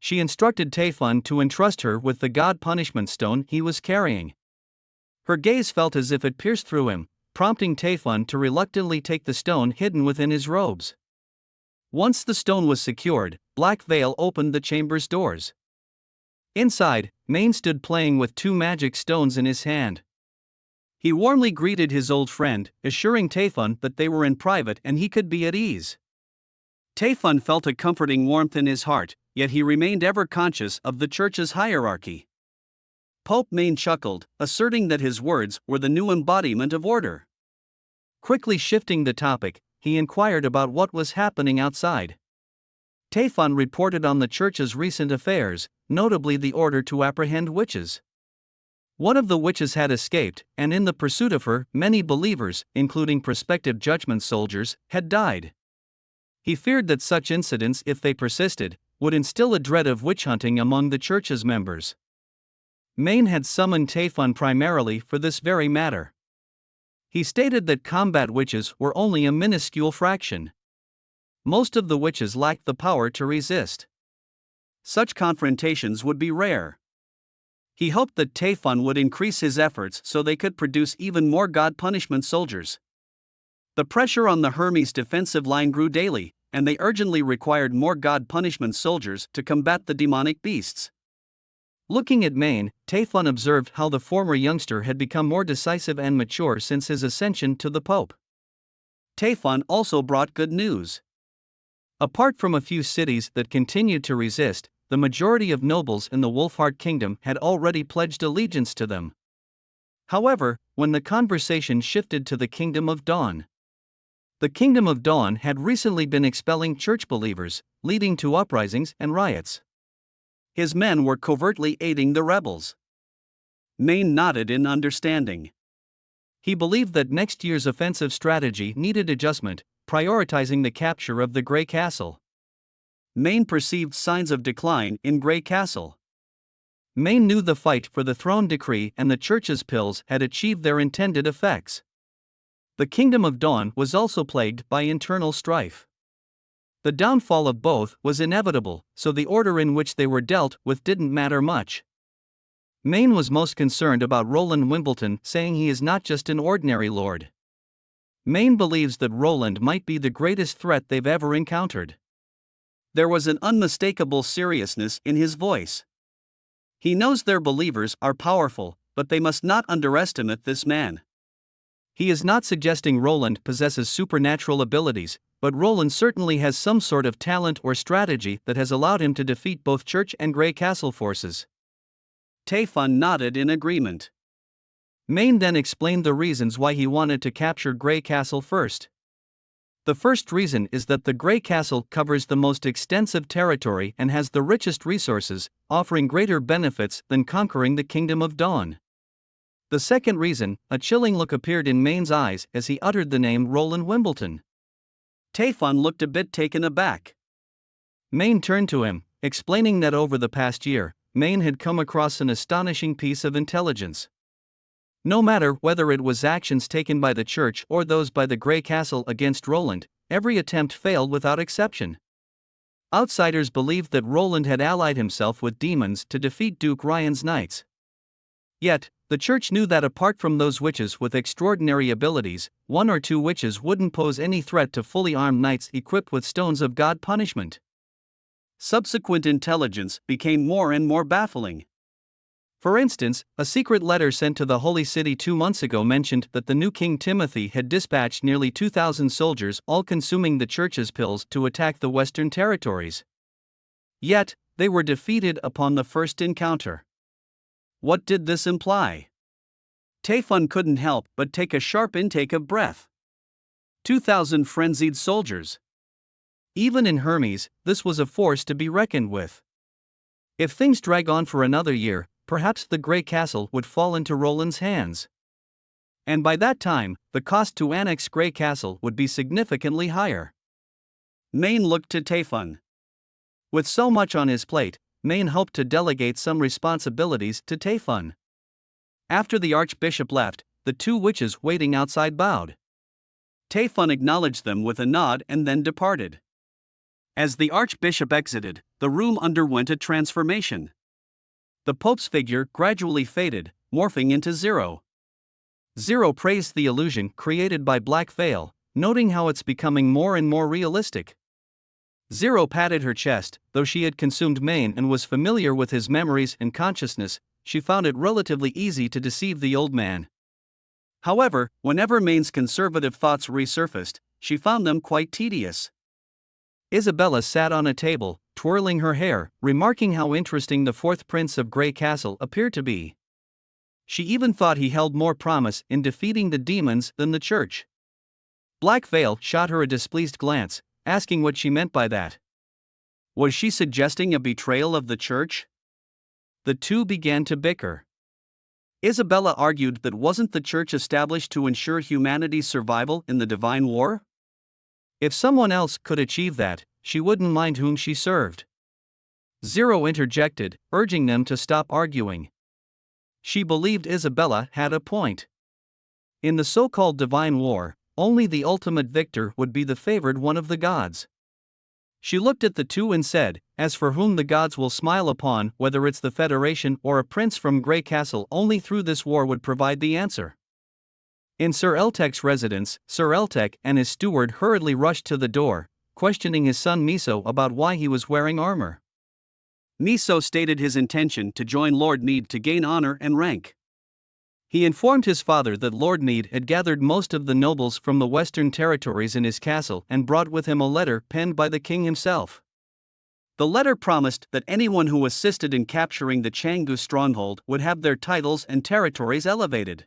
She instructed Tayfun to entrust her with the god punishment stone he was carrying. Her gaze felt as if it pierced through him, prompting Tayfun to reluctantly take the stone hidden within his robes. Once the stone was secured, Black Veil opened the chamber's doors. Inside, Maine stood playing with two magic stones in his hand. He warmly greeted his old friend, assuring Tayfun that they were in private and he could be at ease. Tayfun felt a comforting warmth in his heart, yet he remained ever conscious of the church's hierarchy. Pope Maine chuckled, asserting that his words were the new embodiment of order. Quickly shifting the topic, he inquired about what was happening outside. Tayfun reported on the church's recent affairs, notably the order to apprehend witches. One of the witches had escaped, and in the pursuit of her, many believers, including prospective judgment soldiers, had died. He feared that such incidents, if they persisted, would instill a dread of witch hunting among the church's members. Maine had summoned Tayfun primarily for this very matter. He stated that combat witches were only a minuscule fraction. Most of the witches lacked the power to resist. Such confrontations would be rare. He hoped that Tayfun would increase his efforts so they could produce even more god punishment soldiers. The pressure on the Hermes defensive line grew daily, and they urgently required more god punishment soldiers to combat the demonic beasts. Looking at Maine, Tayfun observed how the former youngster had become more decisive and mature since his ascension to the Pope. Tayfun also brought good news. Apart from a few cities that continued to resist, the majority of nobles in the Wolfheart Kingdom had already pledged allegiance to them. However, when the conversation shifted to the Kingdom of Dawn. The Kingdom of Dawn had recently been expelling church believers, leading to uprisings and riots. His men were covertly aiding the rebels. Maine nodded in understanding. He believed that next year's offensive strategy needed adjustment, prioritizing the capture of the Grey Castle. Maine perceived signs of decline in Grey Castle. Maine knew the fight for the throne decree and the church's pills had achieved their intended effects. The Kingdom of Dawn was also plagued by internal strife. The downfall of both was inevitable, so the order in which they were dealt with didn't matter much. Maine was most concerned about Roland Wimbledon, saying he is not just an ordinary lord. Maine believes that Roland might be the greatest threat they've ever encountered. There was an unmistakable seriousness in his voice. He knows their believers are powerful, but they must not underestimate this man. He is not suggesting Roland possesses supernatural abilities, but Roland certainly has some sort of talent or strategy that has allowed him to defeat both Church and Grey Castle forces. Tayfun nodded in agreement. Maine then explained the reasons why he wanted to capture Grey Castle first. The first reason is that the Grey Castle covers the most extensive territory and has the richest resources, offering greater benefits than conquering the Kingdom of Dawn. The second reason, a chilling look appeared in Maine's eyes as he uttered the name Roland Wimbledon. Tayfun looked a bit taken aback. Maine turned to him, explaining that over the past year, Maine had come across an astonishing piece of intelligence. No matter whether it was actions taken by the church or those by the Grey Castle against Roland, every attempt failed without exception. Outsiders believed that Roland had allied himself with demons to defeat Duke Ryan's knights. Yet, the church knew that apart from those witches with extraordinary abilities, one or two witches wouldn't pose any threat to fully armed knights equipped with stones of God punishment. Subsequent intelligence became more and more baffling. For instance, a secret letter sent to the Holy City 2 months ago mentioned that the new King Timothy had dispatched nearly 2,000 soldiers, all consuming the church's pills, to attack the Western territories. Yet, they were defeated upon the first encounter. What did this imply? Taefun couldn't help but take a sharp intake of breath. 2,000 frenzied soldiers. Even in Hermes, this was a force to be reckoned with. If things drag on for another year, perhaps the Grey Castle would fall into Roland's hands. And by that time, the cost to annex Grey Castle would be significantly higher. Maine looked to Taefun. With so much on his plate, Maine hoped to delegate some responsibilities to Taefun. After the archbishop left, the two witches waiting outside bowed. Taefun acknowledged them with a nod and then departed. As the archbishop exited, the room underwent a transformation. The Pope's figure gradually faded, morphing into Zero. Zero praised the illusion created by Black Veil, noting how it's becoming more and more realistic. Zero patted her chest. Though she had consumed Maine and was familiar with his memories and consciousness, she found it relatively easy to deceive the old man. However, whenever Maine's conservative thoughts resurfaced, she found them quite tedious. Isabella sat on a table, twirling her hair, remarking how interesting the fourth prince of Grey Castle appeared to be. She even thought he held more promise in defeating the demons than the church. Black Veil shot her a displeased glance, asking what she meant by that. Was she suggesting a betrayal of the church? The two began to bicker. Isabella argued that wasn't the church established to ensure humanity's survival in the divine war? If someone else could achieve that, she wouldn't mind whom she served. Zero interjected, urging them to stop arguing. She believed Isabella had a point. In the so-called divine war, only the ultimate victor would be the favored one of the gods. She looked at the two and said, "As for whom the gods will smile upon, whether it's the Federation or a prince from Grey Castle, only through this war would provide the answer." In Sir Eltek's residence, Sir Eltek and his steward hurriedly rushed to the door, questioning his son Miso about why he was wearing armor. Miso stated his intention to join Lord Need to gain honor and rank. He informed his father that Lord Need had gathered most of the nobles from the western territories in his castle and brought with him a letter penned by the king himself. The letter promised that anyone who assisted in capturing the Changu stronghold would have their titles and territories elevated.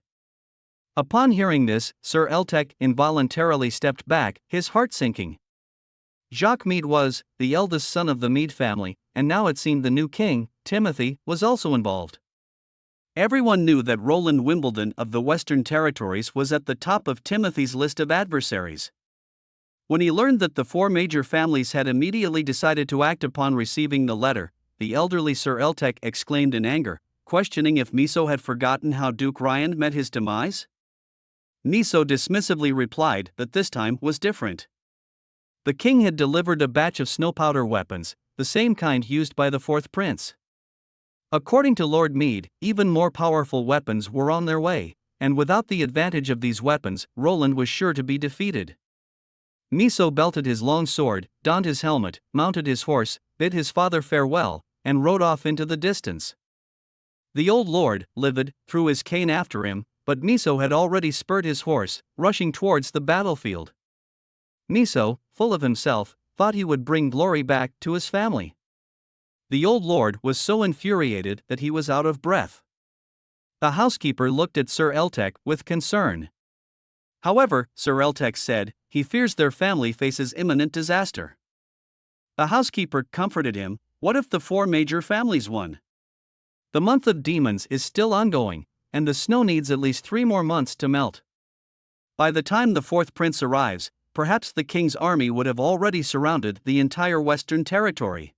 Upon hearing this, Sir Eltek involuntarily stepped back, his heart sinking. Jacques Meade was the eldest son of the Meade family, and now it seemed the new king, Timothy, was also involved. Everyone knew that Roland Wimbledon of the Western Territories was at the top of Timothy's list of adversaries. When he learned that the four major families had immediately decided to act upon receiving the letter, the elderly Sir Eltek exclaimed in anger, questioning if Miso had forgotten how Duke Ryan met his demise. Miso dismissively replied that this time was different. The king had delivered a batch of snow powder weapons, the same kind used by the fourth prince. According to Lord Meade, even more powerful weapons were on their way, and without the advantage of these weapons, Roland was sure to be defeated. Miso belted his long sword, donned his helmet, mounted his horse, bid his father farewell, and rode off into the distance. The old lord, livid, threw his cane after him, but Miso had already spurred his horse, rushing towards the battlefield. Miso, full of himself, thought he would bring glory back to his family. The old lord was so infuriated that he was out of breath. The housekeeper looked at Sir Eltek with concern. However, Sir Eltek said, he fears their family faces imminent disaster. The housekeeper comforted him. What if the four major families won? The month of demons is still ongoing, and the snow needs at least 3 more months to melt. By the time the fourth prince arrives, perhaps the king's army would have already surrounded the entire western territory.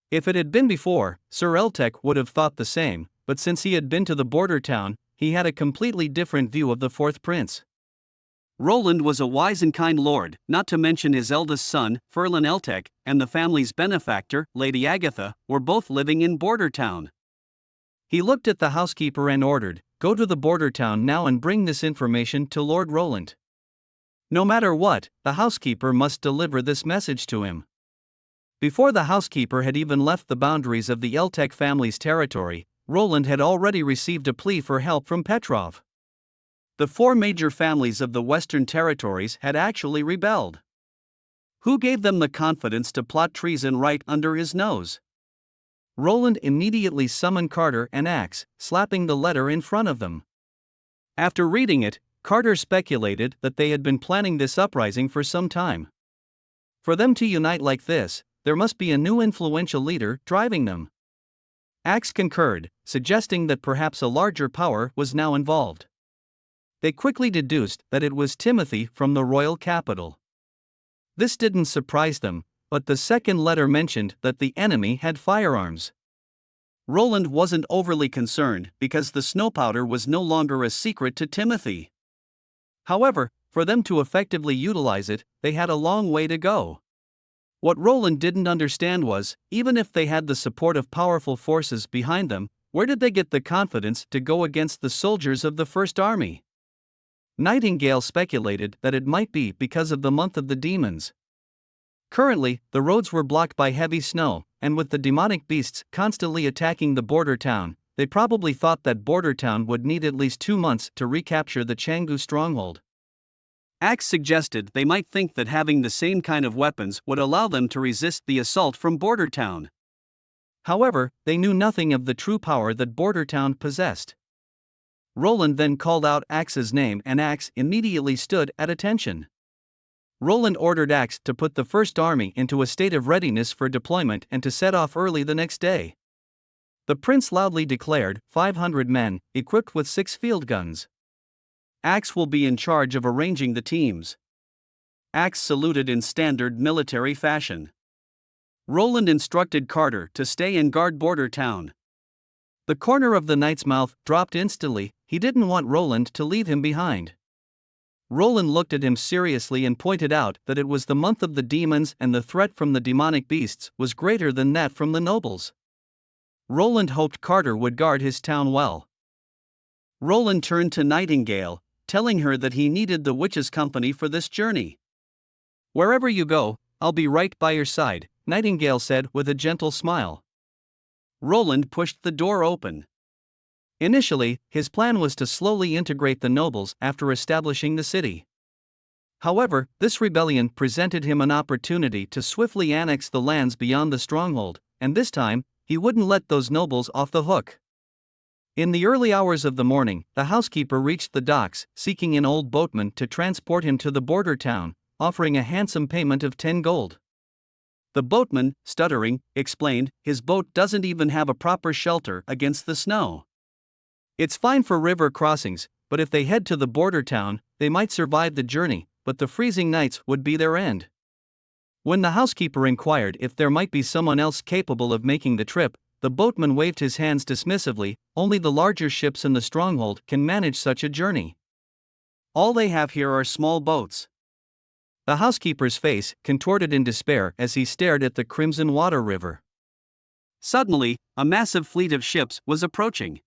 If it had been before, Sir Eltek would have thought the same, but since he had been to the border town, he had a completely different view of the fourth prince. Roland was a wise and kind lord, not to mention his eldest son, Ferlin Eltek, and the family's benefactor, Lady Agatha, were both living in border town. He looked at the housekeeper and ordered, "Go to the border town now and bring this information to Lord Roland." No matter what, the housekeeper must deliver this message to him. Before the housekeeper had even left the boundaries of the Eltek family's territory, Roland had already received a plea for help from Petrov. The four major families of the Western territories had actually rebelled. Who gave them the confidence to plot treason right under his nose? Roland immediately summoned Carter and Axe, slapping the letter in front of them. After reading it, Carter speculated that they had been planning this uprising for some time. For them to unite like this, there must be a new influential leader driving them. Axe concurred, suggesting that perhaps a larger power was now involved. They quickly deduced that it was Timothy from the royal capital. This didn't surprise them, but the second letter mentioned that the enemy had firearms. Roland wasn't overly concerned because the snow powder was no longer a secret to Timothy. However, for them to effectively utilize it, they had a long way to go. What Roland didn't understand was, even if they had the support of powerful forces behind them, where did they get the confidence to go against the soldiers of the First Army? Nightingale speculated that it might be because of the month of the demons. Currently, the roads were blocked by heavy snow, and with the demonic beasts constantly attacking the border town, they probably thought that border town would need at least 2 months to recapture the Changu stronghold. Axe suggested they might think that having the same kind of weapons would allow them to resist the assault from border town. However, they knew nothing of the true power that border town possessed. Roland then called out Axe's name and Axe immediately stood at attention. Roland ordered Axe to put the First Army into a state of readiness for deployment and to set off early the next day. The prince loudly declared, 500 men, equipped with 6 field guns. Axe will be in charge of arranging the teams. Axe saluted in standard military fashion. Roland instructed Carter to stay and guard border town. The corner of the knight's mouth dropped instantly. He didn't want Roland to leave him behind. Roland looked at him seriously and pointed out that it was the month of the demons and the threat from the demonic beasts was greater than that from the nobles. Roland hoped Carter would guard his town well. Roland turned to Nightingale, telling her that he needed the witch's company for this journey. "Wherever you go, I'll be right by your side," Nightingale said with a gentle smile. Roland pushed the door open. Initially, his plan was to slowly integrate the nobles after establishing the city. However, this rebellion presented him an opportunity to swiftly annex the lands beyond the stronghold, and this time, he wouldn't let those nobles off the hook. In the early hours of the morning, the housekeeper reached the docks, seeking an old boatman to transport him to the border town, offering a handsome payment of 10 gold. The boatman, stuttering, explained, his boat doesn't even have a proper shelter against the snow. It's fine for river crossings, but if they head to the border town, they might survive the journey, but the freezing nights would be their end. When the housekeeper inquired if there might be someone else capable of making the trip, the boatman waved his hands dismissively. Only the larger ships in the stronghold can manage such a journey. All they have here are small boats. The housekeeper's face contorted in despair as he stared at the crimson water river. Suddenly, a massive fleet of ships was approaching.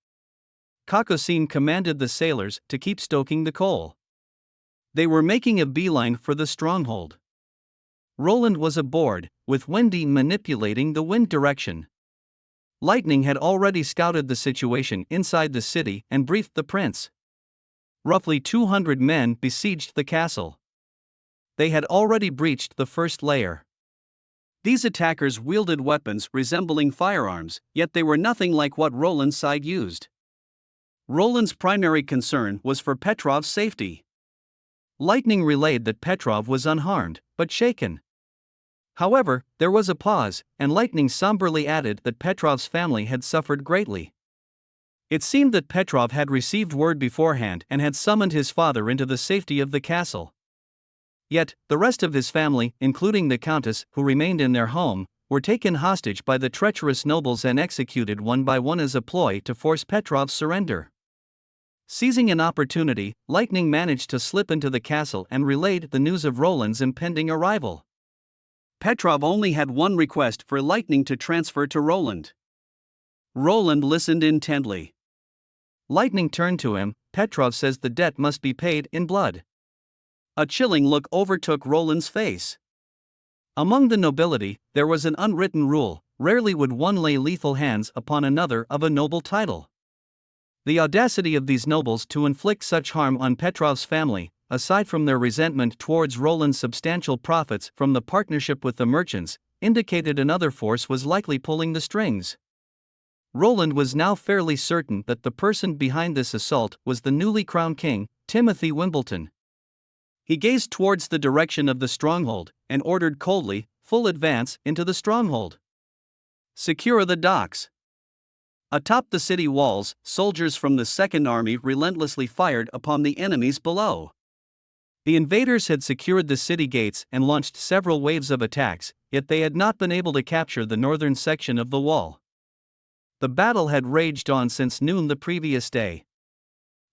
Kakosin commanded the sailors to keep stoking the coal. They were making a beeline for the stronghold. Roland was aboard, with Wendy manipulating the wind direction. Lightning had already scouted the situation inside the city and briefed the prince. Roughly 200 men besieged the castle. They had already breached the first layer. These attackers wielded weapons resembling firearms, yet they were nothing like what Roland's side used. Roland's primary concern was for Petrov's safety. Lightning relayed that Petrov was unharmed, but shaken. However, there was a pause, and Lightning somberly added that Petrov's family had suffered greatly. It seemed that Petrov had received word beforehand and had summoned his father into the safety of the castle. Yet, the rest of his family, including the countess who remained in their home, were taken hostage by the treacherous nobles and executed one by one as a ploy to force Petrov's surrender. Seizing an opportunity, Lightning managed to slip into the castle and relayed the news of Roland's impending arrival. Petrov only had one request for Lightning to transfer to Roland. Roland listened intently. Lightning turned to him. Petrov says the debt must be paid in blood. A chilling look overtook Roland's face. Among the nobility, there was an unwritten rule: rarely would one lay lethal hands upon another of a noble title. The audacity of these nobles to inflict such harm on Petrov's family, aside from their resentment towards Roland's substantial profits from the partnership with the merchants, indicated another force was likely pulling the strings. Roland was now fairly certain that the person behind this assault was the newly crowned king, Timothy Wimbledon. He gazed towards the direction of the stronghold, and ordered coldly, "Full advance into the stronghold. Secure the docks." Atop the city walls, soldiers from the Second Army relentlessly fired upon the enemies below. The invaders had secured the city gates and launched several waves of attacks, yet they had not been able to capture the northern section of the wall. The battle had raged on since noon the previous day.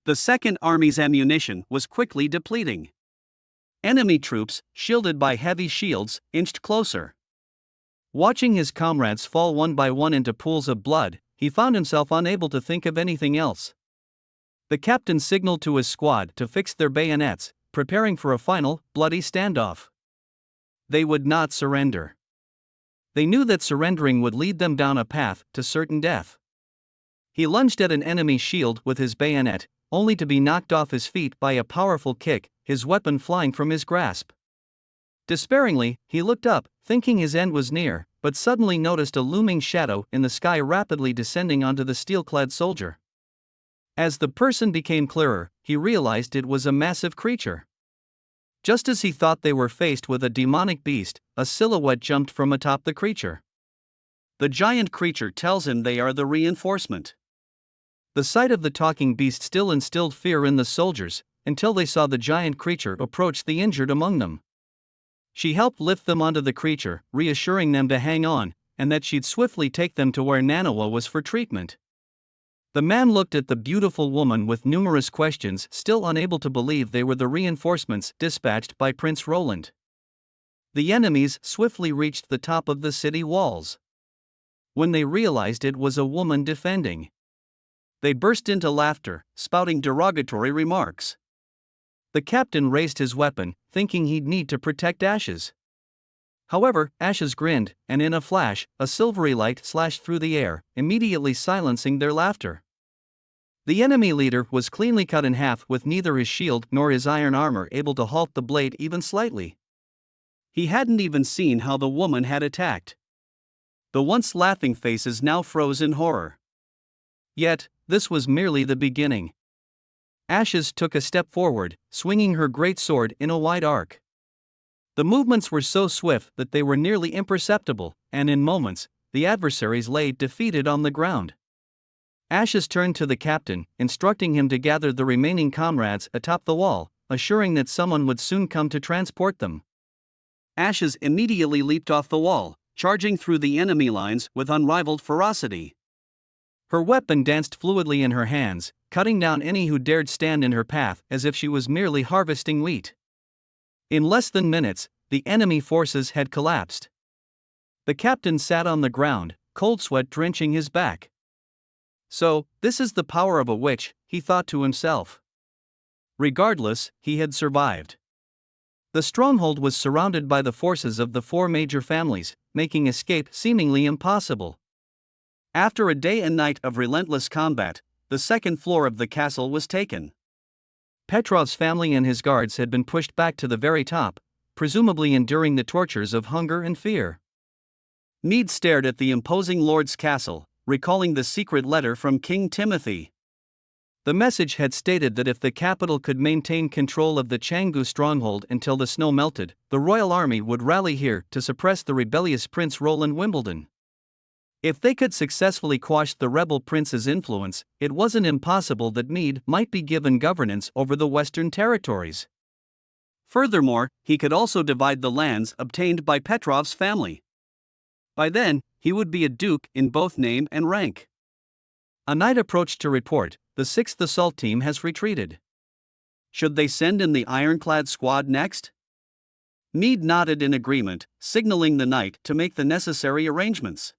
The Second Army's ammunition was quickly depleting. Enemy troops, shielded by heavy shields, inched closer. Watching his comrades fall one by one into pools of blood, he found himself unable to think of anything else. The captain signaled to his squad to fix their bayonets, preparing for a final, bloody standoff. They would not surrender. They knew that surrendering would lead them down a path to certain death. He lunged at an enemy shield with his bayonet, only to be knocked off his feet by a powerful kick, his weapon flying from his grasp. Despairingly, he looked up, thinking his end was near, but suddenly noticed a looming shadow in the sky rapidly descending onto the steel-clad soldier. As the person became clearer, he realized it was a massive creature. Just as he thought they were faced with a demonic beast, a silhouette jumped from atop the creature. The giant creature tells him they are the reinforcement. The sight of the talking beast still instilled fear in the soldiers, until they saw the giant creature approach the injured among them. She helped lift them onto the creature, reassuring them to hang on, and that she'd swiftly take them to where Manhwa was for treatment. The man looked at the beautiful woman with numerous questions, still unable to believe they were the reinforcements dispatched by Prince Roland. The enemies swiftly reached the top of the city walls. When they realized it was a woman defending, they burst into laughter, spouting derogatory remarks. The captain raised his weapon, thinking he'd need to protect Ashes. However, Ashes grinned, and in a flash, a silvery light slashed through the air, immediately silencing their laughter. The enemy leader was cleanly cut in half, with neither his shield nor his iron armor able to halt the blade even slightly. He hadn't even seen how the woman had attacked. The once laughing faces now froze in horror. Yet, this was merely the beginning. Ashes took a step forward, swinging her great sword in a wide arc. The movements were so swift that they were nearly imperceptible, and in moments, the adversaries lay defeated on the ground. Ashes turned to the captain, instructing him to gather the remaining comrades atop the wall, assuring that someone would soon come to transport them. Ashes immediately leaped off the wall, charging through the enemy lines with unrivaled ferocity. Her weapon danced fluidly in her hands, cutting down any who dared stand in her path as if she was merely harvesting wheat. In less than minutes, the enemy forces had collapsed. The captain sat on the ground, cold sweat drenching his back. So, this is the power of a witch, he thought to himself. Regardless, he had survived. The stronghold was surrounded by the forces of the four major families, making escape seemingly impossible. After a day and night of relentless combat, the second floor of the castle was taken. Petrov's family and his guards had been pushed back to the very top, presumably enduring the tortures of hunger and fear. Meade stared at the imposing lord's castle, recalling the secret letter from King Timothy. The message had stated that if the capital could maintain control of the Canggu stronghold until the snow melted, the royal army would rally here to suppress the rebellious Prince Roland Wimbledon. If they could successfully quash the rebel prince's influence, it wasn't impossible that Meade might be given governance over the western territories. Furthermore, he could also divide the lands obtained by Petrov's family. By then, he would be a duke in both name and rank. A night approached to report, the 6th Assault Team has retreated. Should they send in the ironclad squad next? Meade nodded in agreement, signaling the knight to make the necessary arrangements.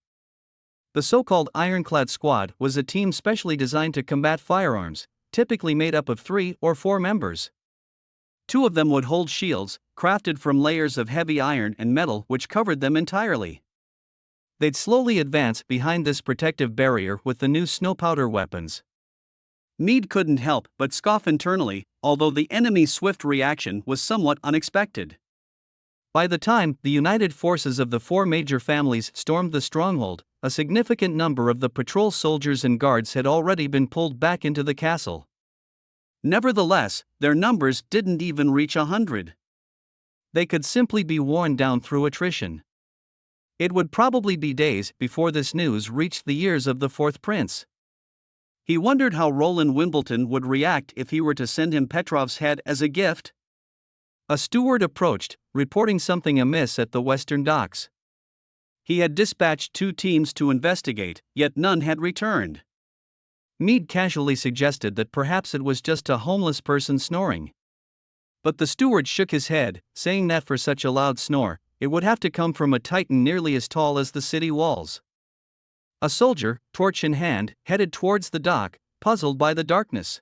The so-called Ironclad Squad was a team specially designed to combat firearms, typically made up of 3 or 4 members. 2 of them would hold shields, crafted from layers of heavy iron and metal which covered them entirely. They'd slowly advance behind this protective barrier with the new snowpowder weapons. Meade couldn't help but scoff internally, although the enemy's swift reaction was somewhat unexpected. By the time the united forces of the 4 major families stormed the stronghold, a significant number of the patrol soldiers and guards had already been pulled back into the castle. Nevertheless, their numbers didn't even reach 100. They could simply be worn down through attrition. It would probably be days before this news reached the ears of the 4th prince. He wondered how Roland Wimbledon would react if he were to send him Petrov's head as a gift. A steward approached, reporting something amiss at the western docks. He had dispatched 2 teams to investigate, yet none had returned. Meade casually suggested that perhaps it was just a homeless person snoring. But the steward shook his head, saying that for such a loud snore, it would have to come from a titan nearly as tall as the city walls. A soldier, torch in hand, headed towards the dock, puzzled by the darkness.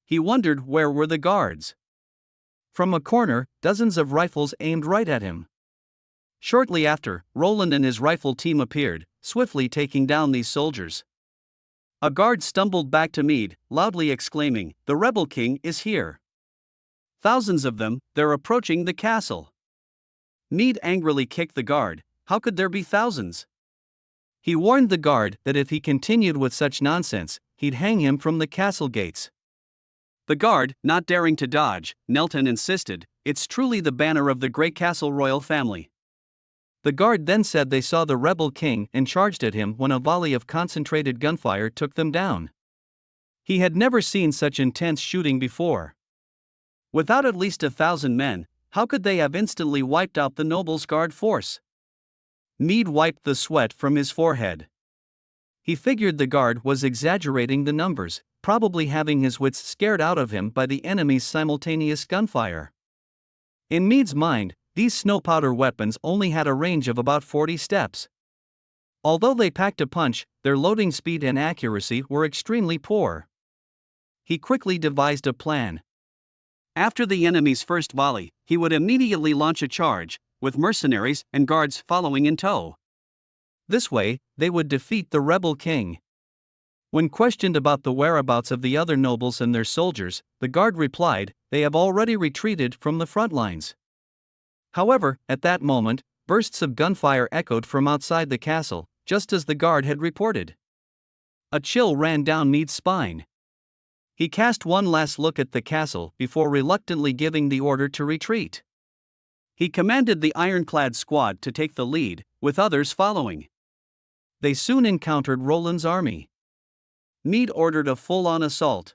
He wondered where were the guards. From a corner, dozens of rifles aimed right at him. Shortly after, Roland and his rifle team appeared, swiftly taking down these soldiers. A guard stumbled back to Meade, loudly exclaiming, "The rebel king is here! Thousands of them, they're approaching the castle!" Meade angrily kicked the guard. How could there be thousands? He warned the guard that if he continued with such nonsense, he'd hang him from the castle gates. The guard, not daring to dodge, knelt and insisted, "It's truly the banner of the great castle royal family." The guard then said they saw the rebel king and charged at him when a volley of concentrated gunfire took them down. He had never seen such intense shooting before. Without at least 1,000 men, how could they have instantly wiped out the noble's guard force? Meade wiped the sweat from his forehead. He figured the guard was exaggerating the numbers, probably having his wits scared out of him by the enemy's simultaneous gunfire. In Meade's mind, these snowpowder weapons only had a range of about 40 steps. Although they packed a punch, their loading speed and accuracy were extremely poor. He quickly devised a plan. After the enemy's first volley, he would immediately launch a charge, with mercenaries and guards following in tow. This way, they would defeat the rebel king. When questioned about the whereabouts of the other nobles and their soldiers, the guard replied, "They have already retreated from the front lines." However, at that moment, bursts of gunfire echoed from outside the castle, just as the guard had reported. A chill ran down Meade's spine. He cast one last look at the castle before reluctantly giving the order to retreat. He commanded the ironclad squad to take the lead, with others following. They soon encountered Roland's army. Meade ordered a full-on assault.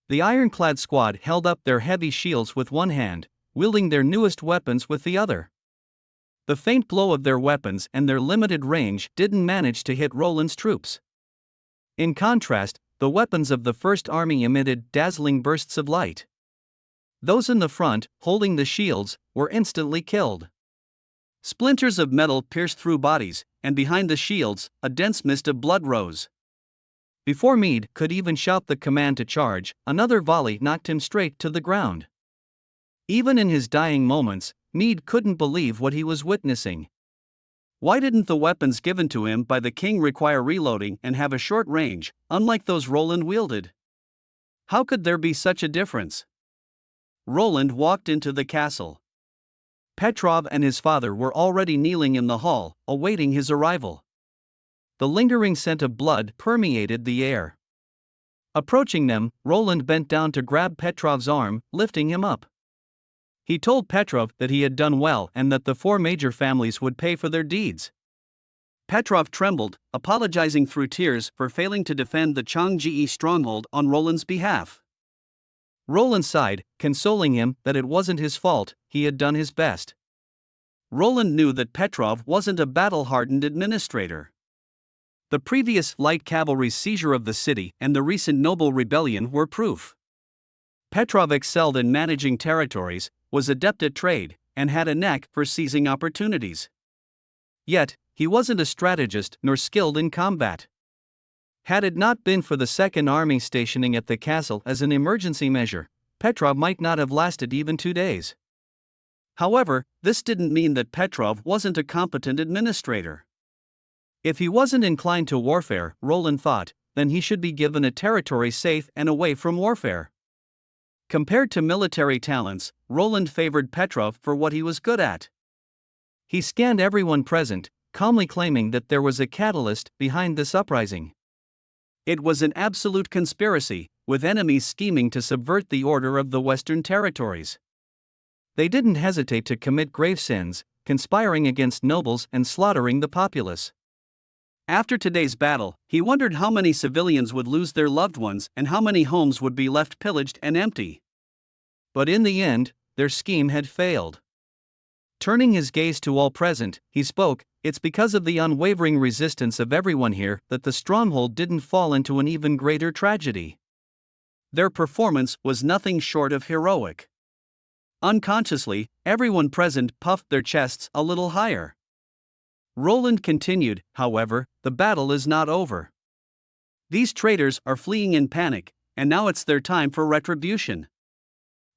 The ironclad squad held up their heavy shields with one hand, wielding their newest weapons with the other. The faint glow of their weapons and their limited range didn't manage to hit Roland's troops. In contrast, the weapons of the First Army emitted dazzling bursts of light. Those in the front, holding the shields, were instantly killed. Splinters of metal pierced through bodies, and behind the shields, a dense mist of blood rose. Before Meade could even shout the command to charge, another volley knocked him straight to the ground. Even in his dying moments, Meade couldn't believe what he was witnessing. Why didn't the weapons given to him by the king require reloading and have a short range, unlike those Roland wielded? How could there be such a difference? Roland walked into the castle. Petrov and his father were already kneeling in the hall, awaiting his arrival. The lingering scent of blood permeated the air. Approaching them, Roland bent down to grab Petrov's arm, lifting him up. He told Petrov that he had done well and that the 4 major families would pay for their deeds. Petrov trembled, apologizing through tears for failing to defend the Changji stronghold on Roland's behalf. Roland sighed, consoling him that it wasn't his fault, he had done his best. Roland knew that Petrov wasn't a battle-hardened administrator. The previous light cavalry's seizure of the city and the recent noble rebellion were proof. Petrov excelled in managing territories, was adept at trade, and had a knack for seizing opportunities. Yet, he wasn't a strategist nor skilled in combat. Had it not been for the Second Army stationing at the castle as an emergency measure, Petrov might not have lasted even 2 days. However, this didn't mean that Petrov wasn't a competent administrator. If he wasn't inclined to warfare, Roland thought, then he should be given a territory safe and away from warfare. Compared to military talents, Roland favored Petrov for what he was good at. He scanned everyone present, calmly claiming that there was a catalyst behind this uprising. It was an absolute conspiracy, with enemies scheming to subvert the order of the Western territories. They didn't hesitate to commit grave sins, conspiring against nobles and slaughtering the populace. After today's battle, he wondered how many civilians would lose their loved ones and how many homes would be left pillaged and empty. But in the end, their scheme had failed. Turning his gaze to all present, he spoke, "It's because of the unwavering resistance of everyone here that the stronghold didn't fall into an even greater tragedy." Their performance was nothing short of heroic. Unconsciously, everyone present puffed their chests a little higher. Roland continued, "However, the battle is not over. These traitors are fleeing in panic, and now it's their time for retribution."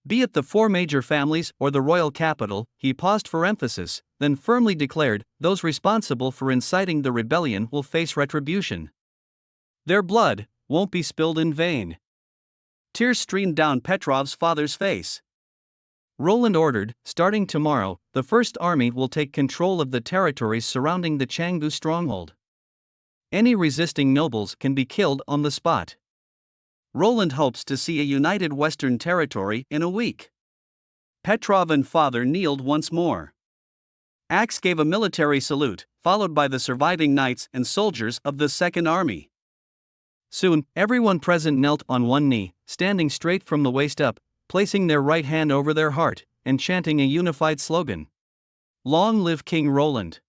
Be it the 4 major families or the royal capital, he paused for emphasis, then firmly declared, "Those responsible for inciting the rebellion will face retribution. Their blood won't be spilled in vain." Tears streamed down Petrov's father's face. Roland ordered, "Starting tomorrow, the First Army will take control of the territories surrounding the Changgu stronghold. Any resisting nobles can be killed on the spot." Roland hopes to see a united Western territory in a week. Petrov and father kneeled once more. Axe gave a military salute, followed by the surviving knights and soldiers of the Second Army. Soon, everyone present knelt on one knee, standing straight from the waist up, placing their right hand over their heart, and chanting a unified slogan. "Long live King Roland!"